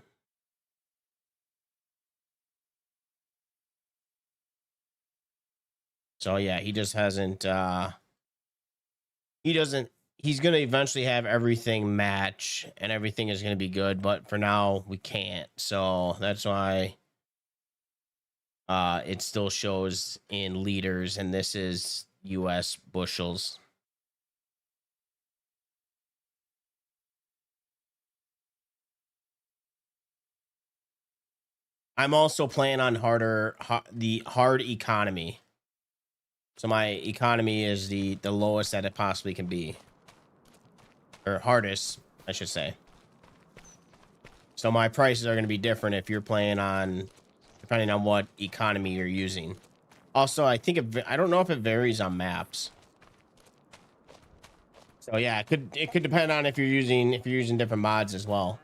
So yeah, he just hasn't he's gonna eventually have everything match and everything is gonna be good, but for now we can't. So that's why it still shows in liters, and this is US bushels. I'm also playing on the hard economy. So my economy is the lowest that it possibly can be. Or hardest, I should say. So my prices are going to be different if you're playing on, depending on what economy you're using. Also, I think I don't know if it varies on maps. So yeah, it could depend on if you're using different mods as well.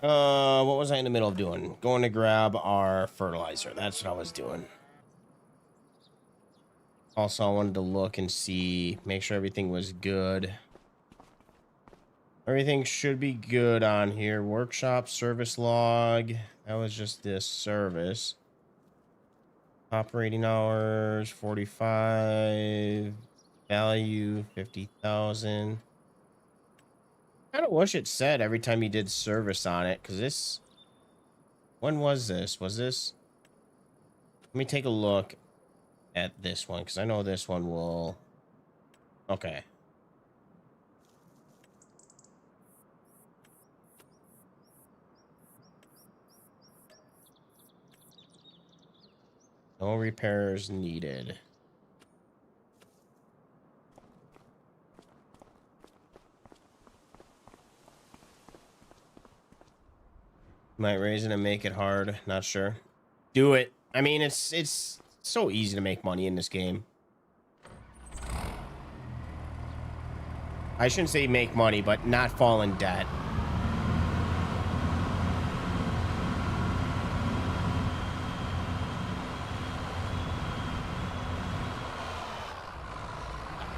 What was I in the middle of doing? Going to grab our fertilizer. That's what I was doing. Also, I wanted to look and see, make sure everything was good. Everything should be good on here. Workshop service log. That was just this service. Operating hours 45. Value 50,000. I kind of wish it said every time you did service on it, because this. When was this? Was this? Let me take a look at this one, because I know this one will. Okay. No repairs needed. Might raise it and make it hard. Not sure. Do it. I mean, it's so easy to make money in this game. I shouldn't say make money, but not fall in debt.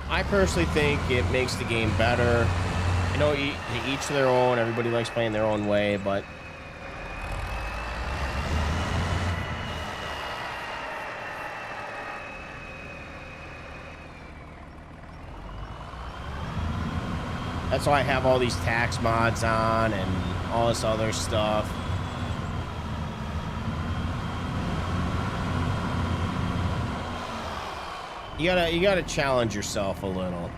I personally think it makes the game better. I know each to their own. Everybody likes playing their own way, but that's why I have all these tax mods on and all this other stuff. You gotta challenge yourself a little.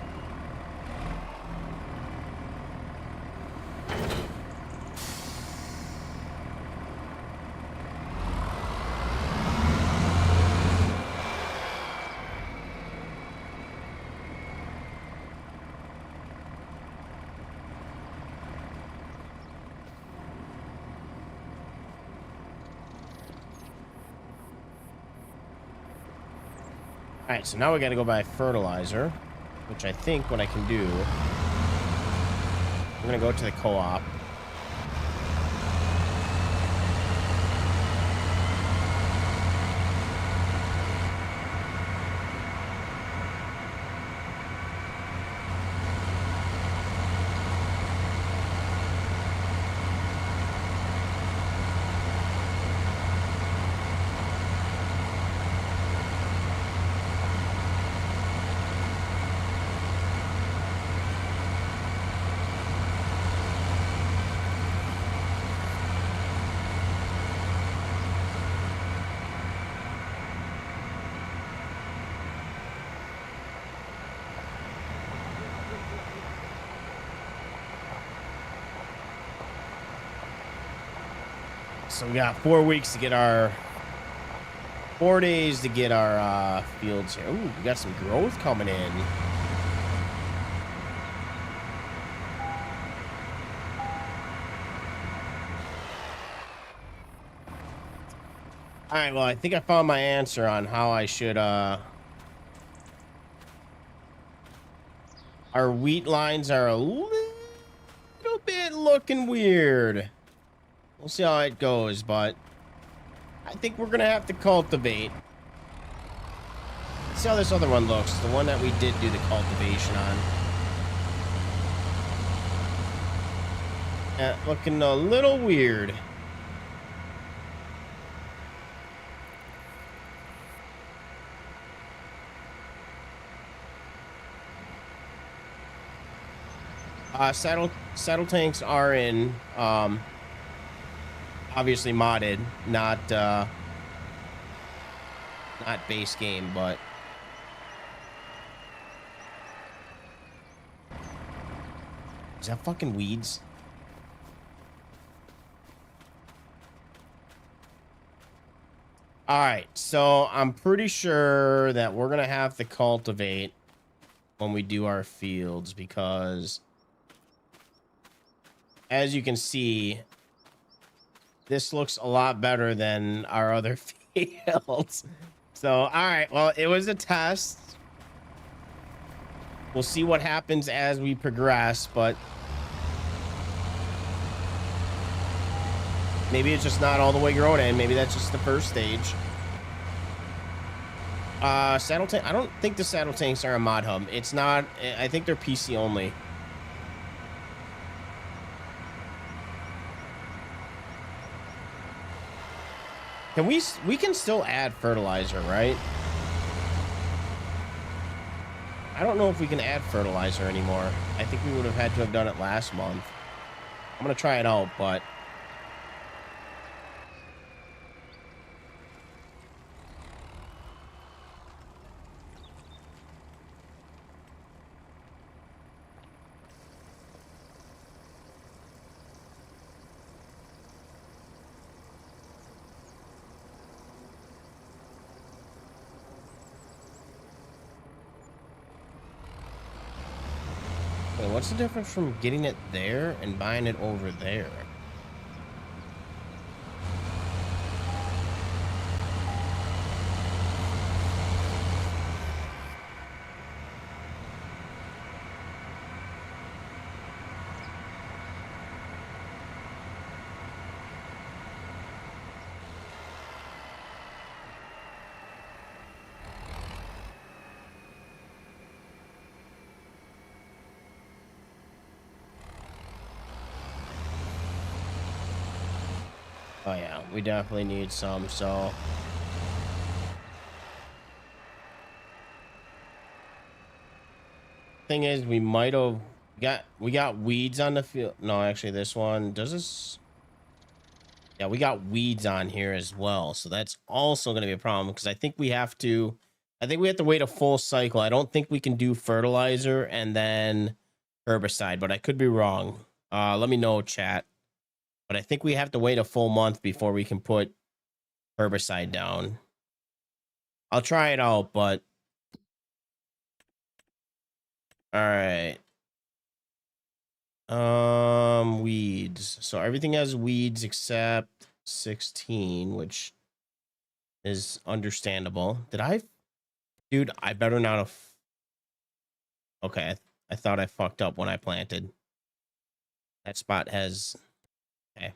All right, so now we got to go buy fertilizer, which I think what I can do, I'm going to go to the co-op. So we got 4 weeks to get our 4 days to get our fields here. Ooh, we got some growth coming in. All right, well, I think I found my answer on how I should our wheat lines are a little bit looking weird. We'll see how it goes, but I think we're gonna have to cultivate. Let's see how this other one looks. The one that we did do the cultivation on. Looking a little weird. Saddle tanks are in obviously modded, not base game, but is that fucking weeds? All right, so I'm pretty sure that we're gonna have to cultivate when we do our fields, because as you can see, this looks a lot better than our other fields. So, all right. Well, it was a test. We'll see what happens as we progress, but maybe it's just not all the way grown in. Maybe that's just the first stage. Saddle tank. I don't think the saddle tanks are a mod hub. It's not. I think they're PC only. Can we can still add fertilizer, right? I don't know if we can add fertilizer anymore. I think we would have had to have done it last month. I'm gonna try it out, but wait, what's the difference from getting it there and buying it over there? Oh yeah, we definitely need some, so thing is we might have got weeds on the field. No, actually this one does this. Yeah, we got weeds on here as well, so that's also going to be a problem because I think we have to wait a full cycle. I don't think we can do fertilizer and then herbicide, but I could be wrong. Let me know, chat. But I think we have to wait a full month before we can put herbicide down. I'll try it out, but all right. Weeds. So everything has weeds except 16, which is understandable. Dude, I better not have. Okay, I thought I fucked up when I planted. That spot has. Okay.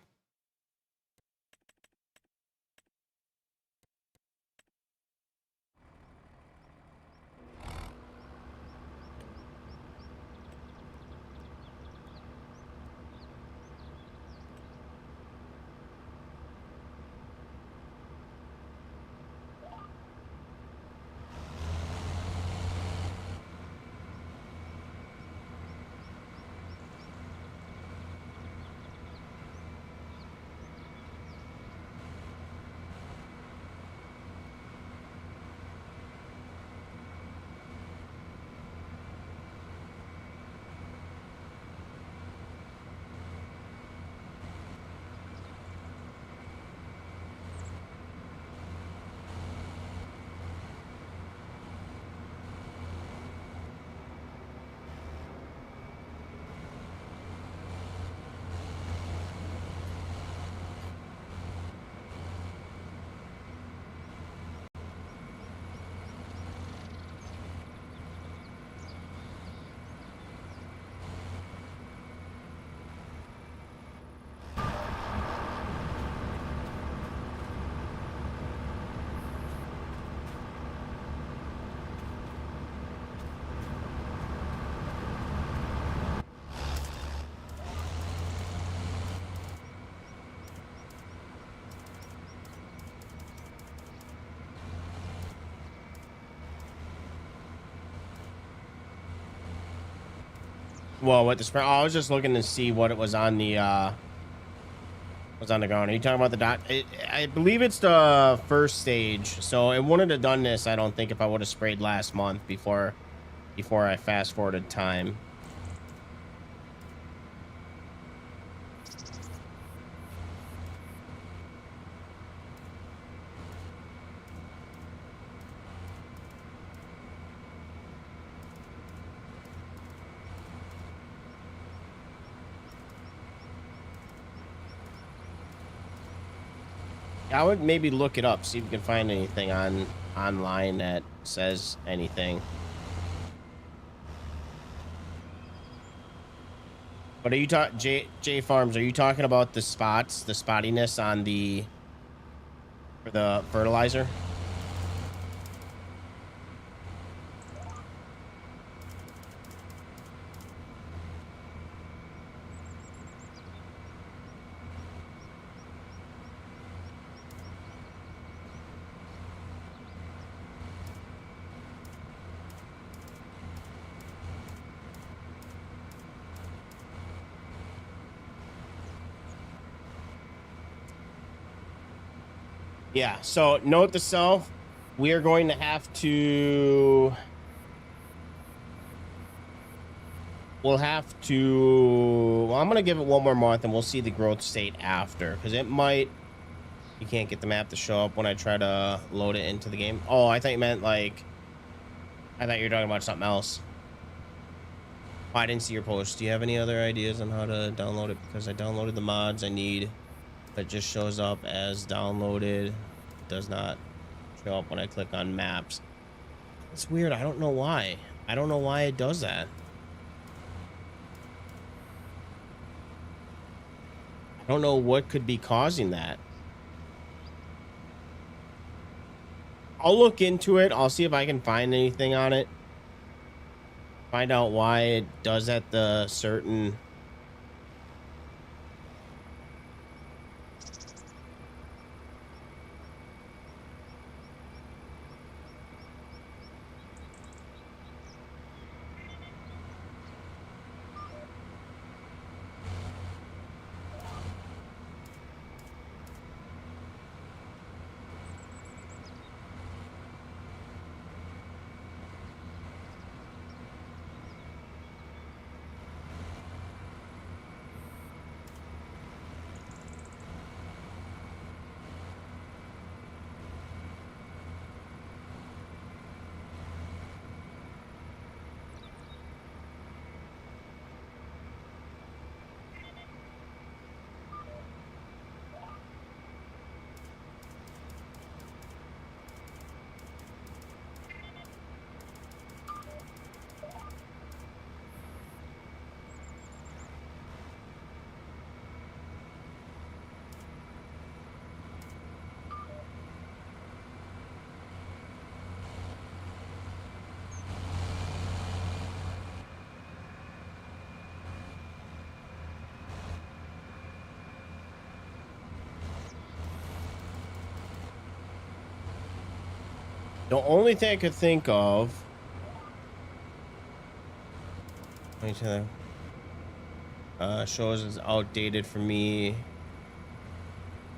Well, what the spray? Oh, I was just looking to see what it was on the ground. Are you talking about the dot? I believe it's the first stage. So it wouldn't have done this, I don't think, if I would have sprayed last month before I fast forwarded time. I would maybe look it up, see if you can find anything online that says anything. But are you talking J Farms? Are you talking about the spots, the spottiness on for the fertilizer? Yeah, so note to self, we are going to have to well, I'm gonna give it one more month and we'll see the growth state after, because it might. You can't get the map to show up when I try to load it into the game. Oh, I thought you meant like, I thought you were talking about something else. Oh, I didn't see your post. Do you have any other ideas on how to download it? Because I downloaded the mods I need. It just shows up as downloaded. Does not show up when I click on maps. It's weird. I don't know why. I don't know why it does that. I don't know what could be causing that. I'll look into it. I'll see if I can find anything on it. Find out why it does at the certain. The only thing I could think of. Let me tell you. Shows is outdated for me.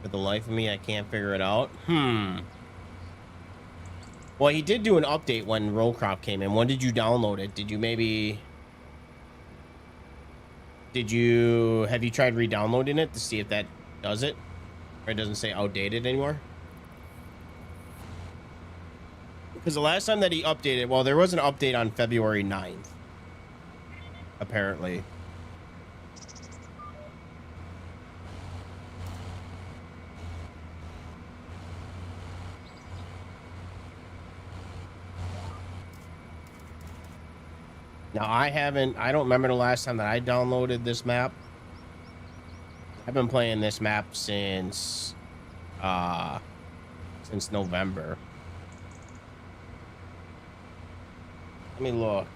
For the life of me, I can't figure it out. Well, he did do an update when roll crop came in. When did you download it? Did you maybe... Have you tried re-downloading it to see if that does it? Or it doesn't say outdated anymore? Because the last time that he updated, well, there was an update on February 9th. Apparently. Now, I don't remember the last time that I downloaded this map. I've been playing this map since November. Let me look.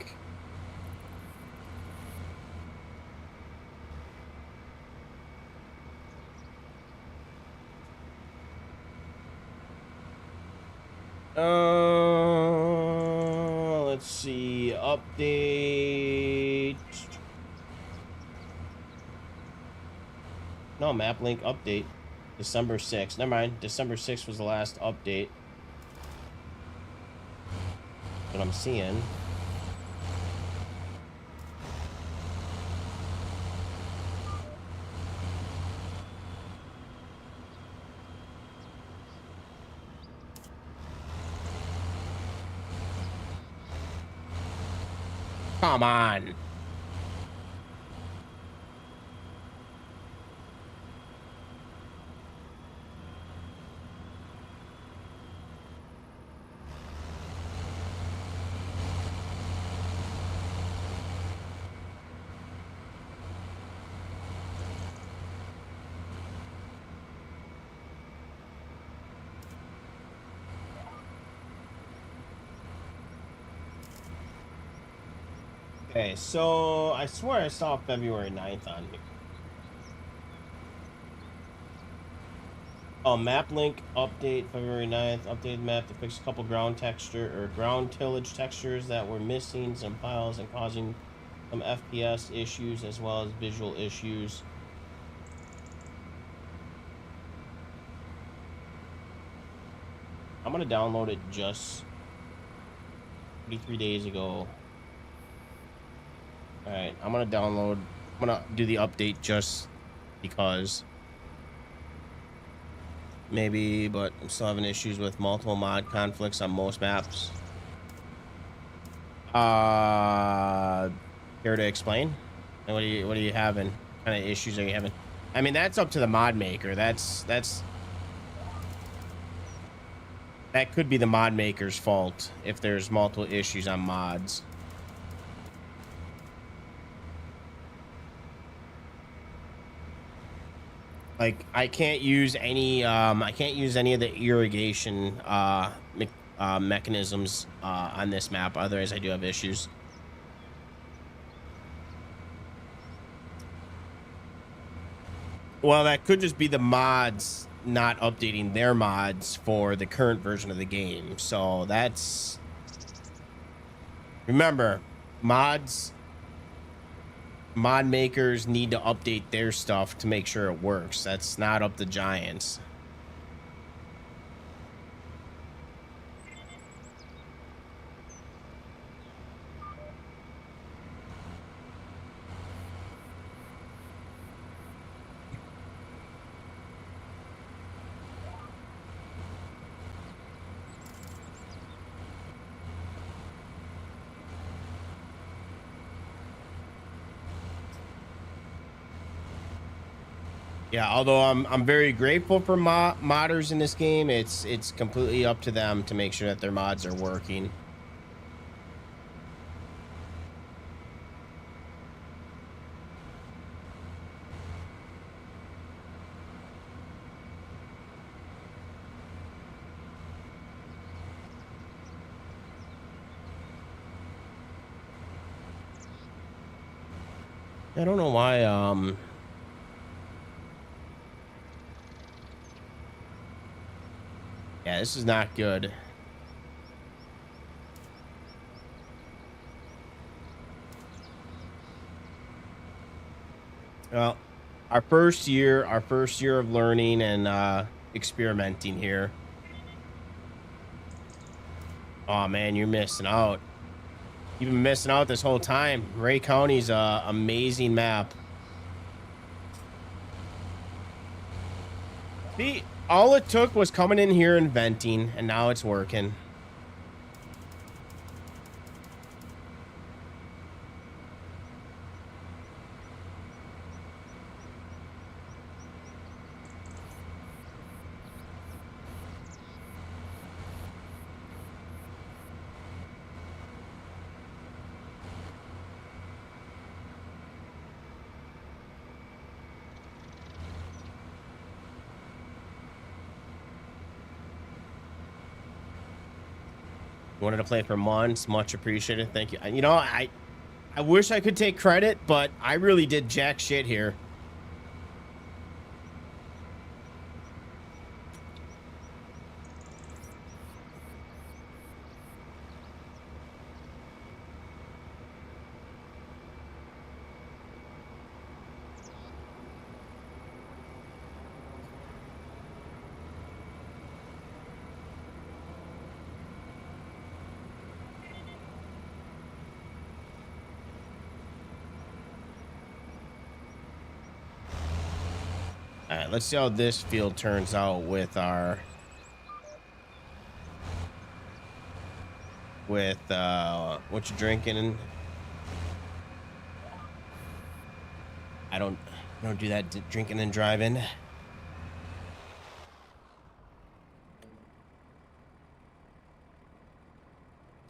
Let's see. Update. No, map link update. December 6th. Never mind. December 6th was the last update. What I'm seeing. Come on. Okay, so I swear I saw February 9th on here. Oh, map link update February 9th. Updated map to fix a couple ground tillage textures that were missing some files and causing some FPS issues as well as visual issues. gonna download it just 33 days ago. All right, I'm gonna do the update just because maybe, but I'm still having issues with multiple mod conflicts on most maps. Care to explain? And what are you having? What kind of issues are you having? I mean, that's up to the mod maker. That could be the mod maker's fault if there's multiple issues on mods. Like I can't use any of the irrigation mechanisms on this map. Otherwise, I do have issues. Well, that could just be the mods not updating their mods for the current version of the game. So that's, remember, mod makers need to update their stuff to make sure it works. That's not up to Giants. Yeah, although I'm very grateful for modders in this game, it's completely up to them to make sure that their mods are working. I don't know why yeah, this is not good. Well, our first year of learning and experimenting here. Oh man, you're missing out. You've been missing out this whole time. Ray County's a amazing map. See, all it took was coming in here and venting, and now it's working. Wanted to play for months. Much appreciated. Thank you. You know, I wish I could take credit, but I really did jack shit here. All right, let's see how this field turns out with our what you drinking. I don't do that drinking and driving.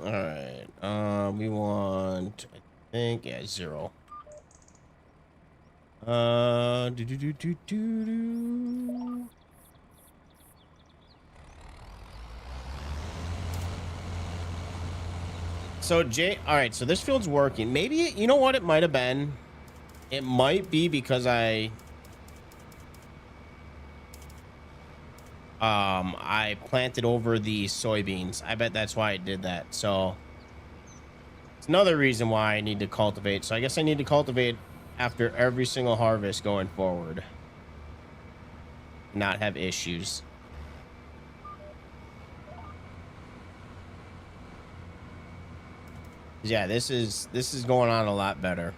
All right, we want, I think, yeah, 0. So Jay, all right, so this field's working. Maybe, you know what it might have been? It might be because I planted over the soybeans. I bet that's why I did that. So it's another reason why I need to cultivate. So I guess I need to cultivate after every single harvest going forward. Not have issues. Yeah, this is going on a lot better.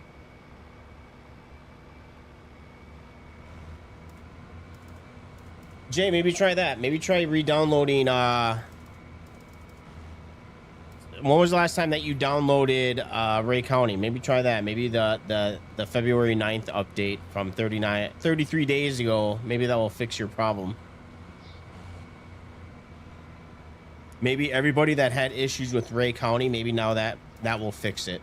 Jay, maybe try that. Maybe try re-downloading when was the last time that you downloaded Ray County? Maybe try that. Maybe the February 9th update from 33 days ago. Maybe that will fix your problem. Maybe everybody that had issues with Ray County, maybe now that will fix it.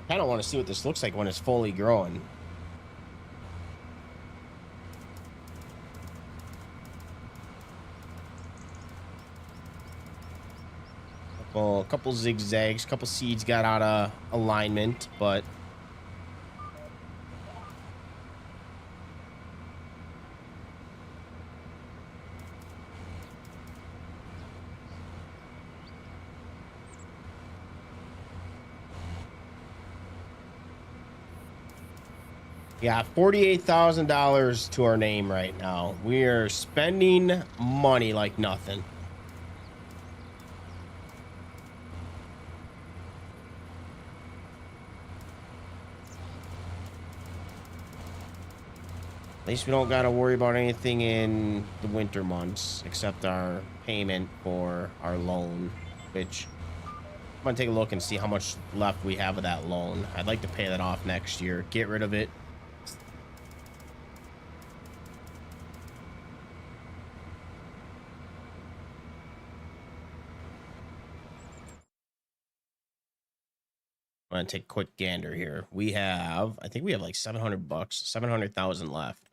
I kind of want to see what this looks like when it's fully grown. Well, a couple zigzags, a couple seeds got out of alignment, but yeah, $48,000 to our name right now. We are spending money like nothing. At least we don't got to worry about anything in the winter months except our payment for our loan, which I'm going to take a look and see how much left we have of that loan. I'd like to pay that off next year. Get rid of it. I'm going to take a quick gander here. We have, I think we have like 700 bucks, 700,000 left.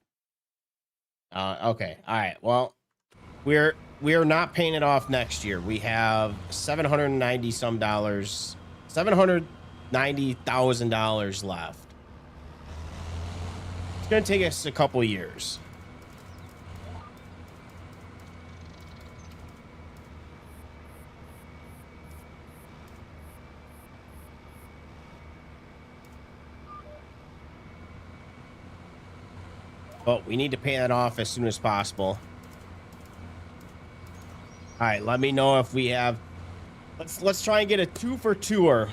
Okay. All right. Well, we are not paying it off next year. We have $790,000 left. It's gonna take us a couple years. But we need to pay that off as soon as possible. All right, let me know if we have. Let's try and get a 2 for tour.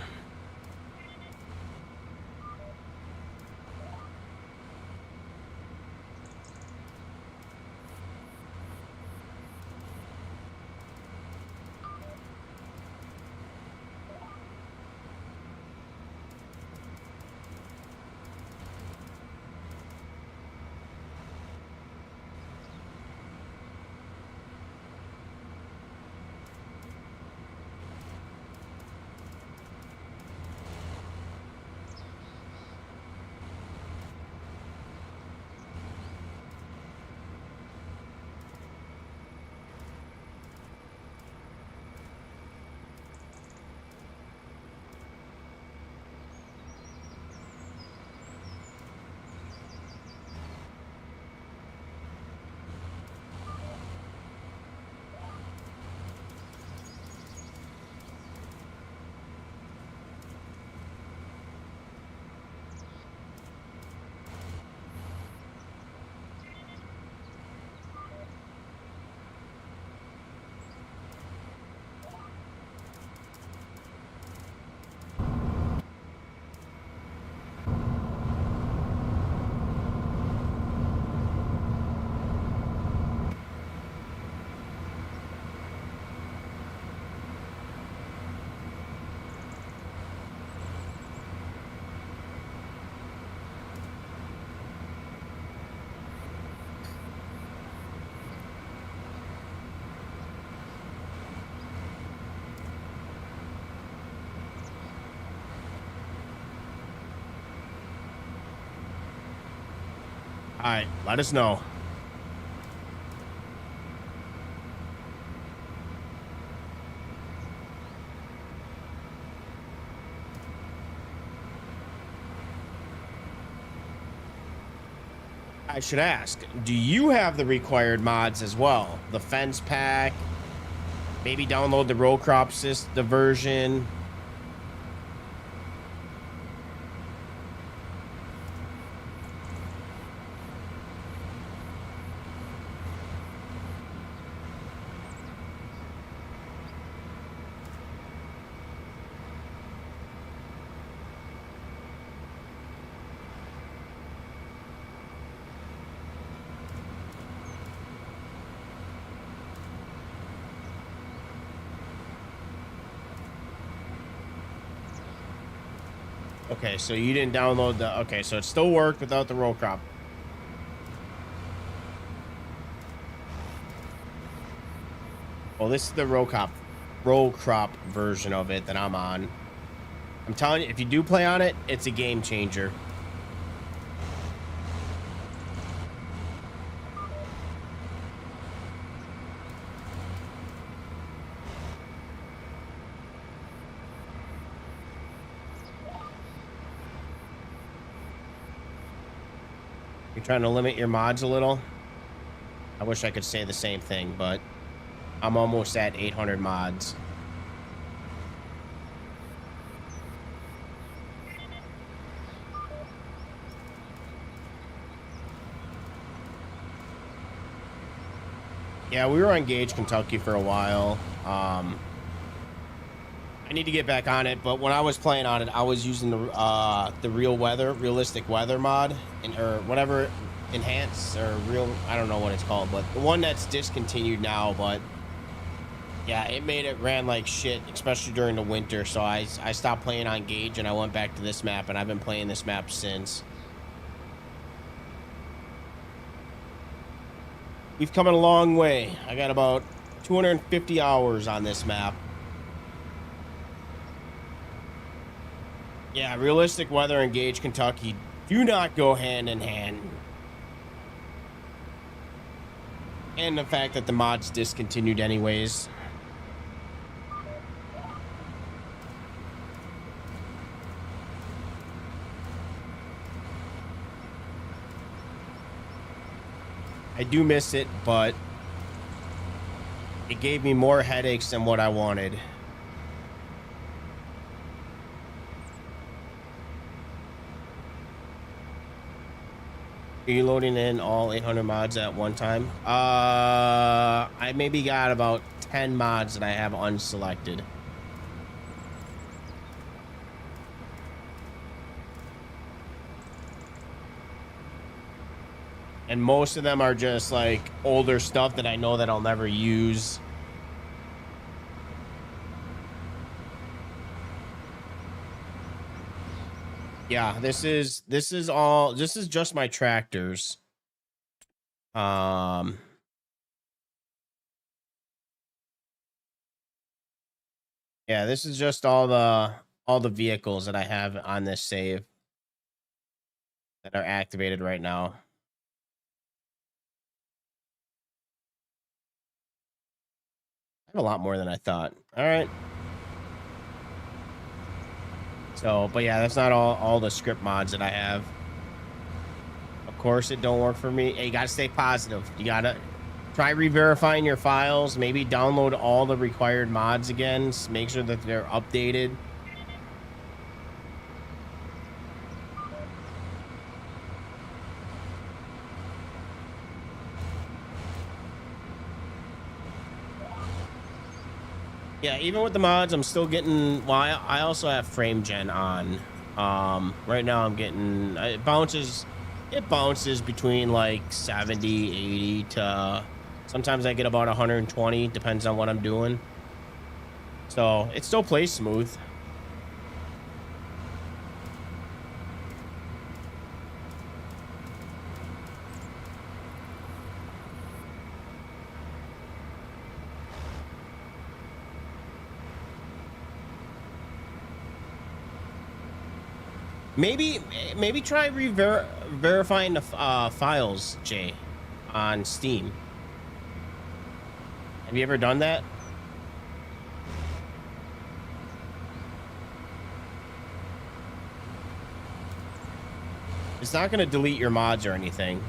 All right, let us know. I should ask, do you have the required mods as well? The fence pack, maybe download the row crop the version. Okay, so you didn't download the... Okay, so it still worked without the row crop. Well, this is the row crop version of it that I'm on. I'm telling you, if you do play on it, it's a game changer. You're trying to limit your mods a little? I wish I could say the same thing, but I'm almost at 800 mods. Yeah, we were on Gage, Kentucky for a while. I need to get back on it, but when I was playing on it, I was using the realistic weather mod, or whatever, enhanced or real. I don't know what it's called, but the one that's discontinued now. But yeah, it made it ran like shit, especially during the winter. So I stopped playing on Gage and I went back to this map, and I've been playing this map since. We've come a long way. I got about 250 hours on this map. Yeah, realistic weather and Gage, Kentucky do not go hand in hand. And the fact that the mod's discontinued anyways. I do miss it, but it gave me more headaches than what I wanted. Are you loading in all 800 mods at one time? I maybe got about 10 mods that I have unselected. And most of them are just like older stuff that I know that I'll never use. Yeah, this is just my tractors. Yeah, this is just all the vehicles that I have on this save that are activated right now. I have a lot more than I thought. All right. So, but yeah, that's not all the script mods that I have. Of course, it don't work for me. Hey, you gotta stay positive. You gotta try re-verifying your files. Maybe download all the required mods again. Make sure that they're updated. Yeah, even with the mods, I'm still getting... Well, I also have frame gen on. Right now I'm getting... It bounces between like 70, 80 to... Sometimes I get about 120. Depends on what I'm doing. So, it still plays smooth. Maybe try verifying the files, Jay, on Steam. Have you ever done that? It's not going to delete your mods or anything.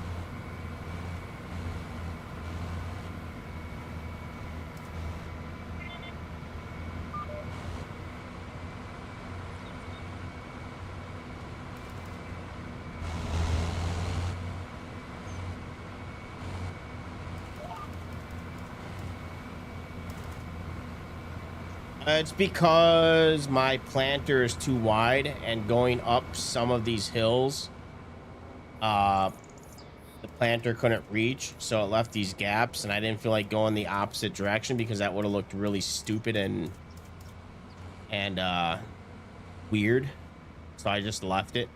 It's because my planter is too wide and going up some of these hills, the planter couldn't reach, so it left these gaps, and I didn't feel like going the opposite direction because that would have looked really stupid and weird. So I just left it.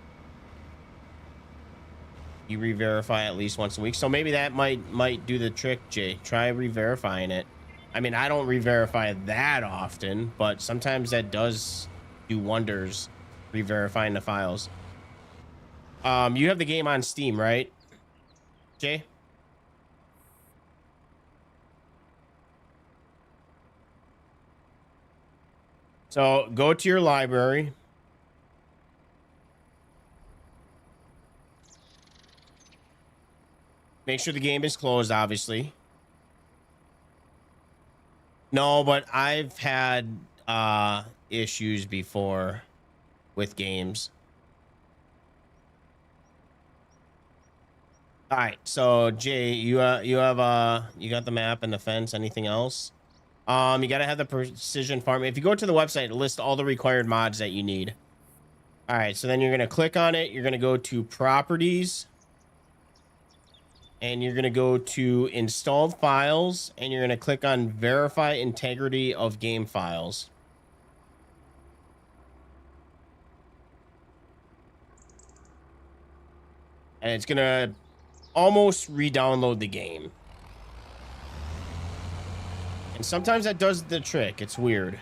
You re-verify at least once a week, so maybe that might do the trick. Jay, try re-verifying it. I mean, I don't re-verify that often, but sometimes that does do wonders, re-verifying the files. You have the game on Steam, right, Jay? So go to your library. Make sure the game is closed, obviously. No, but I've had issues before with games. All right, so Jay, you got the map and the fence. Anything else? You gotta have the precision farm. If you go to the website, it lists all the required mods that you need. All right, so then you're gonna click on it. You're gonna go to properties, and you're gonna go to installed files, and you're gonna click on verify integrity of game files. And it's gonna almost re-download the game. And sometimes that does the trick. It's weird.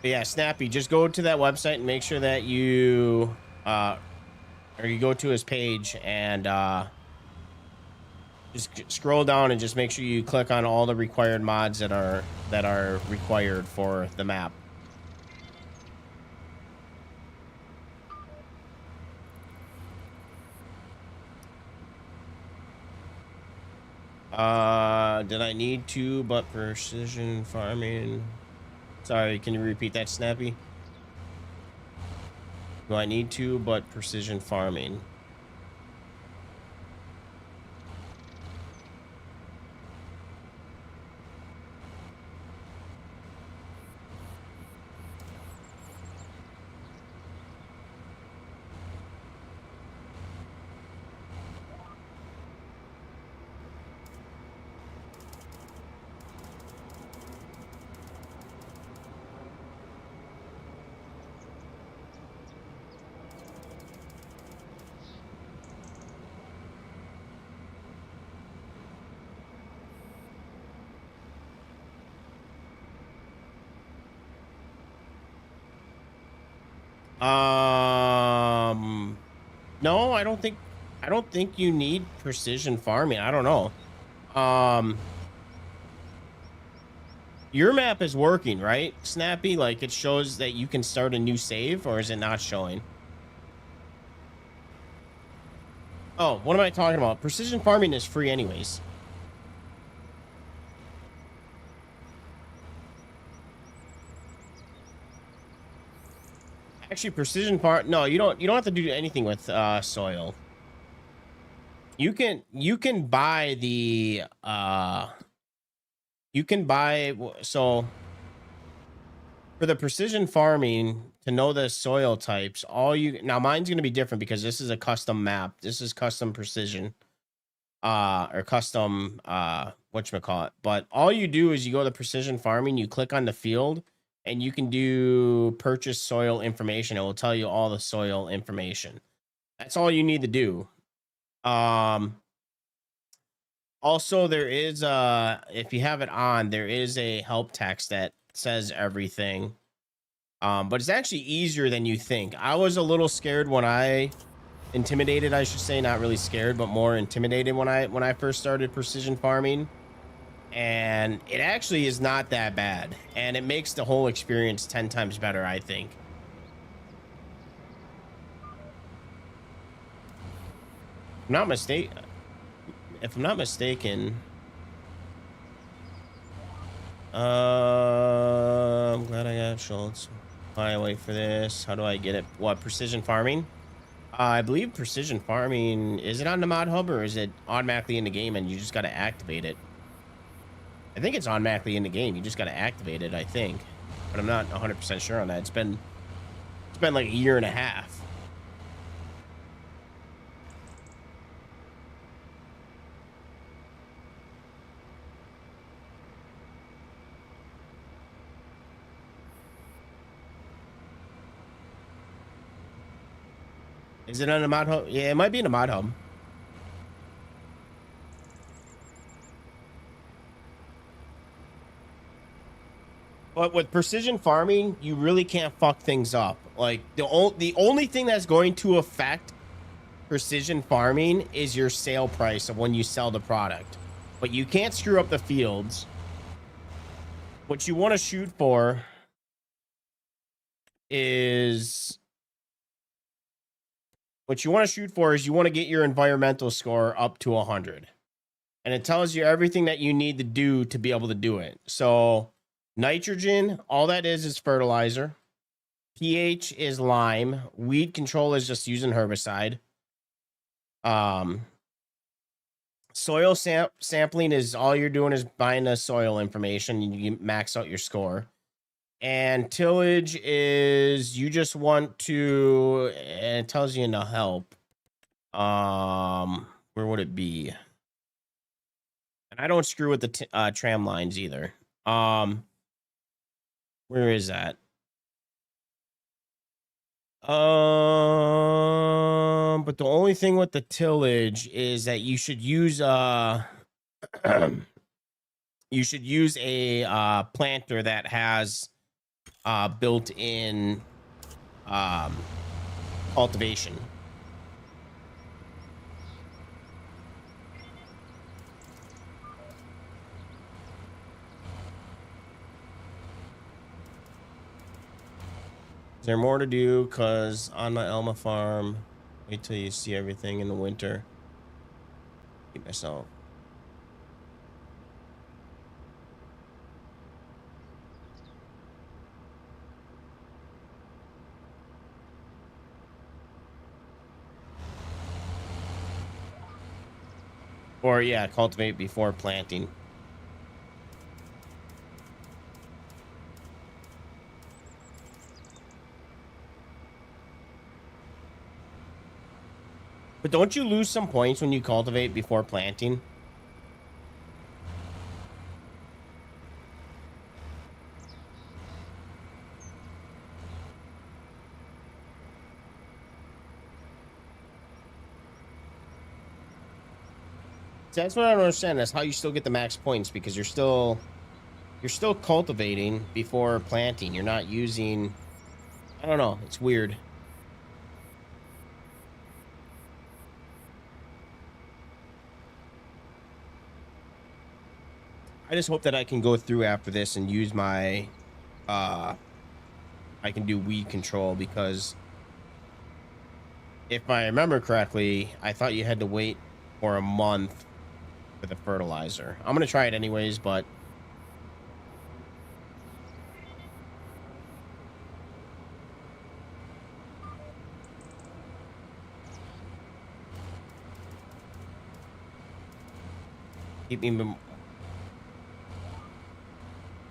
But yeah, Snappy, just go to that website and make sure that you or you go to his page and just scroll down and just make sure you click on all the required mods that are required for the map. Did I need to, but precision farming? Sorry, can you repeat that, Snappy? Do I need to, but precision farming? No, I don't think you need precision farming. I don't know. Your map is working, right, Snappy? Like, it shows that you can start a new save, or is it not showing? Oh, what am I talking about? Precision farming is free anyways. Actually, precision farm. No, you don't have to do anything with soil. You can buy the so for the precision farming, to know the soil types, now mine's gonna be different because this is a custom map. This is custom precision. Or custom whatchamacallit. But all you do is you go to precision farming, you click on the field, and you can do purchase soil information. It will tell you all the soil information. That's all you need to do. Also, there is if you have it on, there is a help text that says everything. But it's actually easier than you think. I was a little scared when intimidated, I should say, not really scared, but more intimidated when I first started precision farming. And it actually is not that bad, and it makes the whole experience 10 times better, I think. If I'm not mistaken, I'm glad I got Schultz. I wait for this. How do I get it? What, precision farming? I believe precision farming, is it on the mod hub, or is it automatically in the game and you just got to activate it? I think it's automatically in the game. You just got to activate it, I think. But I'm not 100% sure on that. It's been like a year and a half. Is it on a mod hub? Yeah, it might be in a mod hub. But with precision farming, you really can't fuck things up. Like the only thing that's going to affect precision farming is your sale price of when you sell the product. But you can't screw up the fields. What you want to shoot for is you want to get your environmental score up to 100. And it tells you everything that you need to do to be able to do it. So nitrogen, all that is fertilizer. pH is lime. Weed control is just using herbicide. Soil sampling is all you're doing is buying the soil information. You max out your score. And tillage is you just want to, and it tells you in the help. Where would it be? And I don't screw with the tram lines either. Where is that? But the only thing with the tillage is that you should use you should use a planter that has built-in cultivation. Is there more to do? Because on my Elma farm, wait till you see everything in the winter. Keep myself. Or yeah, cultivate before planting. But don't you lose some points when you cultivate before planting? See, that's what I don't understand. That's how you still get the max points, because you're still cultivating before planting. You're not using, I don't know, it's weird. I just hope that I can go through after this and use my I can do weed control, because if I remember correctly, I thought you had to wait for a month for the fertilizer. I'm gonna try it anyways, but keep me,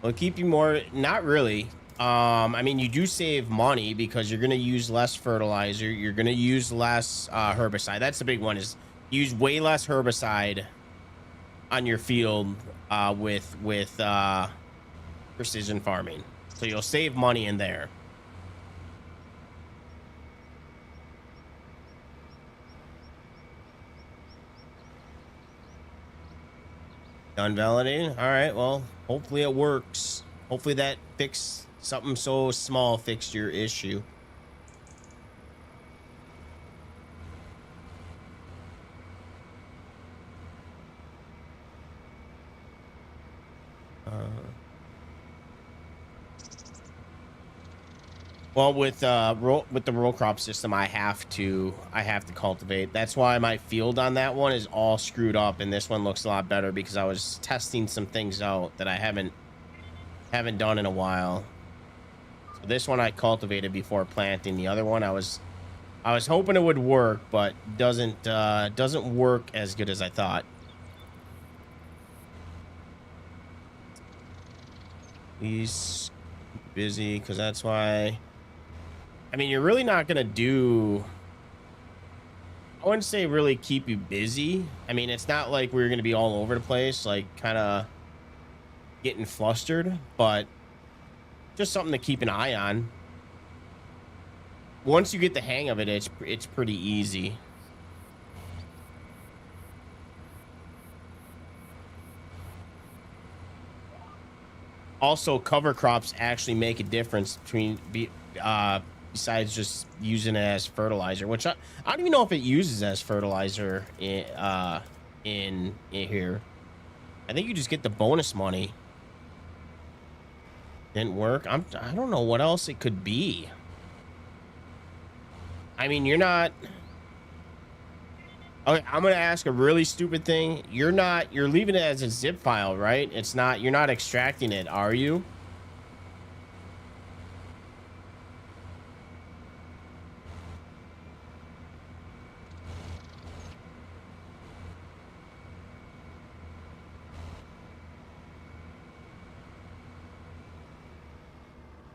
well, keep you more, not really. I mean, you do save money because you're gonna use less fertilizer, you're gonna use less herbicide. That's the big one, is use way less herbicide on your field with precision farming, so you'll save money in there. Done validating. All right, well, hopefully it works. Hopefully that fixed something so small, fixed your issue. Well, with the row crop system, I have to cultivate. That's why my field on that one is all screwed up, and this one looks a lot better, because I was testing some things out that I haven't done in a while. So this one I cultivated before planting. The other one I was hoping it would work, but doesn't work as good as I thought. He's busy because that's why. I mean, you're really not gonna do. I wouldn't say really keep you busy. I mean, it's not like we're gonna be all over the place, like kind of getting flustered, but just something to keep an eye on. Once you get the hang of it, it's pretty easy. Also, cover crops actually make a difference between besides just using it as fertilizer, which I don't even know if it uses as fertilizer in here. I think you just get the bonus money. Didn't work. I don't know what else it could be. I mean, you're not. Okay, I'm gonna ask a really stupid thing. You're leaving it as a zip file, right? It's not, you're not extracting it, are you?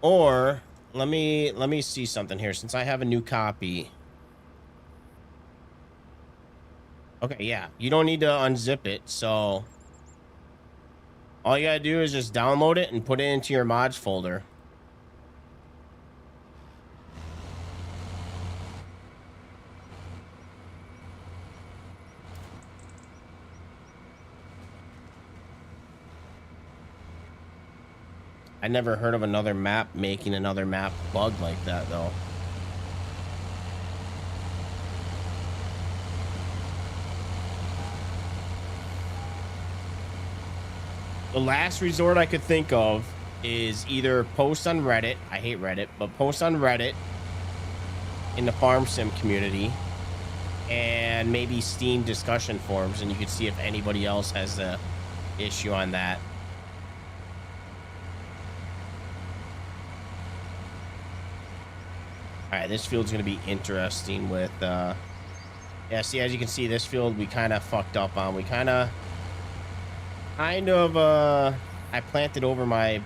Or let me see something here since I have a new copy. Okay, yeah, you don't need to unzip it, so all you gotta do is just download it and put it into your mods folder. I never heard of another map making another map bug like that, though. The last resort I could think of is either post on Reddit. I hate Reddit, but post on Reddit in the farm sim community and maybe Steam discussion forums, and you could see if anybody else has a issue on that. All right, this field's going to be interesting with, yeah, see, as you can see, this field we kind of fucked up on. We kind of, I planted over my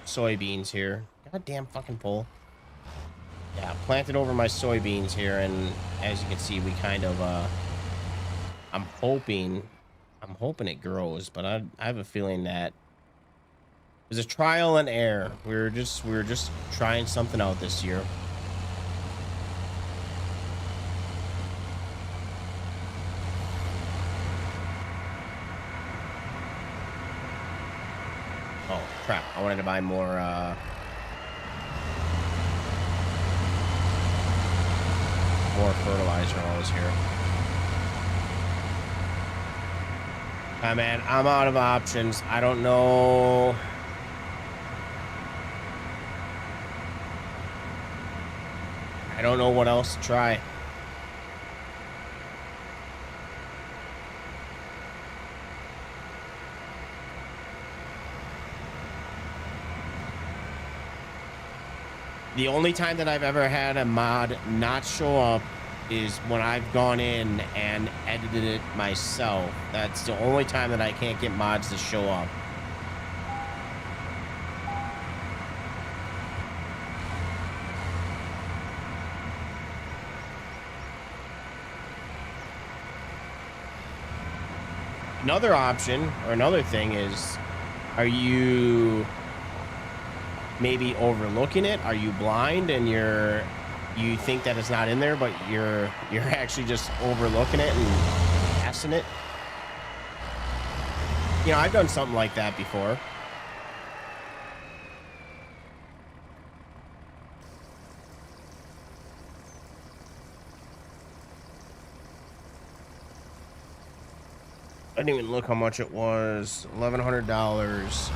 soybeans here. Goddamn fucking pole. Yeah, planted over my soybeans here, and as you can see, we kind of, I'm hoping it grows, but I have a feeling that it was a trial and error. We were just trying something out this year. Oh crap, I wanted to buy more fertilizer while I was here. Man, I'm out of options. I don't know. I don't know what else to try. The only time that I've ever had a mod not show up is when I've gone in and edited it myself. That's the only time that I can't get mods to show up. Another option or another thing is, are you maybe overlooking it? Are you blind and you think that it's not in there, but you're actually just overlooking it and passing it? You know, I've done something like that before. I didn't even look how much it was. $1,100.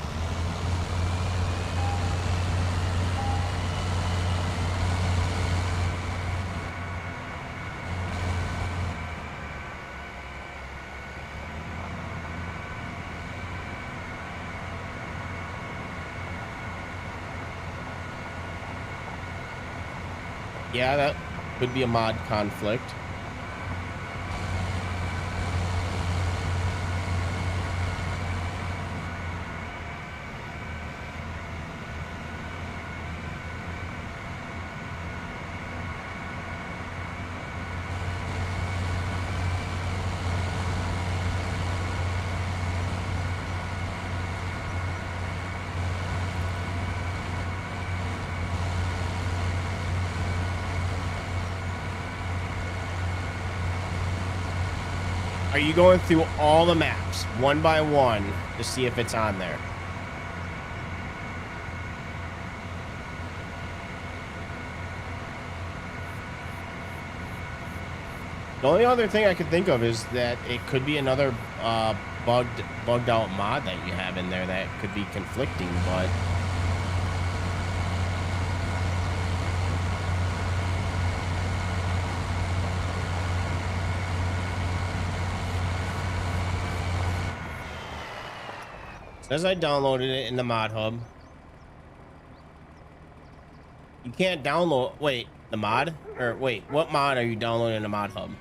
Yeah, that could be a mod conflict. Are you going through all the maps one by one to see if it's on there? The only other thing I could think of is that it could be another bugged out mod that you have in there that could be conflicting, but says I downloaded it in the mod hub. You can't download. Wait, the mod? Or wait, what mod are you downloading in the mod hub?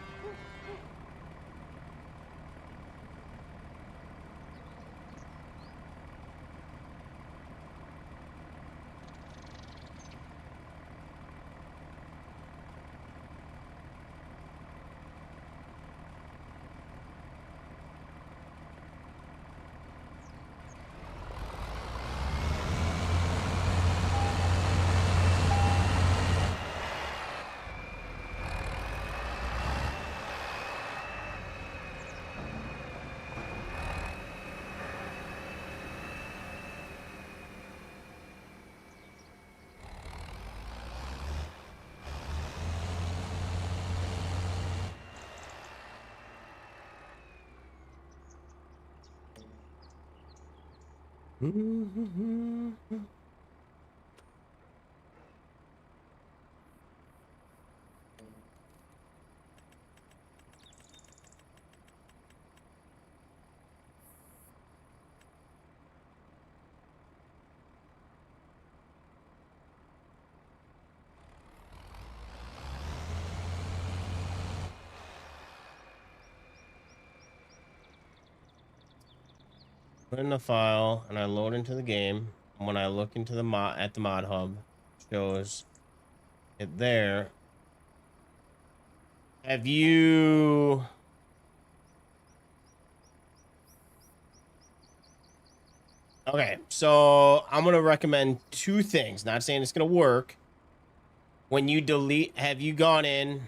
Put in the file and I load into the game. And when I look into the mod at the mod hub, it shows it there. Have you okay, so I'm gonna recommend two things. Not saying it's gonna work. When you delete, have you gone in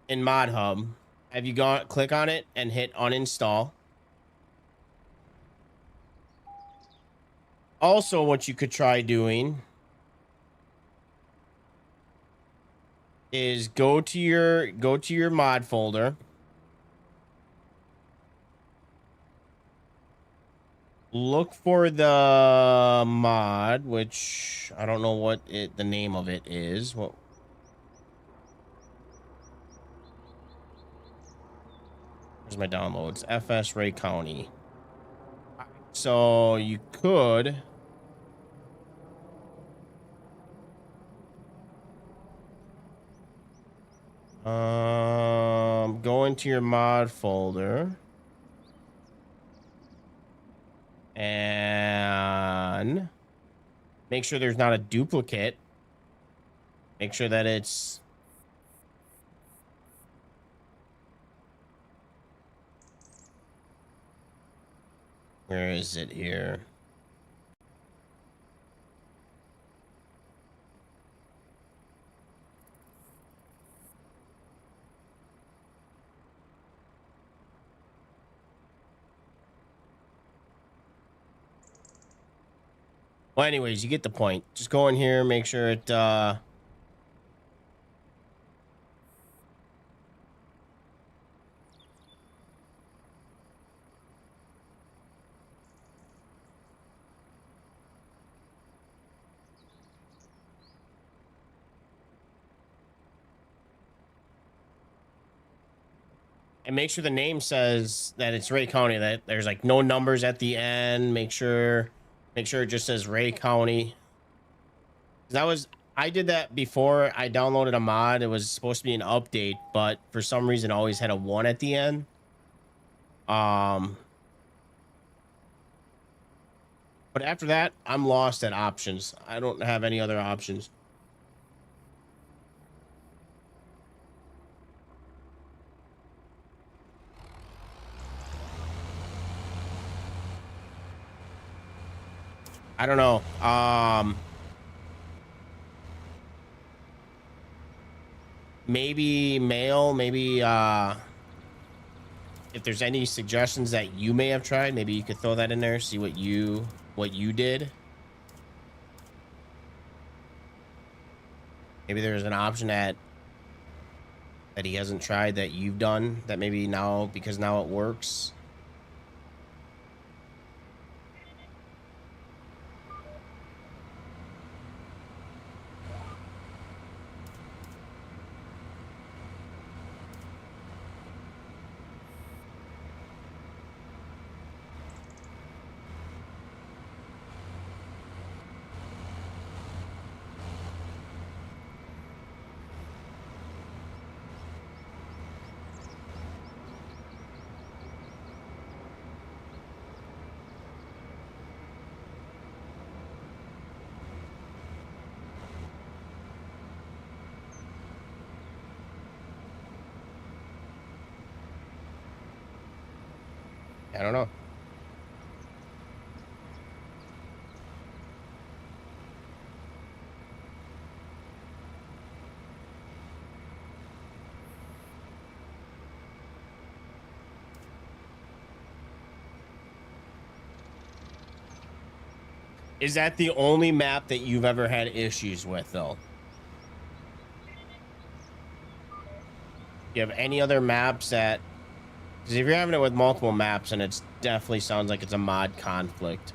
mod hub? Have you gone click on it and hit uninstall? Also, what you could try doing is go to your mod folder. Look for the mod, which I don't know what the name of it is. What? Where's my downloads? FS Ray County. So you could go into your mod folder and make sure there's not a duplicate. Make sure that it's where is it here? Well, anyways, you get the point. Just go in here, make sure it and make sure the name says that it's Ray County, that there's like no numbers at the end. Make sure it just says Ray County. I did that before I downloaded a mod. It was supposed to be an update, but for some reason it always had a 1 at the end. But after that, I'm lost at options. I don't have any other options. I don't know. Maybe mail, maybe if there's any suggestions that you may have tried, maybe you could throw that in there, see what you did. Maybe there's an option that he hasn't tried that you've done that maybe now, because now it works. I don't know. Is that the only map that you've ever had issues with, though? Do you have any other maps that... Because if you're having it with multiple maps, and it definitely sounds like it's a mod conflict.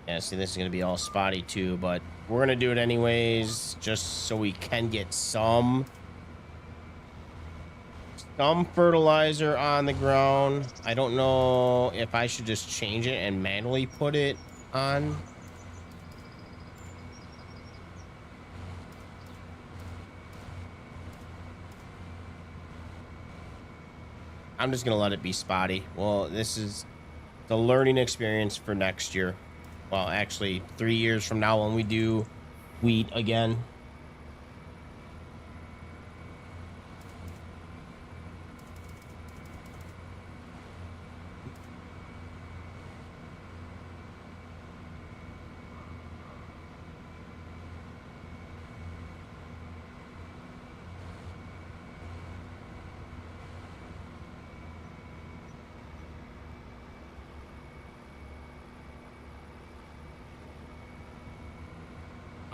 Yeah, see, this is going to be all spotty too, but we're going to do it anyways, just so we can get some fertilizer on the ground. I don't know if I should just change it and manually put it on. I'm just going to let it be spotty. Well, this is the learning experience for next year. Well, actually 3 years from now when we do wheat again.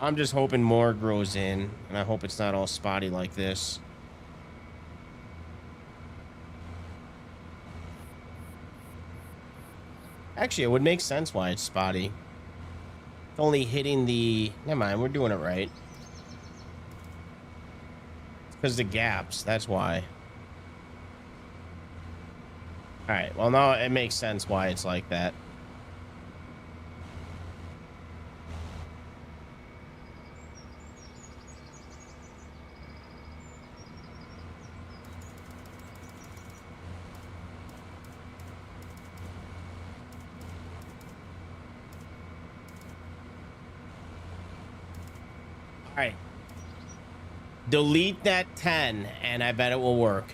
I'm just hoping more grows in, and I hope it's not all spotty like this. Actually, it would make sense why it's spotty. It's only hitting the... Never mind, we're doing it right. It's because the gaps, that's why. Alright, well now it makes sense why it's like that. Alright. Delete that 10, and I bet it will work.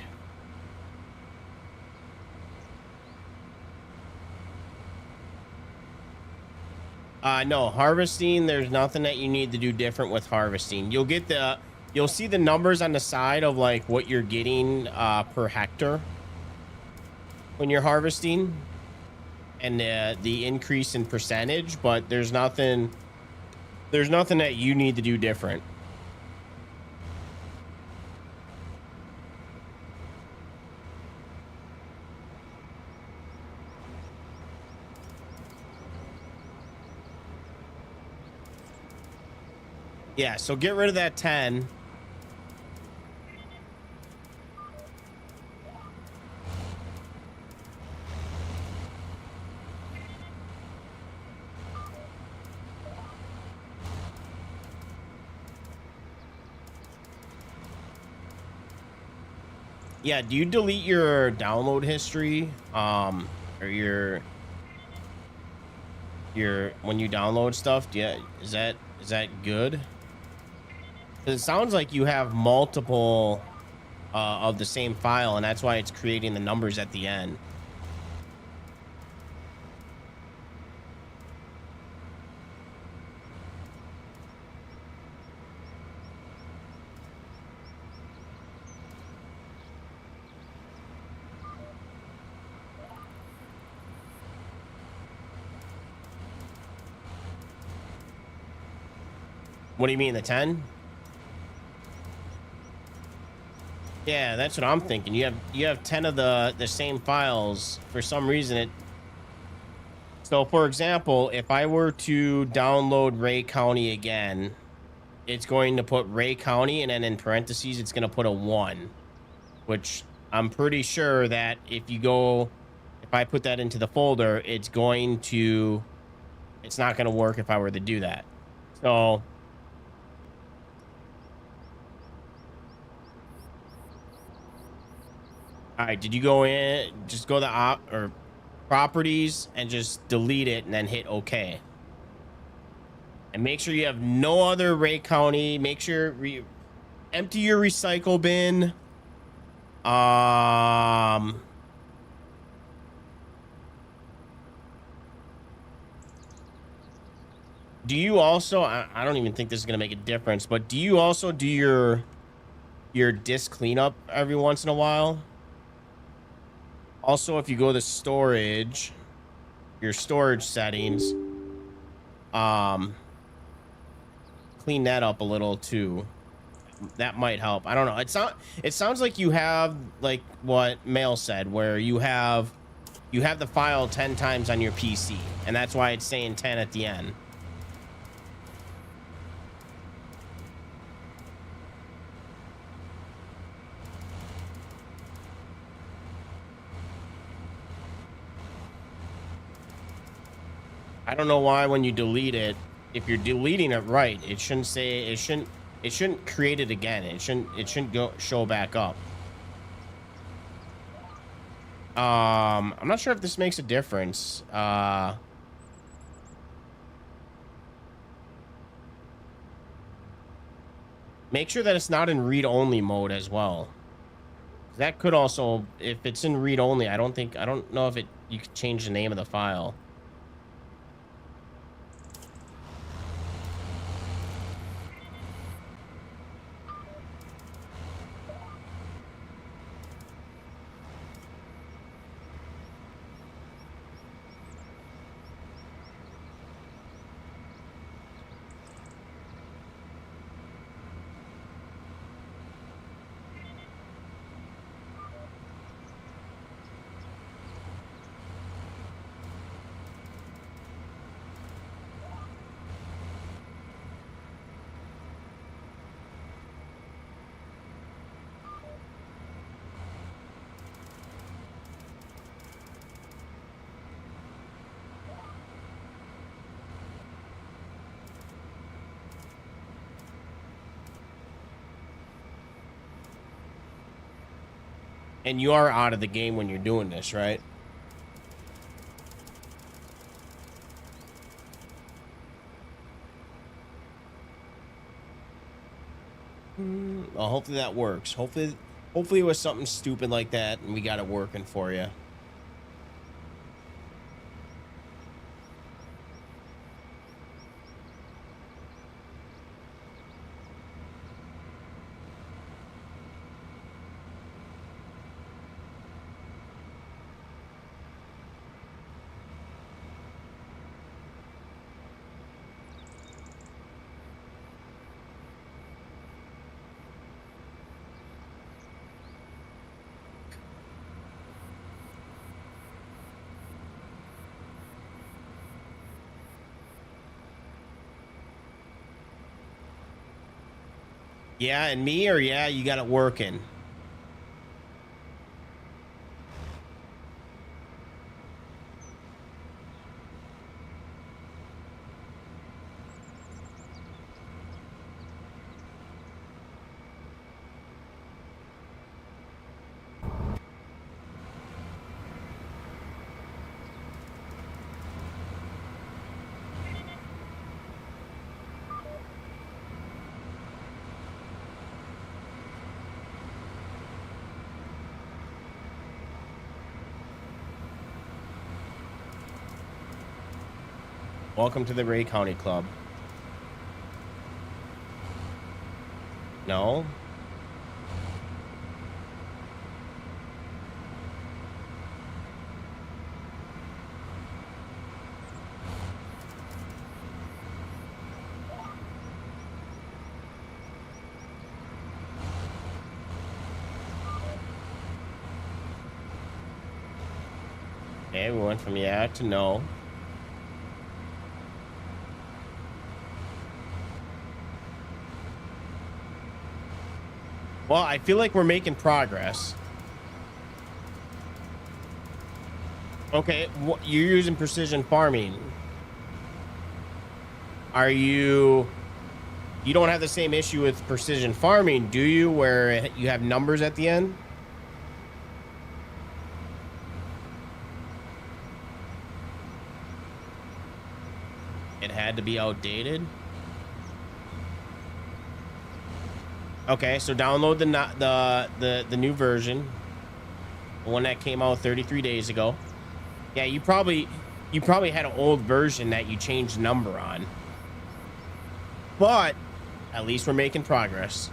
No, harvesting, there's nothing that you need to do different with harvesting. You'll get the... You'll see the numbers on the side of, like, what you're getting per hectare when you're harvesting. And the increase in percentage, but there's nothing that you need to do different. Yeah, so get rid of that 10. Yeah, do you delete your download history? Or your when you download stuff? Yeah, is that good? It sounds like you have multiple of the same file, and that's why it's creating the numbers at the end. What do you mean, the 10? Yeah, that's what I'm thinking. You have 10 of the same files. For some reason it. So for example, if I were to download Ray County again, it's going to put Ray County, and then in parentheses it's going to put a 1, which I'm pretty sure that if I put that into the folder, it's not going to work if I were to do that. So all right, did you go in, just go to or properties and just delete it and then hit OK? And make sure you have no other Ray County. Make sure empty your recycle bin. Do you also, I don't even think this is going to make a difference, but do you also do your disk cleanup every once in a while? Also, if you go to storage, your storage settings, clean that up a little too. That might help. I don't know. It sounds like you have, like what Mail said, where you have the file 10 times on your PC, and that's why it's saying 10 at the end. I don't know why when you delete it, if you're deleting it right, it shouldn't create it again. It shouldn't show back up. I'm not sure if this makes a difference. Make sure that it's not in read-only mode as well. That could also, if it's in read-only, I don't know if you could change the name of the file. And you are out of the game when you're doing this, right? Well, hopefully that works. Hopefully it was something stupid like that and we got it working for you. Yeah, and me, or yeah, you got it working. Welcome to the Ray County Club. No. Okay, we went from yeah to no. Well, I feel like we're making progress. Okay, you're using precision farming. Are you don't have the same issue with precision farming, do you, where you have numbers at the end? It had to be outdated. Okay, so download the new version, the one that came out 33 days ago. Yeah, you probably had an old version that you changed the number on. But at least we're making progress.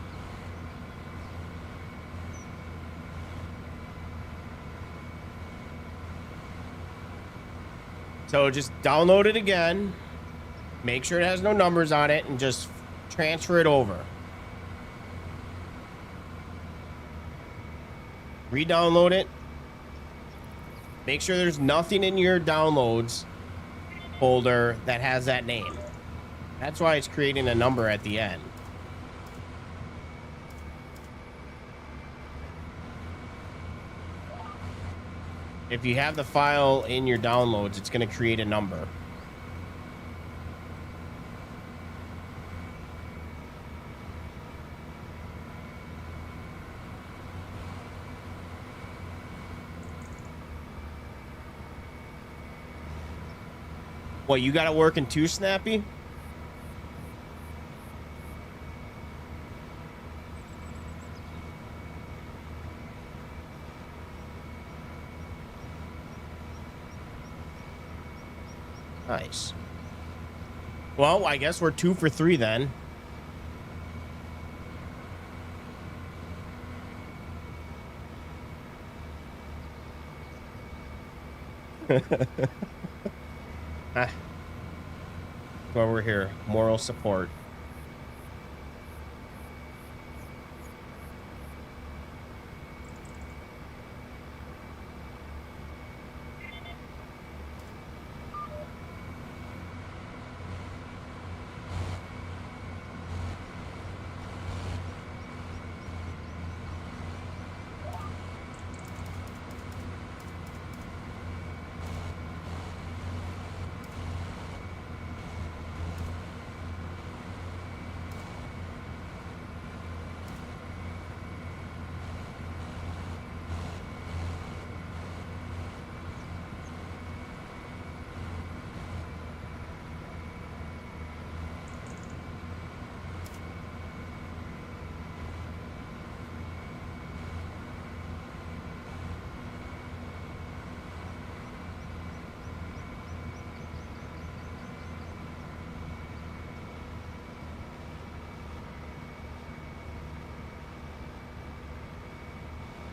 So just download it again. Make sure it has no numbers on it and just transfer it over. Re-download it. Make sure there's nothing in your downloads folder that has that name. That's why it's creating a number at the end. If you have the file in your downloads, it's going to create a number. What, you got it working too, Snappy? Nice. Well, I guess we're 2 for 3 then. Ah. Well, we're here. Moral support.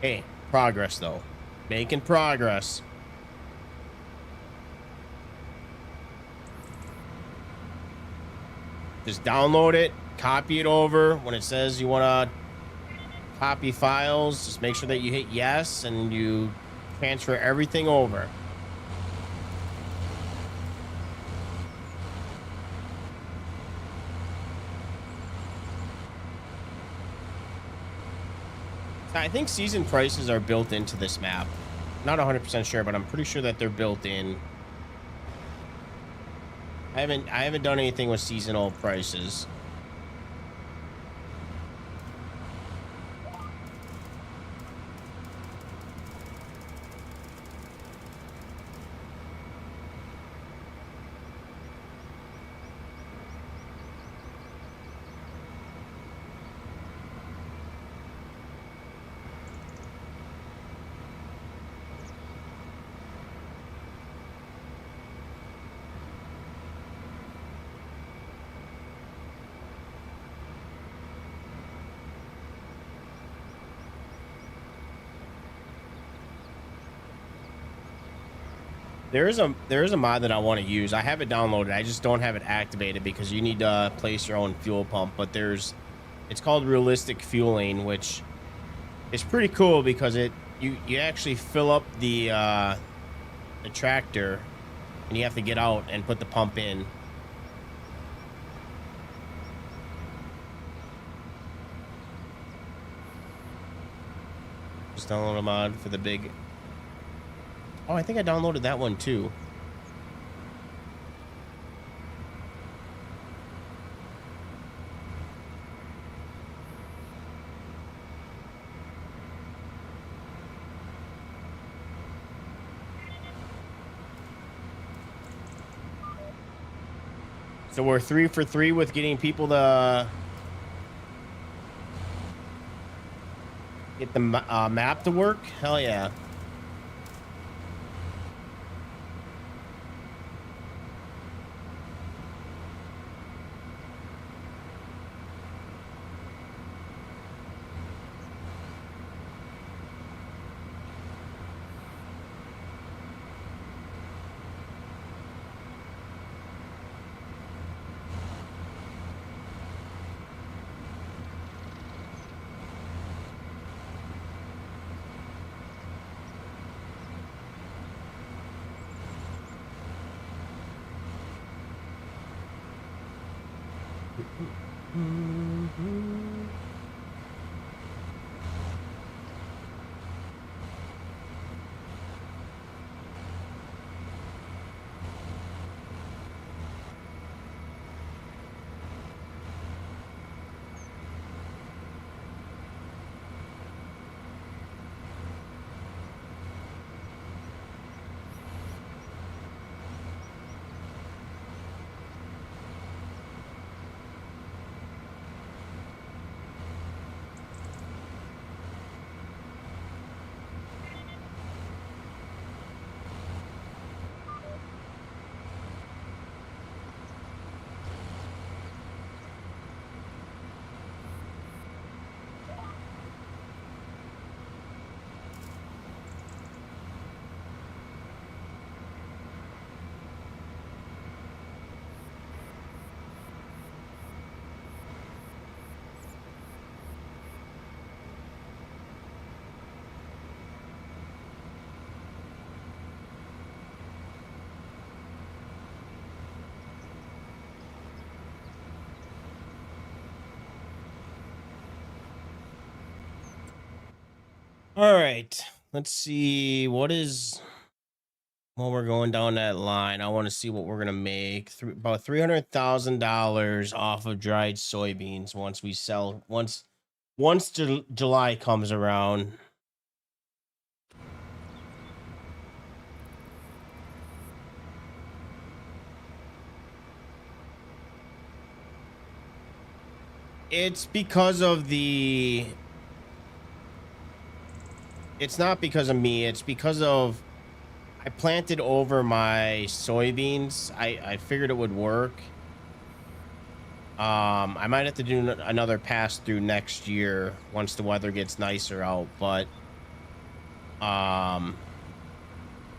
Hey, progress though. Making progress. Just download it, copy it over. When it says you want to copy files, just make sure that you hit yes and you transfer everything over. I think season prices are built into this map. Not 100% sure, but I'm pretty sure that they're built in. I haven't done anything with seasonal prices. There is a mod that I want to use. I have it downloaded. I just don't have it activated because you need to place your own fuel pump. But it's called realistic fueling, which is pretty cool because you actually fill up the tractor and you have to get out and put the pump in. Just download a mod for the big. Oh, I think I downloaded that one too. So we're 3 for 3 with getting people to get the map to work. Hell yeah. All right. Let's see while we're going down that line. I want to see what we're gonna make. About $300,000 off of dried soybeans once we sell once July comes around. It's because of it's not because of me. It's because of I planted over my soybeans. I figured it would work. I might have to do another pass through next year once the weather gets nicer out, but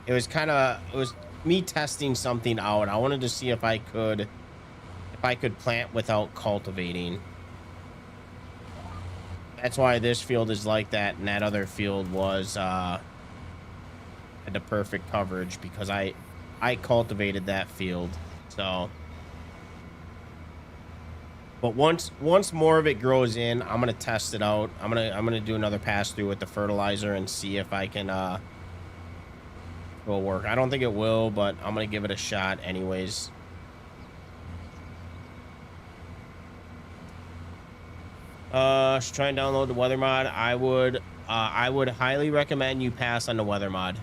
it was me testing something out. I wanted to see if I could plant without cultivating. That's why this field is like that, and that other field was had the perfect coverage because I cultivated that field. So, but once more of it grows in, I'm gonna test it out. I'm gonna do another pass through with the fertilizer and see if I can will work. I don't think it will, but I'm gonna give it a shot anyways. Try and download the weather mod. I would highly recommend you pass on the weather mod.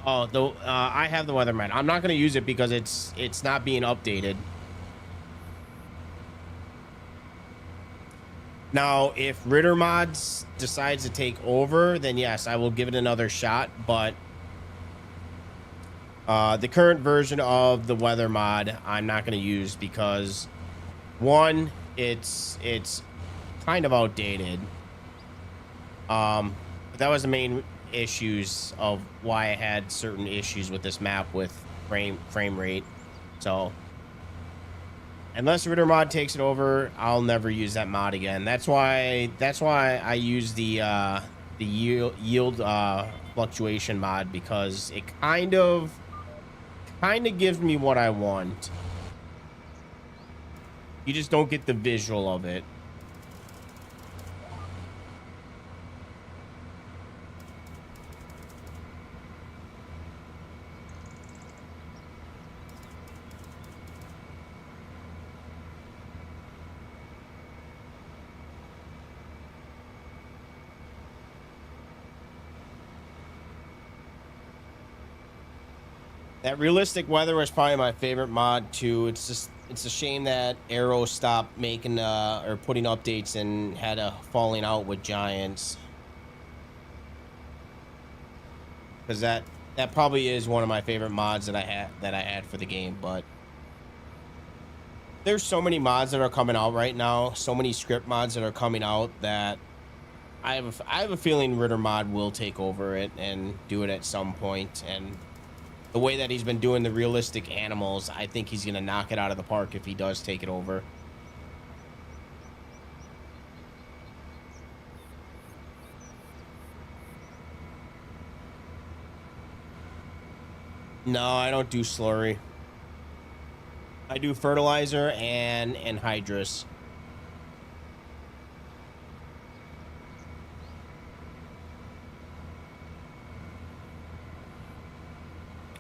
Oh, I have the weather mod. I'm not going to use it because it's not being updated. Now, if Ritter Mods decides to take over, then yes, I will give it another shot, but the current version of the weather mod I'm not going to use because one, it's kind of outdated. But that was the main issues of why I had certain issues with this map with frame rate. So unless Ritter mod takes it over, I'll never use that mod again. That's why I use the yield fluctuation mod, because it kind of gives me what I want. You just don't get the visual of it. That realistic weather was probably my favorite mod too. It's a shame that Arrow stopped making or putting updates and had a falling out with Giants. Because that probably is one of my favorite mods that I had for the game. But there's so many mods that are coming out right now, so many script mods that are coming out, that I have a feeling Ritter mod will take over it and do it at some point. And the way that he's been doing the realistic animals, I think he's gonna knock it out of the park if he does take it over. No, I don't do slurry. I do fertilizer and hydrous.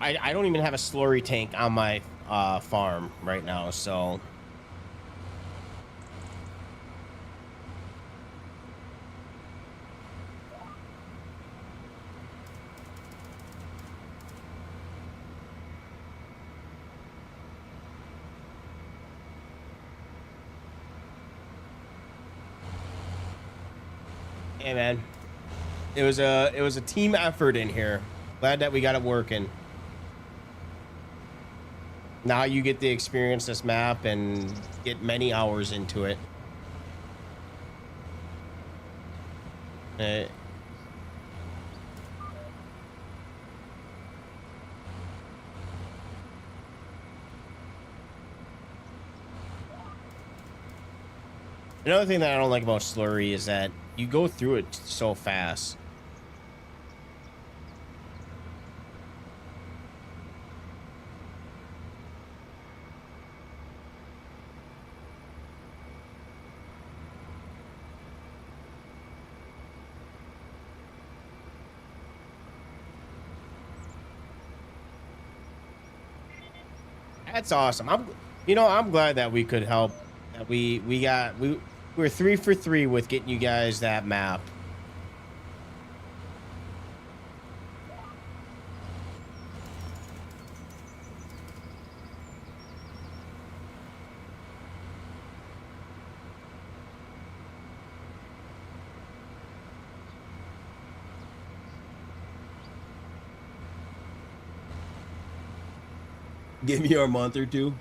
I don't even have a slurry tank on my farm right now, so hey man, it was a team effort in here. Glad that we got it working. Now you get to experience this map and get many hours into it. Another thing that I don't like about slurry is that you go through it so fast. That's awesome. I'm glad that we could help. That we were 3 for 3 with getting you guys that map. Give me a month or two.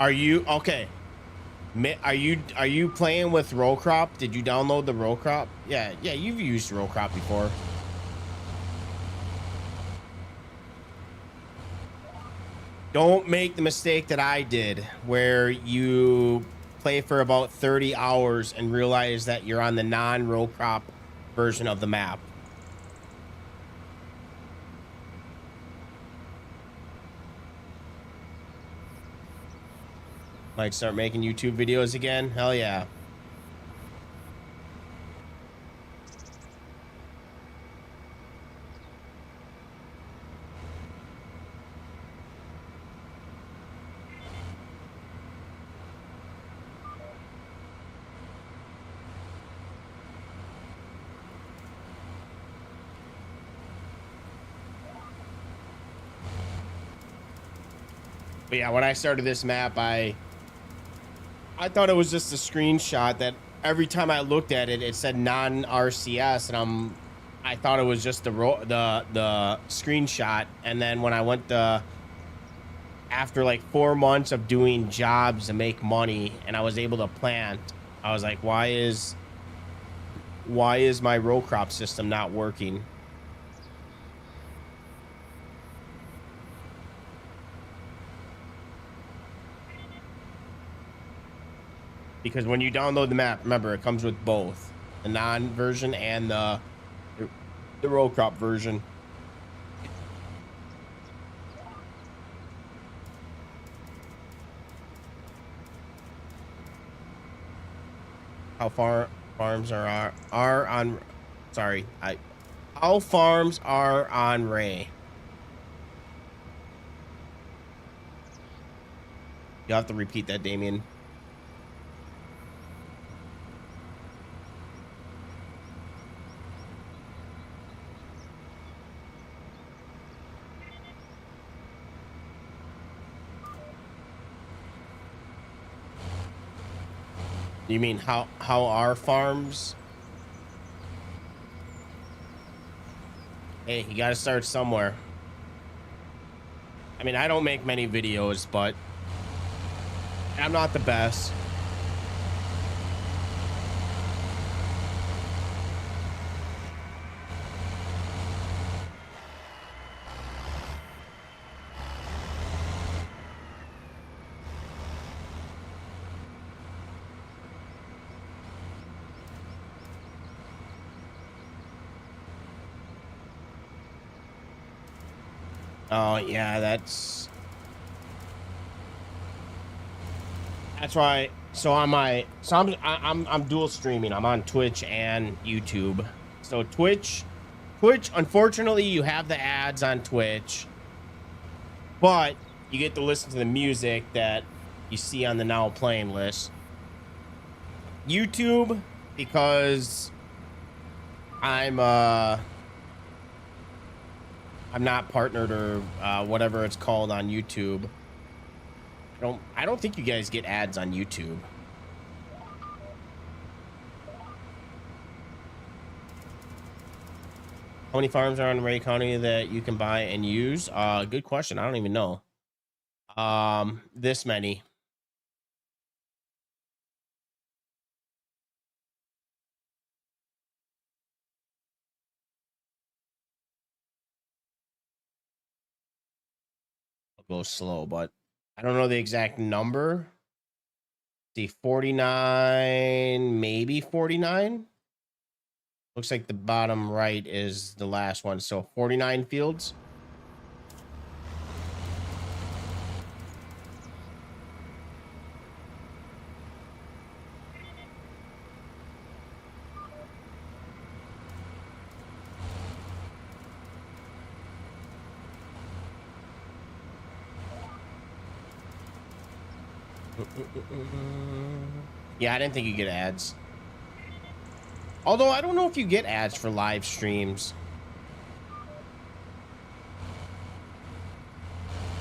Are you okay? Are you playing with row crop? Did you download the row crop? Yeah, you've used row crop before. Don't make the mistake that I did, where you play for about 30 hours and realize that you're on the non-row crop version of the map. Might start making YouTube videos again. Hell yeah. But yeah, when I started this map, I thought it was just a screenshot that every time I looked at it, it said non-RCS, and I thought it was just the screenshot. And then when I went to after like 4 months of doing jobs to make money and I was able to plant, I was like, why is my row crop system not working? Because when you download the map, remember it comes with both the non version and the row crop version. How far farms are on, sorry, how farms are on Ray. You'll have to repeat that, Damien. You mean how are farms? Hey, you got to start somewhere. I mean, I don't make many videos, but I'm not the best. Oh yeah, that's right. So I'm dual streaming. I'm on Twitch and YouTube. So Twitch, unfortunately, you have the ads on Twitch, but you get to listen to the music that you see on the now playing list. YouTube, because I'm not partnered or whatever it's called on YouTube. I don't think you guys get ads on YouTube. How many farms are in Ray County that you can buy and use? Good question. I don't even know. This many. I'll go slow, but I don't know the exact number. See, 49, maybe 49. Looks like the bottom right is the last one. So 49 fields. Yeah, I didn't think you get ads. Although I don't know if you get ads for live streams.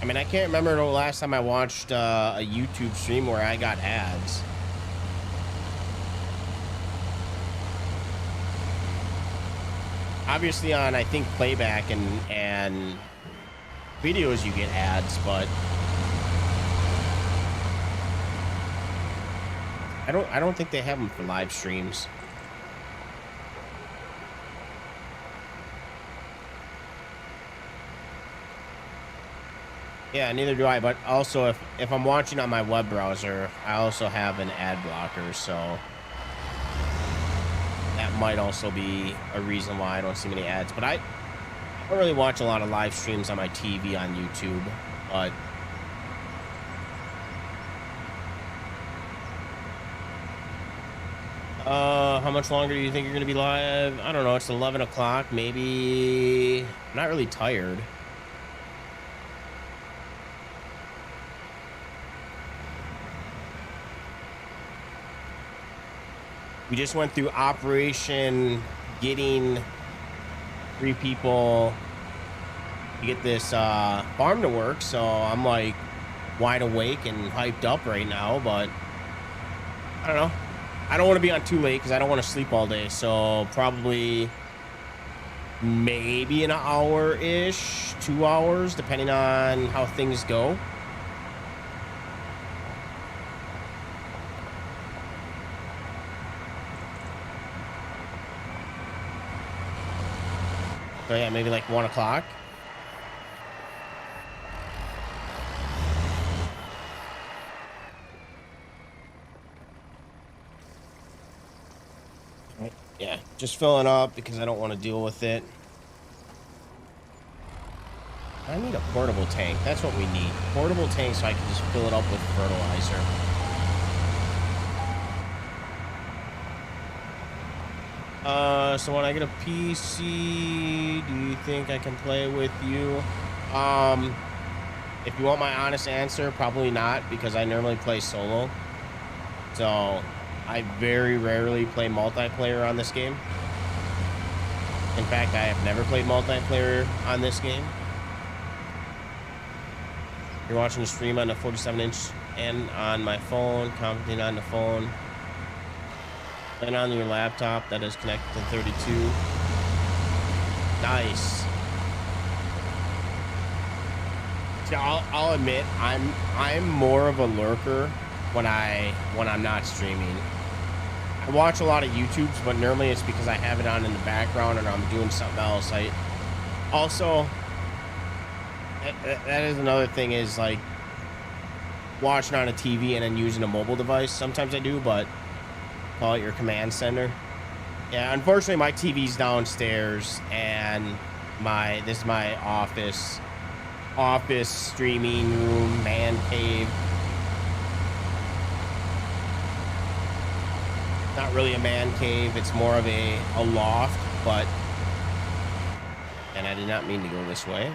I mean, I can't remember the last time I watched a YouTube stream where I got ads. Obviously on, I think, playback and videos you get ads, but I don't think they have them for live streams. Yeah, neither do I, but also if I'm watching on my web browser, I also have an ad blocker, so that might also be a reason why I don't see many ads. But I don't really watch a lot of live streams on my TV on YouTube, but how much longer do you think you're gonna be live? I don't know, it's 11 o'clock, maybe. I'm not really tired. We just went through operation getting 3 people to get this farm to work, so I'm like wide awake and hyped up right now, but I don't know. I don't want to be on too late because I don't want to sleep all day, so probably maybe an hour-ish, 2 hours, depending on how things go. So yeah, maybe like 1 o'clock. Right. Yeah, just filling up because I don't want to deal with it. I need a portable tank. That's what we need. Portable tank so I can just fill it up with fertilizer. So when I get a PC, do you think I can play with you? If you want my honest answer, probably not, because I normally play solo. So I very rarely play multiplayer on this game. In fact, I have never played multiplayer on this game. You're watching the stream on a 47-inch and on my phone, commenting on the phone, and on your laptop that is connected to 32. Nice. See, I'll admit I'm more of a lurker when I'm not streaming. I watch a lot of YouTubes, but normally it's because I have it on in the background and I'm doing something else. I also, that is another thing, is like watching on a TV and then using a mobile device. Sometimes I do, but call it your command center. Yeah, unfortunately my TV's downstairs and this is my office streaming room, man cave. Not really a man cave, it's more of a loft, but, and I did not mean to go this way.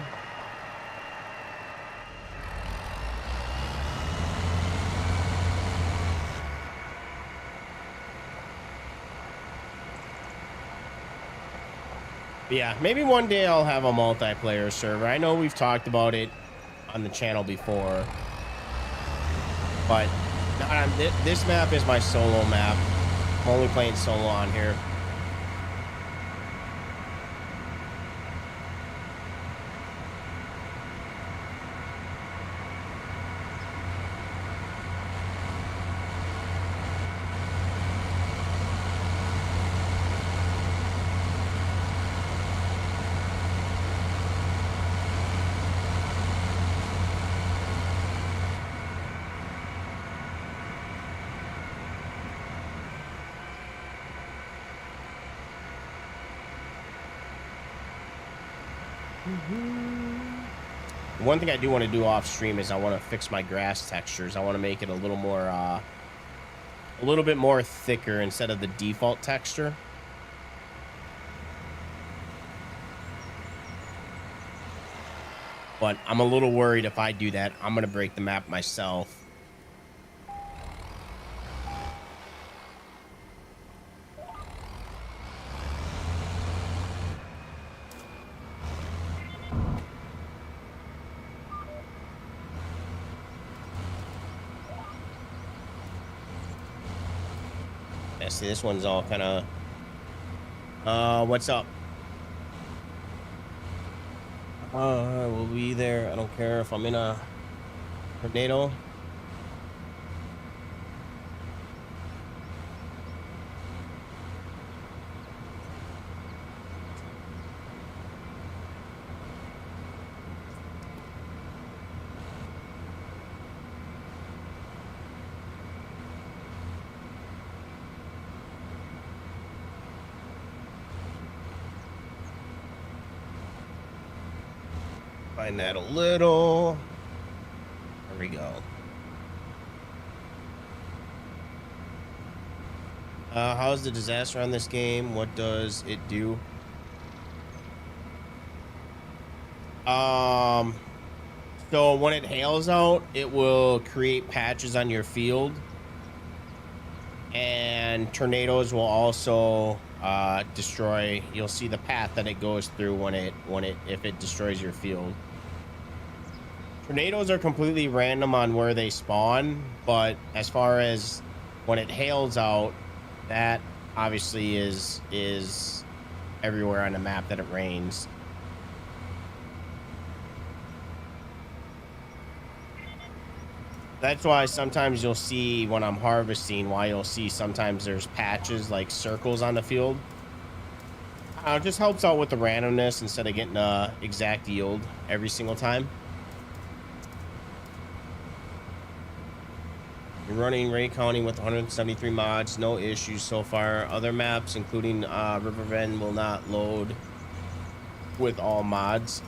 But yeah, maybe one day I'll have a multiplayer server. I know we've talked about it on the channel before, but not on this map is my solo map. I'm only playing solo on here. One thing I do want to do off stream is I want to fix my grass textures. I want to make it a little more, a little bit more thicker instead of the default texture. But I'm a little worried if I do that, I'm going to break the map myself. See, this one's all kind of, what's up? We'll be there. I don't care if I'm in a tornado. Find that a little. There we go. How's the disaster on this game? What does it do? So when it hails out, it will create patches on your field, and tornadoes will also destroy. You'll see the path that it goes through if it destroys your field. Tornadoes are completely random on where they spawn, but as far as when it hails out, that obviously is everywhere on the map that it rains. That's why sometimes you'll see when I'm harvesting, why you'll see sometimes there's patches like circles on the field. It just helps out with the randomness instead of getting a exact yield every single time. You're running Ray County with 173 mods, no issues so far. Other maps, including Riverbend, will not load with all mods.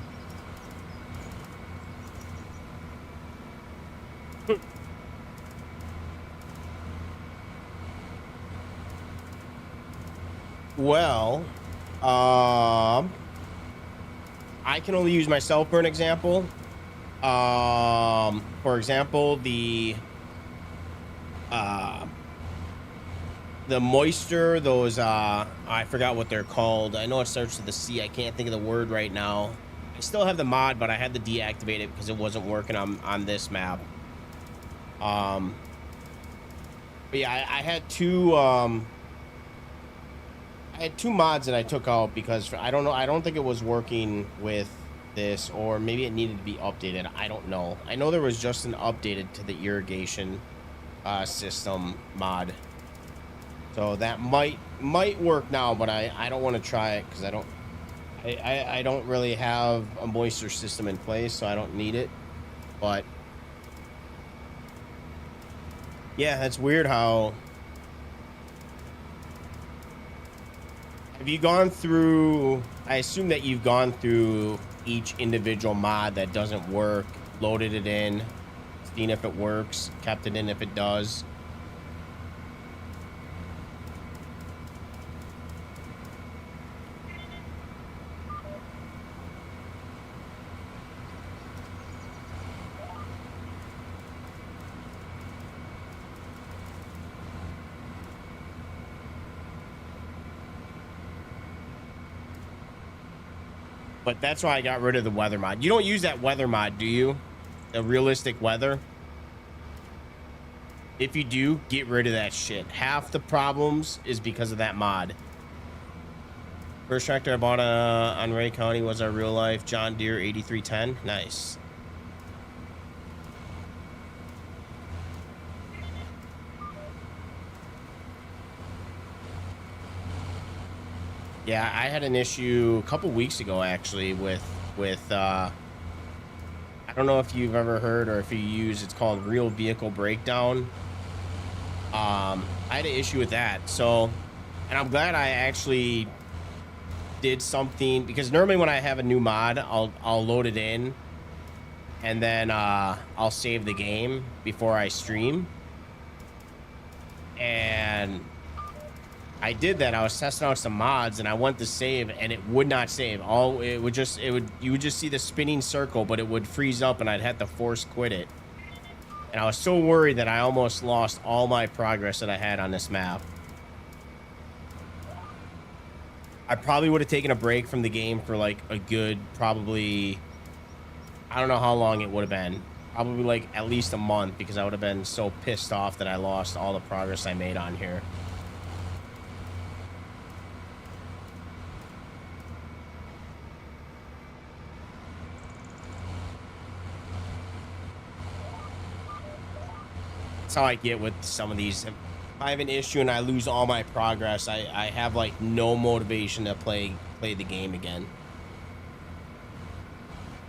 Well, I can only use myself for an example. For example, the moisture, those I forgot what they're called. I know it starts with the C. I can't think of the word right now. I still have the mod, but I had to deactivate it because it wasn't working on this map. But yeah, I had two mods that I took out because I don't know. I don't think it was working with this, or maybe it needed to be updated. I don't know. I know there was just an updated to the irrigation system mod. So that might work now, but I don't want to try it because I don't really have a moisture system in place, so I don't need it. But yeah, that's weird how. Have you gone through, I assume that you've gone through each individual mod that doesn't work, loaded it in, seen if it works, kept it in if it does. But that's why I got rid of the weather mod. You don't use that weather mod, do you? The realistic weather? If you do, get rid of that shit. Half the problems is because of that mod. First tractor I bought on Ray County was our real life John Deere 8310. Nice. Yeah, I had an issue a couple weeks ago actually with I don't know if you've ever heard or if you use, it's called Real Vehicle Breakdown. I had an issue with that. So, and I'm glad I actually did something, because normally when I have a new mod, I'll load it in and then I'll save the game before I stream. And I did that. I was testing out some mods and I went to save and it would not save. You would just see the spinning circle, but it would freeze up and I'd have to force quit it. And I was so worried that I almost lost all my progress that I had on this map. I probably would have taken a break from the game for like a good, probably, I don't know how long it would have been. Probably like at least a month, because I would have been so pissed off that I lost all the progress I made on here. That's how I get with some of these. If I have an issue and I lose all my progress, I have like no motivation to play the game again.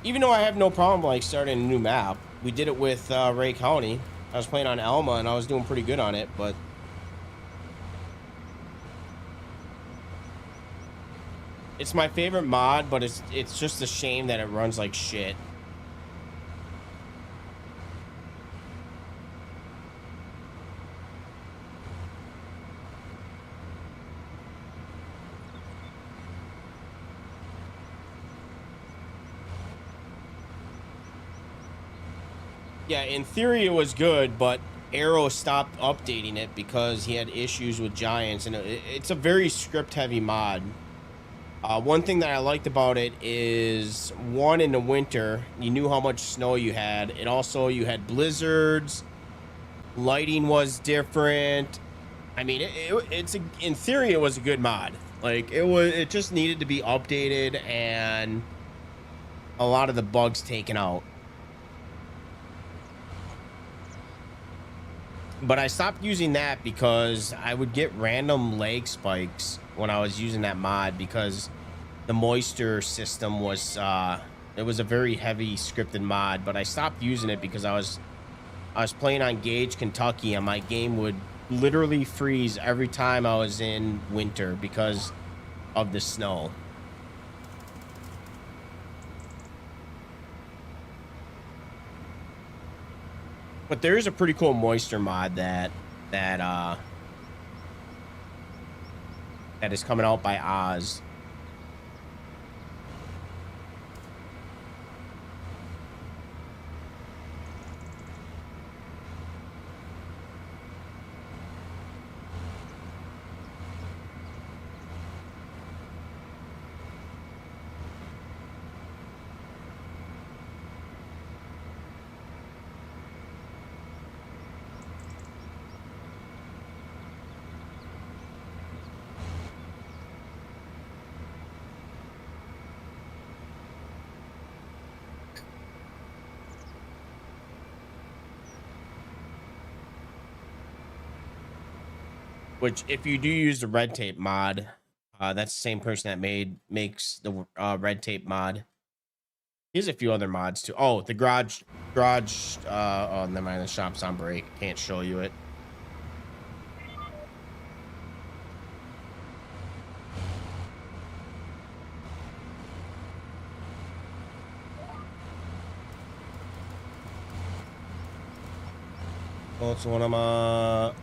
Even though I have no problem like starting a new map. We did it with Ray County. I was playing on Alma and I was doing pretty good on it, but it's my favorite mod, but it's just a shame that it runs like shit. Yeah, in theory it was good, but Arrow stopped updating it because he had issues with giants, and it's a very script-heavy mod. One thing that I liked about it is, one, in the winter, you knew how much snow you had. It also, you had blizzards, lighting was different. I mean, in theory, it was a good mod. Like, it just needed to be updated and a lot of the bugs taken out. But I stopped using that because I would get random lag spikes when I was using that mod because the moisture system was it was a very heavy scripted mod, but I stopped using it because I was playing on Gage, Kentucky, and my game would literally freeze every time I was in winter because of the snow. But there is a pretty cool moisture mod that is coming out by Oz. Which, if you do use the red tape mod, that's the same person that makes the red tape mod. Here's a few other mods too. Oh, the garage. Oh, never mind. The shop's on break. Can't show you it. Oh, it's one of my.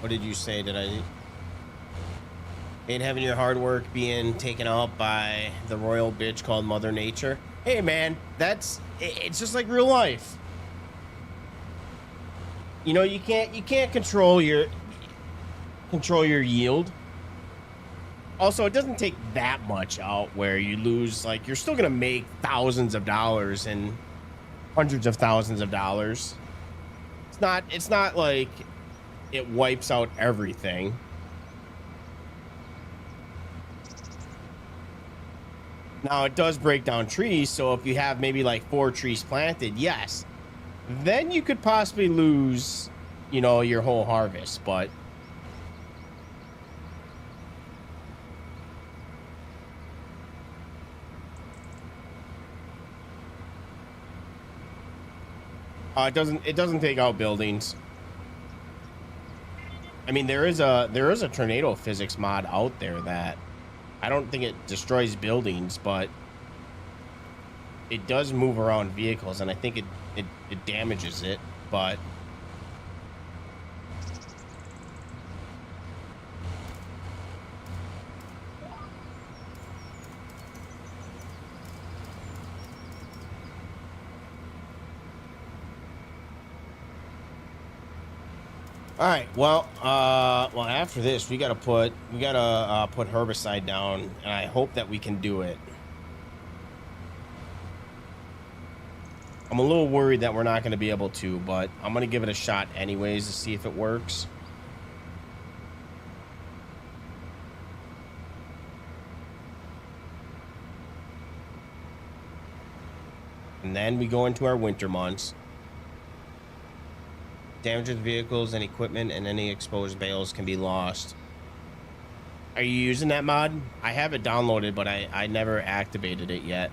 What did you say? Did I ain't having your hard work being taken out by the royal bitch called Mother Nature? Hey, man, it's just like real life. You know, you can't control your yield. Also, it doesn't take that much out where you lose. Like, you're still gonna make thousands of dollars and hundreds of thousands of dollars. It's not like it wipes out everything. Now, it does break down trees, so if you have maybe like 4 trees planted, yes, then you could possibly lose, you know, your whole harvest. But it doesn't take out buildings. I mean, there is a tornado physics mod out there that I don't think it destroys buildings, but it does move around vehicles, and I think it damages it. But all right, well, after this, we gotta put herbicide down, and I hope that we can do it. I'm a little worried that we're not going to be able to, but I'm going to give it a shot anyways to see if it works. And then we go into our winter months. Damages vehicles and equipment, and any exposed bales can be lost. Are you using that mod? I have it downloaded, but I never activated it yet.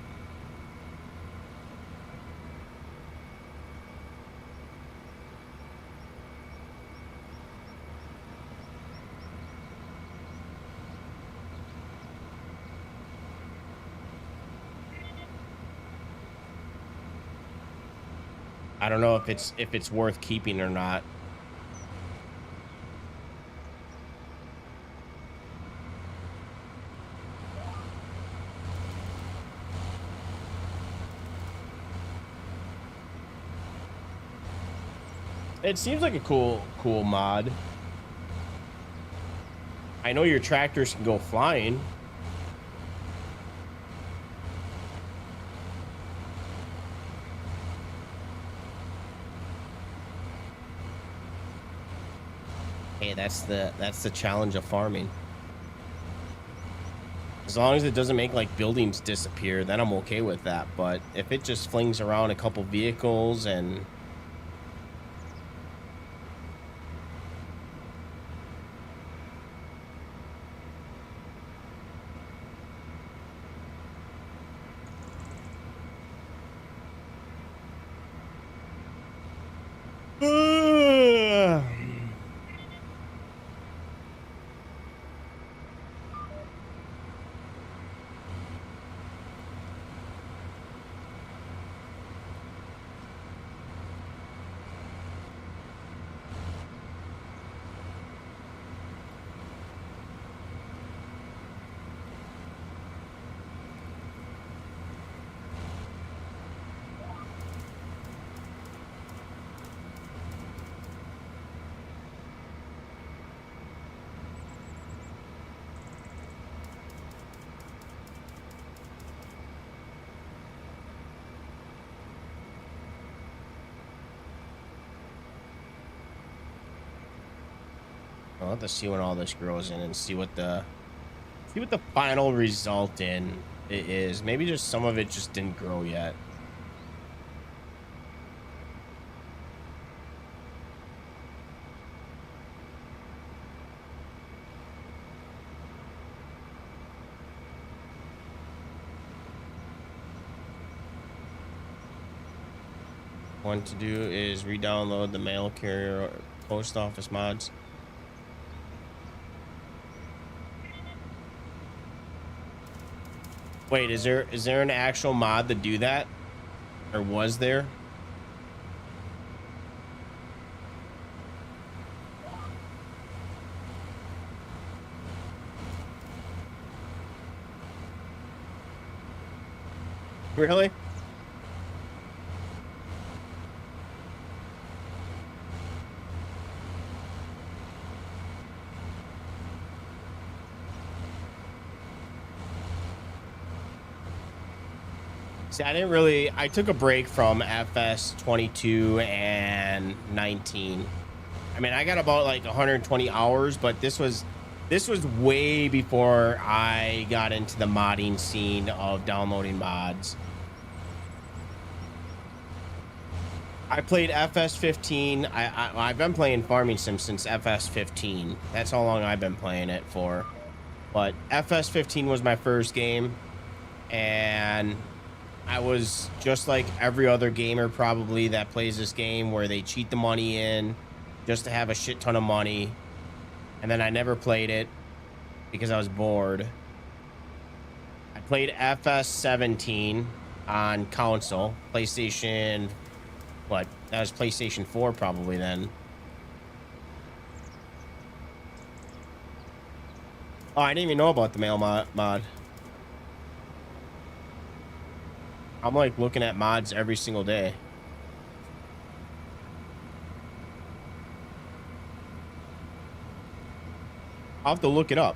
I don't know if it's worth keeping or not. It seems like a cool mod. I know your tractors can go flying. Hey, that's the challenge of farming. As long as it doesn't make like buildings disappear, then I'm okay with that. But if it just flings around a couple vehicles and have to see when all this grows in and see what the final result in it is. Maybe just some of it just didn't grow yet. One to do is re-download the mail carrier or post office mods. Wait, is there an actual mod to do that? Or was there? Really? See, I took a break from FS 22 and 19. I mean, I got about like 120 hours, but this was way before I got into the modding scene of downloading mods. I played FS 15. I've been playing Farming Sim since FS 15. That's how long I've been playing it for. But FS 15 was my first game, and I was just like every other gamer probably that plays this game, where they cheat the money in just to have a shit ton of money. And then I never played it because I was bored. I played FS 17 on console, PlayStation. What? That was PlayStation 4 probably then. Oh, I didn't even know about the mail mod. I'm like looking at mods every single day. I'll have to look it up.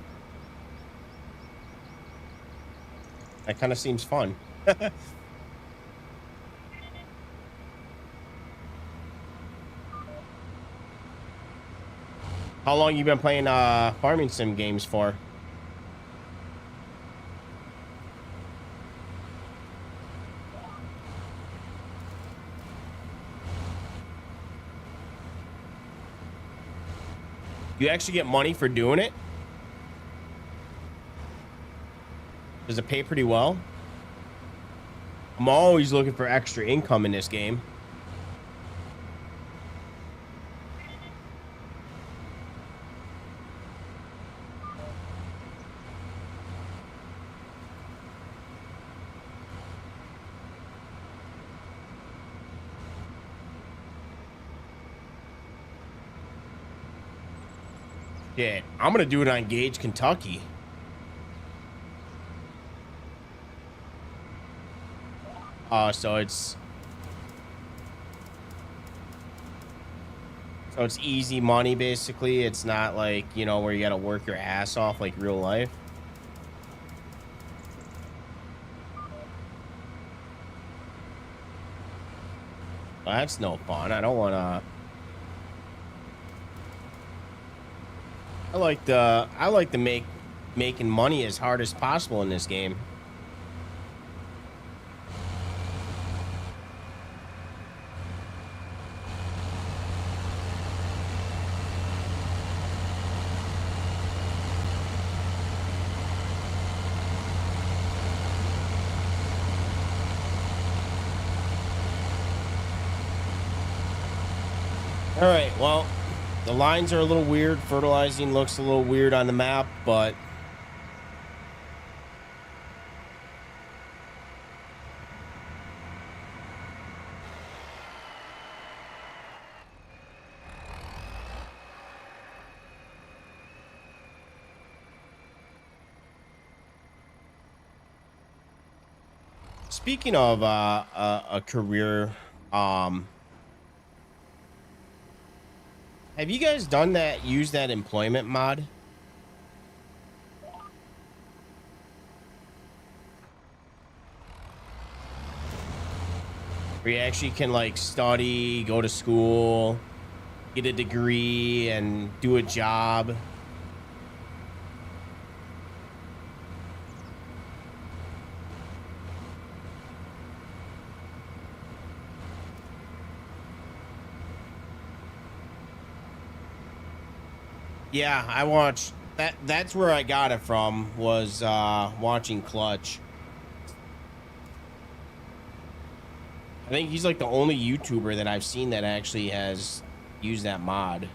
That kind of seems fun. How long you been playing Farming Sim games for? You actually get money for doing it? Does it pay pretty well? I'm always looking for extra income in this game. Shit, I'm gonna do it on Gage, Kentucky. So it's easy money basically. It's not like, you know, where you gotta work your ass off like real life. Well, that's no fun. I don't wanna. I like to making money as hard as possible in this game. All right, well, the lines are a little weird. Fertilizing looks a little weird on the map, but speaking of a career, have you guys done that? Use that employment mod? Where you actually can like study, go to school, get a degree, and do a job. Yeah, I watched that. That's where I got it from, was watching Clutch. I think he's like the only YouTuber that I've seen that actually has used that mod.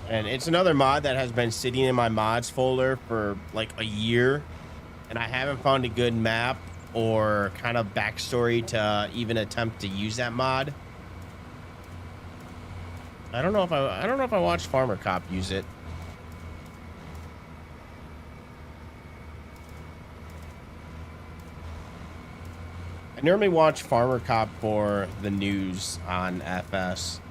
And it's another mod that has been sitting in my mods folder for like a year, and I haven't found a good map or kind of backstory to even attempt to use that mod. I don't know if I watched Farmer Cop use it. I normally watch Farmer Cop for the news on FS.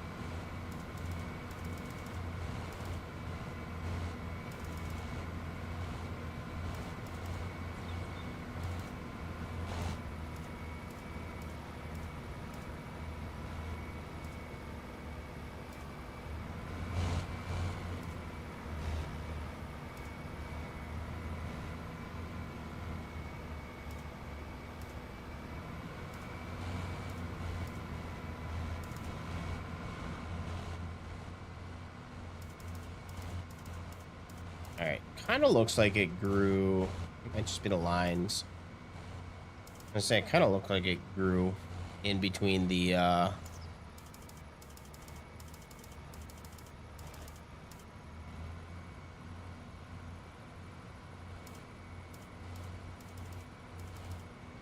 All right, kind of looks like it grew. It might just be the lines. I say it kind of looked like it grew in between the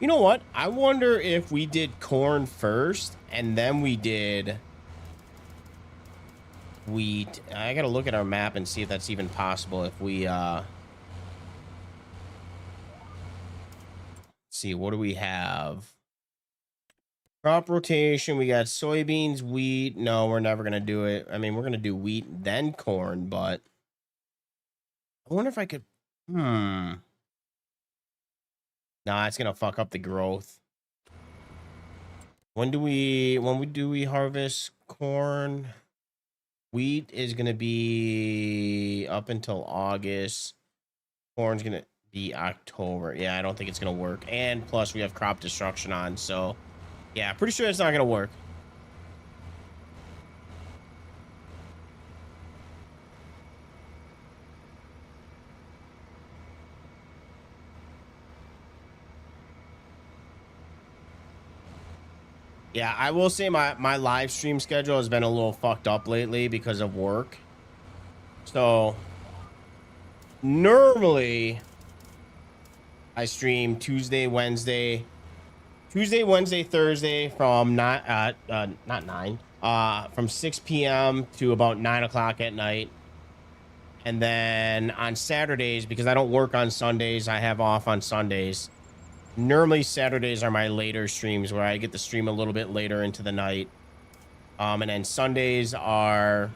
You know what? I wonder if we did corn first and then we did wheat. I gotta look at our map and see if that's even possible. If we see, what do we have? Crop rotation. We got soybeans, wheat. No, we're never gonna do it. I mean, we're gonna do wheat then corn, but I wonder if I could. Nah, it's gonna fuck up the growth. When we harvest corn? Wheat is gonna be up until August. Corn's gonna be October. Yeah, I don't think it's gonna work. And plus, we have crop destruction on, so yeah, pretty sure it's not gonna work. Yeah, I will say my live stream schedule has been a little fucked up lately because of work. So normally I stream Tuesday, Wednesday, Thursday from not 9 from 6 p.m. to about 9 o'clock at night. And then on Saturdays, because I don't work on Sundays, I have off on Sundays. Normally Saturdays are my later streams where I get to stream a little bit later into the night. And then Sundays are,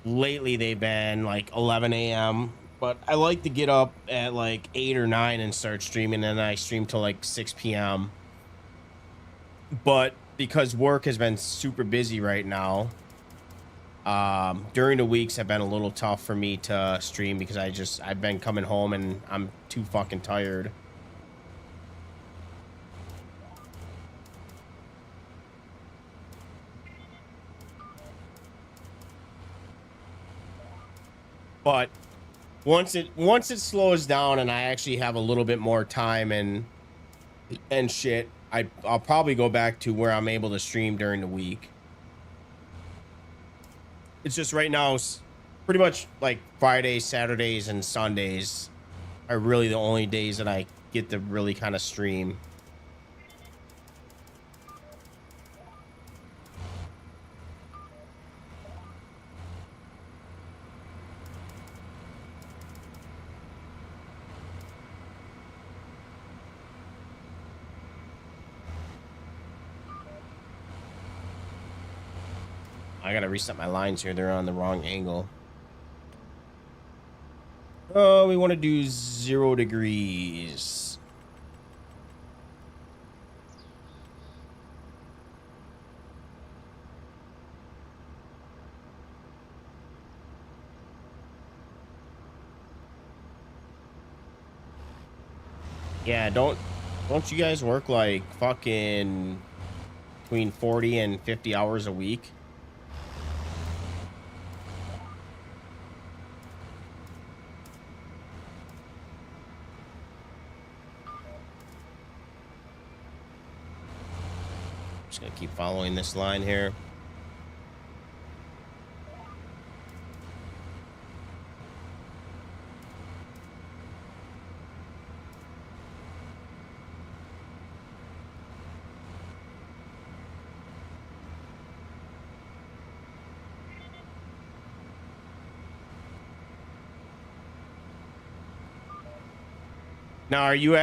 lately they've been like 11 a.m. But I like to get up at like 8 or 9 and start streaming, and then I stream till like 6 p.m. But because work has been super busy right now, during the weeks have been a little tough for me to stream because I've been coming home and I'm too fucking tired. But once it slows down and I actually have a little bit more time and shit, I'll probably go back to where I'm able to stream during the week. It's just right now, pretty much like Fridays, Saturdays, and Sundays are really the only days that I get to really kind of stream. I gotta reset my lines here. They're on the wrong angle. Oh, we want to do 0 degrees. Yeah, don't you guys work like fucking between 40 and 50 hours a week? Just gonna keep following this line here. Now, are you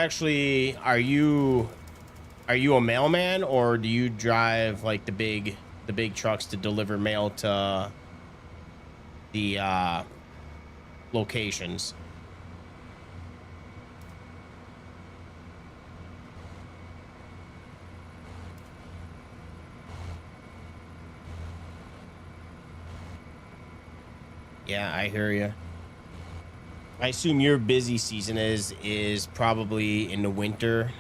a mailman, or do you drive like the big trucks to deliver mail to the locations? Yeah, I hear you. I assume your busy season is probably in the winter.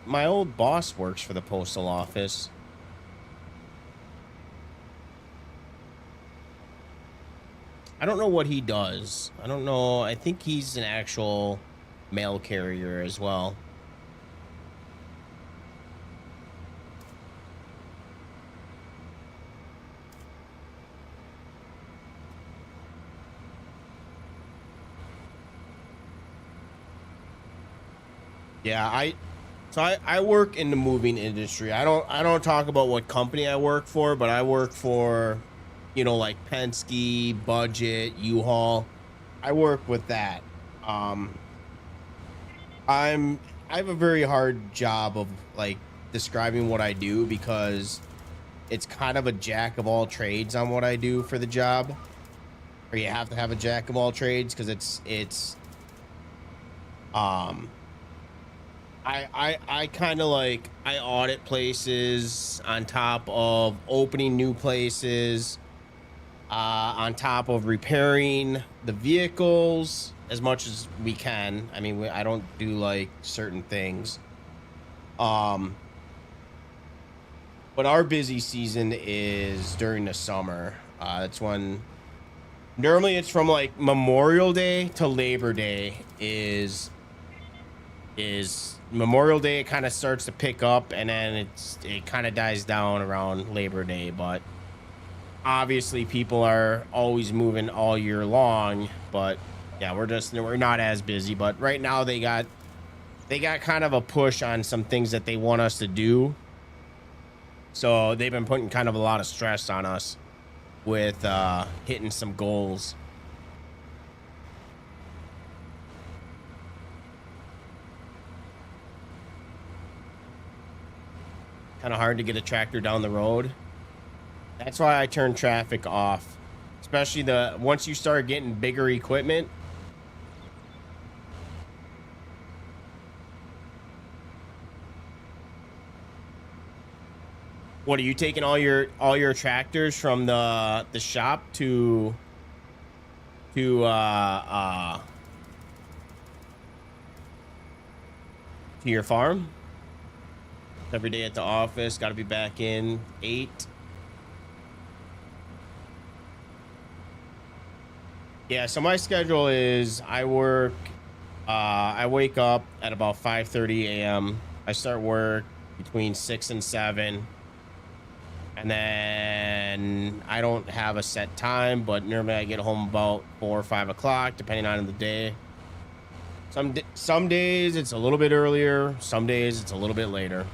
My old boss works for the postal office. I don't know what he does. I don't know. I think he's an actual mail carrier as well. Yeah, I work in the moving industry. I don't talk about what company I work for, but I work for, like Penske, Budget, U-Haul. I work with that. Um, I have a very hard job of like describing what I do because it's kind of a jack of all trades on what I do for the job. Or you have to have a jack of all trades because it's um I kind of like I audit places on top of opening new places, on top of repairing the vehicles as much as we can. I mean, I don't do like certain things. Um, but our busy season is during the summer. That's when normally it's from like Memorial Day to Labor Day is Memorial Day. It kind of starts to pick up, and then it kind of dies down around Labor Day. But obviously, people are always moving all year long. But yeah, we're not as busy. But right now, they got kind of a push on some things that they want us to do. So they've been putting kind of a lot of stress on us with hitting some goals. Kind of hard to get a tractor down the road. That's why I turn traffic off, especially the once you start getting bigger equipment. What are you taking all your tractors from the shop to to your farm? Every day at the office, got to be back in 8. Yeah, so my schedule is I wake up at about 5:30 a.m. I start work between 6 and 7. And then I don't have a set time, but normally I get home about 4 or 5 o'clock, depending on the day. Some days it's a little bit earlier, some days it's a little bit later.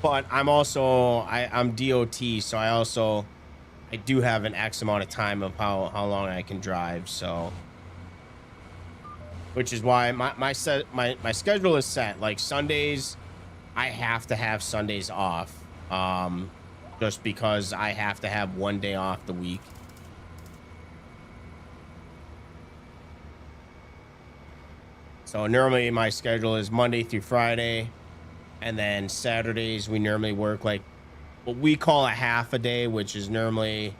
But I'm also I'm DOT, so I do have an X amount of time of how long I can drive, so which is why my schedule is set. Like Sundays, I have to have Sundays off. Just because I have to have one day off the week. So normally my schedule is Monday through Friday, and then Saturdays we normally work like what we call a half a day, which is normally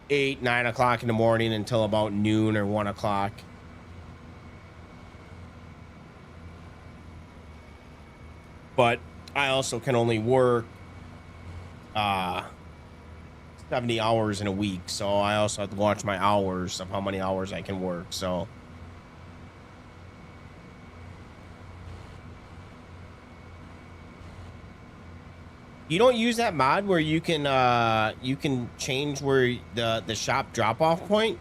8-9 o'clock in the morning until about noon or 1 o'clock. But I also can only work 70 hours in a week, so I also have to watch my hours of how many hours I can work. So you don't use that mod where you can change where the shop drop off point?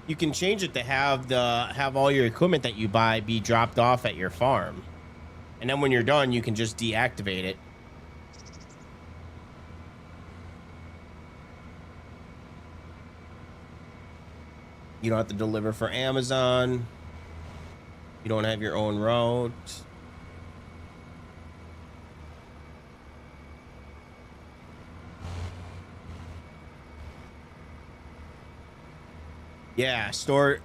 You can change it to have all your equipment that you buy be dropped off at your farm. And then when you're done, you can just deactivate it. You don't have to deliver for Amazon. You don't have your own route. Yeah, store.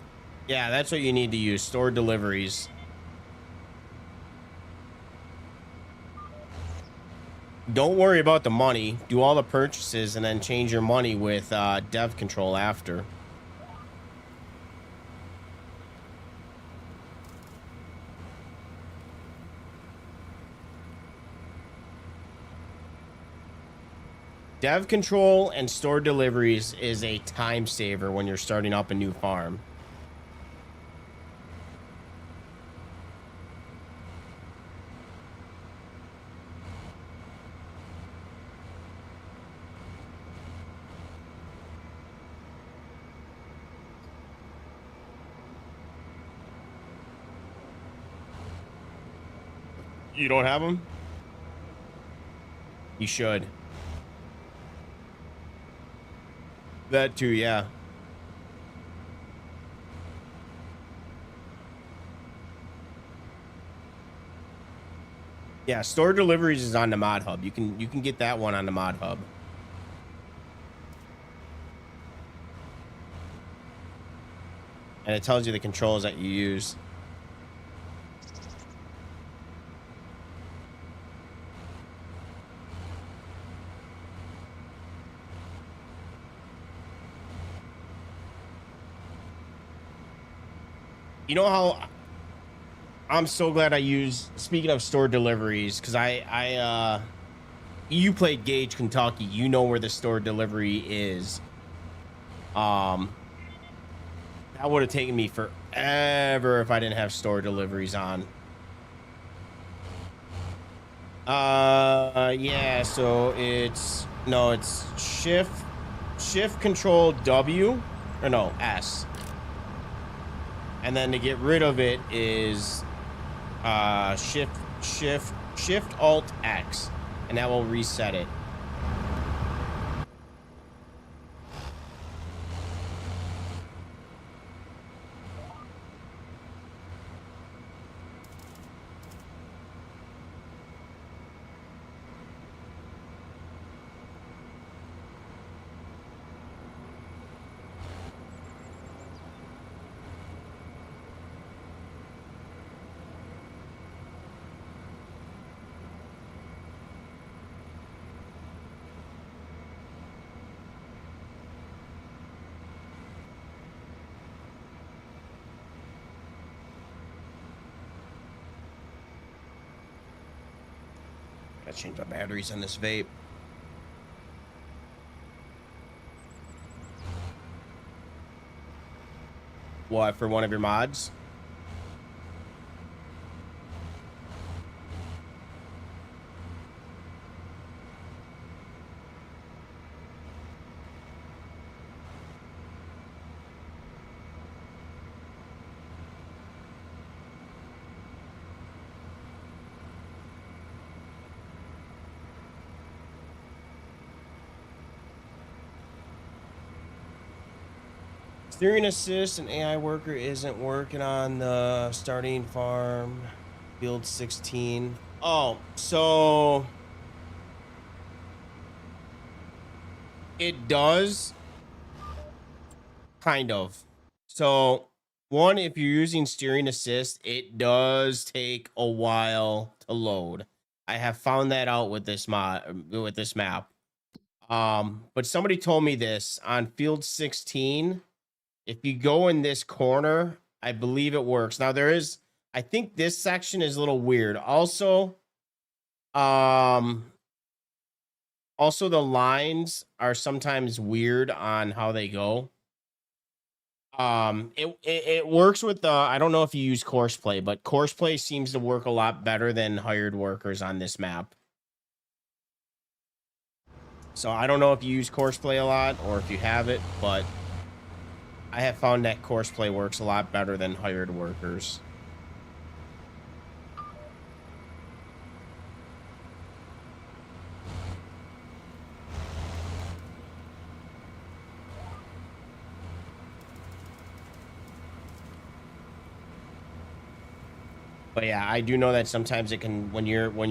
Yeah, that's what you need to use. Store deliveries. Don't worry about the money. Do all the purchases and then change your money with dev control after. Dev control and store deliveries is a time saver when you're starting up a new farm. You don't have them? You should. That too, yeah. Yeah, store deliveries is on the mod hub. You can get that one on the mod hub. And it tells you the controls that you use. You know how I'm so glad I use, speaking of store deliveries, because you played Gage, Kentucky, you know where the store delivery is. That would have taken me forever if I didn't have store deliveries on. Yeah, so it's shift control W, or no, S. And then to get rid of it is shift alt X, and that will reset it. Gotta change my batteries on this vape. What, for one of your mods? Steering assist and AI worker isn't working on the starting farm. Field 16. Oh, so it does kind of. So one, if you're using steering assist, it does take a while to load. I have found that out with this with this map. But somebody told me this on field 16. If you go in this corner, I believe it works. Now I think this section is a little weird. Um, also the lines are sometimes weird on how they go. It works with I don't know if you use courseplay, but courseplay seems to work a lot better than hired workers on this map. So I don't know if you use courseplay a lot or if you have it, but I have found that courseplay works a lot better than hired workers. But yeah, I do know that sometimes it can when you're getting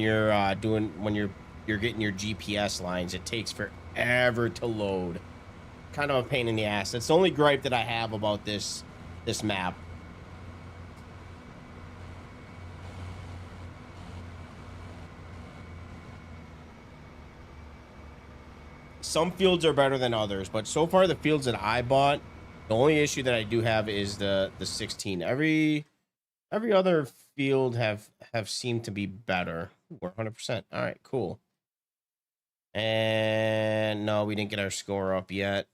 your GPS lines, it takes forever to load. Kind of a pain in the ass. That's the only gripe that I have about this map. Some fields are better than others, but so far the fields that I bought, the only issue that I do have is the 16. Every other field have seemed to be better. We're 100%. All right, cool. And no, we didn't get our score up yet.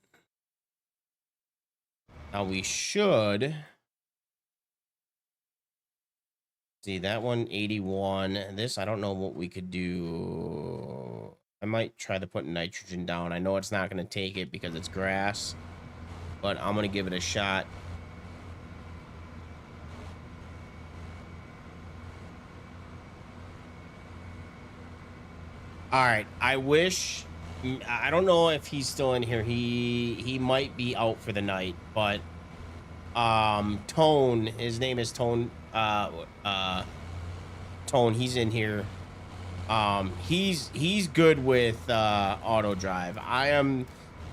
Now we should see that one 81. This, I don't know what we could do. I might try to put nitrogen down. I know it's not going to take it because it's grass, but I'm going to give it a shot. All right. I don't know if he's still in here. He might be out for the night, but Tone, his name is Tone. Tone, he's in here. He's good with auto drive. I am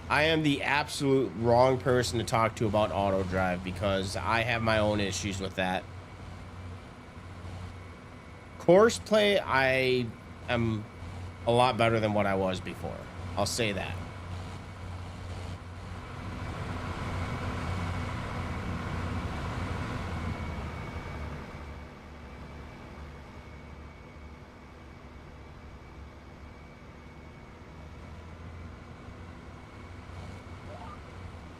the absolute wrong person to talk to about auto drive because I have my own issues with that. Course play, I am a lot better than what I was before. I'll say that.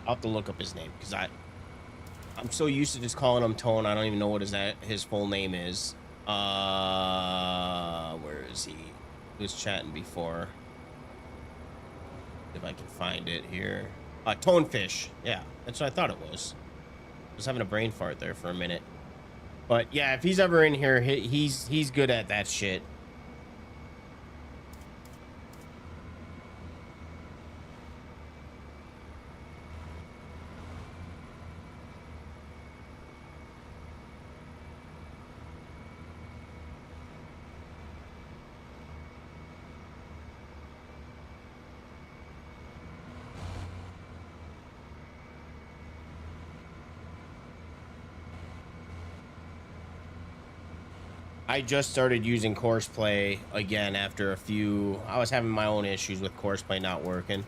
I'll have to look up his name because I'm so used to just calling him Tone. I don't even know what his full name is. Where is he? He was chatting before. If I can find it here. Tonefish. Yeah, that's what I thought it was. I was having a brain fart there for a minute. But yeah, if he's ever in here, he's good at that shit. I just started using courseplay again after I was having my own issues with courseplay not working.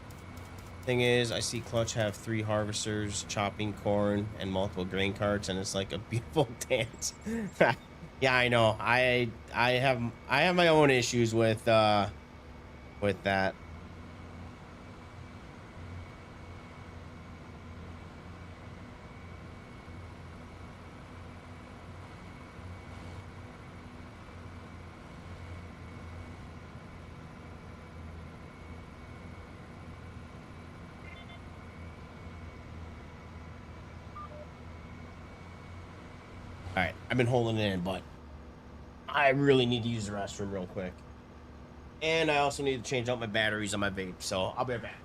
Thing is, I see Clutch have 3 harvesters, chopping corn, and multiple grain carts, and it's like a beautiful dance. Yeah, I know. I have my own issues with that. All right, I've been holding it in, but I really need to use the restroom real quick. And I also need to change out my batteries on my vape, so I'll be right back.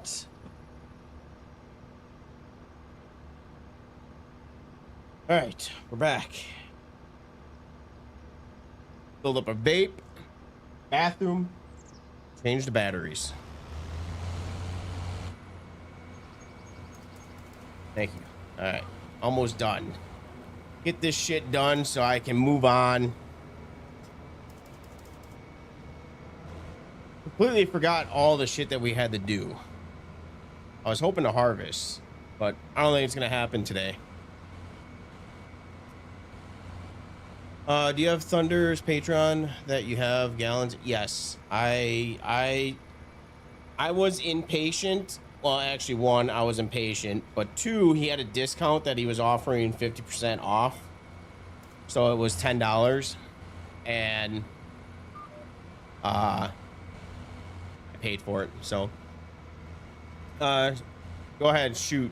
What? All right, we're back. Filled up a vape, bathroom, change the batteries. Thank you. All right, almost done. Get this shit done so I can move on. Completely forgot all the shit that we had to do. I was hoping to harvest, but I don't think it's gonna happen today. Do you have Thunder's Patreon that you have gallons? Yes. I was impatient. Well, actually, one, I was impatient, but two, he had a discount that he was offering 50% off. So it was $10, and I paid for it. So go ahead, shoot.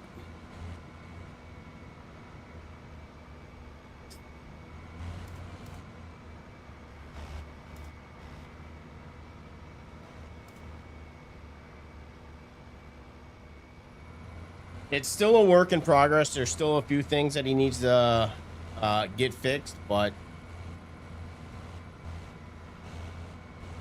It's still a work in progress. There's still a few things that he needs to get fixed, but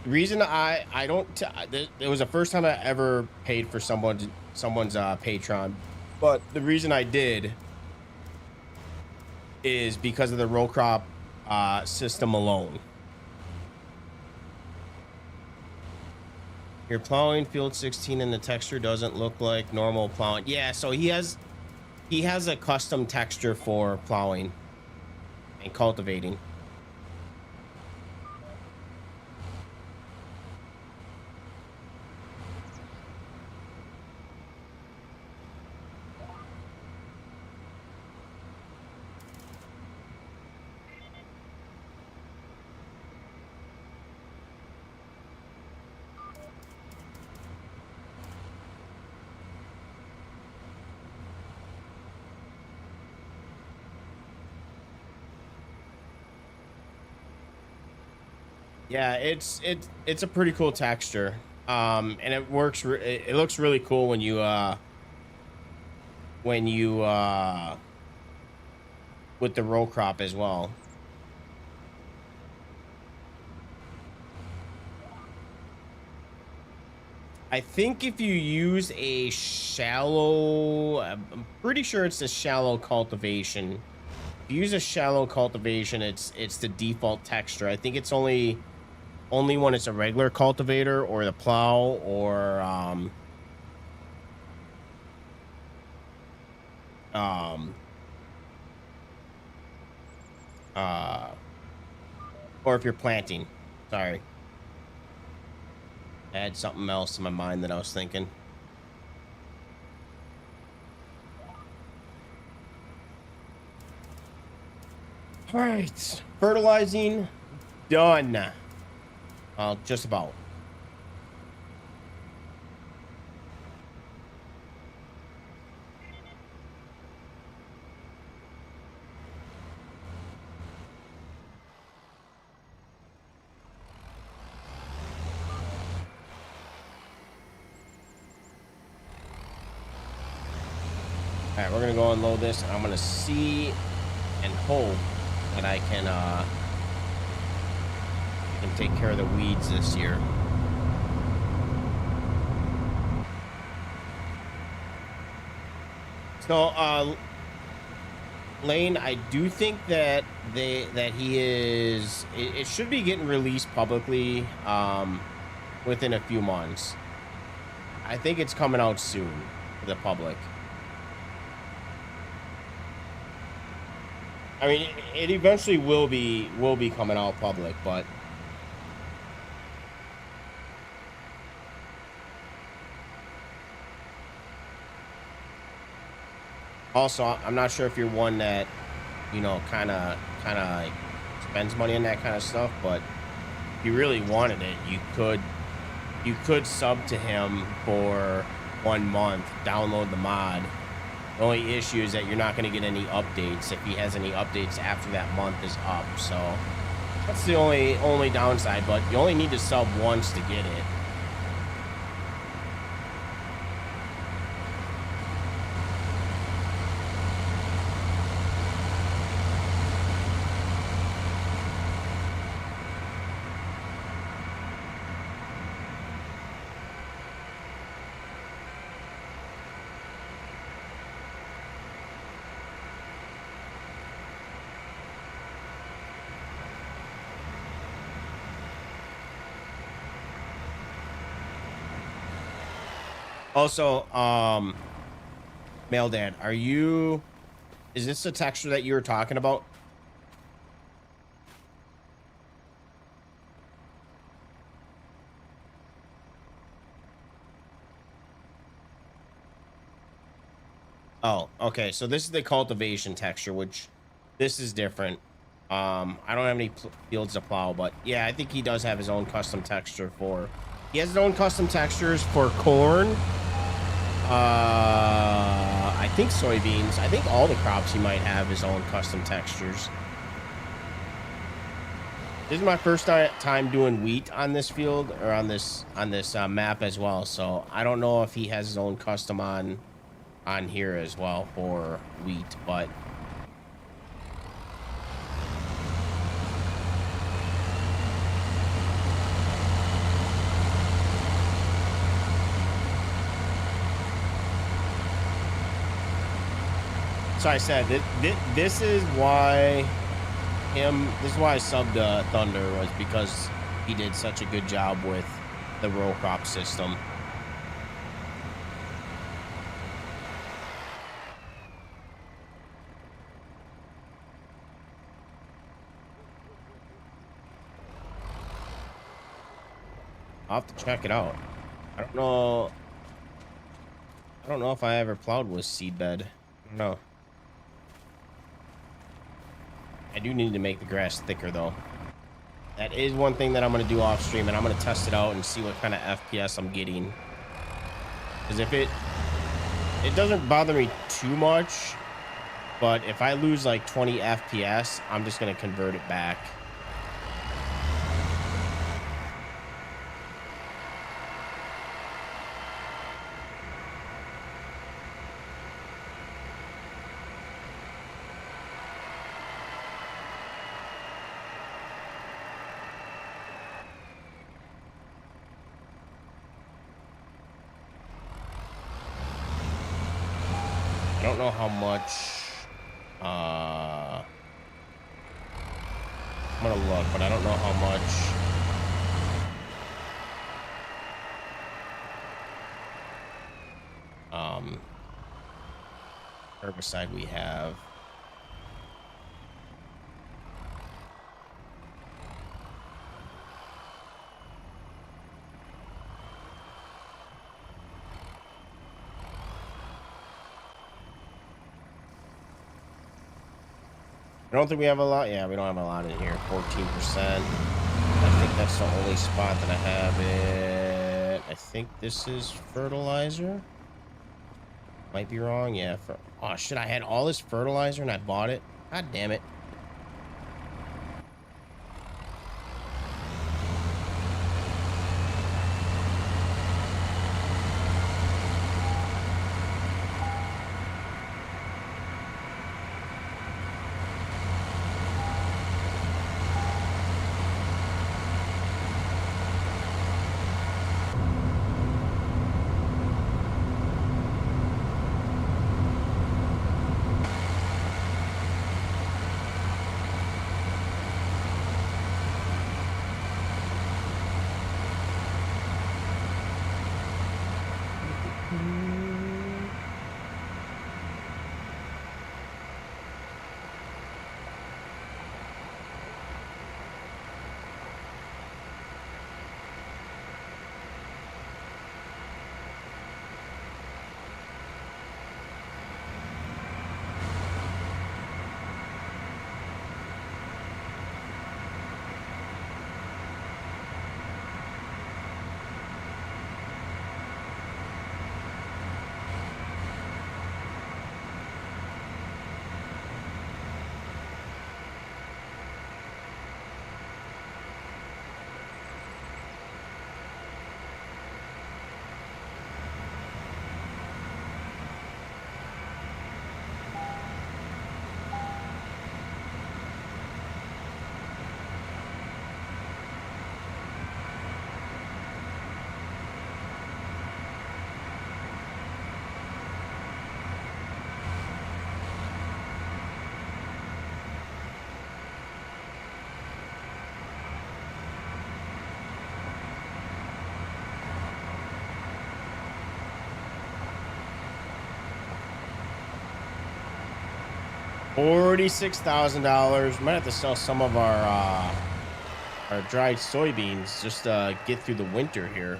the reason I don't it was the first time I ever paid for someone's Patreon, but the reason I did is because of the row crop system alone. You're plowing field 16 and the texture doesn't look like normal plowing. Yeah, so he has a custom texture for plowing and cultivating. Yeah, it's a pretty cool texture. And it works. It looks really cool when you with the row crop as well. I think if you use a shallow, I'm pretty sure it's a shallow cultivation. If you use a shallow cultivation, it's the default texture. I think it's only when it's a regular cultivator or the plow or or if you're planting. Sorry. I had something else in my mind that I was thinking. All right, fertilizing done. Just about. All right, we're gonna go unload this. I'm gonna see and hope that I can take care of the weeds this year. So, Lane, I do think that he is. It should be getting released publicly within a few months. I think it's coming out soon for the public. I mean, it eventually will be coming out public, but also I'm not sure if you're one that, you know, kind of spends money on that kind of stuff, but if you really wanted it, you could sub to him for 1 month, download the mod. The only issue is that you're not going to get any updates if he has any updates after that month is up. So that's the only downside, but you only need to sub once to get it. Also, Mail Dad, is this the texture that you were talking about? Oh, okay. So this is the cultivation texture, which this is different. I don't have any fields to plow, but yeah, I think he does have his own custom texture he has his own custom textures for corn. I think soybeans. I think all the crops he might have his own custom textures. This is my first time doing wheat on this field or on this map as well. So I don't know if he has his own custom on here as well for wheat, but so I said this is why I subbed Thunder, was because he did such a good job with the row crop system. I'll have to check it out. I don't know if I ever plowed with seedbed. I don't know. I do need to make the grass thicker though. That is one thing that I'm going to do off stream, and I'm going to test it out and see what kind of FPS I'm getting. Because if it doesn't bother me too much, but if I lose like 20 FPS, I'm just going to convert it back. I don't know how much. I'm gonna look, but I don't know how much herbicide we have. I don't think we have a lot. Yeah, we don't have a lot in here. 14%. I think that's the only spot that I have it. I think this is fertilizer. Might be wrong. Yeah. Oh, shit. I had all this fertilizer and I bought it. God damn it. $46,000. Might have to sell some of our dried soybeans just to get through the winter here.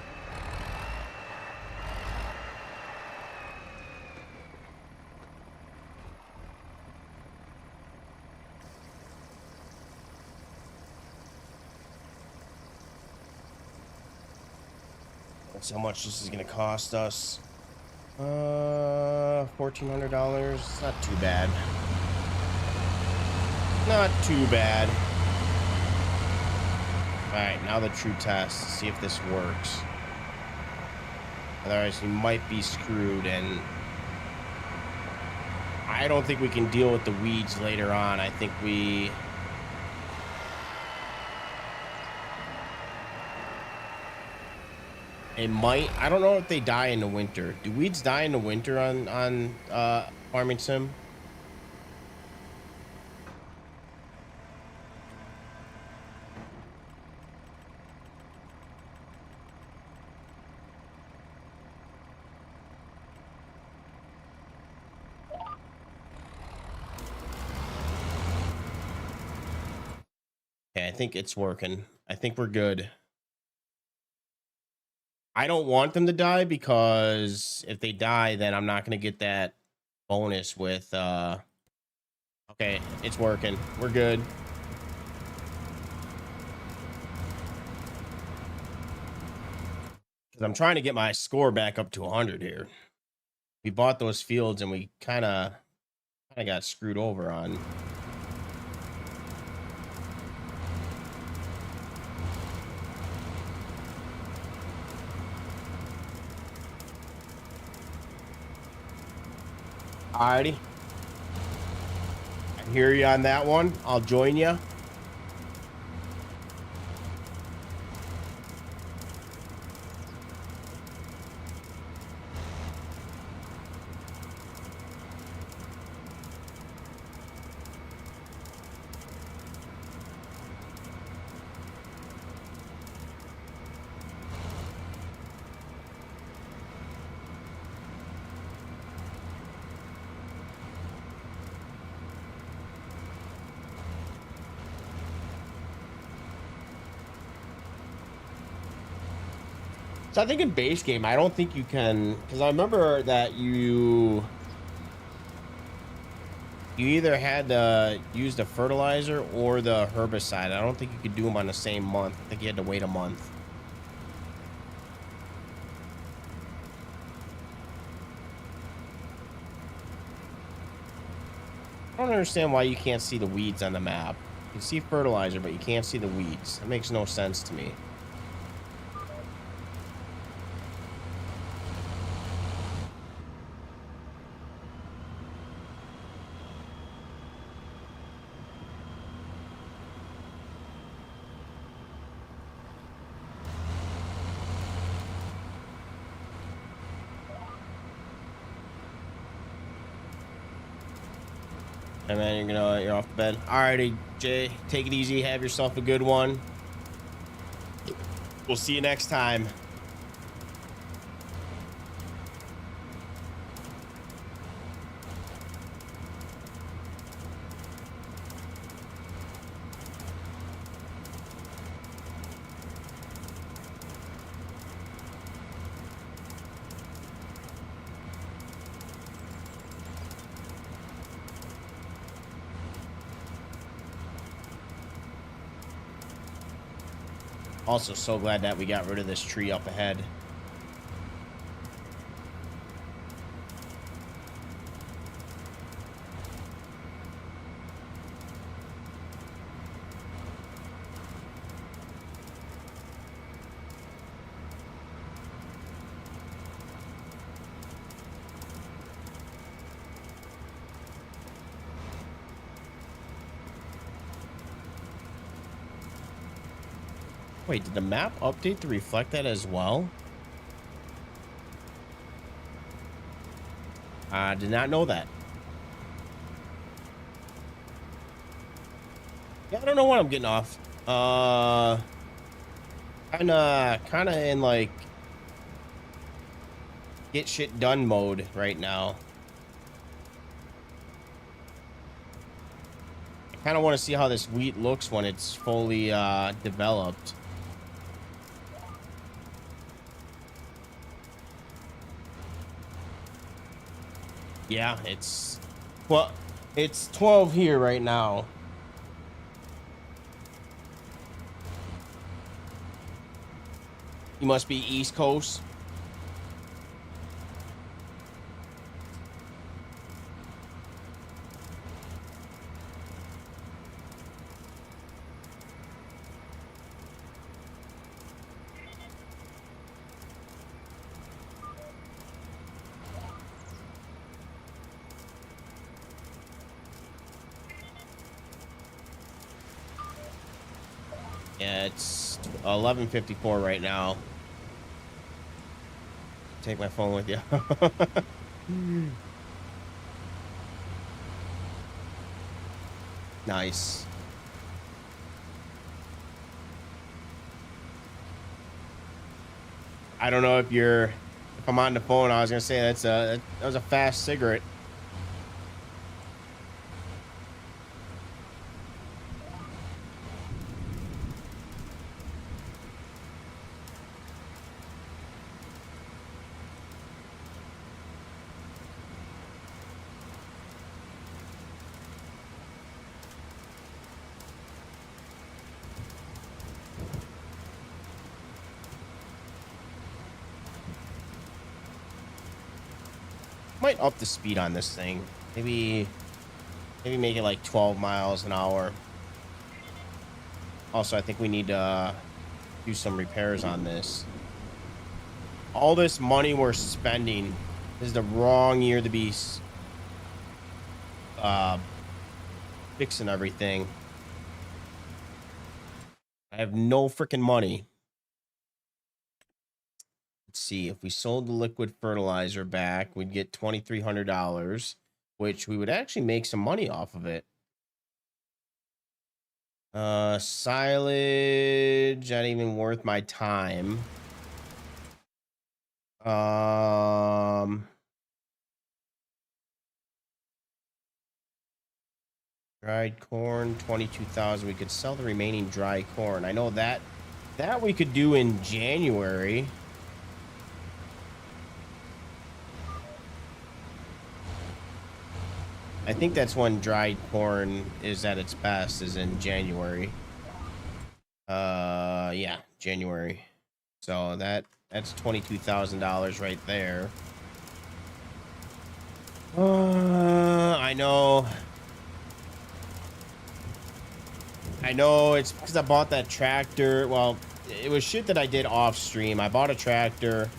That's how much this is going to cost us. $1,400. Not too bad. Not too bad. All right, now the true test. See if this works. Otherwise, we might be screwed, and I don't think we can deal with the weeds later on. I think we... It might. I don't know if they die in the winter. Do weeds die in the winter on Farming Sim? Okay, I think it's working. I think we're good. I don't want them to die because if they die, then I'm not going to get that bonus with, okay, it's working. We're good. Because I'm trying to get my score back up to 100 here. We bought those fields and we kind of got screwed over on. Alrighty. I hear you on that one. I'll join you. So I think in base game, I don't think you can, because I remember that you either had to use the fertilizer or the herbicide. I don't think you could do them on the same month. I think you had to wait a month. I don't understand why you can't see the weeds on the map. You can see fertilizer, but you can't see the weeds. That makes no sense to me. Hey man, you're off the bed. Alrighty, Jay, take it easy. Have yourself a good one. We'll see you next time. Also, so glad that we got rid of this tree up ahead. Wait, did the map update to reflect that as well? I did not know that. Yeah, I don't know what I'm getting off. Kinda in like get shit done mode right now. Kind of want to see how this wheat looks when it's fully developed. Yeah, it's 12 here right now. You must be East Coast. Yeah, it's 11:54 right now. Take my phone with you. Nice. I don't know if I'm on the phone. I was gonna say that was a fast cigarette. Might up the speed on this thing. Maybe make it like 12 miles an hour. Also, I think we need to do some repairs on this. All this money we're spending is the wrong year to be fixing everything. I have no freaking money. Let's see, if we sold the liquid fertilizer back, we'd get $2,300, which we would actually make some money off of it. Silage, not even worth my time. Dried corn, 22,000. We could sell the remaining dry corn. I know that we could do in January. I think that's when dried corn is at its best, is in January. Yeah, January. So that's $22,000 right there. I know it's because I bought that tractor. Well, it was shit that I did off stream. I bought a tractor.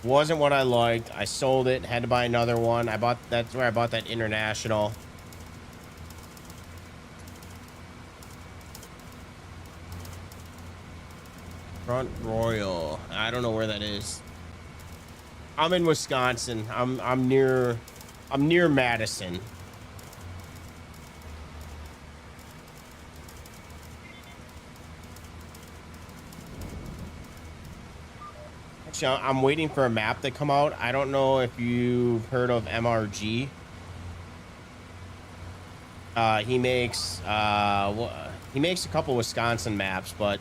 Wasn't what I liked. I sold it, had to buy another one. That's where I bought that International. Front Royal. I don't know where that is. I'm in Wisconsin. I'm near Madison. I'm waiting for a map to come out. I don't know if you've heard of MRG. He makes a couple Wisconsin maps, but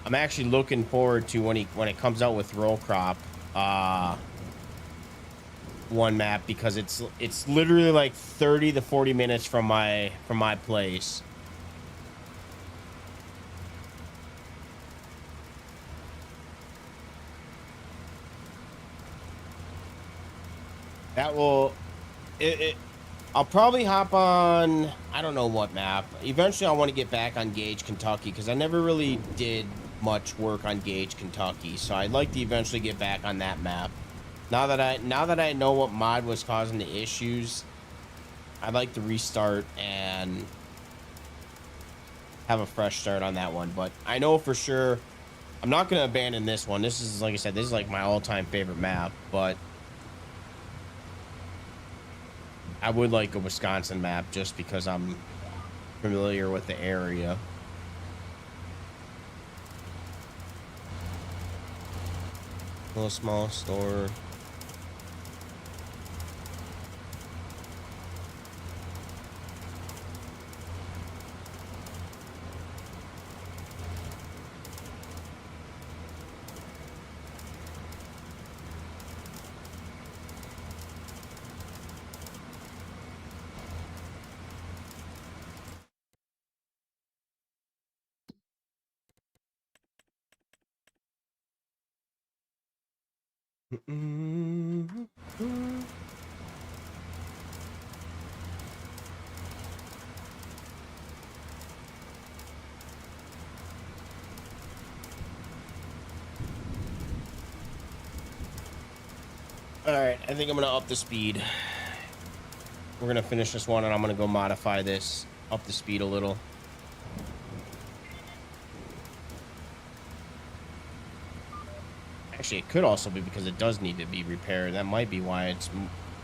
I'm actually looking forward to when it comes out with row crop one map, because it's literally like 30 to 40 minutes from my place. That will I'll probably hop on, I don't know what map. Eventually I want to get back on Gage, Kentucky, because I never really did much work on Gage, Kentucky. So I'd like to eventually get back on that map. Now that I know what mod was causing the issues, I'd like to restart and have a fresh start on that one. But I know for sure I'm not going to abandon this one. This is, like I said, this is like my all-time favorite map, but I would like a Wisconsin map just because I'm familiar with the area. Little small store. All right, I think I'm gonna up the speed. We're gonna finish this one, and I'm gonna go modify this, up the speed a little. Actually, it could also be because it does need to be repaired. That might be why it's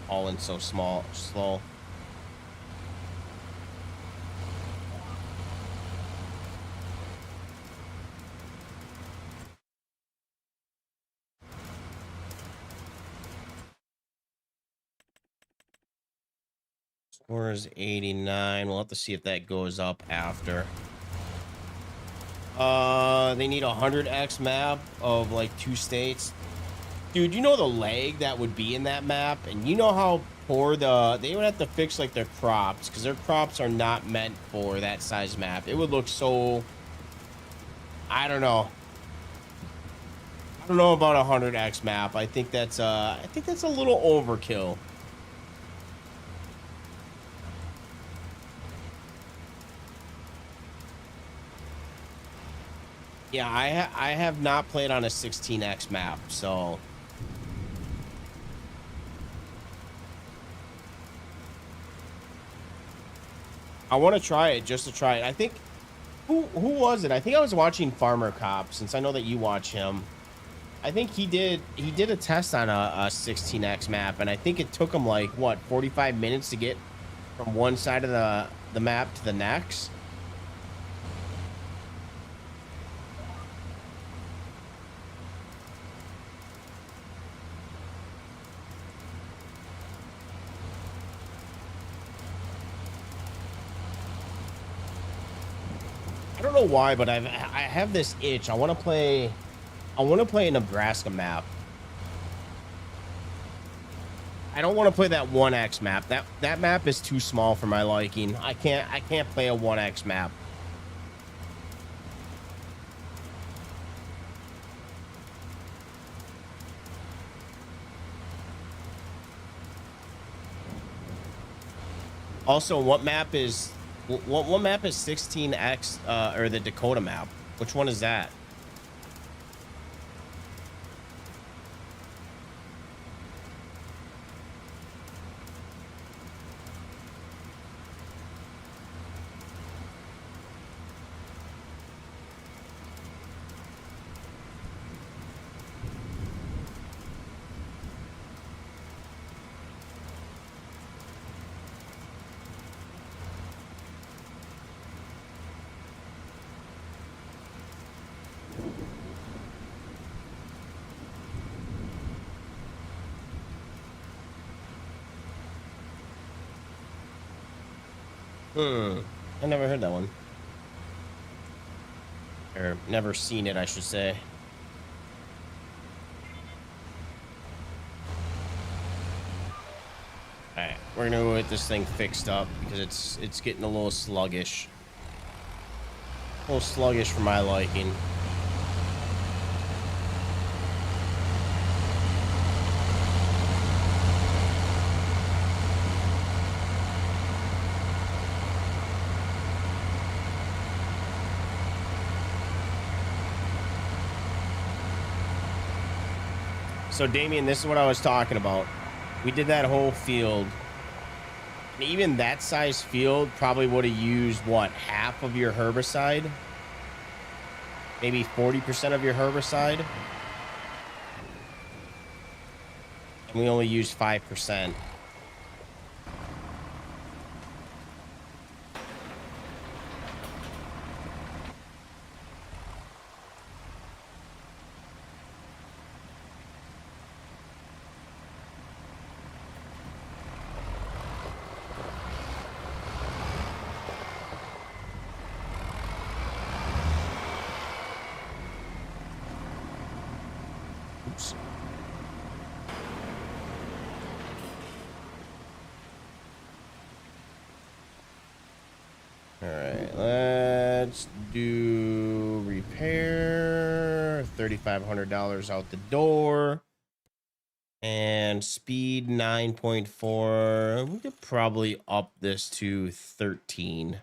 all in so slow. Score is 89. We'll have to see if that goes up after. They need a 100x map of like 2 states. Dude, you know the lag that would be in that map, and you know how poor they would have to fix like their crops, because their crops are not meant for that size map. It would look so, I don't know. I don't know about a 100x map. I think that's a little overkill. Yeah, I have not played on a 16x map, so I want to try it just to try it. I think who was it? I think I was watching Farmer Cop, since I know that you watch him. I think he did a test on a 16x map, and I think it took him like what, 45 minutes to get from one side of the map to the next. I don't know why, but I have this itch. I want to play a Nebraska map. I don't want to play that 1x map. That map is too small for my liking. I can't play a 1x map. Also, what map is 16x or the Dakota map? Which one is that? I never heard that one. Or never seen it, I should say. Alright, we're gonna go get this thing fixed up because it's getting a little sluggish. A little sluggish for my liking. So, Damien, this is what I was talking about. We did that whole field. And even that size field probably would have used, what, half of your herbicide? Maybe 40% of your herbicide? And we only used 5%. Oops. All right, let's do repair. $3,500 out the door. And speed 9.4. We could probably up this to 13.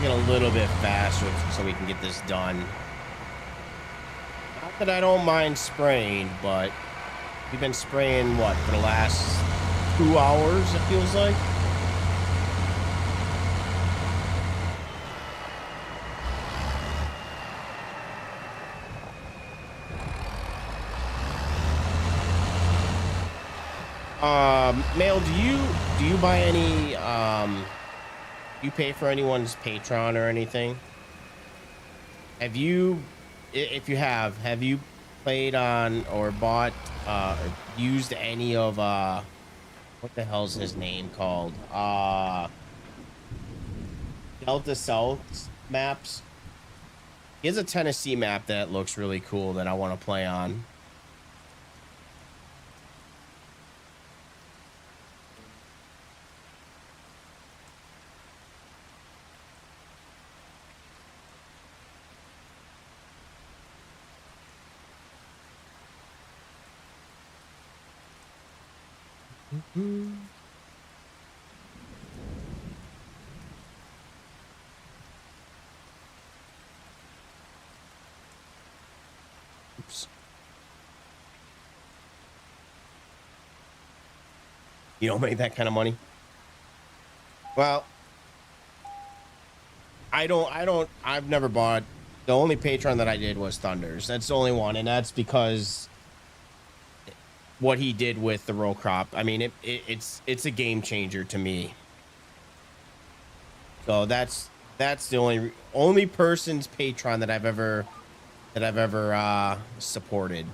Get a little bit faster so we can get this done. Not that I don't mind spraying, but we've been spraying what for the last 2 hours, it feels like. Mail, do you buy any you pay for anyone's Patreon or anything? Have you, if you have you played on or bought or used any of what the hell's his name called? Delta South maps. He has a Tennessee map that looks really cool that I want to play on. Oops. You don't make that kind of money? Well, I've never bought. The only Patreon that I did was Thunders. That's the only one, and that's because what he did with the row crop. I mean, it's a game changer to me. So that's the only person's Patreon that I've ever supported.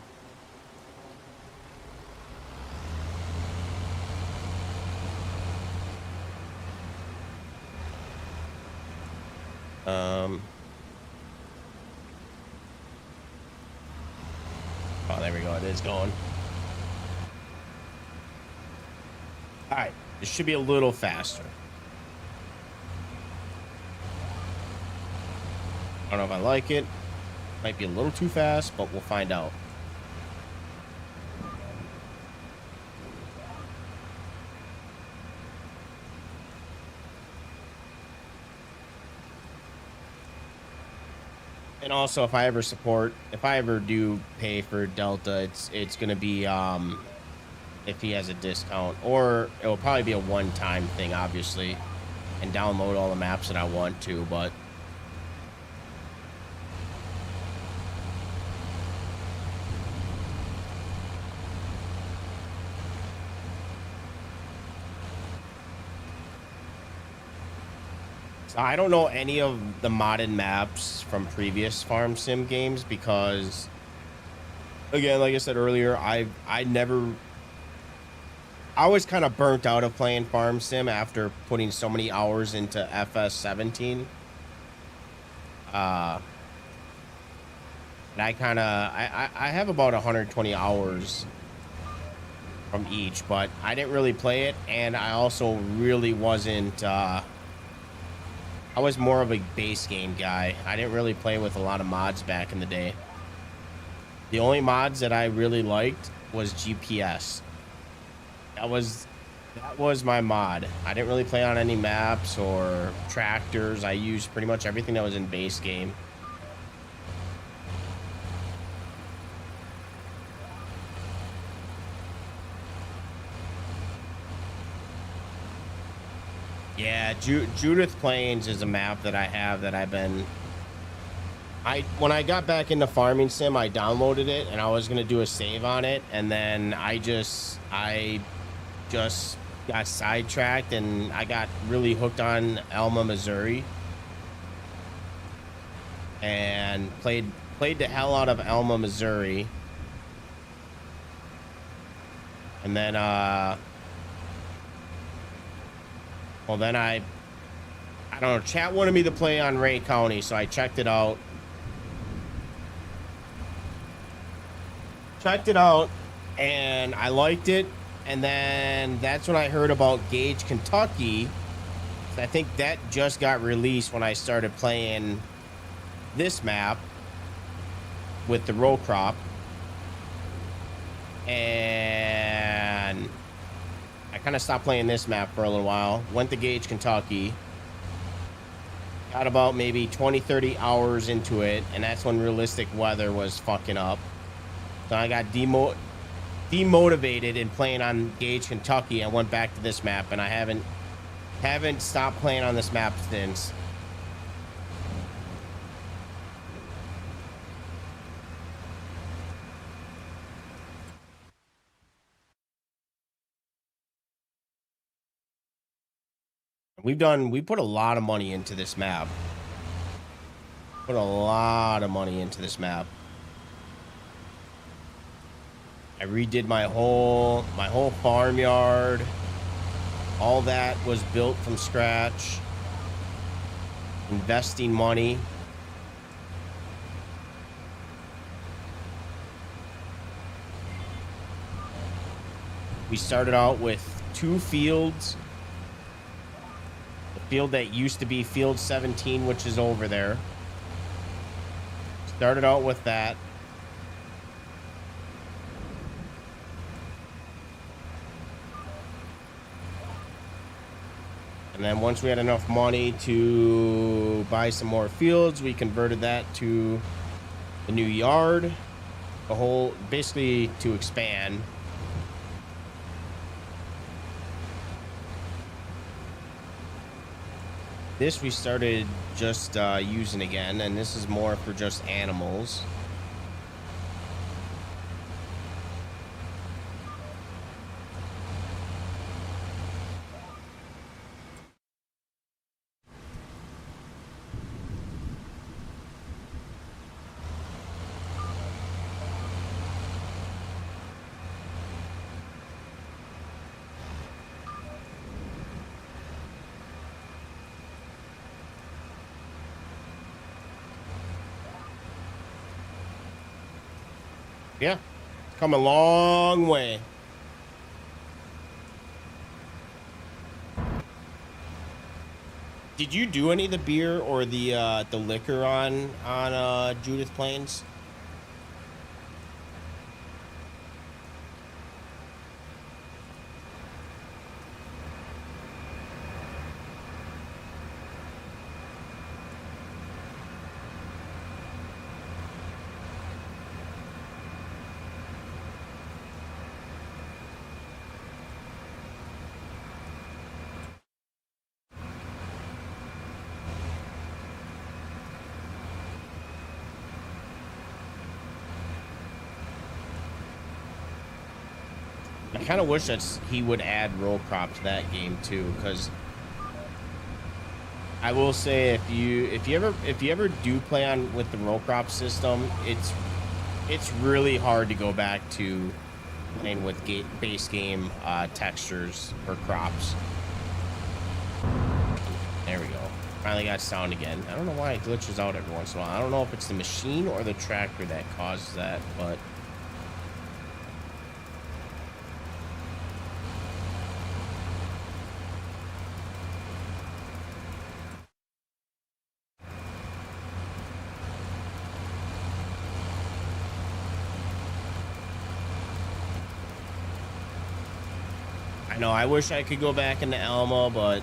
Oh, there we go. It is going. All right, this should be a little faster. I don't know if I like it. Might be a little too fast, but we'll find out. And also, if I ever do pay for Delta, it's gonna be if he has a discount, or it will probably be a one-time thing, obviously, and download all the maps that I want to, but I don't know any of the modded maps from previous farm sim games because, again, like I said earlier, I was kind of burnt out of playing farm sim after putting so many hours into FS17. And I have about 120 hours from each, but I didn't really play it, and I also really wasn't. I was more of a base game guy. I didn't really play with a lot of mods back in the day. The only mods that I really liked was GPS. That was my mod. I didn't really play on any maps or tractors. I used pretty much everything that was in base game. Yeah, Judith Plains is a map that I have that when I got back into farming sim, I downloaded it and I was gonna do a save on it, and then I just got sidetracked and I got really hooked on Elma, Missouri, and played the hell out of Elma, Missouri, and then well, then I I don't know. Chat wanted me to play on Ray County, so I checked it out. And I liked it. And then that's when I heard about Gage, Kentucky. I think that just got released when I started playing this map with the row crop. And I kind of stopped playing this map for a little while. Went to Gage, Kentucky. Got about maybe 20, 30 hours into it. And that's when realistic weather was fucking up. So I got demotivated in playing on Gage, Kentucky. I went back to this map, and I haven't stopped playing on this map since. We put a lot of money into this map. Put a lot of money into this map. I redid my whole farmyard. All that was built from scratch. Investing money. We started out with 2 fields. The field that used to be field 17, which is over there. Started out with that. And then once we had enough money to buy some more fields, we converted that to the new yard. Basically to expand. This we started just using again, and this is more for just animals. Yeah, it's come a long way. Did you do any of the beer or the liquor on Judith Plains? I kind of wish that he would add roll crop to that game too, because I will say if you ever do play on with the roll crop system, it's really hard to go back to playing with base game textures for crops. There we go. Finally got sound again. I don't know why it glitches out every once in a while. I don't know if it's the machine or the tractor that causes that, but I know I wish I could go back into Elma, but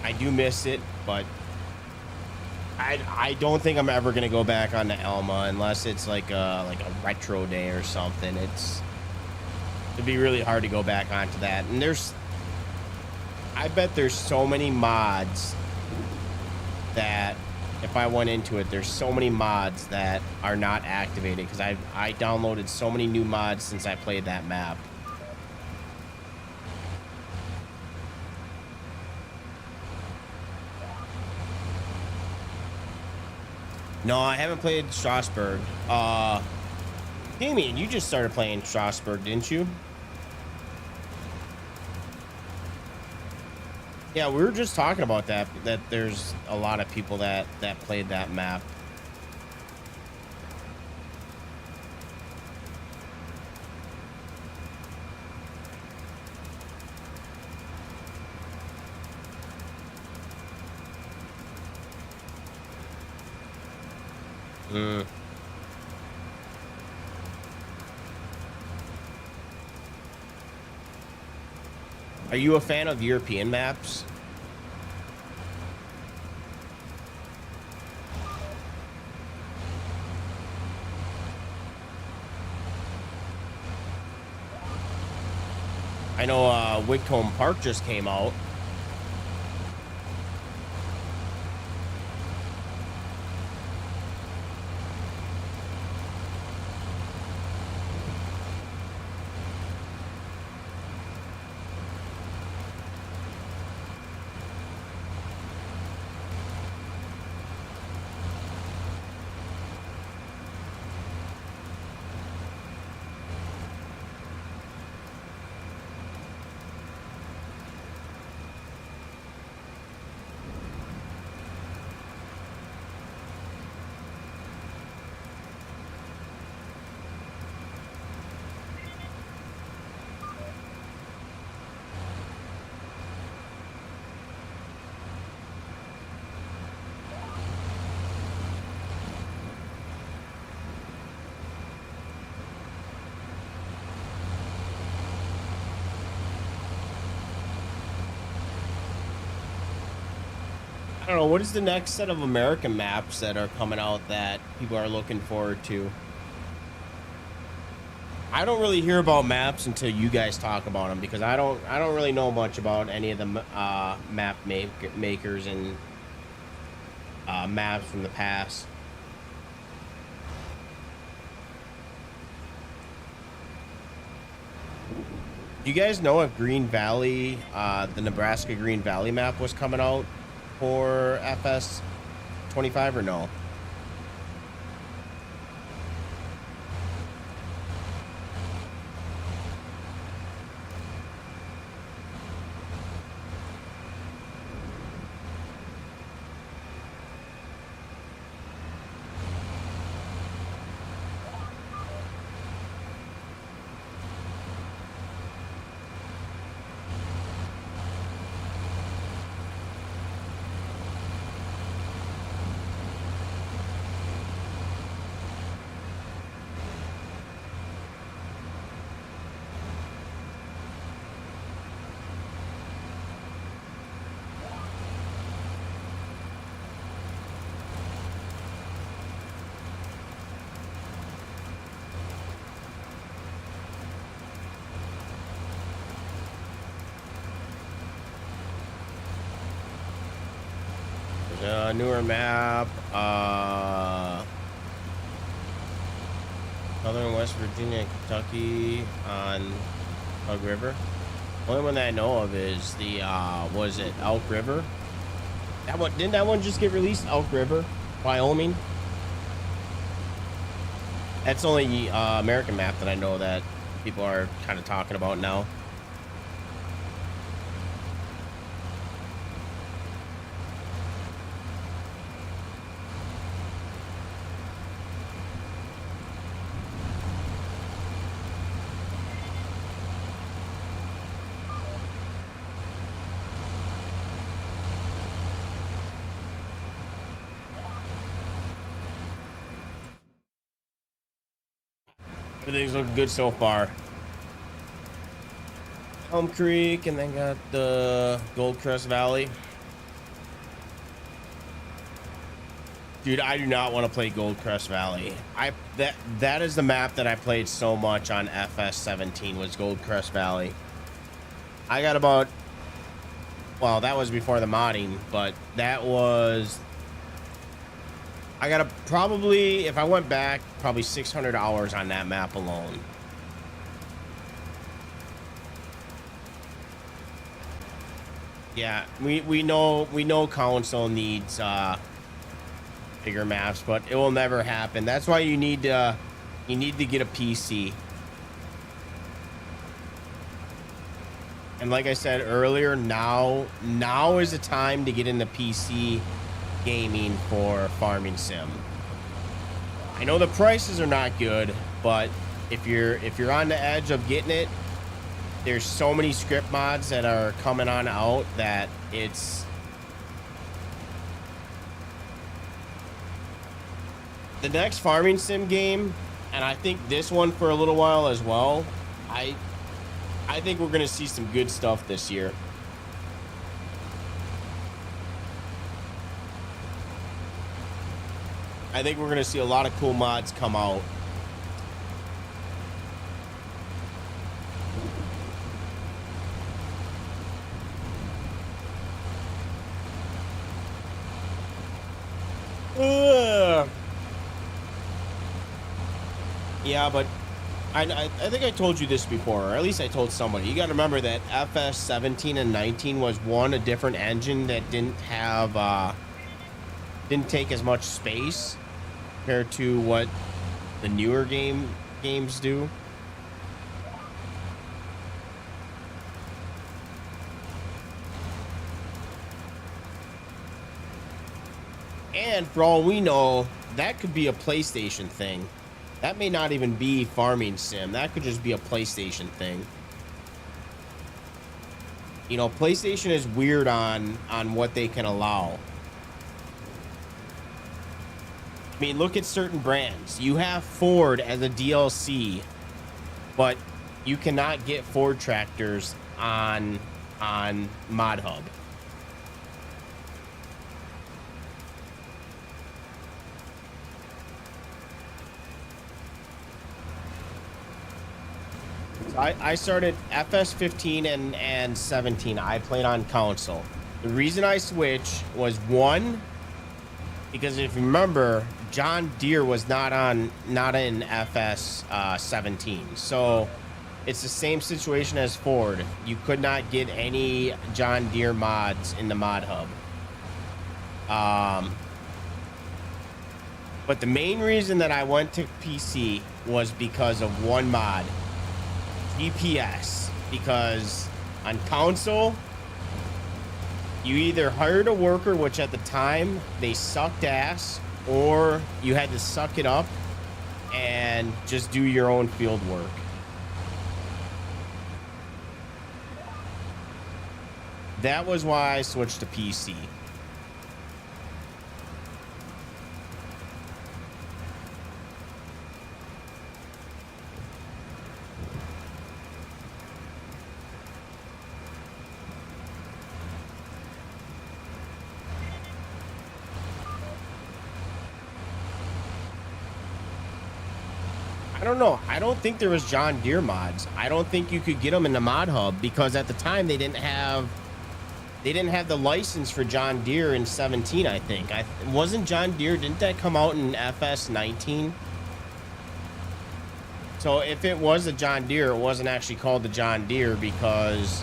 I do miss it, but I don't think I'm ever gonna go back onto Elma unless it's like a retro day or something. It'd be really hard to go back onto that. And I bet there's so many mods that if I went into it, there's so many mods that are not activated because I downloaded so many new mods since I played that map. No, I haven't played Strasbourg. Damien, you just started playing Strasbourg, didn't you? Yeah, we were just talking about that. That there's a lot of people that played that map. Mm. Are you a fan of European maps? I know Whitcomb Park just came out. I don't know. What is the next set of American maps that are coming out that people are looking forward to? I don't really hear about maps until you guys talk about them because I don't really know much about any of the makers and maps from the past. Do you guys know if Green Valley, the Nebraska Green Valley map was coming out for FS 25 or no? Newer map, Southern West Virginia and Kentucky on Elk River. Only one that I know of is the was it Elk River? That one didn't that one just get released? Elk River, Wyoming. That's the only American map that I know that people are kind of talking about now. Everything's looking good so far. Elm Creek, and then got the Gold Crest Valley. Dude, I do not want to play Gold Crest Valley. That is the map that I played so much on FS17 was Gold Crest Valley. I got about, well, that was before the modding, but that was, I got probably, if I went back, probably 600 hours on that map alone. Yeah, we know console needs bigger maps, but it will never happen. That's why you need to get a PC. And like I said earlier, now is the time to get into PC gaming for farming sim. I know the prices are not good, but if you're on the edge of getting it, there's so many script mods that are coming on out that it's the next farming sim game, and I think this one for a little while as well. I think we're gonna see some good stuff this year. I think we're gonna see a lot of cool mods come out. Yeah, but I think I told you this before, or at least I told somebody. You got to remember that FS 17 and 19 was a different engine that didn't take as much space compared to what the newer games do. And for all we know, that could be a PlayStation thing. That may not even be farming sim. That could just be a PlayStation thing. You know, PlayStation is weird on what they can allow. I mean, look at certain brands. You have Ford as a DLC, but you cannot get Ford tractors on Mod Hub. I started FS 15 and 17. I played on console. The reason I switched was, one, because if you remember, John Deere was not in FS 17. So it's the same situation as Ford. You could not get any John Deere mods in the Mod Hub. But the main reason that I went to PC was because of one mod. GPS, because on console you either hired a worker, which at the time they sucked ass, or you had to suck it up and just do your own field work. That was why I switched to PC. I don't know. I don't think there was John Deere mods. I don't think you could get them in the Mod Hub because at the time they didn't have the license for John Deere in 17. I think wasn't John Deere. Didn't that come out in FS 19? So if it was a John Deere, it wasn't actually called the John Deere, because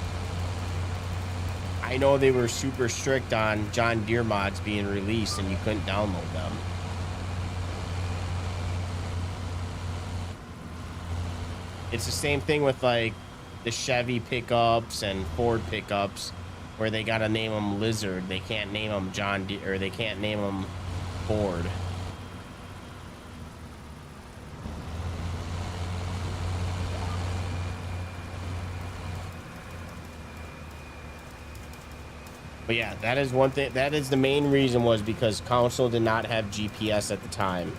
I know they were super strict on John Deere mods being released and you couldn't download them. It's the same thing with like the Chevy pickups and Ford pickups, where they gotta name them Lizard. They can't name them John Deere, or they can't name them Ford. But yeah, that is one thing. That is the main reason, was because console did not have GPS at the time.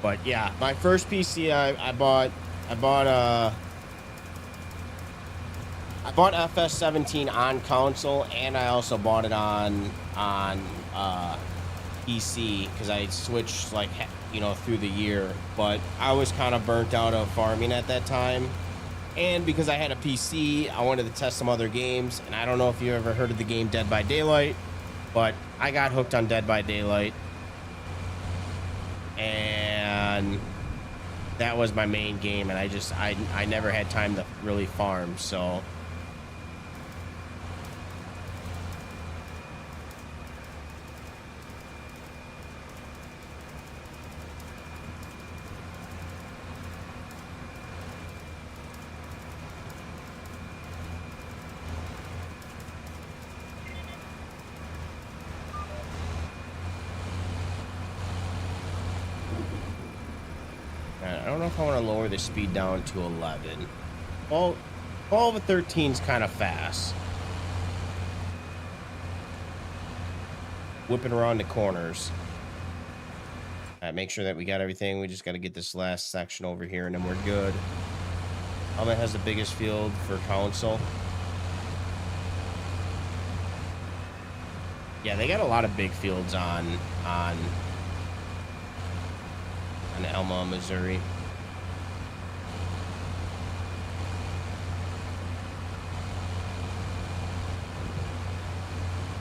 But yeah, my first PC I bought FS 17 on console, and I also bought it on PC because I switched, like, you know, through the year. But I was kind of burnt out of farming at that time, and because I had a PC, I wanted to test some other games. And I don't know if you ever heard of the game Dead by Daylight, but I got hooked on Dead by Daylight. And that was my main game, and I never had time to really farm, so. I don't know if I want to lower the speed down to 11. Well, 12 and 13 is kind of fast. Whipping around the corners. Make sure that we got everything. We just got to get this last section over here, and then we're good. Helmet has the biggest field for council. Yeah, they got a lot of big fields on Elma, Missouri.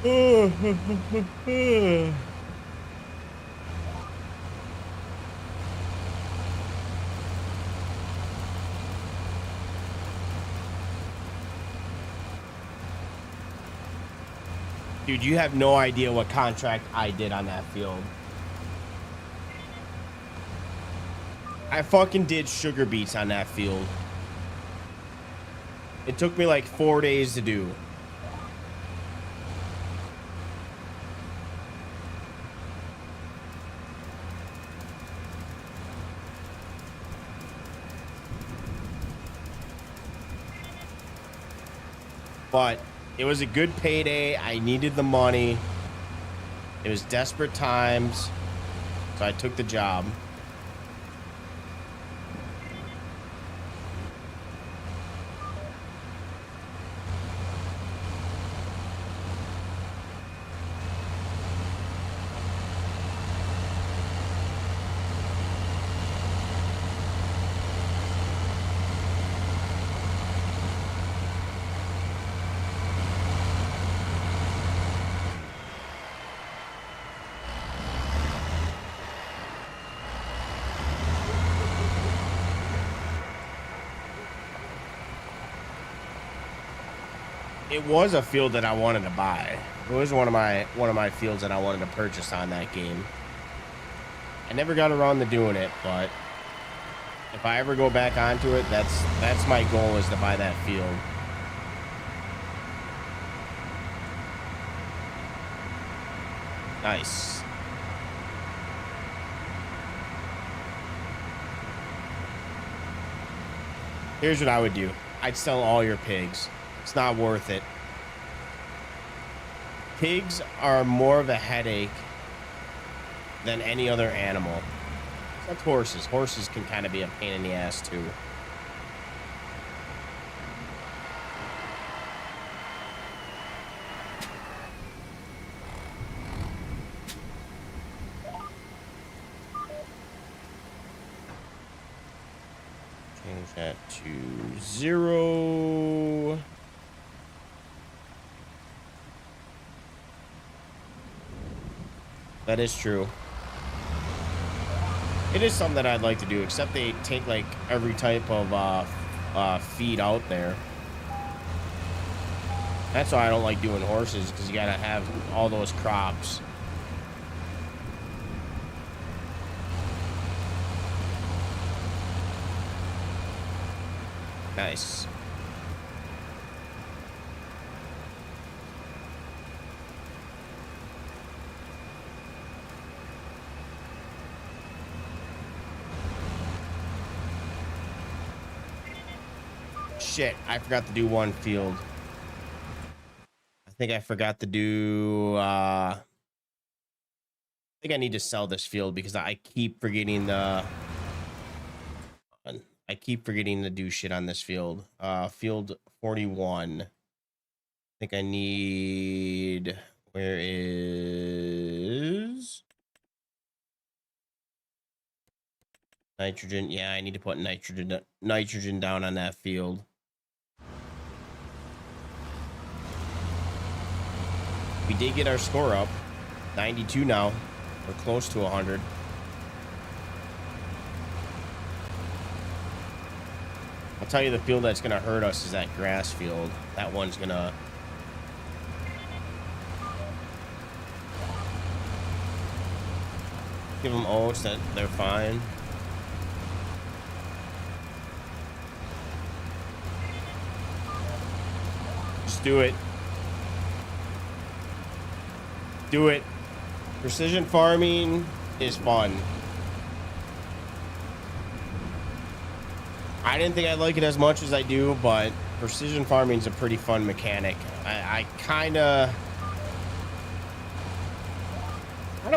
Dude, you have no idea what contract I did on that field. I fucking did sugar beets on that field. It took me like 4 days to do. But it was a good payday. I needed the money. It was desperate times. So I took the job. It was a field that I wanted to buy. It was one of my fields that I wanted to purchase on that game. I never got around to doing it, but if I ever go back onto it, that's my goal, is to buy that field. Nice. Here's what I would do. I'd sell all your pigs. It's not worth it. Pigs are more of a headache than any other animal. Except horses. Horses can kind of be a pain in the ass too. Change that to 0. That is true. It is something that I'd like to do, except they take like every type of feed out there. That's why I don't like doing horses, because you gotta have all those crops. Nice. Shit, I forgot to do one field. I think I forgot to do I think I need to sell this field because I keep forgetting to do shit on this field. Field 41. I think I need, where is nitrogen? Yeah, I need to put nitrogen down on that field. We did get our score up. 92 now. We're close to 100. I'll tell you, the field that's gonna hurt us is that grass field. That one's gonna. Give them oats that they're fine. Just do it. Do it. Precision farming is fun. I didn't think I'd like it as much as I do, but precision farming is a pretty fun mechanic. I kind of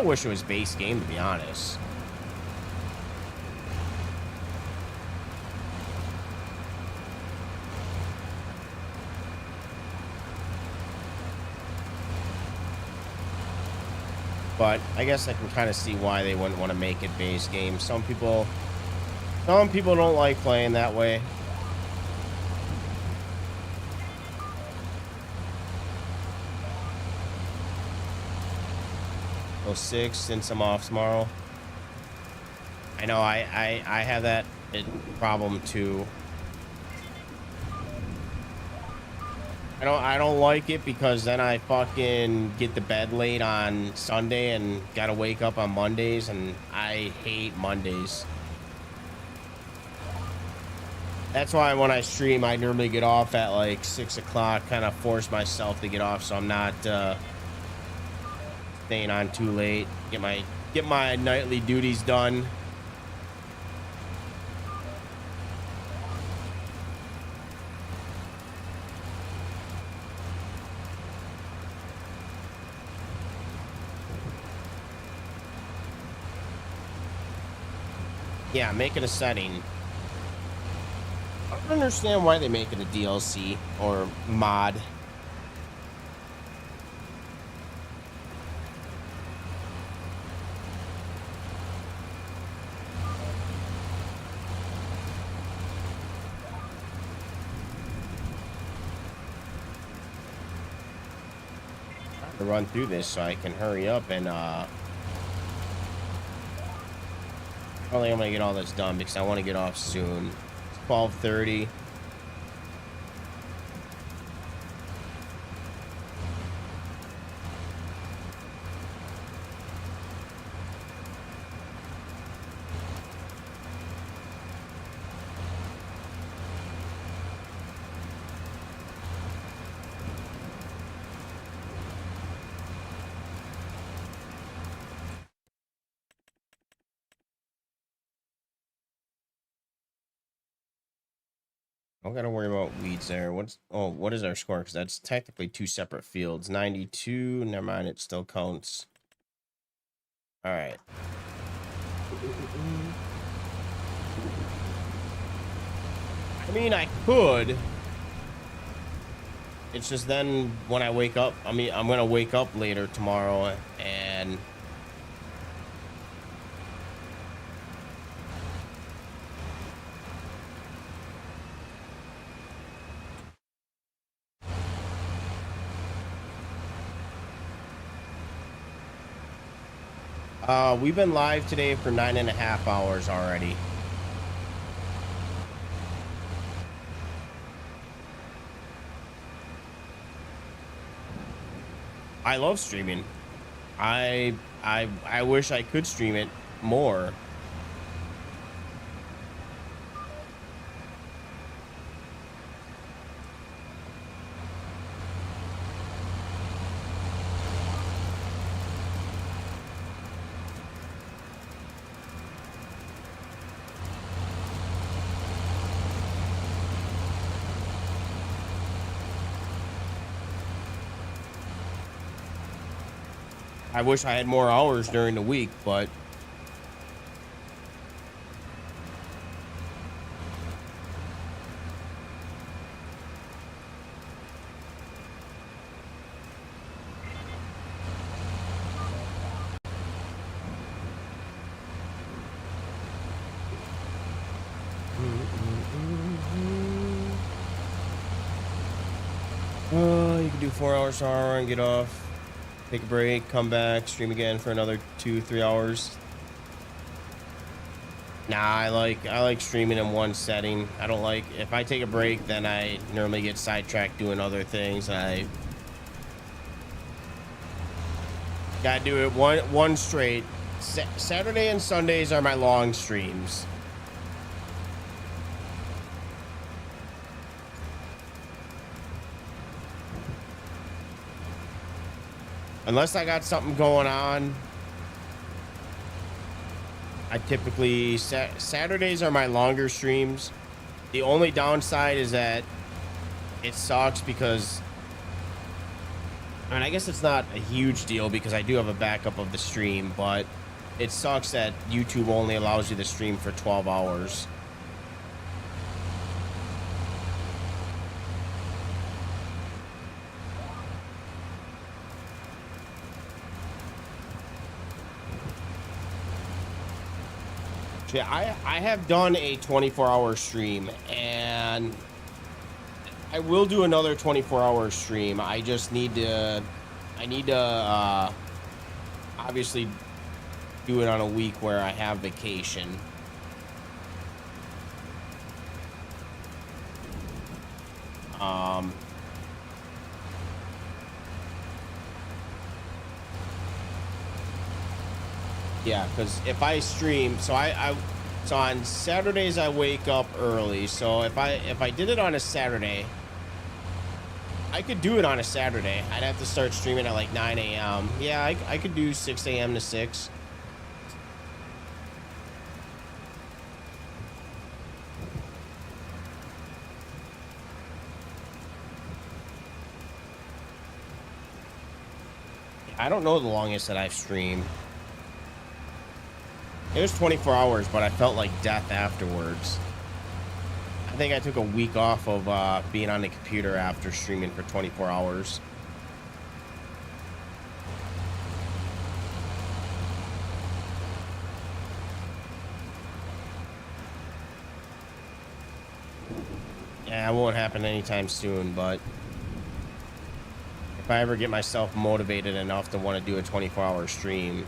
wish it was base game, to be honest. But I guess I can kind of see why they wouldn't want to make it base game. Some people don't like playing that way. Oh, 6 since I'm off tomorrow. I know I have that problem too. I don't like it because then I fucking get to bed late on Sunday and gotta wake up on Mondays, and I hate Mondays. That's why when I stream, I normally get off at like 6 o'clock, kind of force myself to get off so I'm not staying on too late. Get my nightly duties done. Yeah, make it a setting. I don't understand why they make it a DLC or mod. To run through this so I can hurry up and probably I'm gonna get all this done because I want to get off soon. It's 12:30. I don't gotta worry about weeds there. What is our score? Because that's technically 2 separate fields. 92. Never mind, it still counts. All right. I mean, I could. It's just then when I wake up, I'm gonna wake up later tomorrow and we've been live today for 9.5 hours already. I love streaming. I wish I could stream it more. I wish I had more hours during the week, but you can do 4 hours tomorrow and get off. Take a break, come back, stream again for another 2-3 hours. Nah, I like streaming in one setting. I don't like if I take a break, then I normally get sidetracked doing other things. I gotta do it one straight. Saturday and Sundays are my long streams. Unless I got something going on, I typically Saturdays are my longer streams. The only downside is that it sucks because, I mean, I guess it's not a huge deal because I do have a backup of the stream, but it sucks that YouTube only allows you to stream for 12 hours. Yeah, I have done a 24-hour stream, and I will do another 24-hour stream. I just need to, obviously do it on a week where I have vacation. Yeah, because if I stream, so so on Saturdays I wake up early. So if I did it on a Saturday, I could do it on a Saturday. I'd have to start streaming at like 9 a.m. Yeah, I could do 6 a.m. to 6. I don't know the longest that I've streamed. It was 24 hours, but I felt like death afterwards. I think I took a week off of being on the computer after streaming for 24 hours. Yeah, it won't happen anytime soon, but if I ever get myself motivated enough to want to do a 24-hour stream,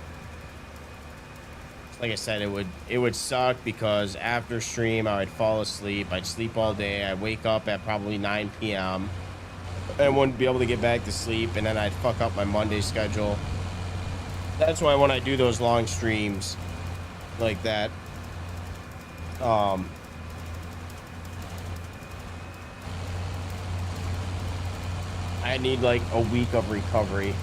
like I said, it would suck because after stream I would fall asleep. I'd sleep all day. I'd wake up at probably 9 p.m. and wouldn't be able to get back to sleep, and then I'd fuck up my Monday schedule. That's why when I do those long streams like that, I need like a week of recovery.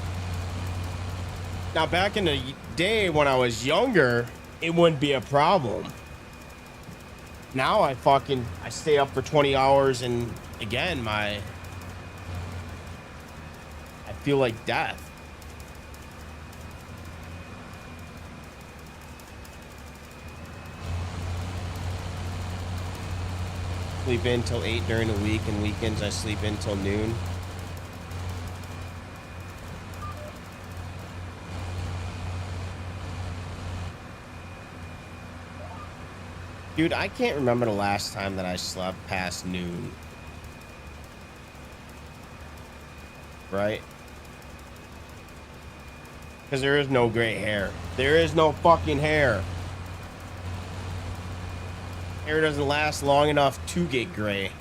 Now, back in the day when I was younger, it wouldn't be a problem. Now I stay up for 20 hours and again, I feel like death. Sleep in till 8 during the week, and weekends I sleep in till noon. Dude, I can't remember the last time that I slept past noon. Right? Because there is no gray hair. There is no fucking hair. Hair doesn't last long enough to get gray.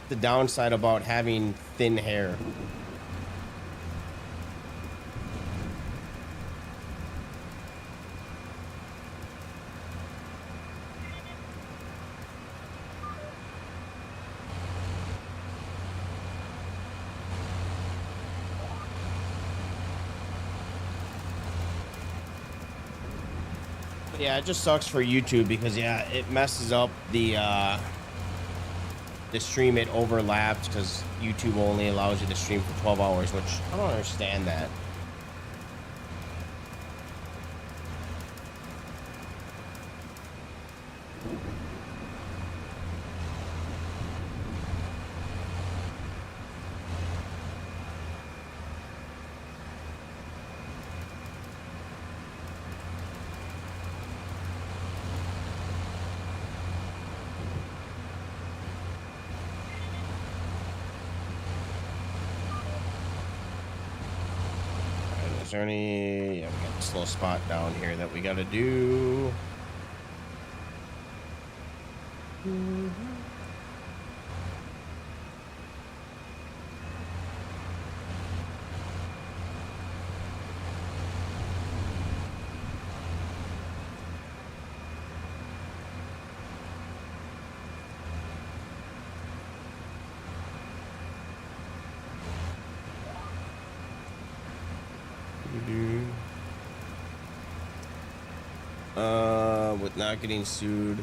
The downside about having thin hair. Yeah, it just sucks for YouTube because yeah, it messes up the stream. It overlaps because YouTube only allows you to stream for 12 hours, which I don't understand that. there any... Yeah, we got this little spot down here that we got to do. With not getting sued.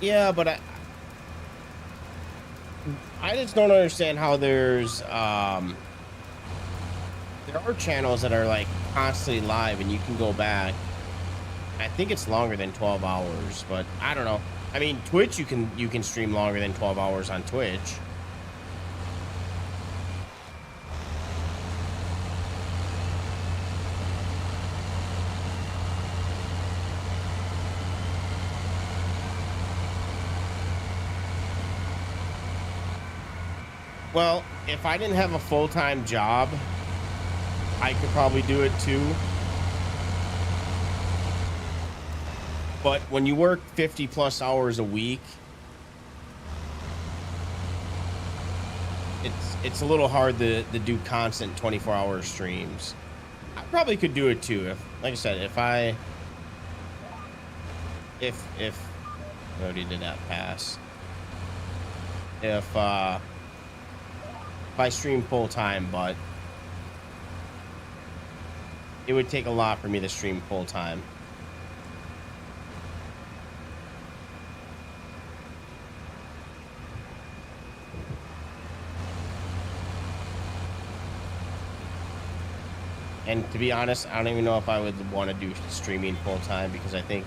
Yeah, but I just don't understand how there's there are channels that are like constantly live and you can go back. I think it's longer than 12 hours, but I don't know. I mean, Twitch, you can stream longer than 12 hours on Twitch. Well, if I didn't have a full-time job, I could probably do it too. But when you work 50 plus hours a week, it's a little hard to do constant 24-hour streams. I probably could do it too. If, like I said, if I already did that pass. If I stream full time, but it would take a lot for me to stream full time. And to be honest, I don't even know if I would want to do streaming full time, because I think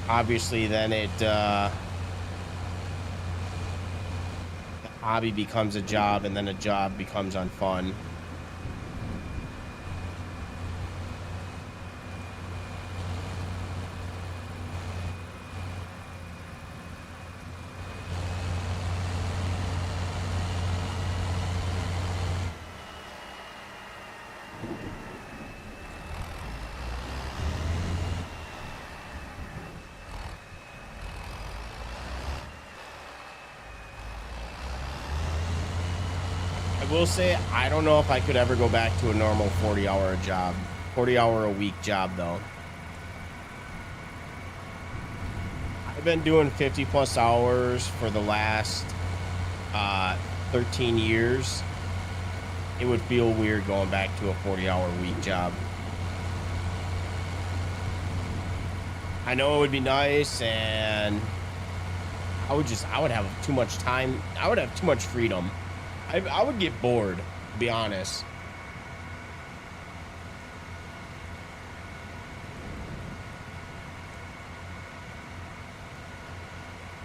obviously then the hobby becomes a job, and then a job becomes unfun. I will say, I don't know if I could ever go back to a normal 40-hour job, 40-hour a week job though. I've been doing 50 plus hours for the last 13 years. It would feel weird going back to a 40-hour week job. I know it would be nice, and I would have too much time. I would have too much freedom. I would get bored, to be honest.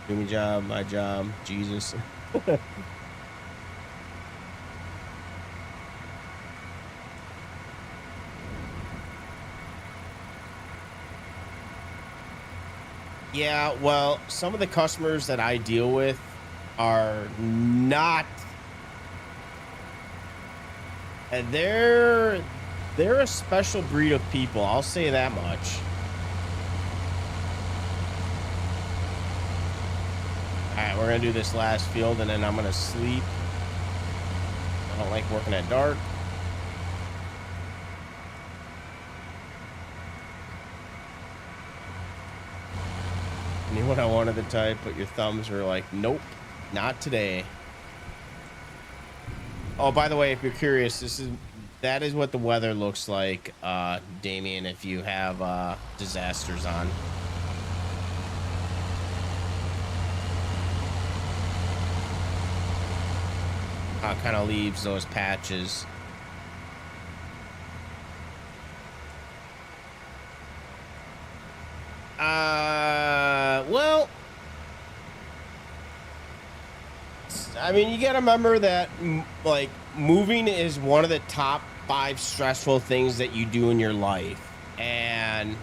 Do me job, my job, Jesus. Yeah, well, some of the customers that I deal with are not... And they're a special breed of people, I'll say that much. Alright, we're gonna do this last field and then I'm gonna sleep. I don't like working at dark. I knew what I wanted to type, but your thumbs were like, nope, not today. Oh, by the way, if you're curious, that is what the weather looks like, Damien, if you have disasters on. Kind of leaves those patches. Well, I mean, you gotta remember that, like, moving is one of the top 5 stressful things that you do in your life. And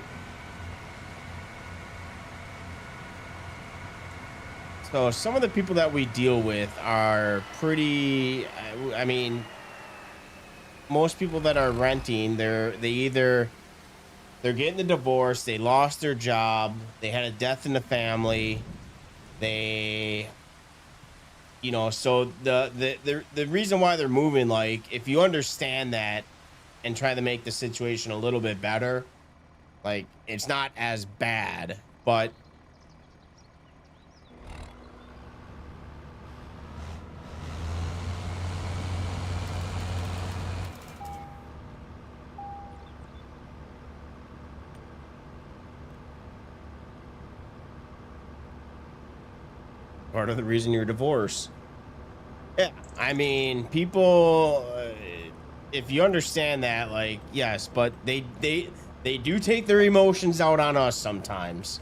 So some of the people that we deal with are pretty. I mean, most people that are renting, they're getting the divorce, they lost their job, they had a death in the family, they, so the reason why they're moving, like, if you understand that and try to make the situation a little bit better, like, it's not as bad, but part of the reason you're divorced. Yeah, I mean, people, if you understand that, like, yes, but they do take their emotions out on us sometimes.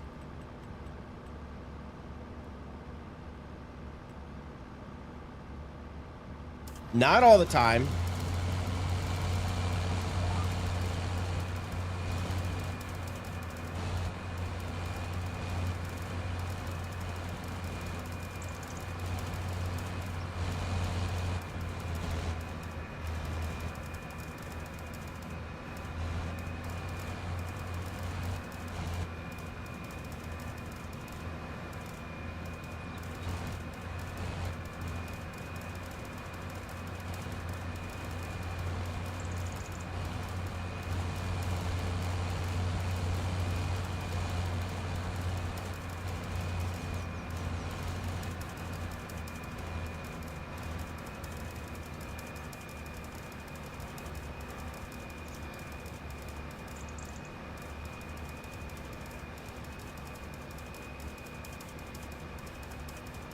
Not all the time.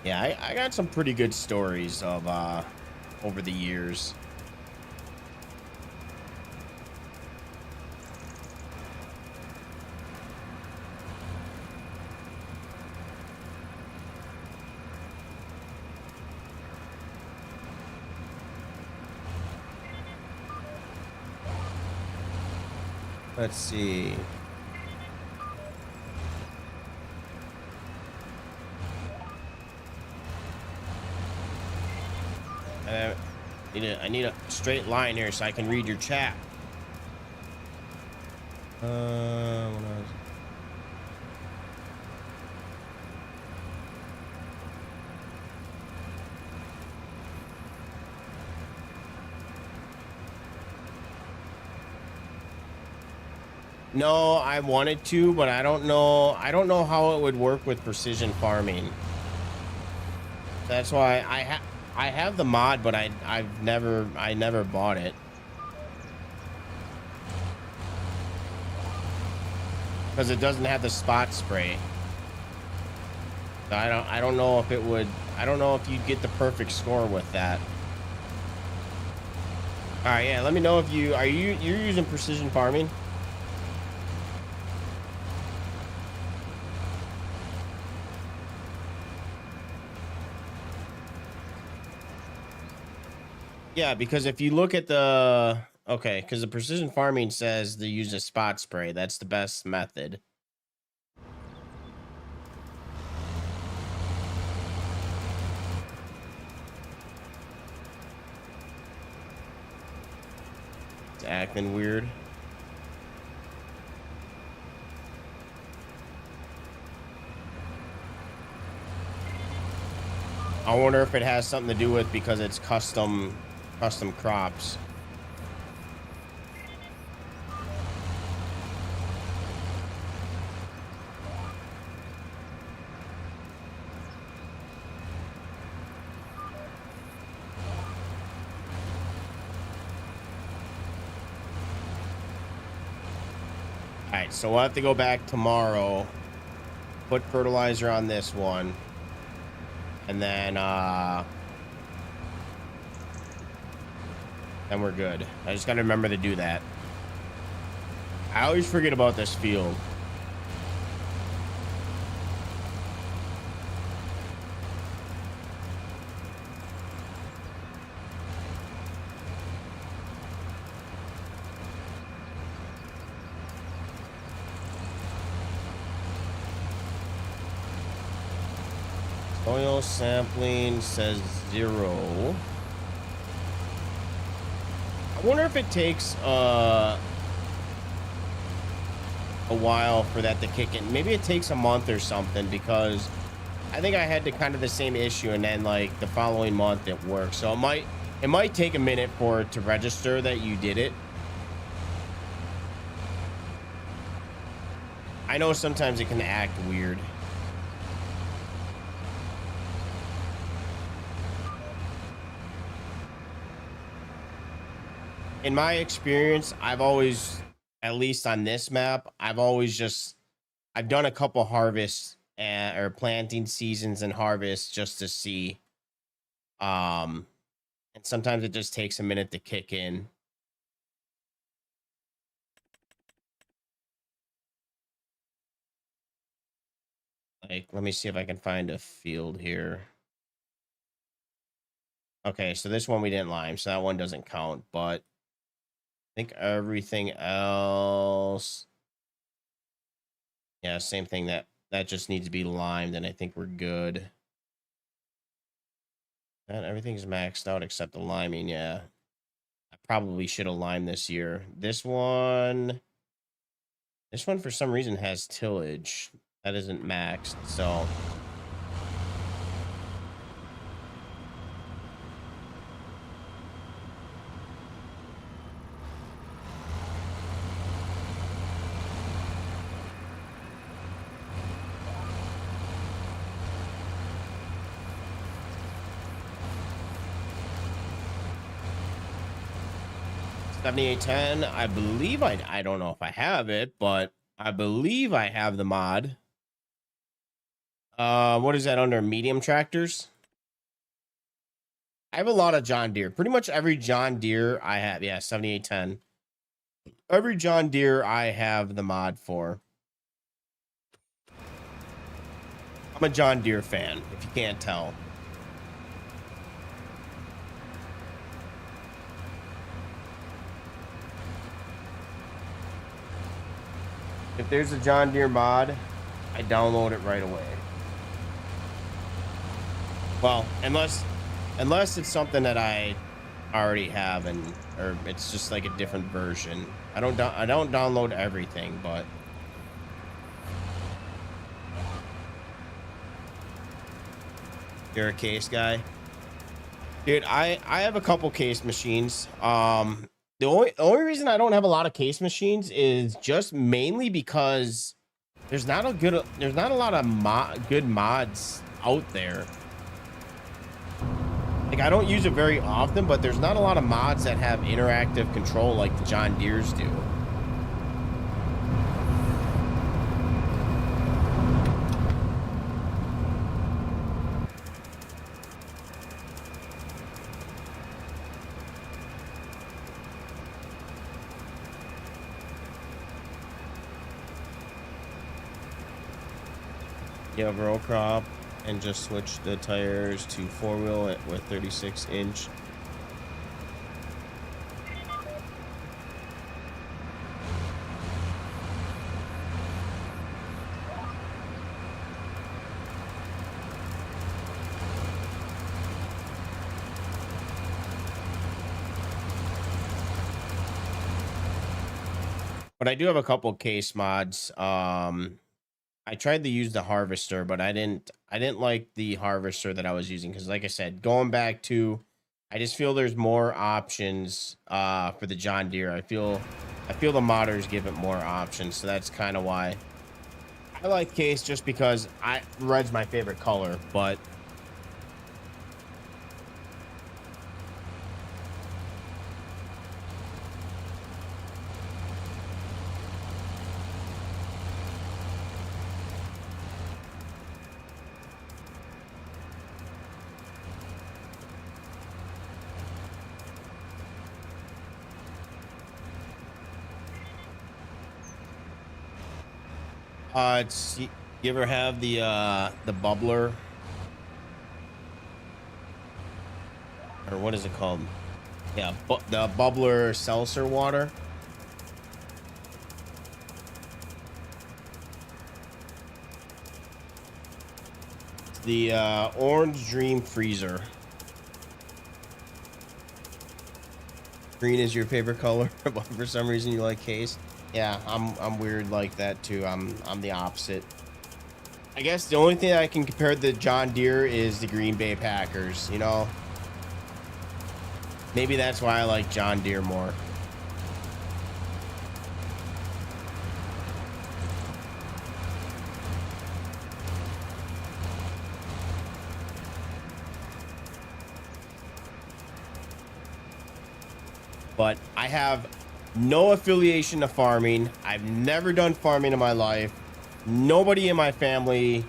Yeah, I got some pretty good stories of over the years. Let's see. I need a straight line here so I can read your chat. No, I wanted to, but I don't know. I don't know how it would work with precision farming. That's why I have the mod, but I never bought it. Because it doesn't have the spot spray. So I don't know if it would. I don't know if you'd get the perfect score with that. All right, yeah, let me know if you're using precision farming. Yeah, because if you look at because the precision farming says they use a spot spray. That's the best method. It's acting weird. I wonder if it has something to do with because it's custom crops. All right, so we'll have to go back tomorrow, put fertilizer on this one, and then we're good. I just got to remember to do that. I always forget about this field. Oil sampling says 0. I wonder if it takes a while for that to kick in. Maybe it takes a month or something, because I think I had the kind of the same issue, and then like the following month it worked. So it might take a minute for it to register that you did it. I know sometimes it can act weird. In my experience, I've always, at least on this map, I've done a couple harvests or planting seasons and harvests just to see. And sometimes it just takes a minute to kick in. Like, let me see if I can find a field here. Okay, so this one we didn't lime, so that one doesn't count, but I think everything else, yeah, same thing. That just needs to be limed, and I think we're good. And everything's maxed out except the liming. Yeah, I probably should have limed this year. This one for some reason has tillage that isn't maxed, so $78.10. I believe I don't know if I have it, but I believe I have the mod. What is that under? Medium tractors? I have a lot of John Deere. Pretty much every John Deere I have. Yeah, 7810. Every John Deere I have the mod for. I'm a John Deere fan, if you can't tell. If there's a John Deere mod, I download it right away. Well, unless it's something that I already have, or it's just like a different version. I don't download everything, but you're a case guy, dude. I have a couple case machines. The only reason I don't have a lot of case machines is just mainly because there's not a lot of good mods out there. Like, I don't use it very often, but there's not a lot of mods that have interactive control like the John Deere's do. Yeah, row crop, and just switch the tires to 4-wheel with 36-inch. But I do have a couple case mods. I tried to use the harvester, but I didn't like the harvester that I was using, because like I said, going back to, I just feel there's more options for the John Deere. I feel the modders give it more options, so that's kind of why I like case, just because red's my favorite color. But you ever have the bubbler, or what is it called? Yeah, the bubbler seltzer water. The orange dream freezer. Green is your favorite color, but for some reason you like case. Yeah, I'm weird like that too. I'm the opposite. I guess the only thing I can compare the John Deere is the Green Bay Packers, you know? Maybe that's why I like John Deere more. But I have no affiliation to farming. I've never done farming in my life. Nobody in my family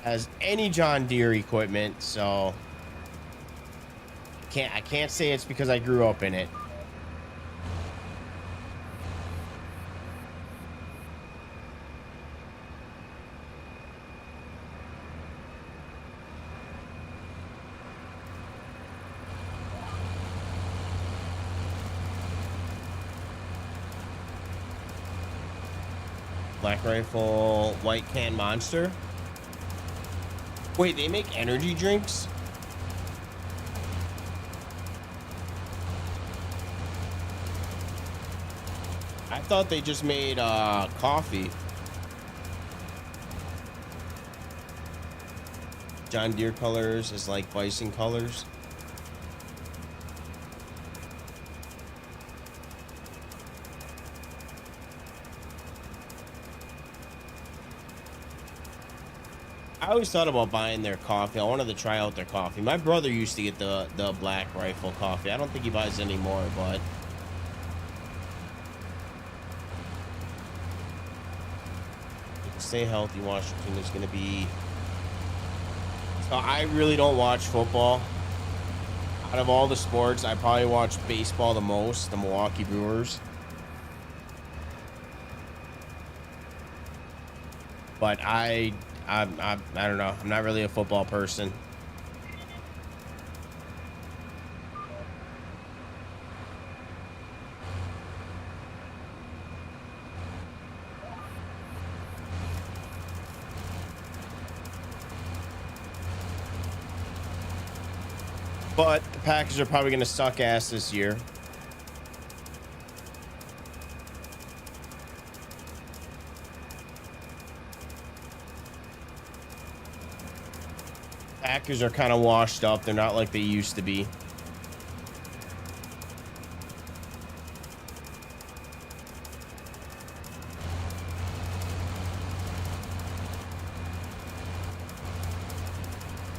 has any John Deere equipment, so I can't say it's because I grew up in it. Black Rifle White Can Monster. Wait, they make energy drinks? I thought they just made coffee. John Deere colors is like bison colors. I always thought about buying their coffee. I wanted to try out their coffee. My brother used to get the Black Rifle coffee. I don't think he buys it anymore, but stay healthy. Washington is going to be. So I really don't watch football. Out of all the sports, I probably watch baseball the most. The Milwaukee Brewers. But I don't know. I'm not really a football person. But the Packers are probably going to suck ass this year. Packers are kind of washed up. They're not like they used to be.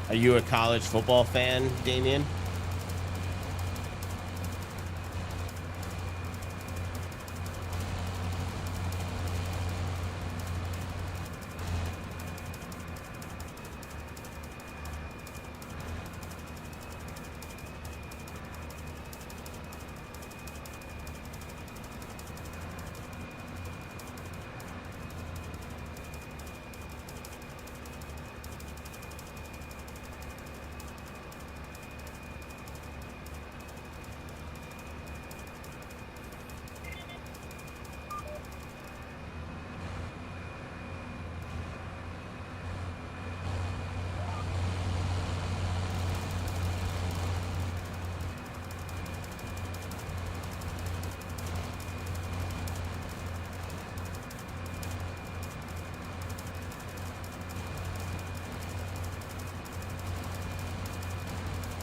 Are you a college football fan, Damien?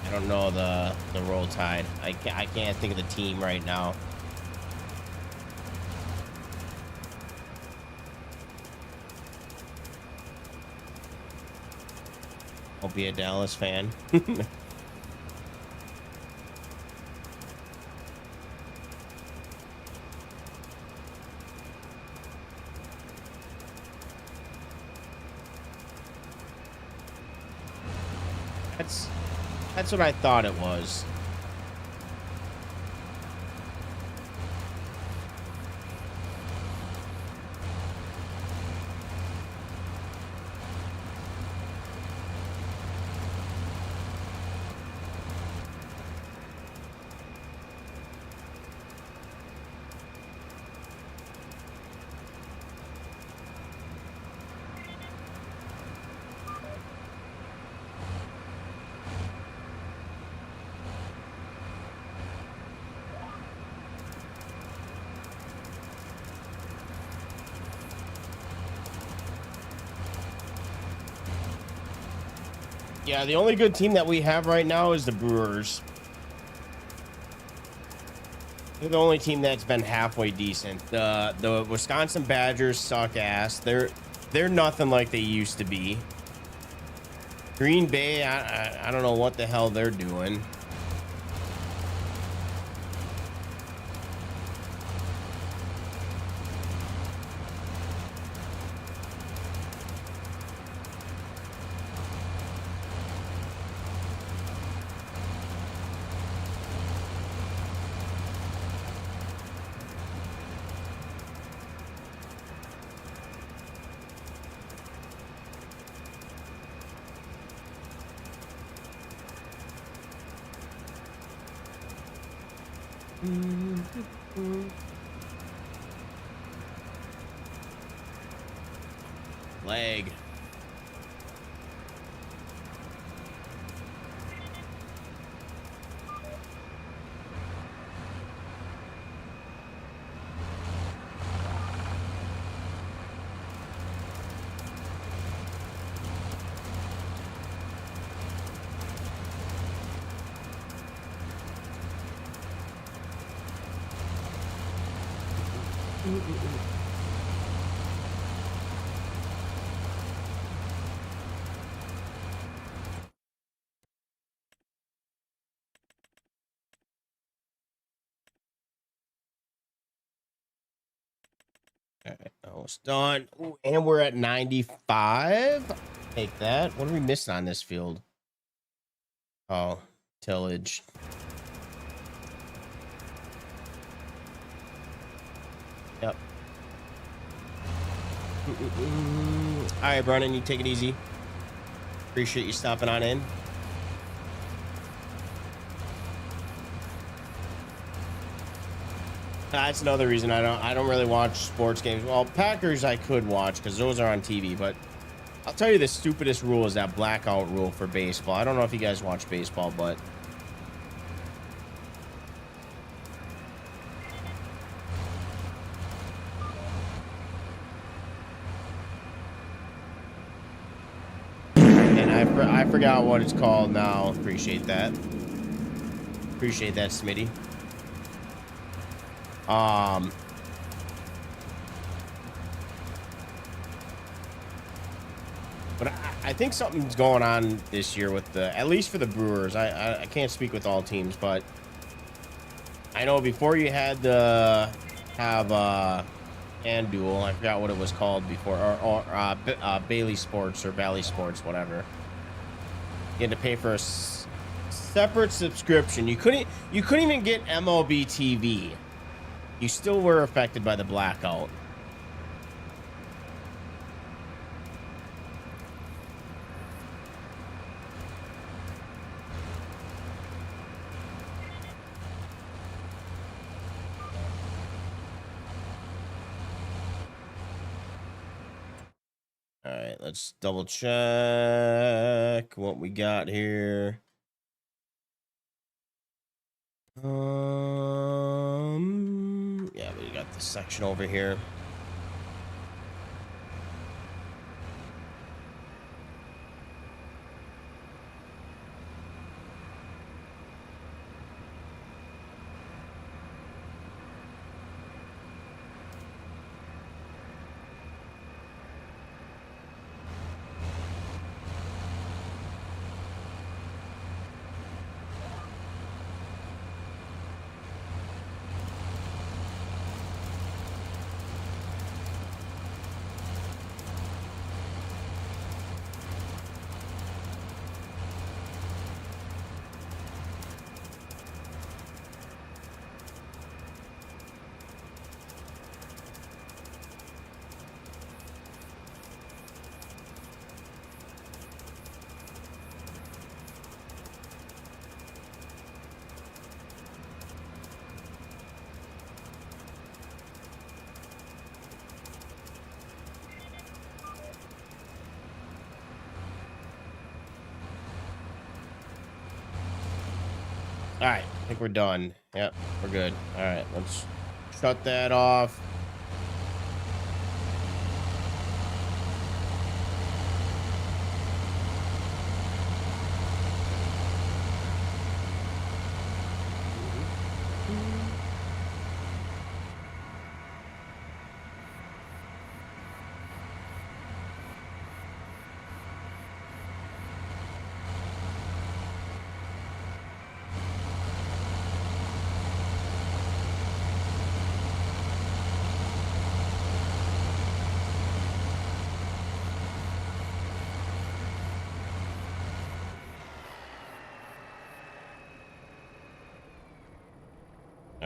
I don't know the Roll Tide. I can't think of the team right now. I'll be a Dallas fan. That's what I thought it was. Yeah, the only good team that we have right now is the Brewers. They're the only team that's been halfway decent. The Wisconsin Badgers suck ass. They're nothing like they used to be. Green Bay, I don't know what the hell they're doing. Leg. All right, almost done. Ooh, and we're at 95. Take that. What are we missing on this field? Oh, tillage. Yep. All right, Brennan, you take it easy. Appreciate you stopping on in. That's another reason I don't really watch sports games. Well, Packers I could watch because those are on TV, but I'll tell you the stupidest rule is that blackout rule for baseball. I don't know if you guys watch baseball, but and I forgot what it's called now. Appreciate that. Appreciate that, Smitty. But I think something's going on this year with at least for the Brewers. I can't speak with all teams, but I know before you had to have FanDuel, I forgot what it was called before, or Bailey Sports or Bally Sports, whatever. You had to pay for a separate subscription. You couldn't even get MLB TV. You still were affected by the blackout. All right, let's double check what we got here. Yeah, we got this section over here. All right, I think we're done. Yep, we're good. All right, let's shut that off.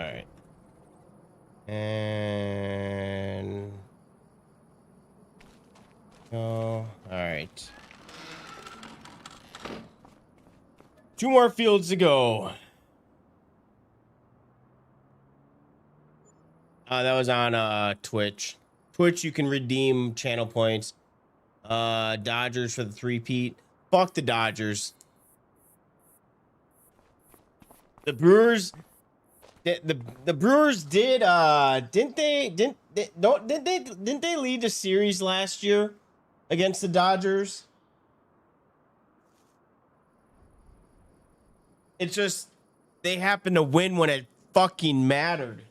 All right. And all right. 2 more fields to go. That was on Twitch. Twitch, you can redeem channel points. Dodgers for the 3-peat. Fuck the Dodgers. The Brewers. The Brewers did didn't they lead the series last year against the Dodgers? It's just they happened to win when it fucking mattered.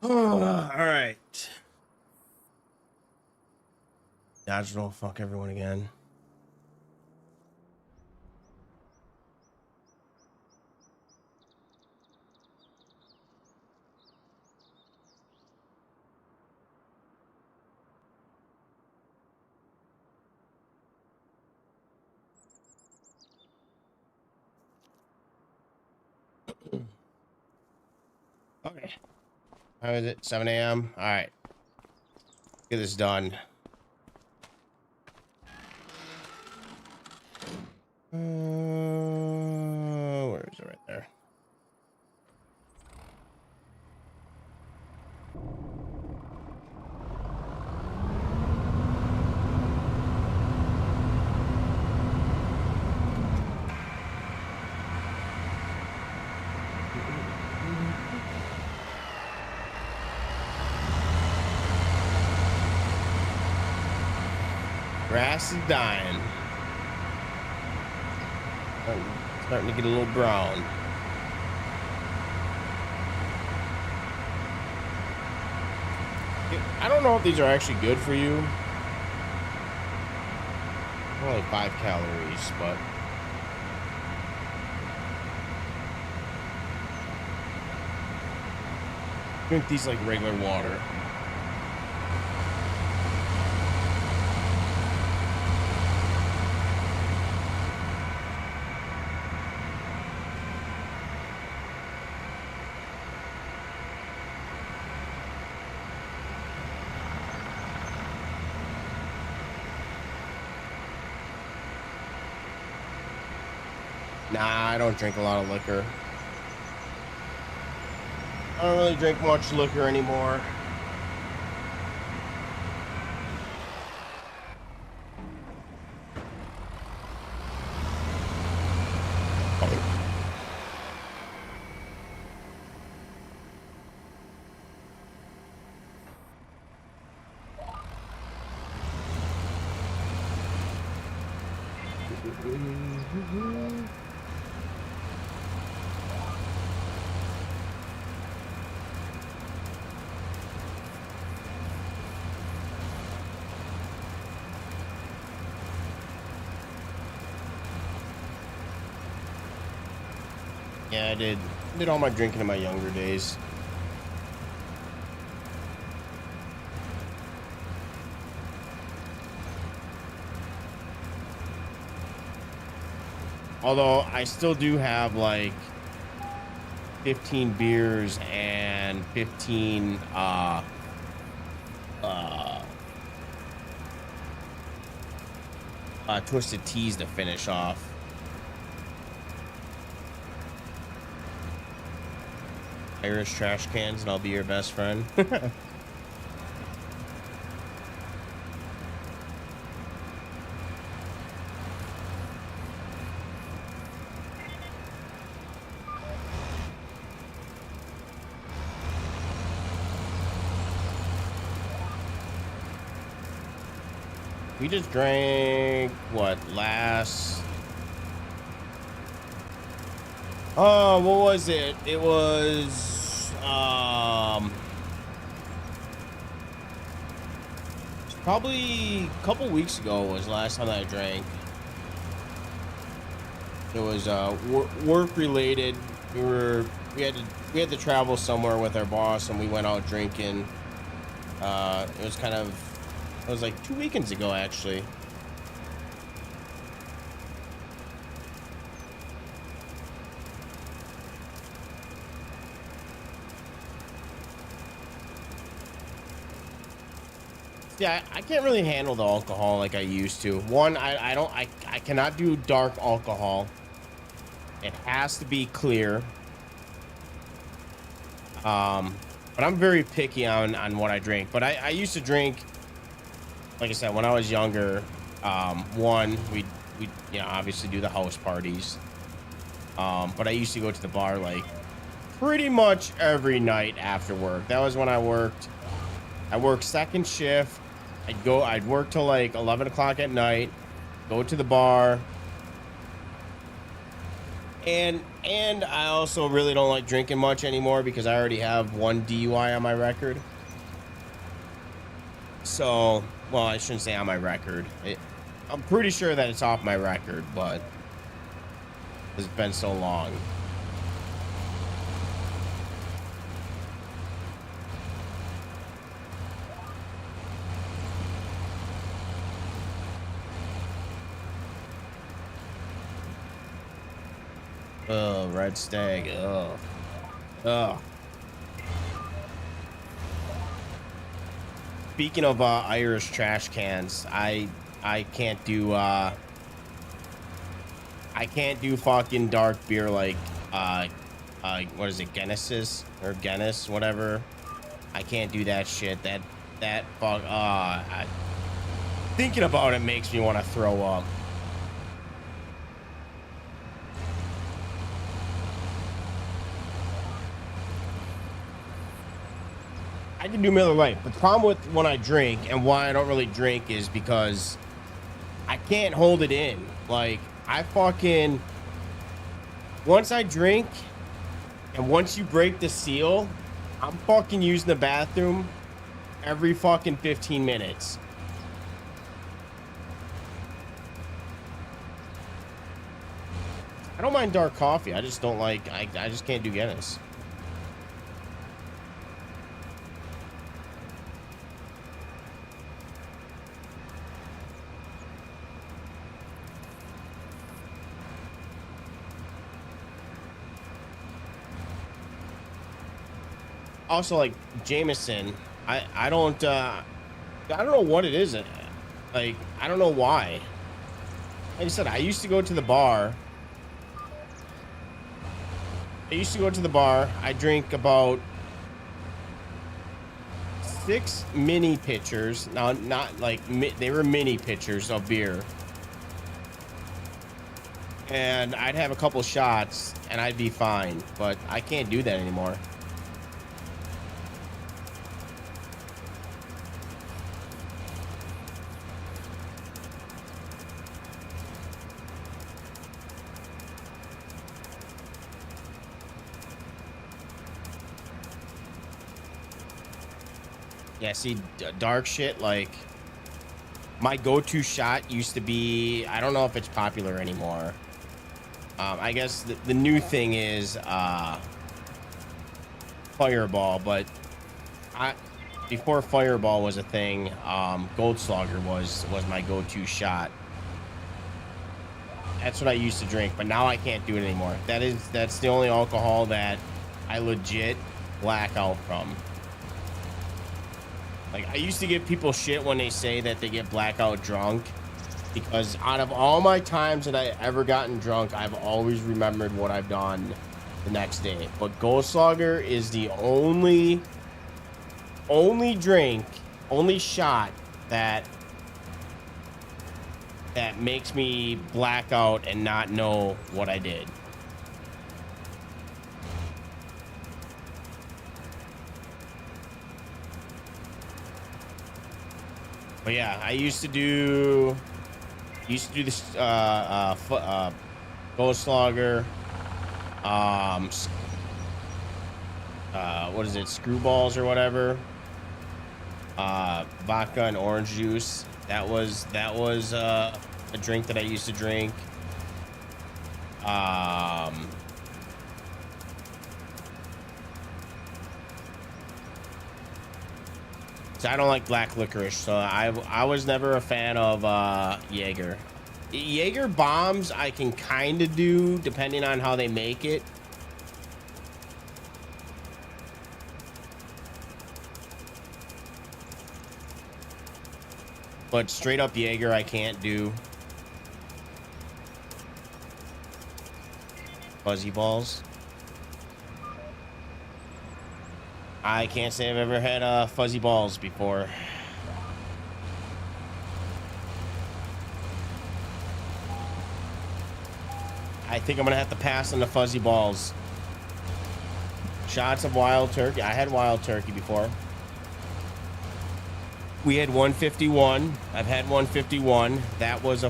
All right. Dodgers don't fuck everyone again. Okay. How is it? 7 a.m. All right. Get this done. Where is it? Right there. Grass is dying. Starting to get a little brown. I don't know if these are actually good for you. Only 5 calories, but Drink these like regular water. Nah, I don't drink a lot of liquor. I don't really drink much liquor anymore. Yeah, I did all my drinking in my younger days. Although I still do have like 15 beers and 15 twisted teas to finish off. Irish trash cans and I'll be your best friend. We just drank what last? Oh, what was it? It was probably a couple weeks ago was the last time I drank. It was work related. We had to travel somewhere with our boss and we went out drinking. It was like 2 weekends ago, actually. Yeah, I can't really handle the alcohol like I used to. One, I cannot do dark alcohol. It has to be clear. But I'm very picky on what I drink. But I used to drink, like I said, when I was younger. One, we obviously do the house parties. But I used to go to the bar like pretty much every night after work. That was when I worked. I worked second shift. I'd work till like 11 o'clock at night, go to the bar. And I also really don't like drinking much anymore because I already have one DUI on my record. So, well, I shouldn't say on my record. I'm pretty sure that it's off my record, but it's been so long. Oh, red stag. Oh. Oh. Speaking of Irish trash cans, I can't do fucking dark beer like what is it, Guinness or Guinness, whatever. I can't do that shit. That fuck thinking about it makes me want to throw up. I can do Miller Lite, but the problem with when I drink and why I don't really drink is because I can't hold it in. Like, once I drink and once you break the seal, I'm fucking using the bathroom every fucking 15 minutes. I don't mind dark coffee. I just don't like, I just can't do Guinness. also like Jameson. I don't know what it is. Like, I don't know why. Like I said, I used to go to the bar. I drink about 6 mini pitchers. Now, not like they were mini pitchers of beer. And I'd have a couple shots and I'd be fine, but I can't do that anymore. Yeah, see, dark shit, like, my go-to shot used to be, I don't know if it's popular anymore. I guess the new thing is Fireball, but before Fireball was a thing, Goldschlager was my go-to shot. That's what I used to drink, but now I can't do it anymore. That's the only alcohol that I legit black out from. Like, I used to give people shit when they say that they get blackout drunk, because out of all my times that I ever gotten drunk, I've always remembered what I've done the next day. But Goldschlager is the only drink, only shot that makes me black out and not know what I did. But yeah, I used to do this Goldschlager, what is it, screwballs or whatever, vodka and orange juice. That was a drink that I used to drink. So I don't like black licorice, so I was never a fan of Jaeger. Jaeger bombs I can kind of do depending on how they make it. But straight up Jaeger I can't do. Fuzzy balls. I can't say I've ever had fuzzy balls before. I think I'm gonna have to pass on the fuzzy balls. Shots of wild turkey. I had wild turkey before. We had 151. I've had 151. That was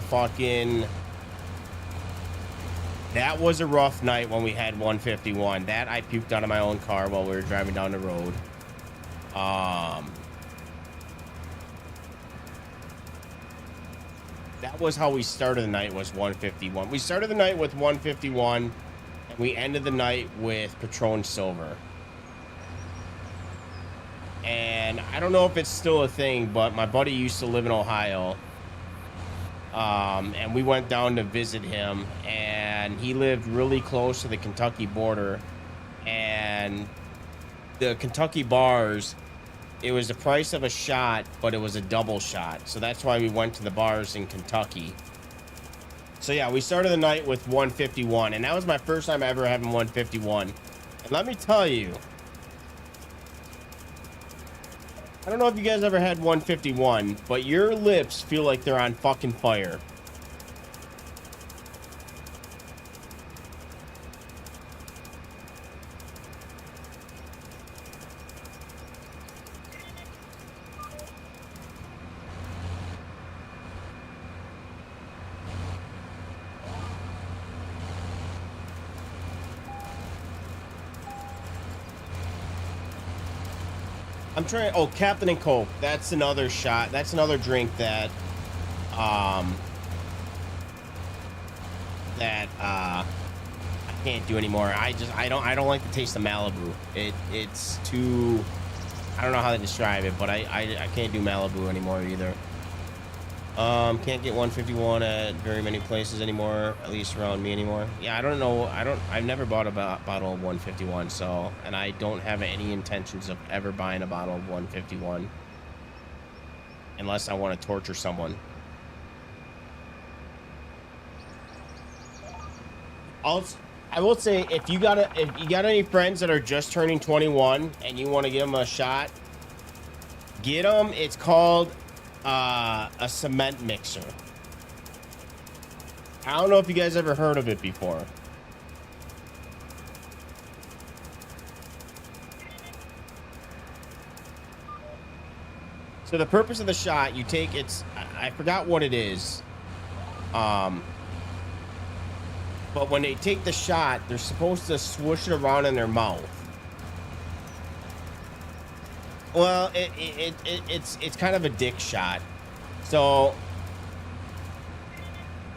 a rough night when we had 151. That I puked out of my own car while we were driving down the road. That was how we started the night, was 151. We started the night with 151, and we ended the night with Patron Silver. And I don't know if it's still a thing, but my buddy used to live in Ohio. And we went down to visit him, and he lived really close to the Kentucky border, and the Kentucky bars, it was the price of a shot, but it was a double shot. So that's why we went to the bars in Kentucky. So yeah, we started the night with 151, and that was my first time ever having 151. And let me tell you, I don't know if you guys ever had 151, but your lips feel like they're on fucking fire. I'm trying. Oh, Captain and Coke. That's another shot. That's another drink that, I can't do anymore. I don't like the taste of Malibu. It's too. I don't know how to describe it, but I can't do Malibu anymore either. Can't get 151 at very many places anymore, at least around me anymore. Yeah, I don't know. I've never bought a bottle of 151, so, and I don't have any intentions of ever buying a bottle of 151 unless I want to torture someone. I will say, if you got any friends that are just turning 21 and you want to give them a shot, get them. It's called a cement mixer. I don't know if you guys ever heard of it before. So the purpose of the shot, you take I forgot what it is. But when they take the shot, they're supposed to swoosh it around in their mouth. Well, it's kind of a dick shot. So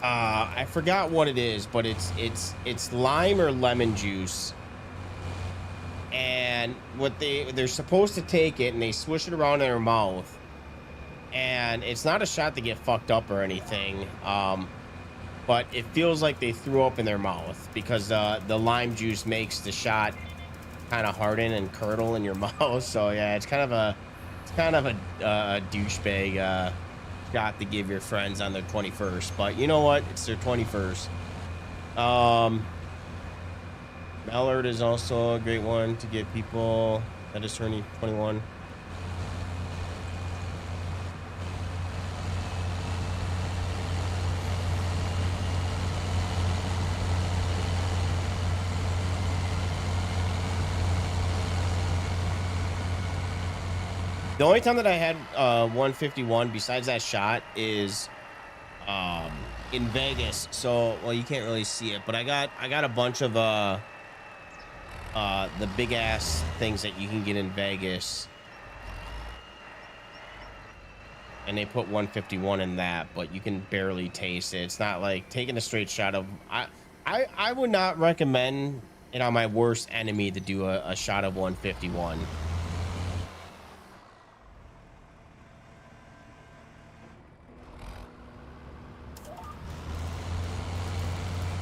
I forgot what it is, but it's lime or lemon juice. And what they're supposed to take it and they swish it around in their mouth. And it's not a shot to get fucked up or anything. But it feels like they threw up in their mouth because the lime juice makes the shot kind of harden and curdle in your mouth. So yeah, it's kind of a douchebag shot to give your friends on their 21st. But you know what? It's their 21st. Mallard is also a great one to get people that is turning 21. The only time that I had 151 besides that shot is in Vegas. So, well, you can't really see it, but I got a bunch of the big ass things that you can get in Vegas. And they put 151 in that, but you can barely taste it. It's not like taking a straight shot of I would not recommend it on my worst enemy to do a shot of 151.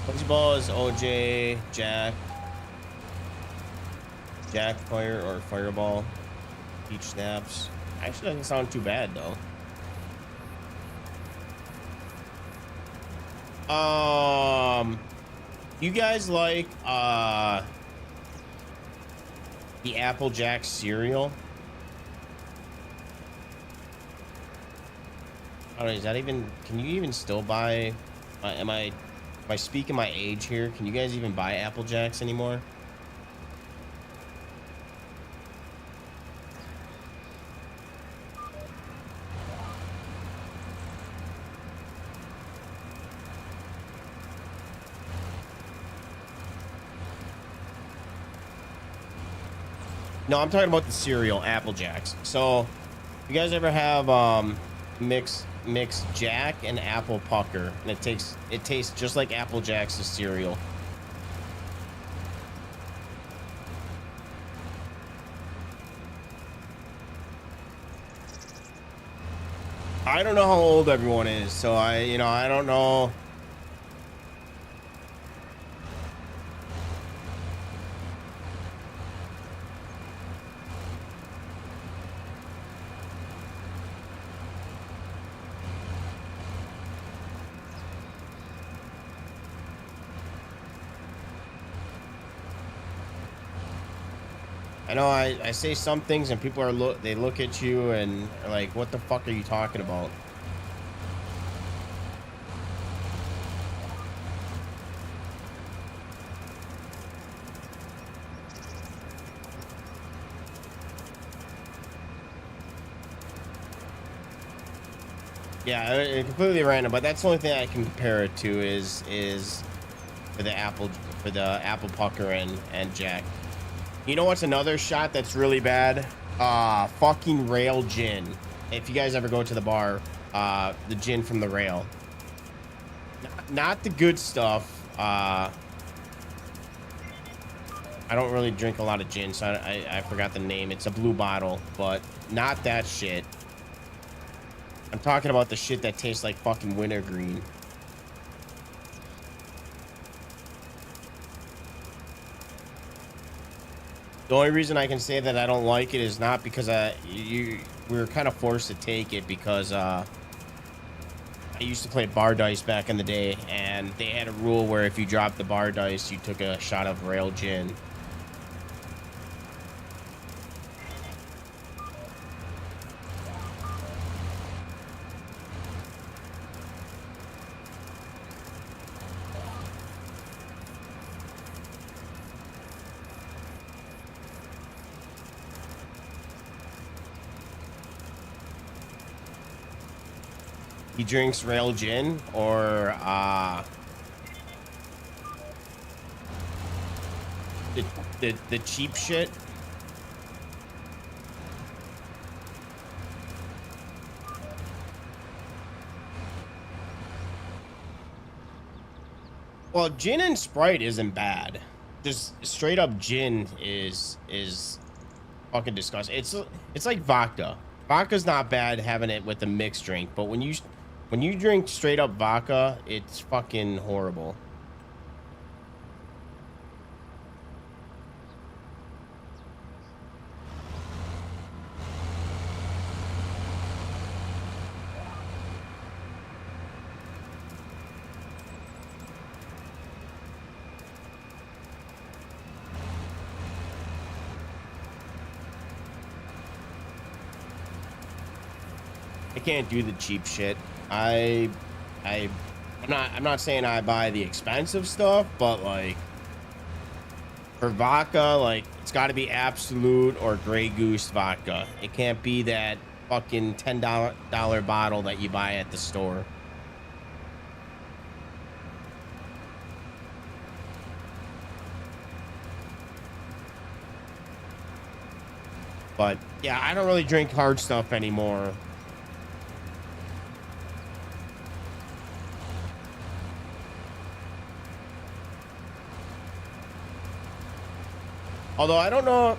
Punchy Ball is OJ, Jack, Fire, or Fireball. Peach Snaps. Actually doesn't sound too bad though. You guys like the Applejack cereal? I don't know, is that even, can you even still buy, am I speaking my age here? Can you guys even buy Apple Jacks anymore? No, I'm talking about the cereal, Apple Jacks. So, you guys ever have mix Jack and Apple Pucker, and it tastes just like Apple Jacks' cereal. I don't know how old everyone is, so I don't know. I know I say some things and people they look at you and are like, what the fuck are you talking about? Yeah, completely random, but that's the only thing I can compare it to is for the Apple Pucker and Jack. You know what's another shot that's really bad? Fucking rail gin. If you guys ever go to the bar, the gin from the rail. Not the good stuff. I don't really drink a lot of gin, so I forgot the name. It's a blue bottle, but not that shit. I'm talking about the shit that tastes like fucking wintergreen. The only reason I can say that I don't like it is not because we were kind of forced to take it because I used to play bar dice back in the day, and they had a rule where if you dropped the bar dice, you took a shot of rail gin. He drinks rail gin or the cheap shit. Well, gin and Sprite isn't bad. Just straight up gin is fucking disgusting. It's like vodka. Vodka's not bad having it with a mixed drink, but when you drink straight up vodka, it's fucking horrible. I can't do the cheap shit. I'm not saying I buy the expensive stuff, but like for vodka, like it's got to be Absolute or Grey Goose vodka. It can't be that fucking $10 bottle that you buy at the store. But yeah, I don't really drink hard stuff anymore. Although I don't know,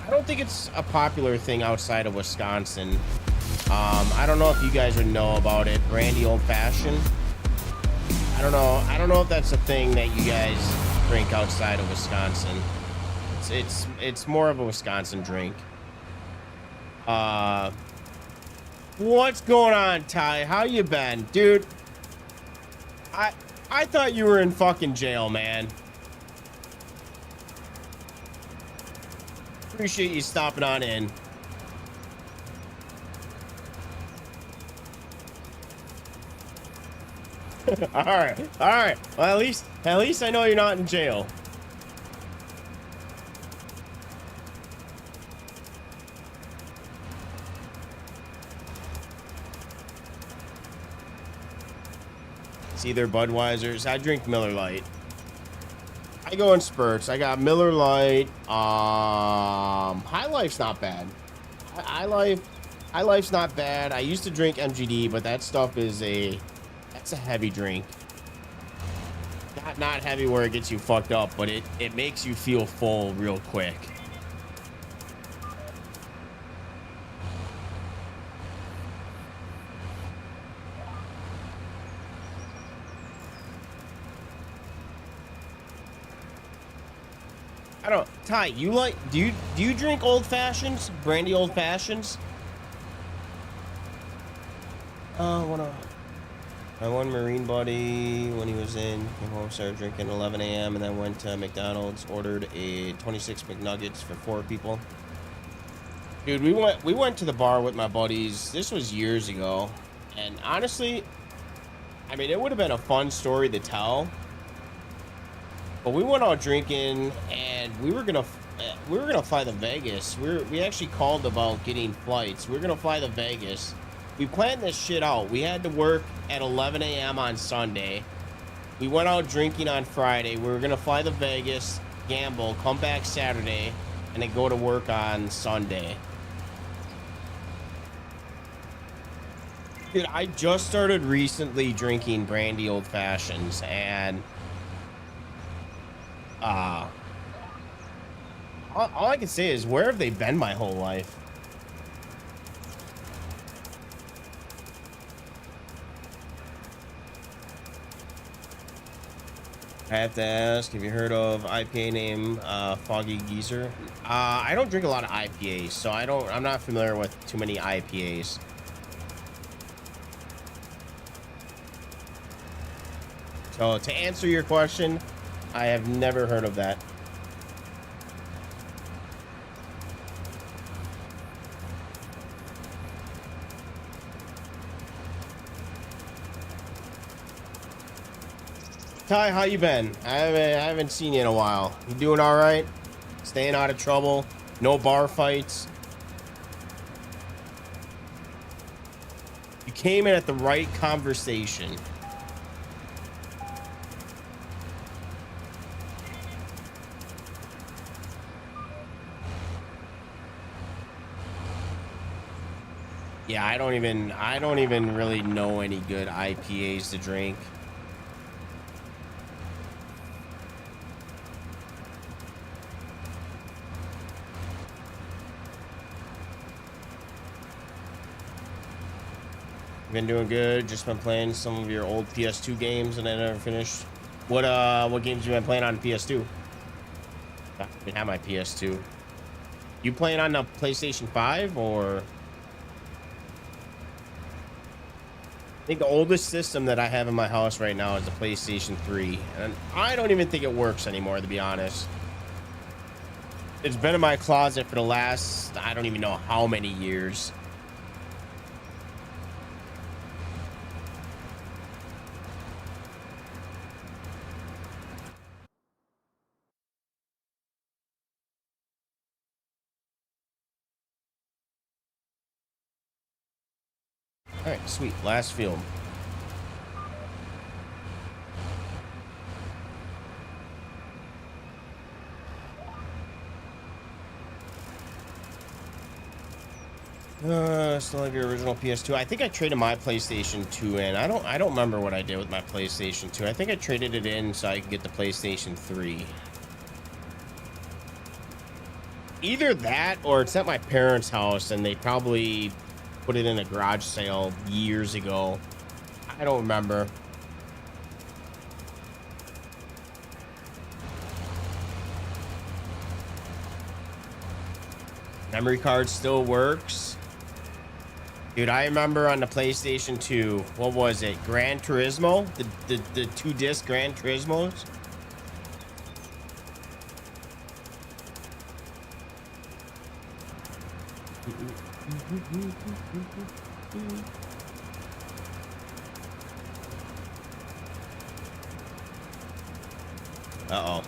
I don't think it's a popular thing outside of Wisconsin. I don't know if you guys would know about it. Brandy Old Fashioned. I don't know if that's a thing that you guys drink outside of Wisconsin. It's more of a Wisconsin drink. What's going on, Ty? How you been, dude? I thought you were in fucking jail, man. Appreciate you stopping on in. all right. Well, at least I know you're not in jail. It's either Budweiser's. I drink Miller Lite. I go in spurts. I got Miller Lite. High Life's not bad. High Life's not bad. I used to drink MGD, but that stuff is that's a heavy drink. Not heavy where it gets you fucked up, but it makes you feel full real quick. I don't. Ty, you like? Do you drink old fashions? Brandy old fashions? My one Marine buddy, when he was in, came home, started drinking 11 a.m. and then went to McDonald's, ordered a 26 McNuggets for 4 people. Dude, we went to the bar with my buddies. This was years ago, and honestly, I mean, it would have been a fun story to tell. But we went out drinking, and we were gonna fly to Vegas. We actually called about getting flights. We were gonna fly to Vegas. We planned this shit out. We had to work at 11 a.m. on Sunday. We went out drinking on Friday. We were gonna fly to Vegas, gamble, come back Saturday, and then go to work on Sunday. Dude, I just started recently drinking brandy old fashions, and all I can say is, where have they been my whole life? I have to ask, have you heard of IPA name Foggy Geezer? I don't drink a lot of IPAs, so I'm not familiar with too many IPAs. So to answer your question, I have never heard of that. Ty, how you been? I haven't seen you in a while. You doing all right? Staying out of trouble? No bar fights? You came in at the right conversation. Yeah, I don't even really know any good IPAs to drink. Been doing good. Just been playing some of your old PS2 games and I never finished. What games you been playing on PS2? I didn't have my PS2. You playing on the PlayStation 5 or? I think the oldest system that I have in my house right now is the PlayStation 3. And I don't even think it works anymore, to be honest. It's been in my closet for the last, I don't even know how many years. All right, sweet. Last field. Still have your original PS2. I think I traded my PlayStation 2 in. I don't remember what I did with my PlayStation 2. I think I traded it in so I could get the PlayStation 3. Either that or it's at my parents' house and they probably put it in a garage sale years ago. I don't remember. Memory card still works. Dude, I remember on the PlayStation 2, what was it? Gran Turismo? The 2-disc Gran Turismos? Uh-oh.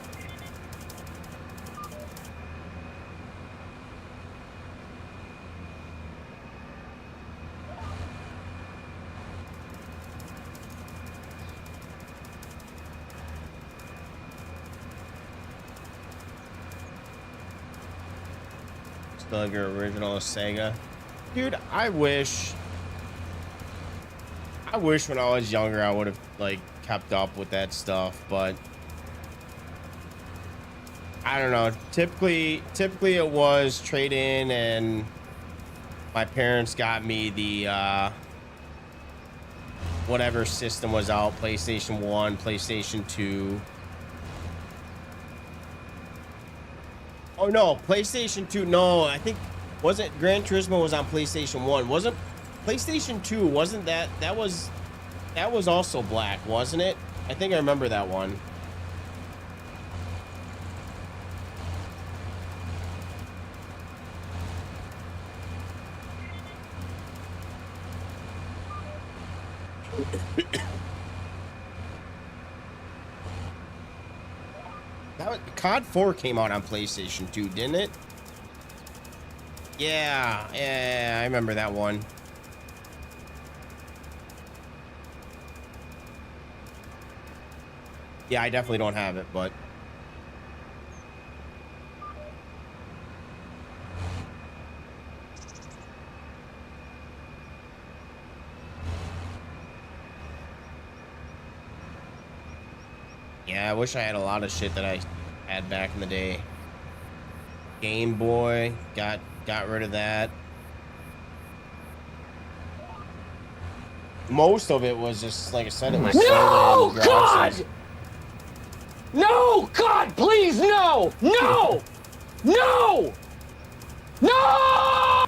Still have your original Sega. Dude, I wish when I was younger I would have like kept up with that stuff, but I don't know. Typically it was trade in and my parents got me the whatever system was out, PlayStation 1, PlayStation 2. Oh no, PlayStation 2. No, I think wasn't Gran Turismo was on PlayStation 1. Wasn't PlayStation 2, wasn't that was also black, wasn't it? I think I remember that one. COD 4 came out on PlayStation 2, didn't it? Yeah, I remember that one. Yeah, I definitely don't have it, but yeah, I wish I had a lot of shit that I had back in the day. Game Boy, got rid of that. Most of it was just, like I said, it was sold in garage sales. No! God, please, no! No! No! No!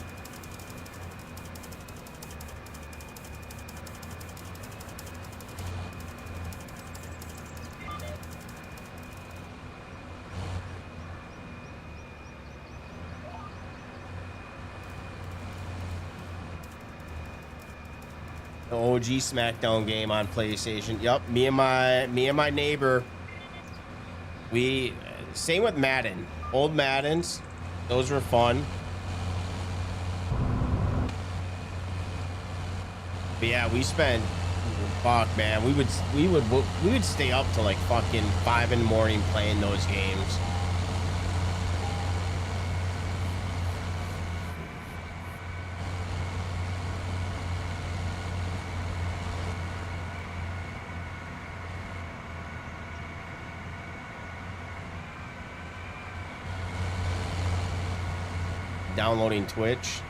The OG SmackDown game on PlayStation. Yup, me and my neighbor. We same with Madden. Old Maddens. Those were fun. But yeah, we spent fuck man. We would stay up till like fucking 5 in the morning playing those games. Downloading Twitch.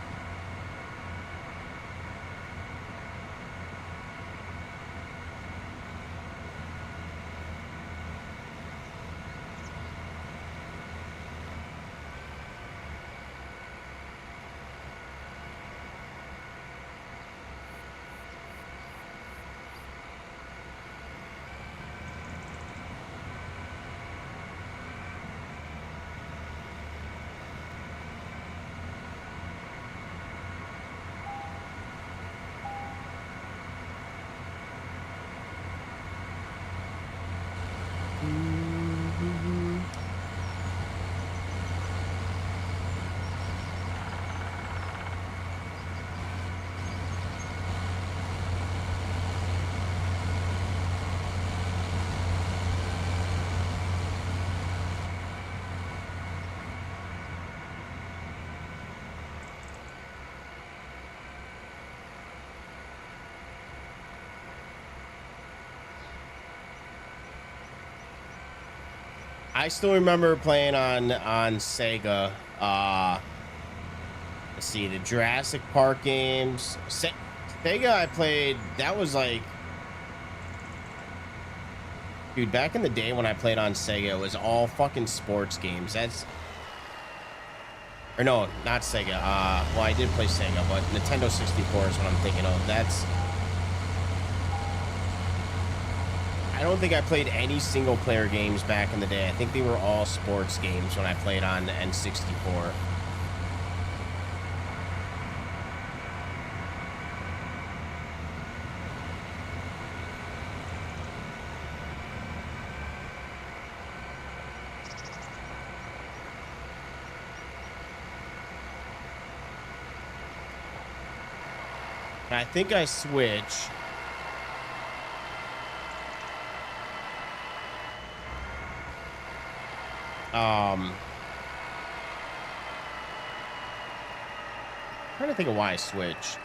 I still remember playing on Sega. Let's see, the Jurassic Park games. Sega I played, that was like, dude, back in the day when I played on Sega, it was all fucking sports games. Or no, not Sega. Well, I did play Sega, but Nintendo 64 is what I'm thinking of. I don't think I played any single player games back in the day. I think they were all sports games when I played on the N64. I think I switched. Trying to think of why I switched.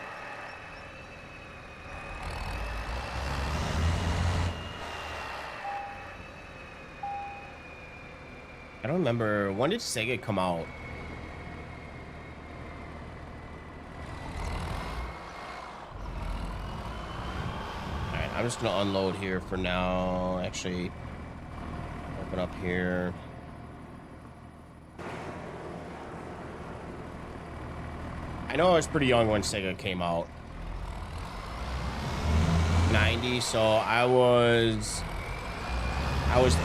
I don't remember. When did Sega come out? Alright, I'm just gonna unload here for now. Actually, open up here. I know I was pretty young when Sega came out. 90, so I was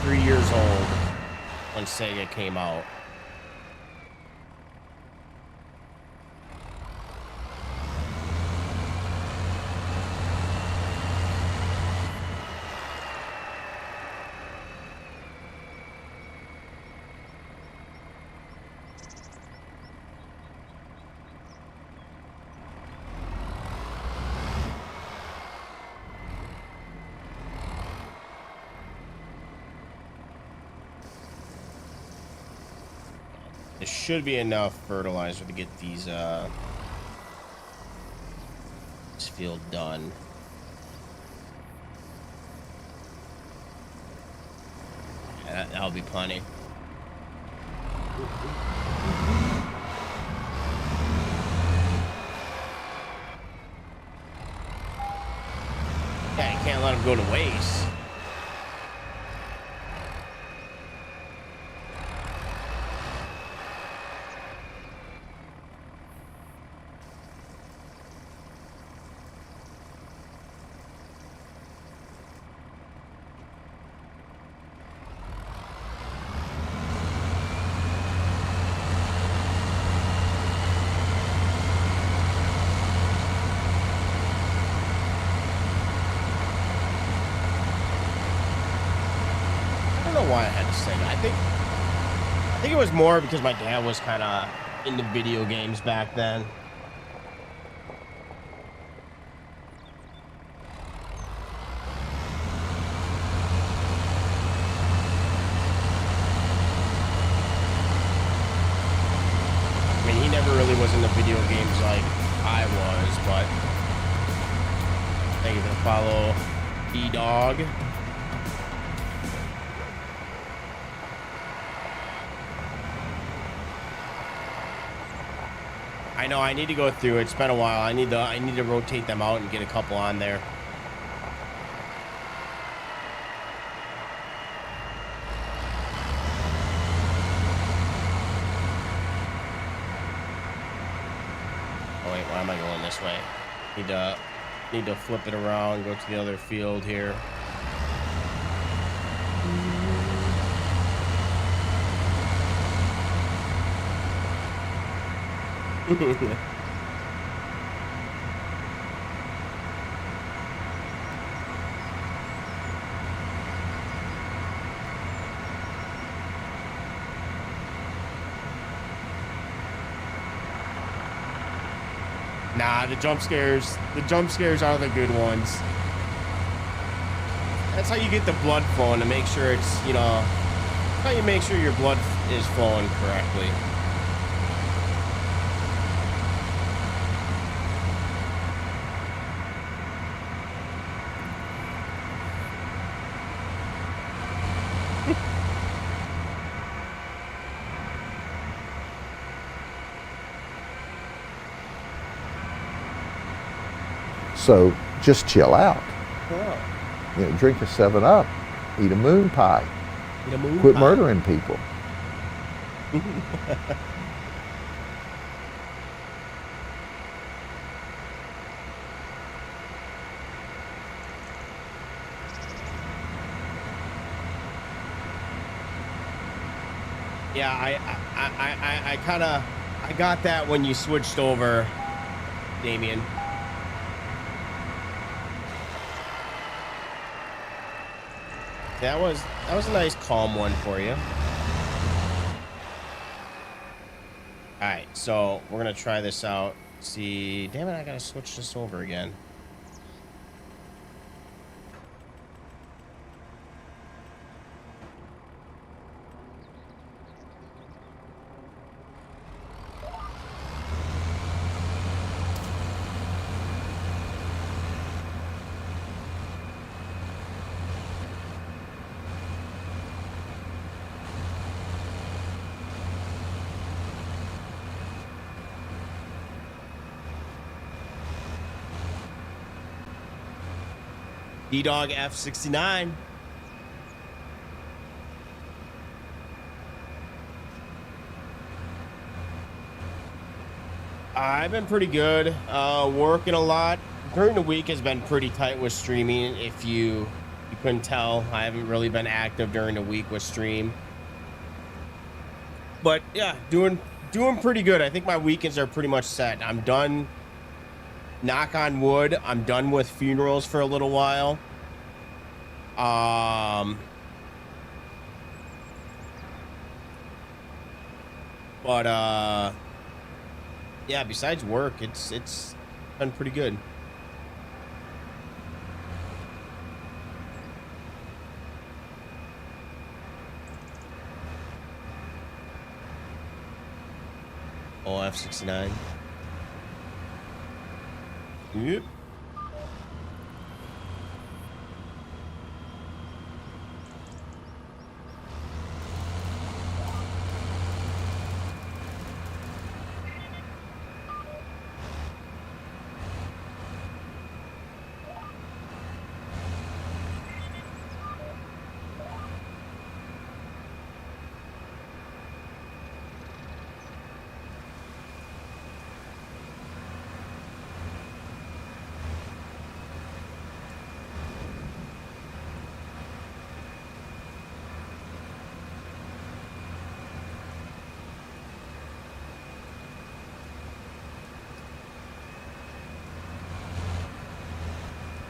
3 years old when Sega came out. There should be enough fertilizer to get these this field done. Yeah, that'll be plenty. Yeah, you can't let them go to waste. why I had to sing. I think it was more because my dad was kind of into video games back then. I mean, he never really was into video games like I was, but thank you for the follow, E-Dog. I know I need to go through it. It's been a while. I need to rotate them out and get a couple on there. Oh wait, why am I going this way? Need to flip it around, go to the other field here. Nah, the jump scares are the good ones. That's how you get the blood flowing, to make sure it's, you know, how you make sure your blood is flowing correctly. So just chill out. Oh. You know, drink a 7-Up, eat a moon pie, quit murdering people. Yeah, I got that when you switched over, Damien. That was a nice calm one for you. All right, so we're gonna try this out. See, damn it, I gotta switch this over again. D-Dog F69. I've been pretty good. Working a lot. During the week has been pretty tight with streaming. If you couldn't tell, I haven't really been active during the week with stream. But yeah, doing pretty good. I think my weekends are pretty much set. I'm done. Knock on wood, I'm done with funerals for a little while. Yeah, besides work, it's been pretty good. Oh, F69. Yep.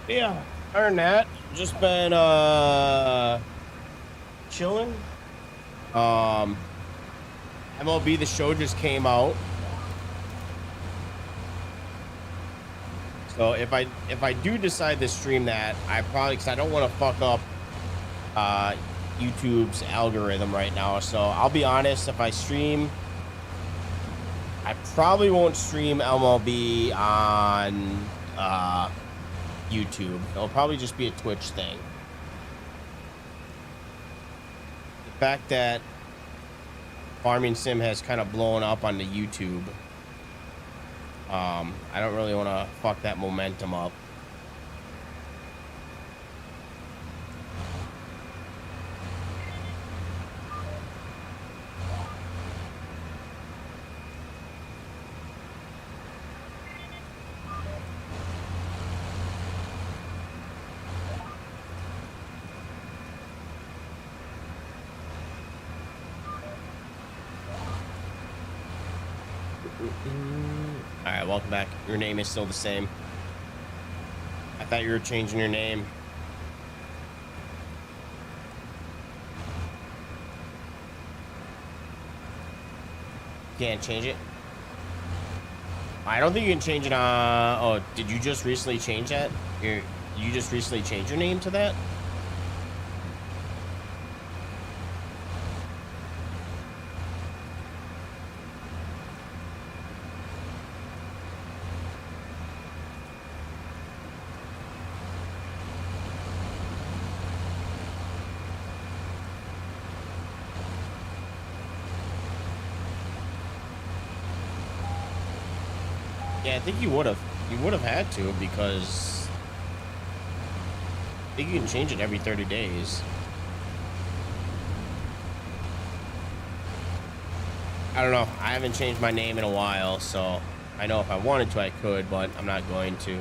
Yeah, other than that, just been chilling. MLB The Show just came out. So if I do decide to stream that, I probably, because I don't want to fuck up YouTube's algorithm right now. So I'll be honest, if I stream, I probably won't stream MLB on YouTube. It'll probably just be a Twitch thing. The fact that Farming Sim has kind of blown up on the YouTube, I don't really want to fuck that momentum up. All right, welcome back. Your name is still the same. I thought you were changing your name. Can't change it. I don't think you can change it. Oh, did you just recently change that? You just recently changed your name to that? Yeah, I think you would have. You would have had to, because I think you can change it every 30 days. I don't know. I haven't changed my name in a while, so I know if I wanted to, I could, but I'm not going to.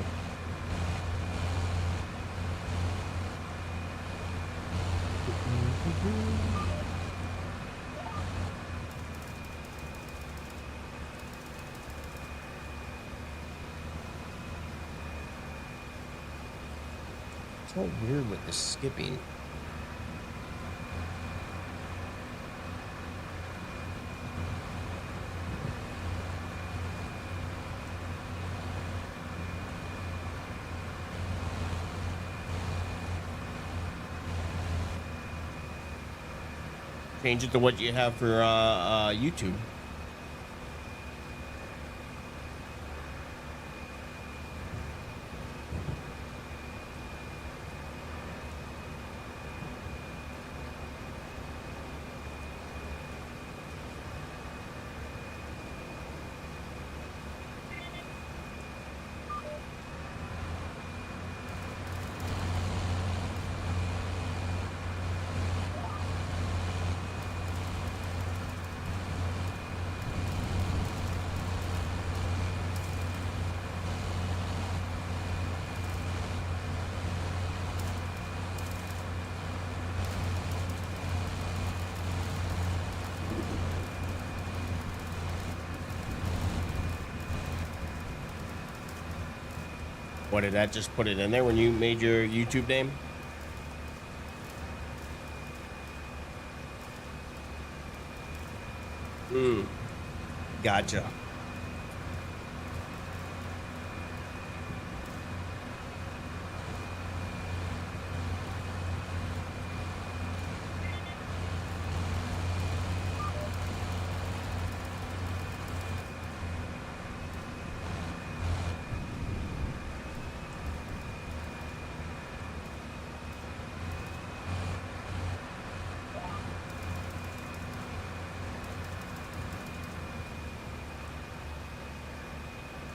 So weird with the skipping. Change it to what you have for YouTube. What, did that just put it in there when you made your YouTube name? Gotcha.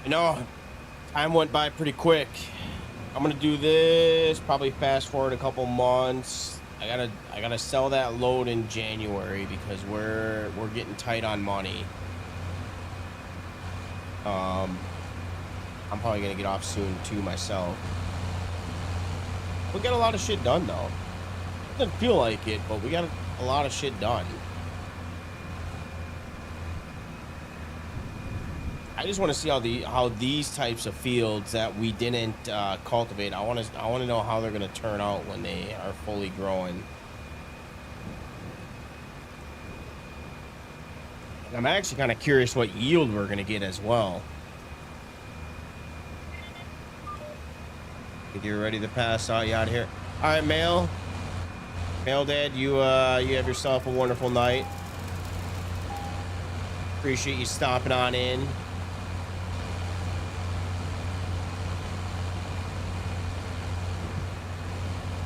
You know, time went by pretty quick. I'm gonna do this, probably fast forward a couple months. I gotta sell that load in January because we're getting tight on money. I'm probably gonna get off soon too myself. We got a lot of shit done though. Doesn't feel like it, but we got a lot of shit done. I just want to see how these types of fields that we didn't cultivate. I want to know how they're going to turn out when they are fully growing. I'm actually kind of curious what yield we're going to get as well. Think you're ready to pass out? You out of here? All right, Mail Dad, you have yourself a wonderful night. Appreciate you stopping on in.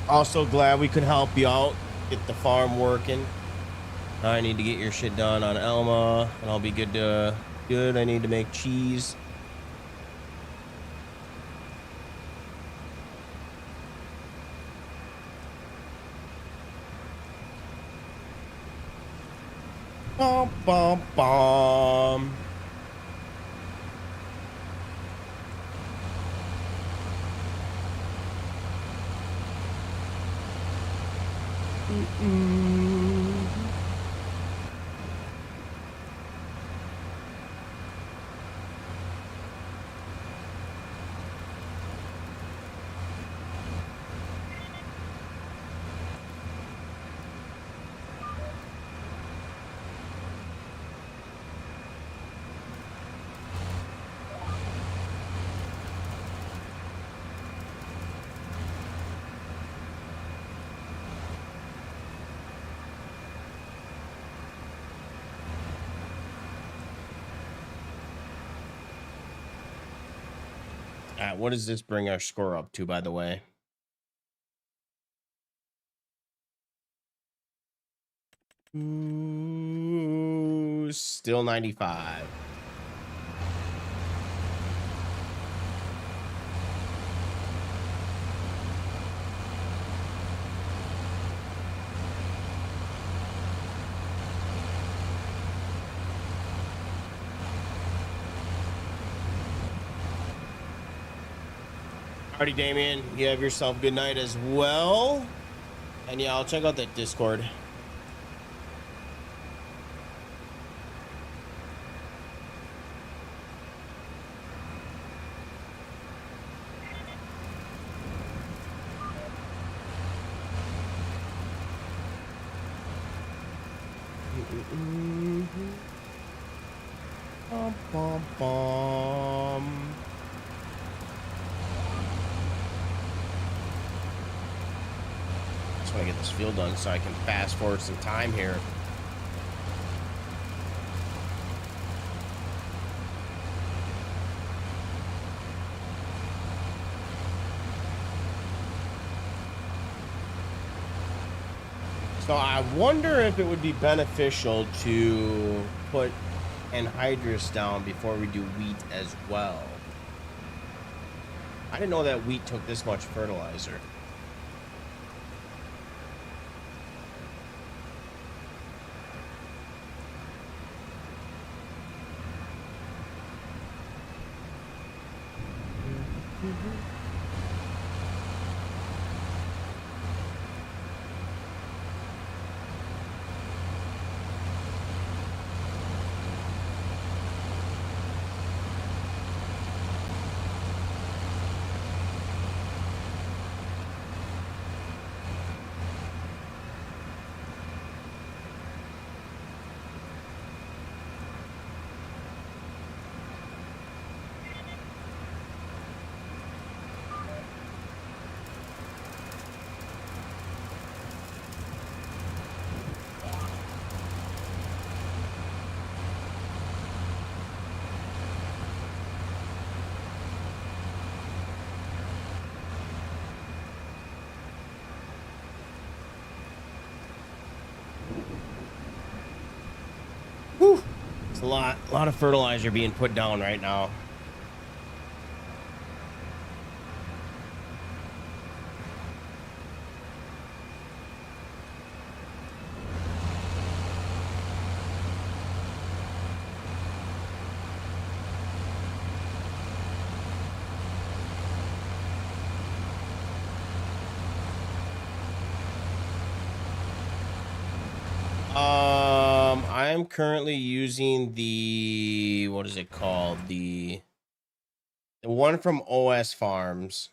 Also glad we could help you out, get the farm working. I need to get your shit done on Elma, and I'll be good to good. I need to make cheese. Bum, bum, bum. What does this bring our score up to, by the way? Ooh, still 95. Alrighty, Damien, you have yourself a good night as well. And yeah, I'll check out that Discord. Bum, bum, bum. Just want to get this field done so I can fast forward some time here. So I wonder if it would be beneficial to put anhydrous down before we do wheat as well. I didn't know that wheat took this much fertilizer. Whew. It's a lot of fertilizer being put down right now. I'm currently using the, what is it called? The one from OS Farms.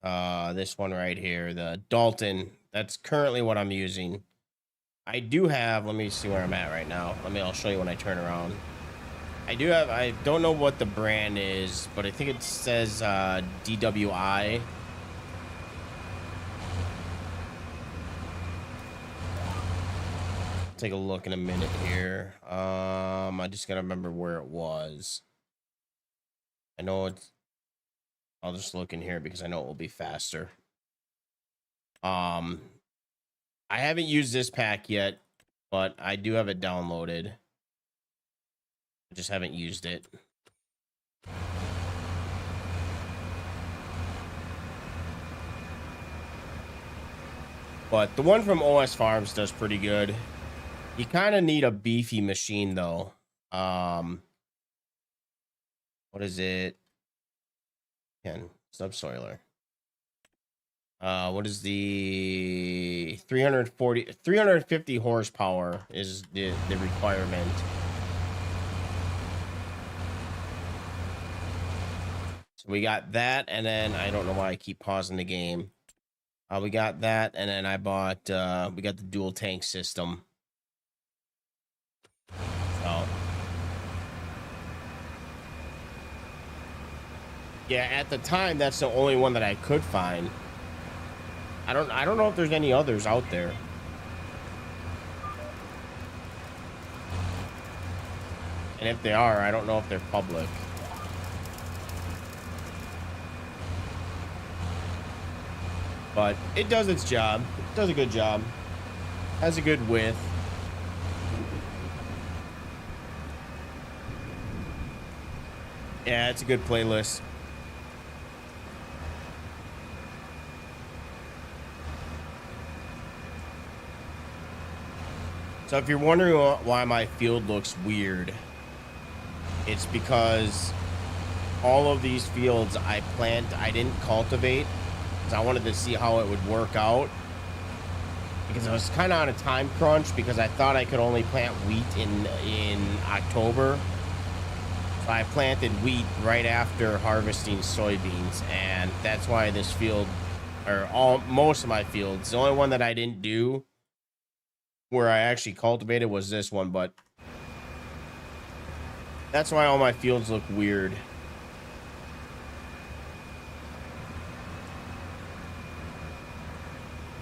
This one right here, the Dalton. That's currently what I'm using. I do have, let me see where I'm at right now. I'll show you when I turn around. I don't know what the brand is, but I think it says DWI. Take a look in a minute here. I just gotta remember where it was. I know it's, I'll just look in here because I know it will be faster. I haven't used this pack yet, but I do have it downloaded. I just haven't used it. But the one from OS Farms does pretty good. You kind of need a beefy machine though. What is it? Subsoiler. What is the 350 horsepower is the requirement. So we got that, and then I don't know why I keep pausing the game. We got that, and then I bought we got the dual tank system. So yeah, at the time that's the only one that I could find. I don't know if there's any others out there. And if they are, I don't know if they're public. But it does its job. It does a good job. Has a good width. Yeah, it's a good playlist. So if you're wondering why my field looks weird, it's because all of these fields I didn't cultivate because I wanted to see how it would work out. Because I was kind of on a time crunch because I thought I could only plant wheat in October. So I planted wheat right after harvesting soybeans, and that's why this field, or most of my fields, the only one that I didn't do where I actually cultivated was this one, but that's why all my fields look weird.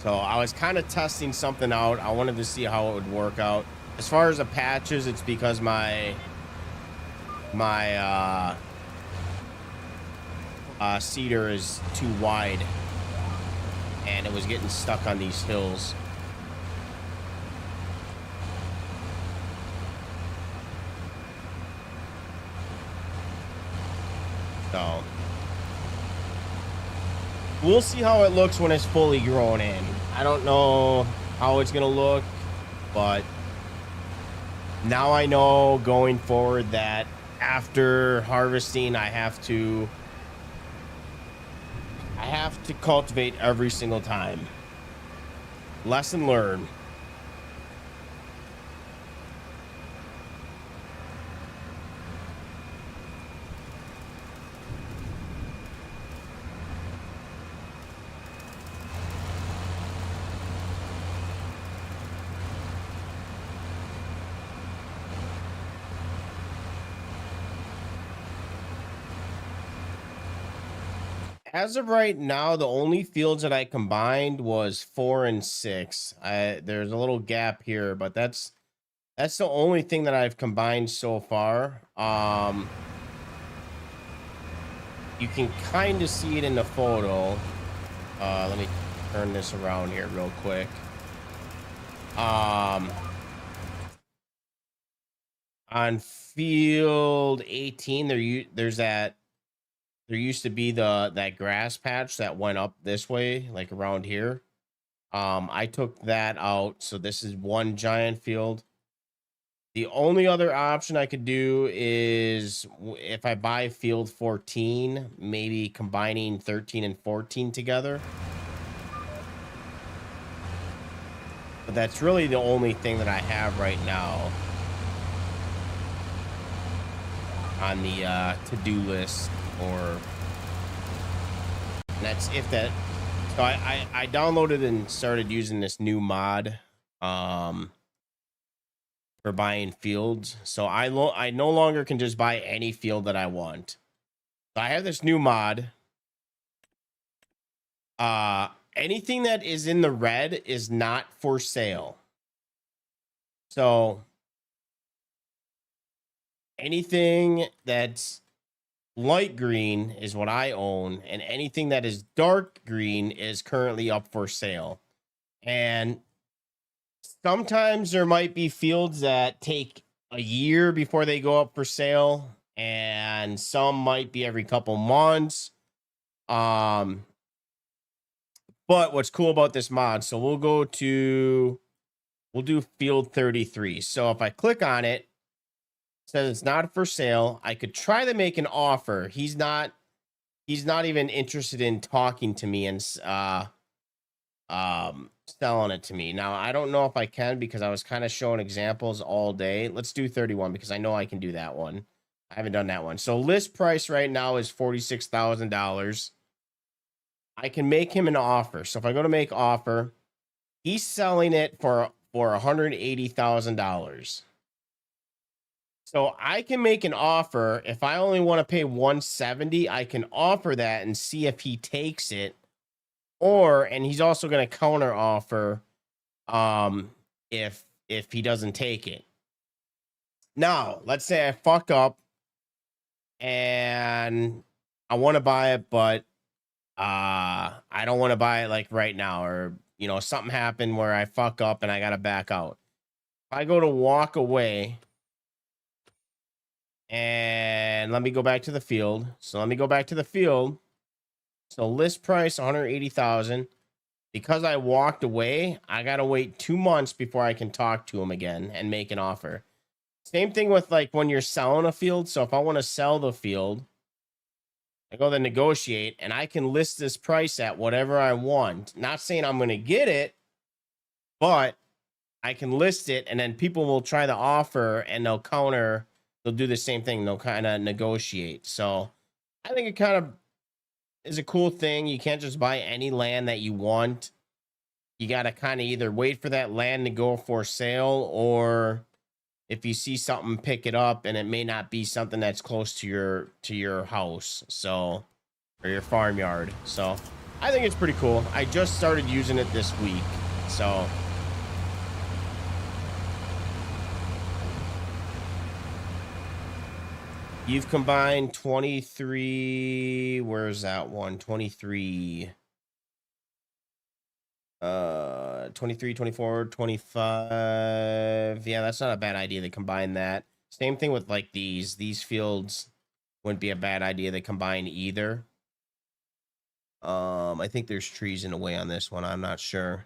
So I was kind of testing something out. I wanted to see how it would work out. As far as the patches, it's because my cedar is too wide and it was getting stuck on these hills. So we'll see how it looks when it's fully grown in. I don't know how it's gonna look, but now I know going forward that after harvesting I have to cultivate every single time. Lesson learned. As of right now, the only fields that I combined was 4 and 6. There's a little gap here, but that's the only thing that I've combined so far. You can kind of see it in the photo. Let me turn this around here real quick. On field 18, there used to be that grass patch that went up this way, like around here. I took that out, so this is one giant field. The only other option I could do is if I buy field 14, maybe combining 13 and 14 together. But that's really the only thing that I have right now on the to-do list. Or And that's if that. So I downloaded and started using this new mod for buying fields. So I no longer can just buy any field that I want. So I have this new mod. Anything that is in the red is not for sale. So anything that's light green is what I own, and anything that is dark green is currently up for sale. And sometimes there might be fields that take a year before they go up for sale, and some might be every couple months. But what's cool about this mod, so we'll do field 33. So if I click on it, says it's not for sale. I could try to make an offer. He's not even interested in talking to me and selling it to me. Now, I don't know if I can because I was kind of showing examples all day. Let's do 31 because I know I can do that one. I haven't done that one. So list price right now is $46,000. I can make him an offer. So if I go to make offer, he's selling it for $180,000. So I can make an offer. If I only want to pay 170, I can offer that and see if he takes it. And he's also going to counter offer if he doesn't take it. Now, let's say I fuck up and I want to buy it, but I don't want to buy it like right now, or something happened where I fuck up and I got to back out. If I go to walk away and let me go back to the field. So let me go back to the field. So list price 180,000. Because I walked away, I got to wait 2 months before I can talk to him again and make an offer. Same thing with like when you're selling a field. So if I want to sell the field, I go to negotiate and I can list this price at whatever I want. Not saying I'm going to get it, but I can list it and then people will try the offer and they'll counter. They'll do the same thing. They'll kind of negotiate. So I think it kind of is a cool thing. You can't just buy any land that you want. You got to kind of either wait for that land to go for sale, or if you see something, pick it up, and it may not be something that's close to your house, so, or your farmyard. So I think it's pretty cool. I just started using it this week. So you've combined 23. Where's that one? 23. 23, 24, 25. Yeah, that's not a bad idea to combine that. Same thing with like these fields wouldn't be a bad idea to combine either. I think there's trees in the way on this one. I'm not sure.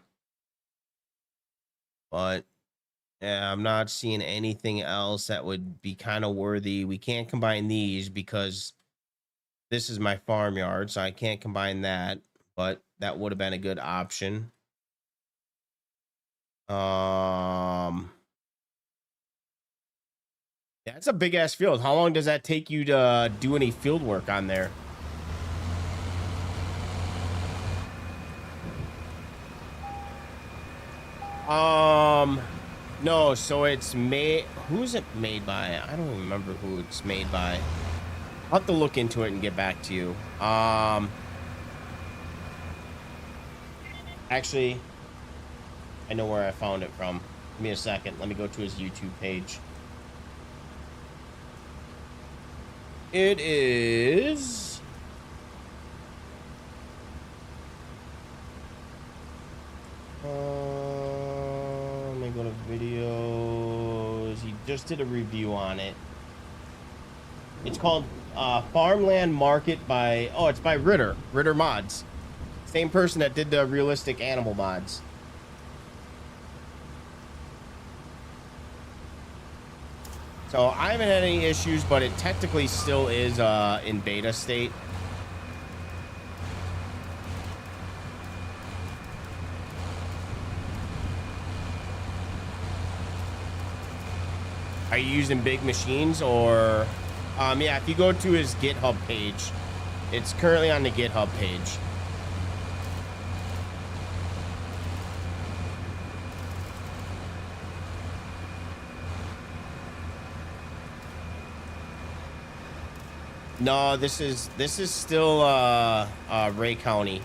But yeah, I'm not seeing anything else that would be kind of worthy. We can't combine these because this is my farmyard, so I can't combine that, but that would have been a good option. That's a big ass field. How long does that take you to do any field work on there? No, so it's made. Who's it made by? I don't remember who it's made by. I'll have to look into it and get back to you. Actually, I know where I found it from. Give me a second. Let me go to his YouTube page. It is... let me go to videos. He just did a review on it. It's called Farmland Market by... Oh, it's by Ritter. Ritter Mods. Same person that did the realistic animal mods. So I haven't had any issues, but it technically still is in beta state. Are you using big machines or... yeah, if you go to his GitHub page, it's currently on the GitHub page. No, this is still Ray County.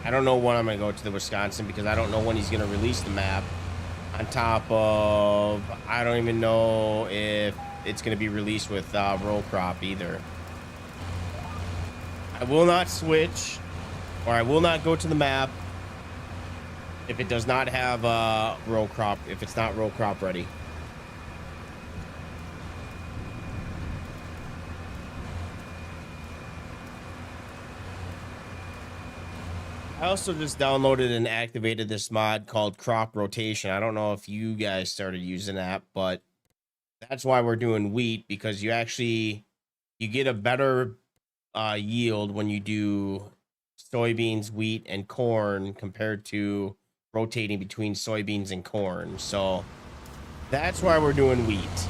I don't know when I'm gonna go to the Wisconsin because I don't know when he's gonna release the map. On top of, I don't even know if it's gonna be released with row crop either. I will not switch, or I will not go to the map if it does not have row crop. If it's not row crop ready. I also just downloaded and activated this mod called crop rotation. I don't know if you guys started using that, but that's why we're doing wheat, because you get a better yield when you do soybeans, wheat, and corn compared to rotating between soybeans and corn. So that's why we're doing wheat.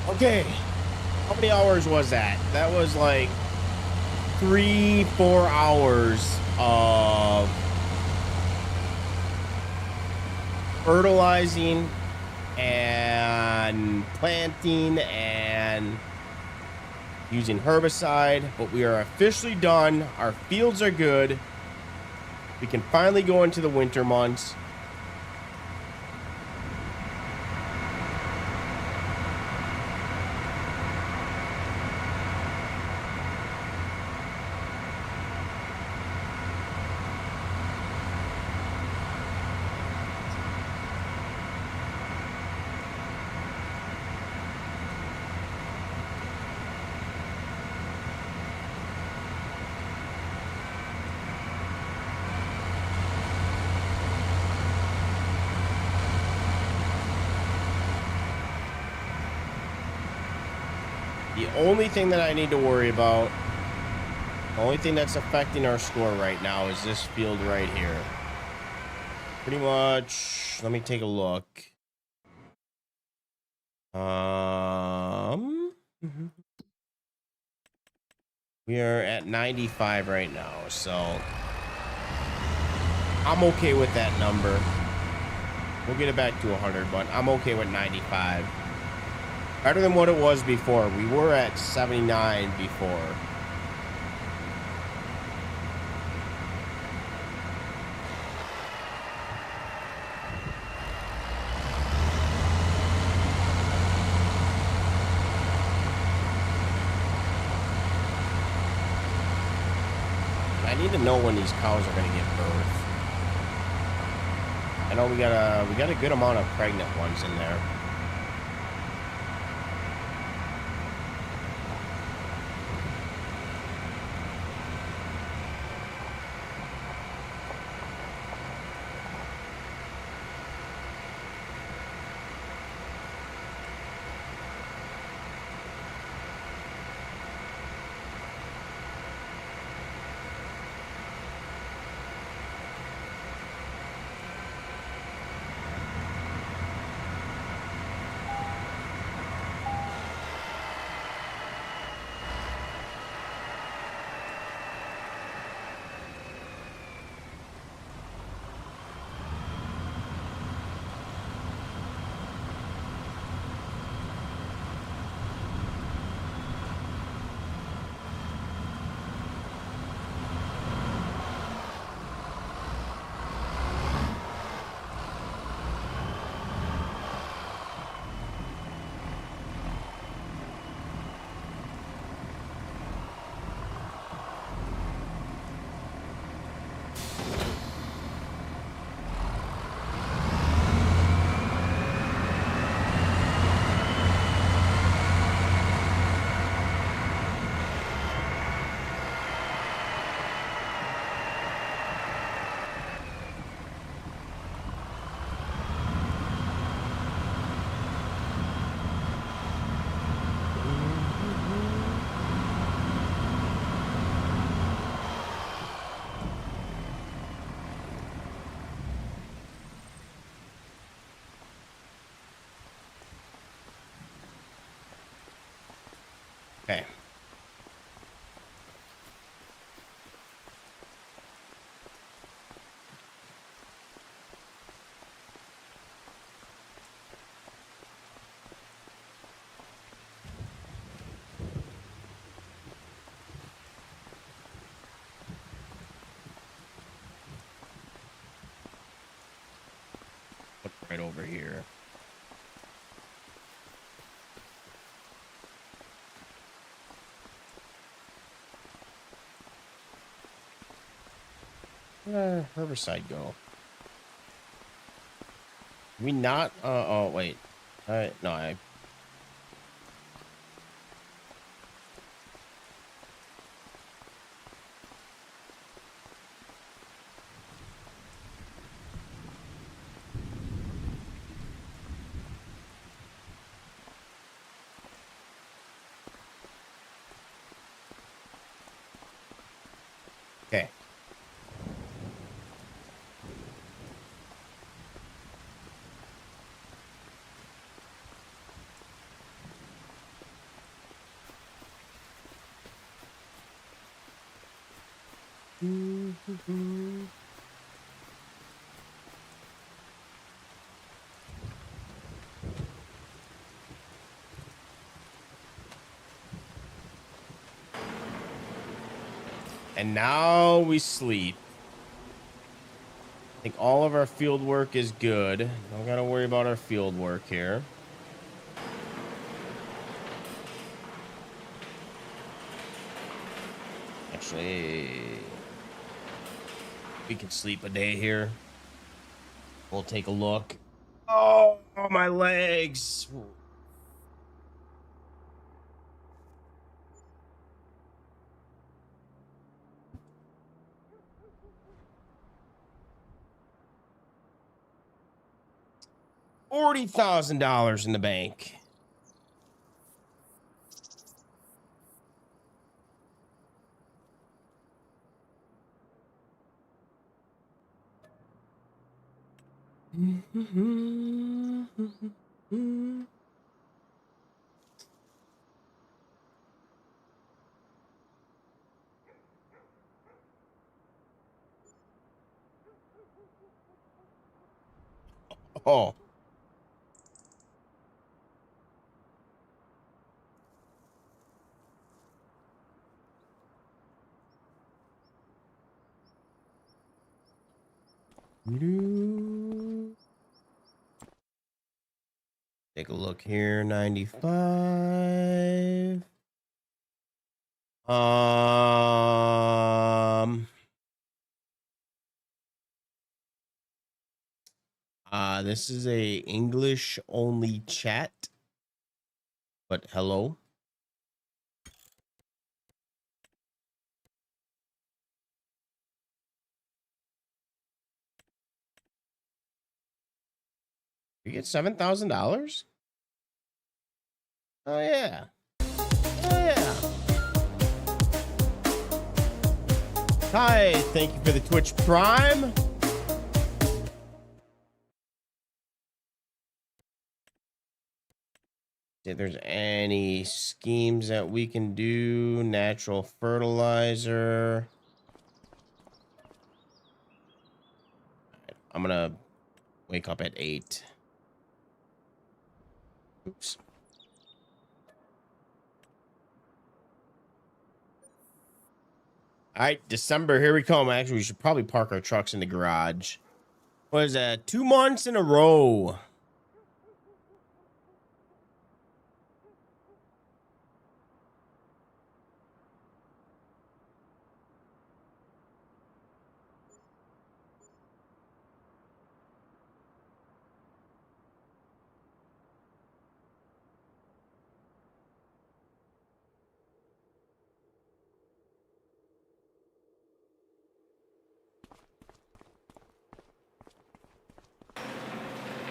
Okay, how many hours was that? That was like 3-4 hours of fertilizing and planting and using herbicide, but we are officially done. Our fields are good. We can finally go into the winter months. The only thing that I need to worry about, the only thing that's affecting our score right now is this field right here. Pretty much, let me take a look. We are at 95 right now, so I'm okay with that number. We'll get it back to 100, but I'm okay with 95. Better than what it was before. We were at 79 before. I need to know when these cows are going to give birth. I know we got a good amount of pregnant ones in there. Okay. Put it right over here. Herbicide go. We not oh wait. No, I okay. And now we sleep. I think all of our field work is good. Don't gotta worry about our field work here. Actually, we can sleep a day here. We'll take a look. Oh, my legs. $40,000 in the bank. Oh. Take a look here. 95. This is a English only chat. But hello. You get $7,000? Oh yeah. Oh yeah. Hi, thank you for the Twitch Prime. If there's any schemes that we can do, natural fertilizer. I'm gonna wake up at 8. Oops. All right, December, here we come. Actually, we should probably park our trucks in the garage. What is that? 2 months in a row.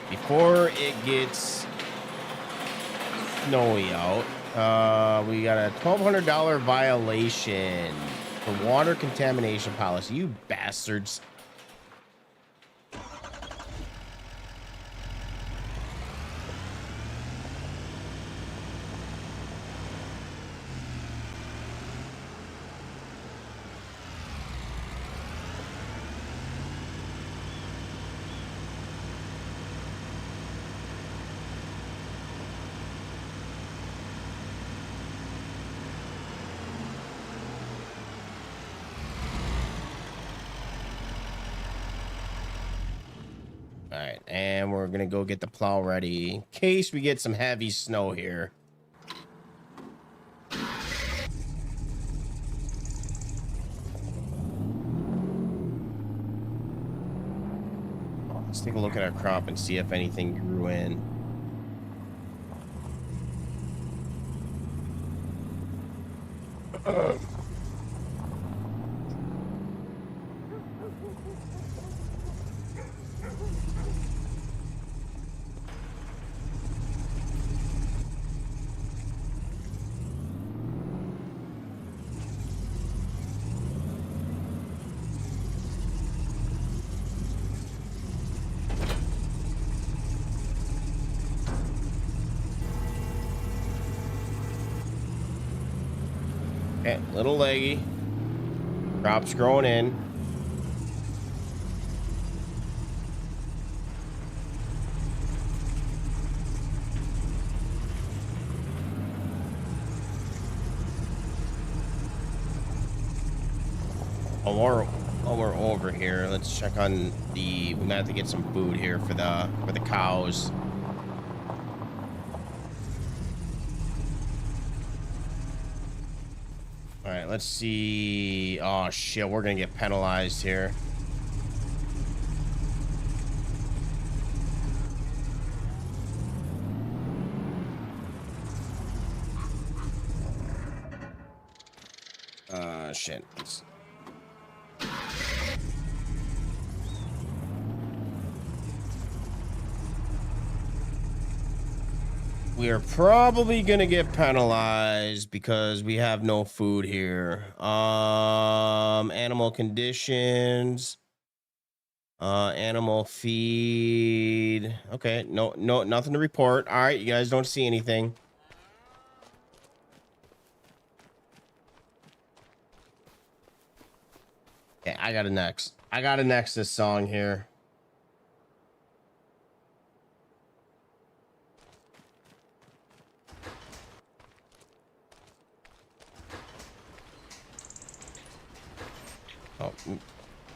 Before it gets snowy out, we got a $1,200 violation for water contamination policy. You bastards. All right, and we're gonna go get the plow ready in case we get some heavy snow here. Let's take a look at our crop and see if anything grew in. Okay, little leggy. Crop's growing in. While we're over here, let's check on the. We might have to get some food here for the cows. All right, let's see. Oh shit, we're gonna get penalized here. Shit. We are probably gonna get penalized because we have no food here. Animal conditions, animal feed. Okay, no, nothing to report. All right, you guys don't see anything. Okay, I gotta next this song here. Oh,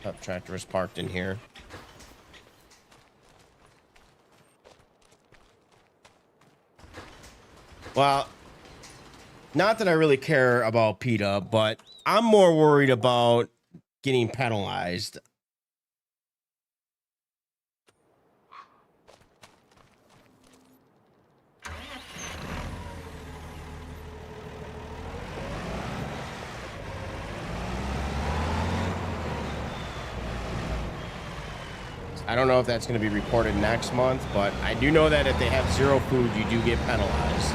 that tractor is parked in here. Well, not that I really care about PETA, but I'm more worried about getting penalized. I don't know if that's going to be reported next month, but I do know that if they have zero food, you do get penalized.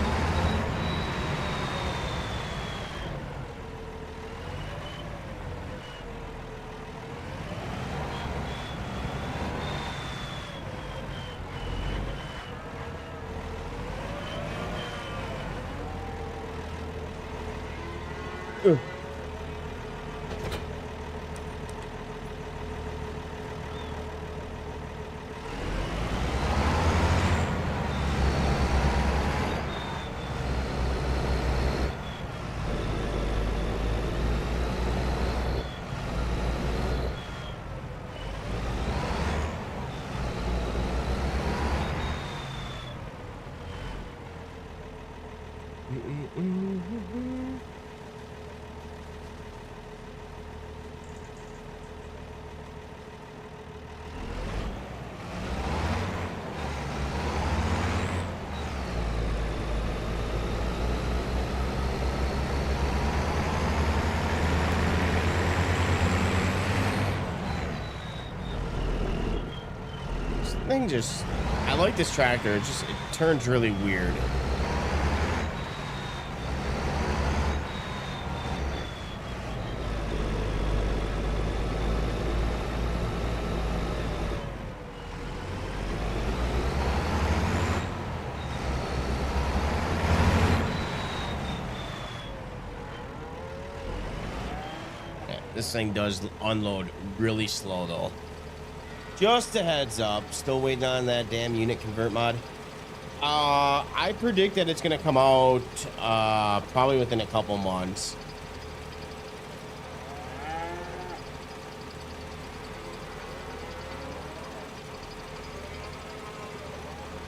Thing just, I like this tractor. It turns really weird. Yeah, this thing does unload really slow though. Just a heads up, still waiting on that damn unit convert mod. I predict that it's gonna come out probably within a couple months.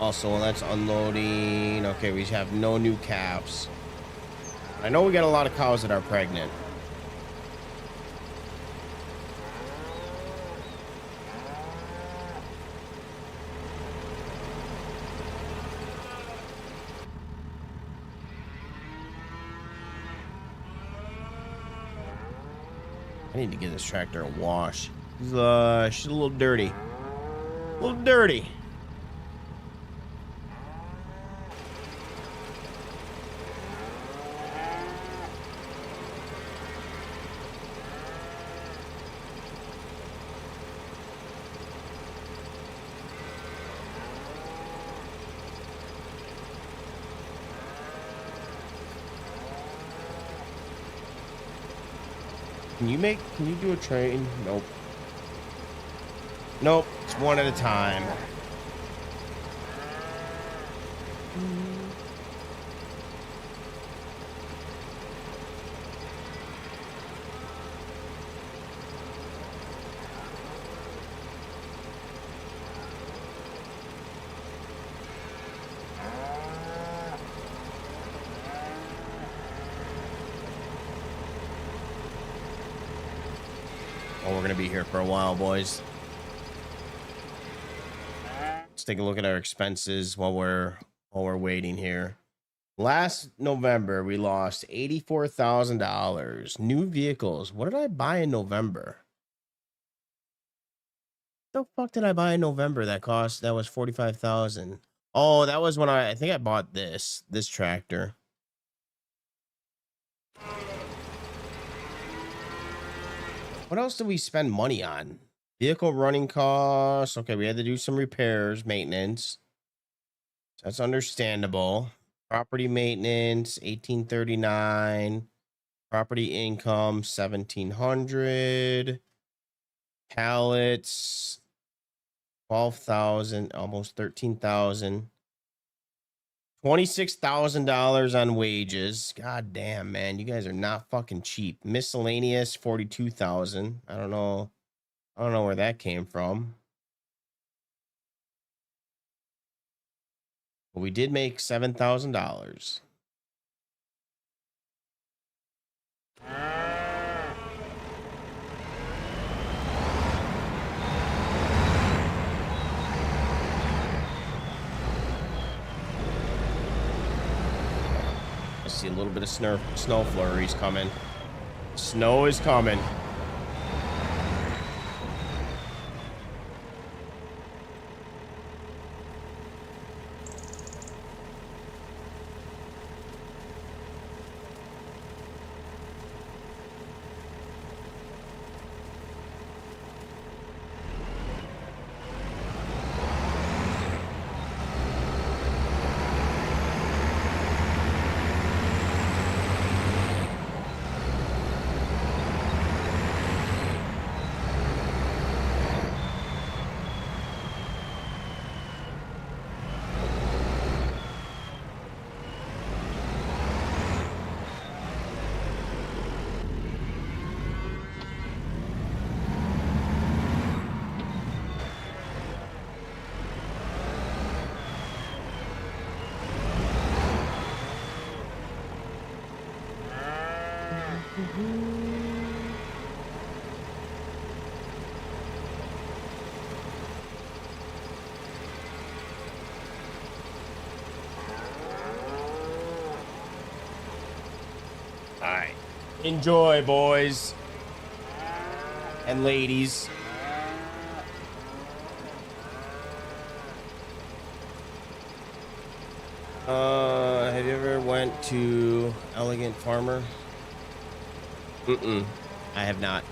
Also, while that's unloading, okay, we have no new caps. I know we got a lot of cows that are pregnant. I need to give this tractor a wash. She's a little dirty. A little dirty. Can you do a train? Nope. Nope, it's one at a time. Oh, we're gonna be here for a while, boys. Let's take a look at our expenses while we're waiting here. Last November, we lost $84,000. New vehicles. What did I buy in November? What the fuck did I buy in November that was 45,000? Oh, that was when I think I bought this tractor. What else did we spend money on? Vehicle running costs. Okay, we had to do some repairs, maintenance. That's understandable. Property maintenance, 1839. Property income, 1700. Pallets, 12,000, almost 13,000. $26,000 on wages. God damn, man, you guys are not fucking cheap. Miscellaneous, 42,000. I don't know where that came from. But we did make $7,000. I see a little bit of snow flurries coming. Snow is coming. All right. Enjoy, boys and ladies. Have you ever went to Elegant Farmer? I have not.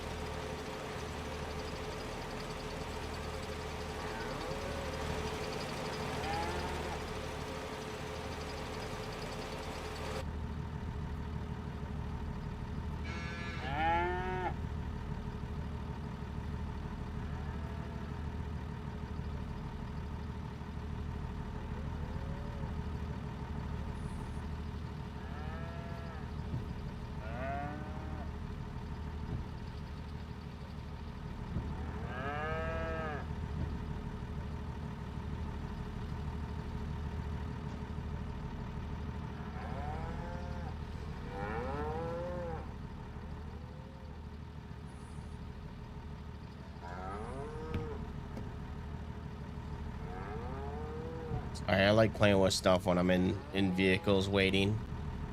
I like playing with stuff when I'm in vehicles waiting.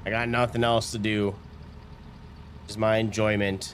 I got nothing else to do. It's my enjoyment.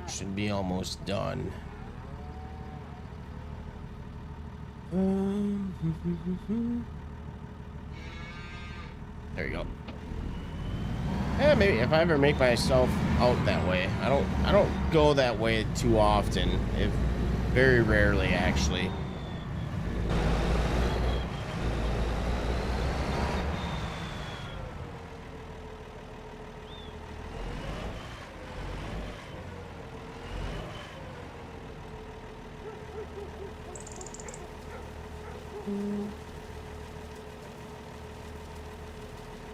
Should be almost done. There you go. Yeah, maybe if I ever make myself out that way. I don't go that way too often. If very rarely, actually.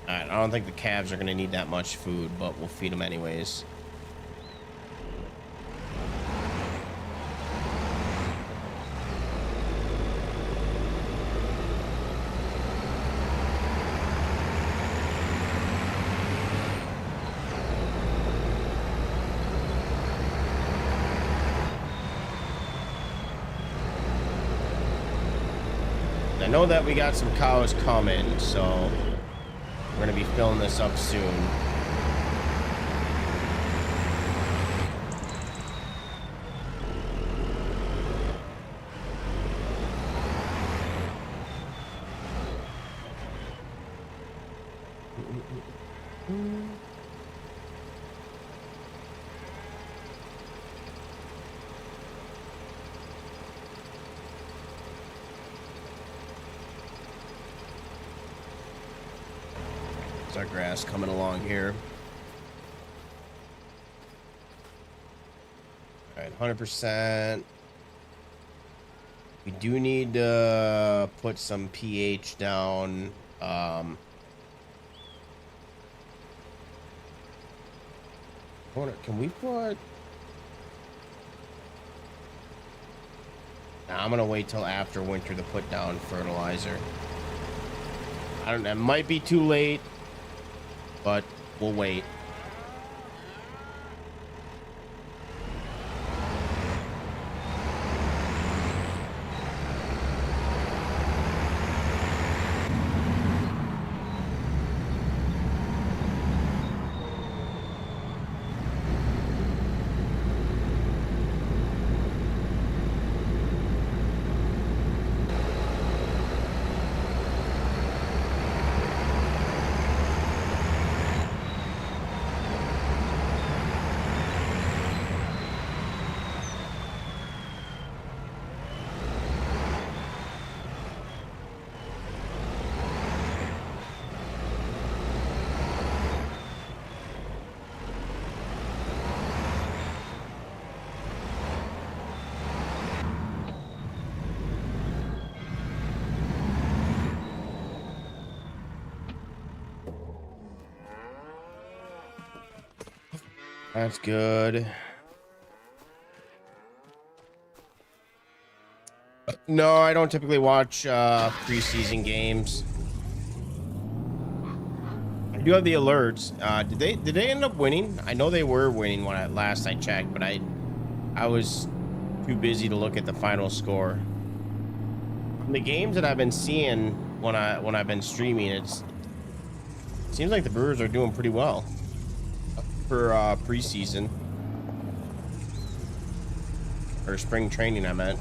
Alright, I don't think the calves are going to need that much food, but we'll feed them anyways. I know that we got some cows coming, so we're gonna be filling this up soon. Our grass coming along here. All right, 100%. We do need to put some pH down. Can we put? Nah, I'm gonna wait till after winter to put down fertilizer. I don't know. It might be too late, but we'll wait. That's good. No, I don't typically watch preseason games. I do have the alerts. Did they end up winning? I know they were winning when last I checked, but I was too busy to look at the final score. From the games that I've been seeing when I've been streaming, it seems like the Brewers are doing pretty well for preseason or spring training, I meant.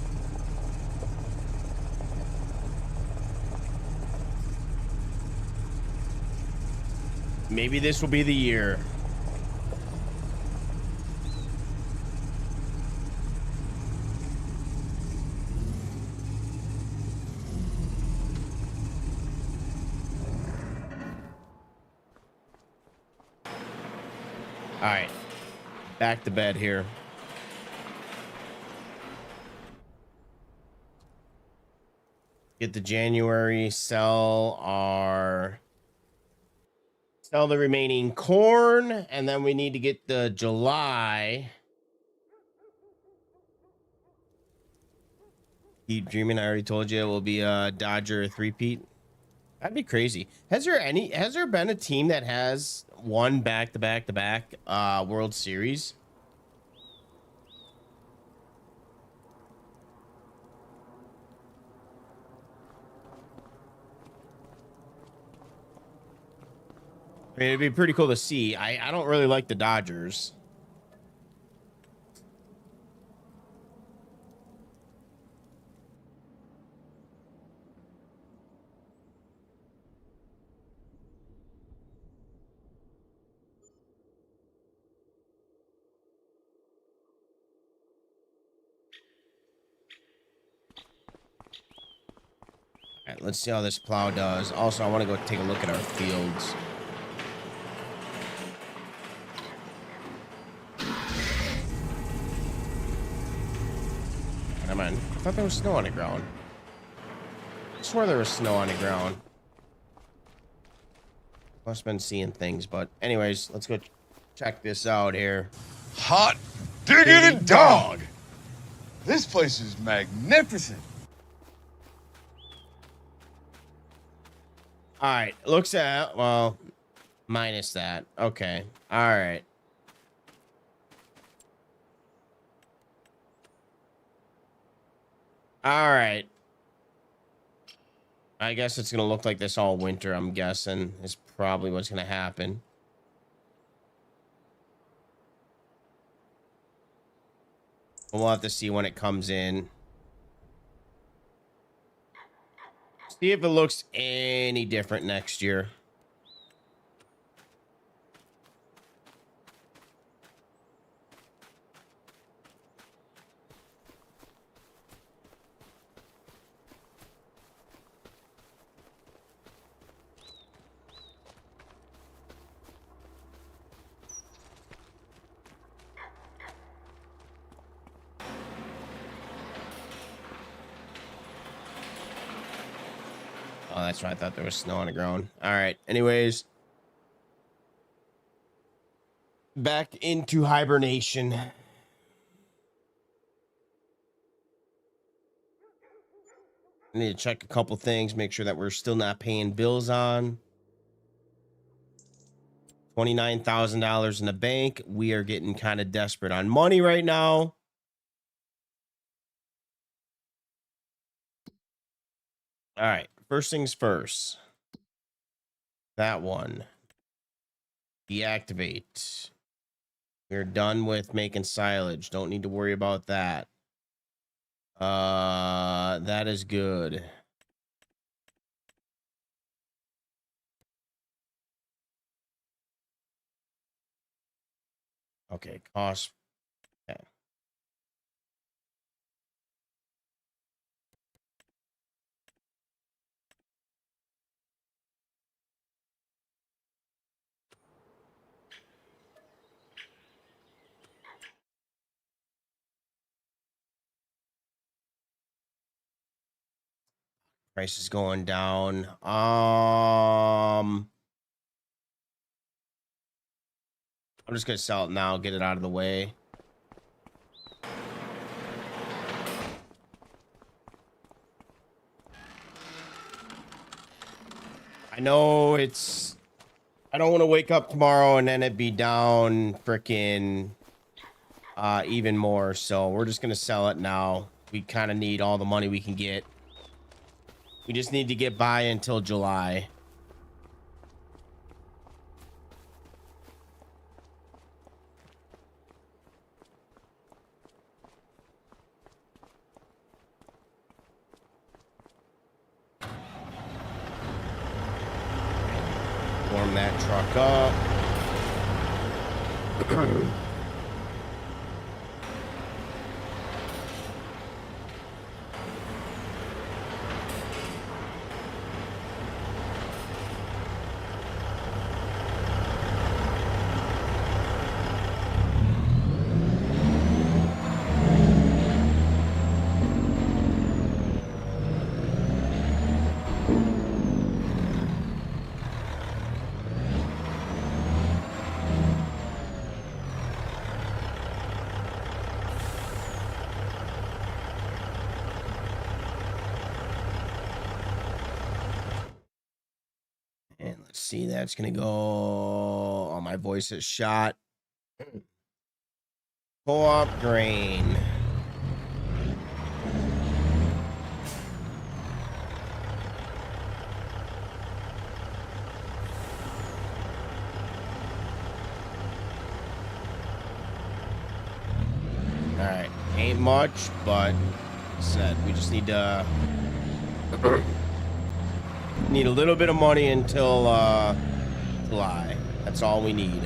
Maybe this will be the year. All right, back to bed here. Get the January, sell the remaining corn, and then we need to get the July. Keep dreaming. I already told you it will be a Dodger three-peat. That'd be crazy. Has there been a team that has won back-to-back-to-back World Series? I mean, it'd be pretty cool to see. I don't really like the Dodgers. All right, let's see how this plow does. Also, I want to go take a look at our fields. Come on. I thought there was snow on the ground. I swear there was snow on the ground. Must have been seeing things, but anyways, let's go check this out here. Hot diggity dog! This place is magnificent. All right, looks at, well, minus that. Okay, all right. All right. I guess it's going to look like this all winter, I'm guessing, is probably what's going to happen. We'll have to see when it comes in. See if it looks any different next year. Oh, that's right. I thought there was snow on the ground. All right. Anyways. Back into hibernation. I need to check a couple things. Make sure that we're still not paying bills on. $29,000 in the bank. We are getting kind of desperate on money right now. All right. First things first. That one. Deactivate. We're done with making silage. Don't need to worry about that. That is good. Okay, cost. Okay. Price is going down. I'm just gonna sell it now, get it out of the way. I know it's, I don't want to wake up tomorrow and then it be down freaking even more. So we're just gonna sell it now. We kind of need all the money we can get. We just need to get by until July. Warm that truck up. see. That's gonna go. Oh, my voice is shot. Co-op grain. All right, ain't much, but said we just need to need a little bit of money until July. That's all we need.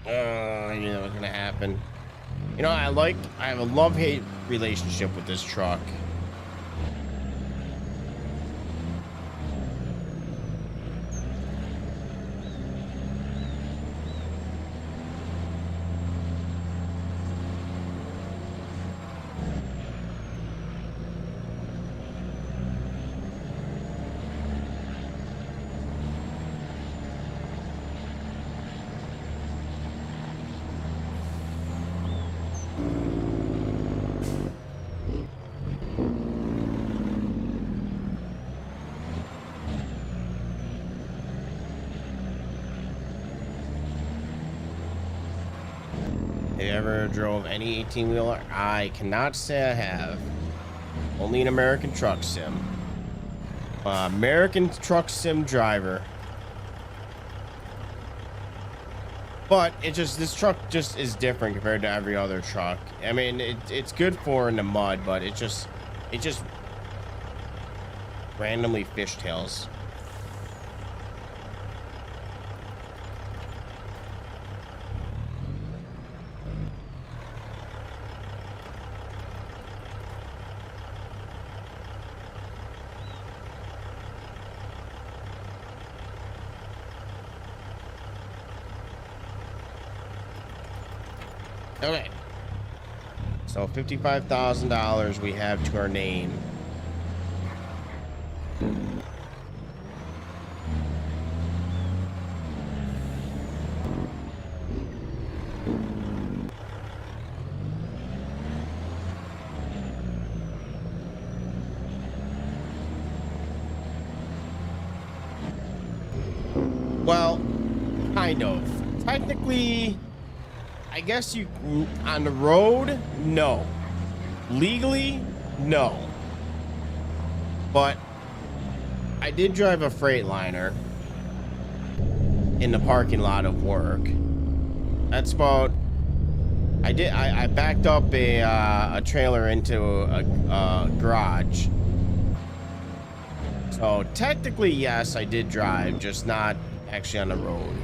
I knew that was gonna happen. You know, I have a love-hate relationship with this truck. Have you ever drove any 18-wheeler? I cannot say I have. Only an American truck sim. American truck sim driver. But this truck just is different compared to every other truck. I mean, it's good for in the mud, but it just randomly fishtails. Okay. So $55,000 we have to our name. Well, kind of. Technically, I guess you on the road, no. Legally, no. But I did drive a Freightliner in the parking lot of work. That's about. I backed up a trailer into a garage. So technically, yes, I did drive, just not actually on the road.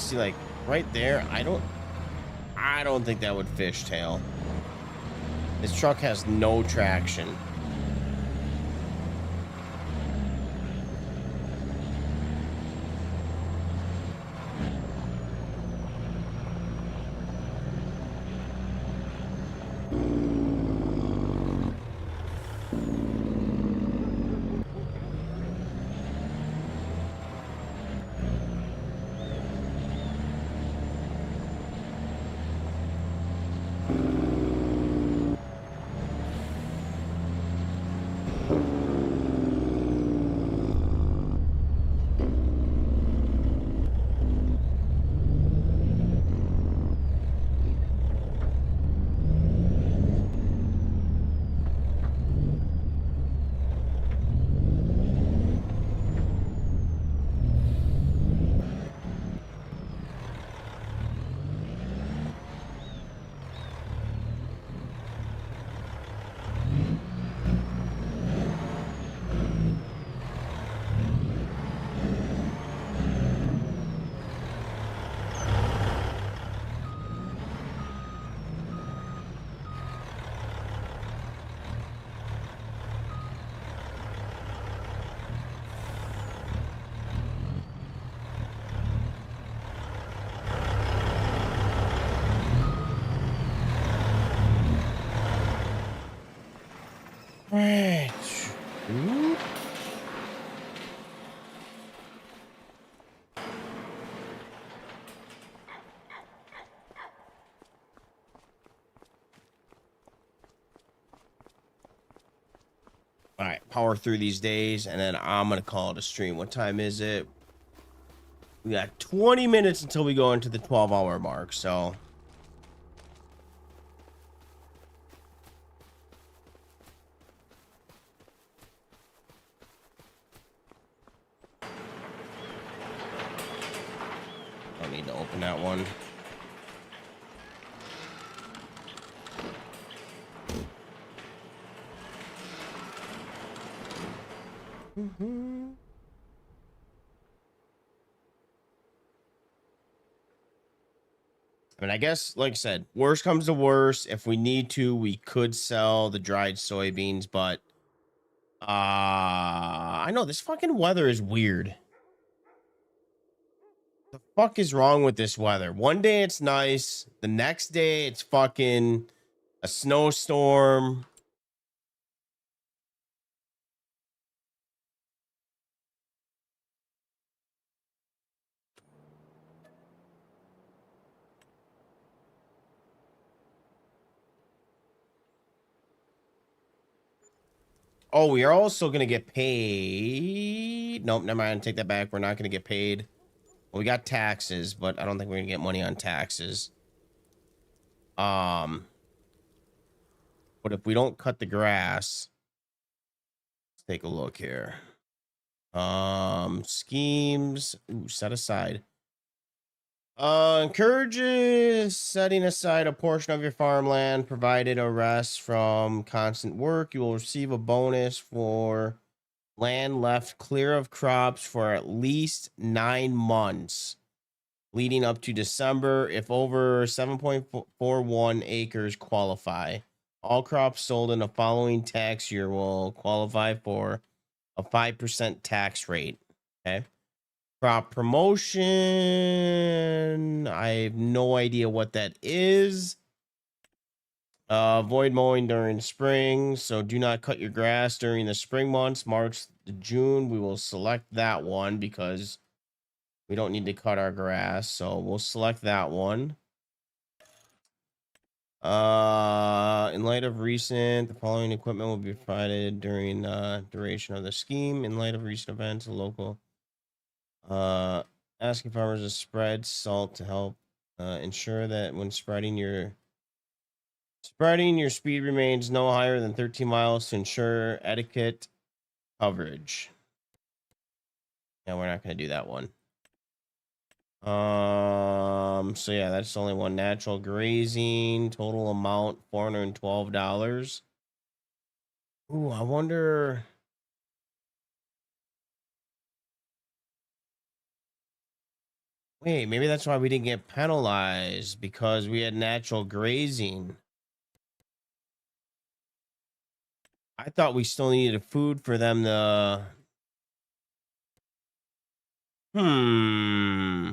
see, like right there. I don't think that would fishtail. This truck has no traction. Right. All right, power through these days, and then I'm gonna call it a stream. What time is it? We got 20 minutes until we go into the 12-hour mark, so don't need to open that one. I mean, I guess, like I said, worst comes to worst. If we need to, we could sell the dried soybeans, but I know this fucking weather is weird. The fuck is wrong with this weather? One day it's nice, the next day it's fucking a snowstorm. Oh, we are also gonna get paid. Nope, never mind. Take that back. We're not gonna get paid. Well, we got taxes, but I don't think we're gonna get money on taxes. But if we don't cut the grass, let's take a look here. Schemes. Ooh, set aside. Encourages setting aside a portion of your farmland, provided a rest from constant work. You will receive a bonus for land left clear of crops for at least 9 months leading up to December if over 7.41 acres qualify. All crops sold in the following tax year will qualify for a 5% tax rate. Okay. Crop promotion. I have no idea what that is. Avoid mowing during spring, so do not cut your grass during the spring months, March to June. We will select that one because we don't need to cut our grass, so we'll select that one. In light of recent, the following equipment will be provided during duration of the scheme. In light of recent events, a local asking farmers to spread salt to help ensure that when spreading your speed remains no higher than 13 miles to ensure etiquette coverage. Yeah, we're not going to do that one. So yeah, that's only one. Natural grazing, total amount $412. Ooh, I wonder. Wait, maybe that's why we didn't get penalized, because we had natural grazing. I thought we still needed food for them to. Hmm.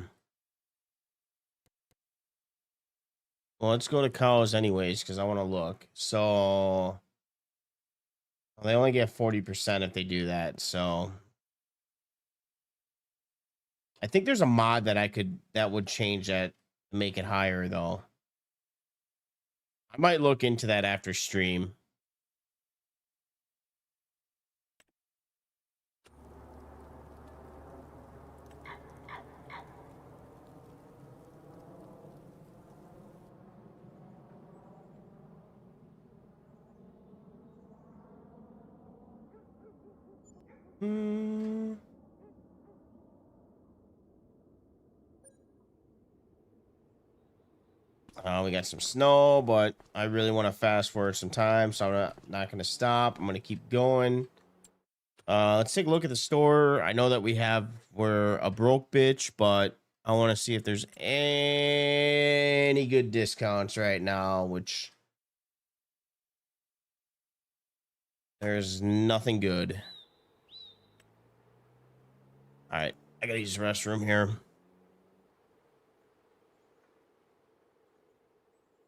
Well, let's go to cows anyways, because I want to look. So they only get 40% if they do that. So I think there's a mod that would change that, make it higher though. I might look into that after stream. Hmm. We got some snow, but I really want to fast forward some time, so I'm not going to stop. I'm going to keep going. Let's take a look at the store. I know that we're a broke bitch, but I want to see if there's any good discounts right now, which there's nothing good. All right, I gotta use the restroom here.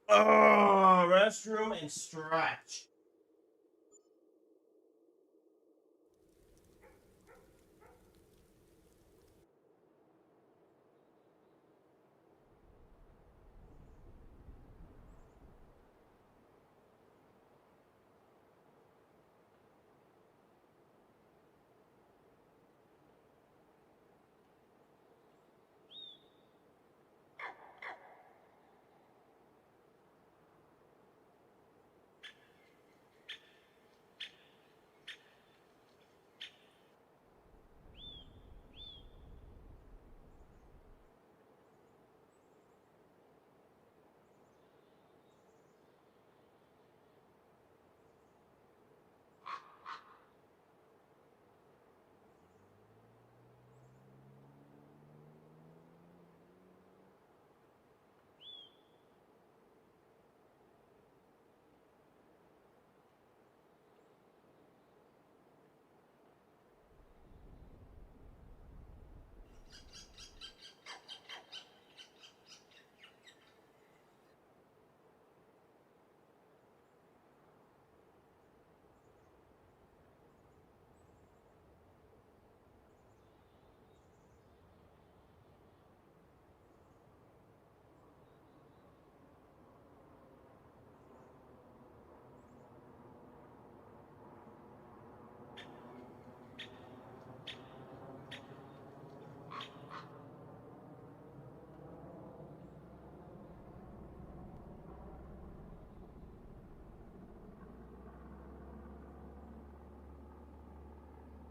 Oh, restroom and stretch.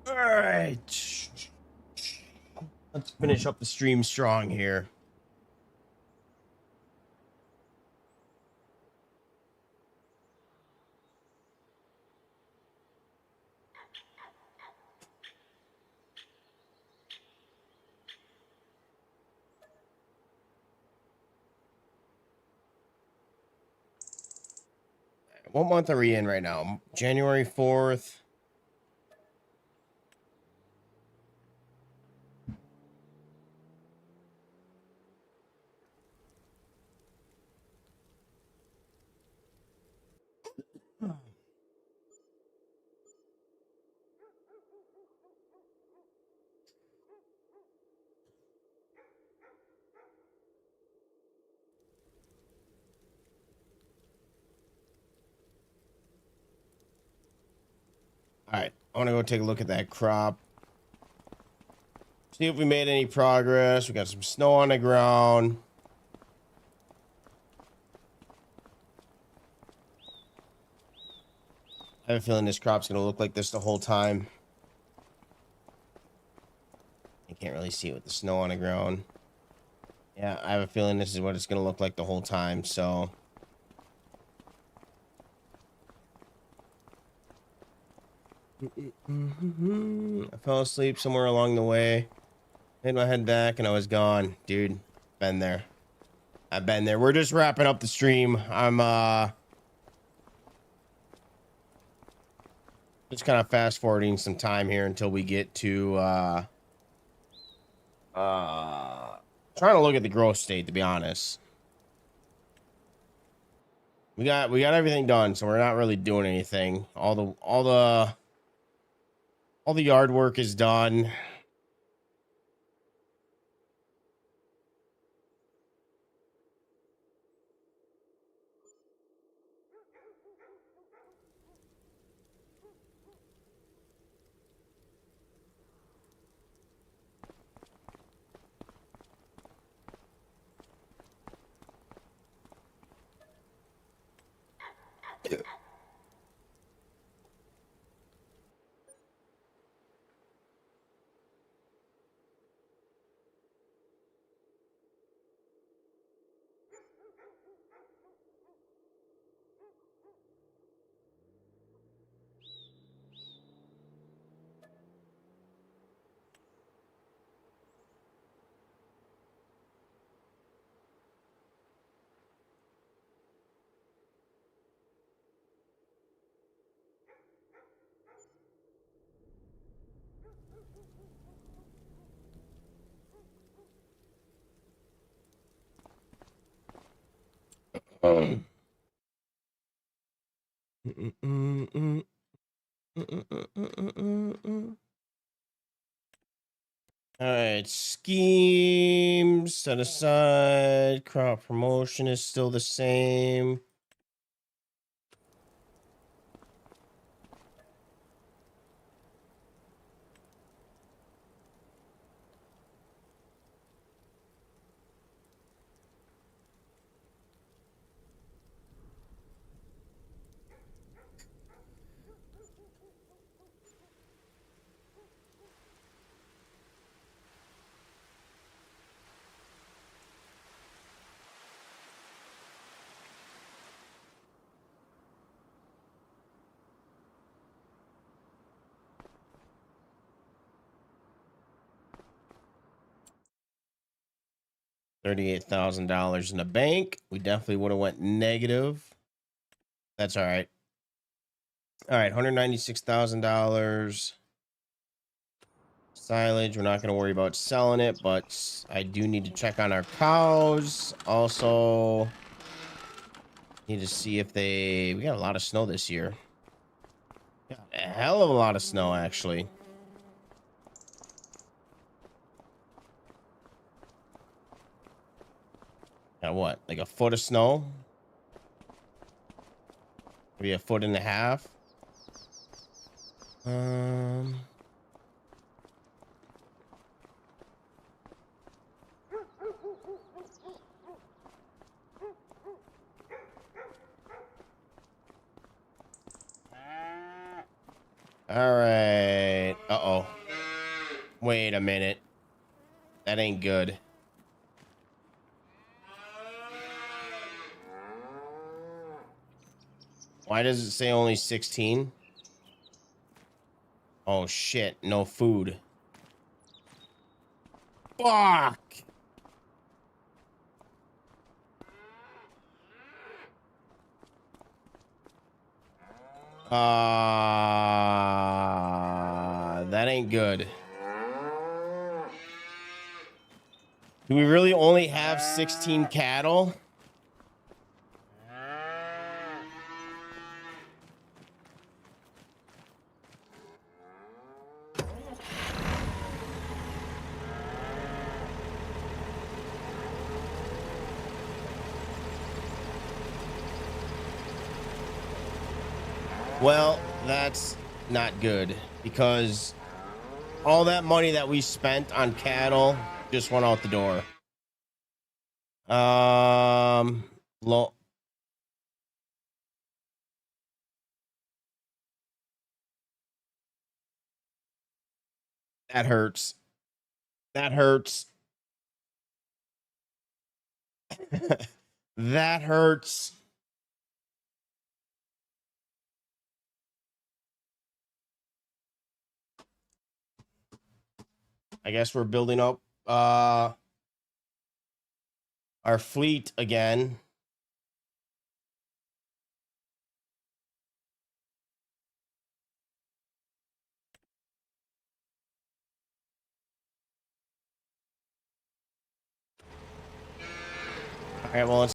All right, let's finish up the stream strong here. What month are we in right now? January 4th. All right, I want to go take a look at that crop. See if we made any progress. We got some snow on the ground. I have a feeling this crop's going to look like this the whole time. I can't really see it with the snow on the ground. Yeah, I have a feeling this is what it's going to look like the whole time, so... I fell asleep somewhere along the way. Made my head back and I was gone. Dude, been there. I've been there. We're just wrapping up the stream. I'm just kind of fast forwarding some time here until we get to trying to look at the growth state, to be honest. We got everything done, so we're not really doing anything. All the yard work is done. All right, schemes set aside. Crop promotion is still the same. $38,000 in the bank. We definitely would have went negative. That's all right. All right, $196,000 silage. We're not going to worry about selling it, but I do need to check on our cows. Also, need to see if we got a lot of snow this year. Got a hell of a lot of snow, actually. Got what? Like a foot of snow? Maybe a foot and a half. All right. Uh-oh. Wait a minute. That ain't good. Why does it say only 16? Oh, shit. No food. Fuck. That ain't good. Do we really only have 16 cattle? Well, that's not good because all that money that we spent on cattle just went out the door. That hurts. That hurts. That hurts. I guess we're building up our fleet again. All right, well, let's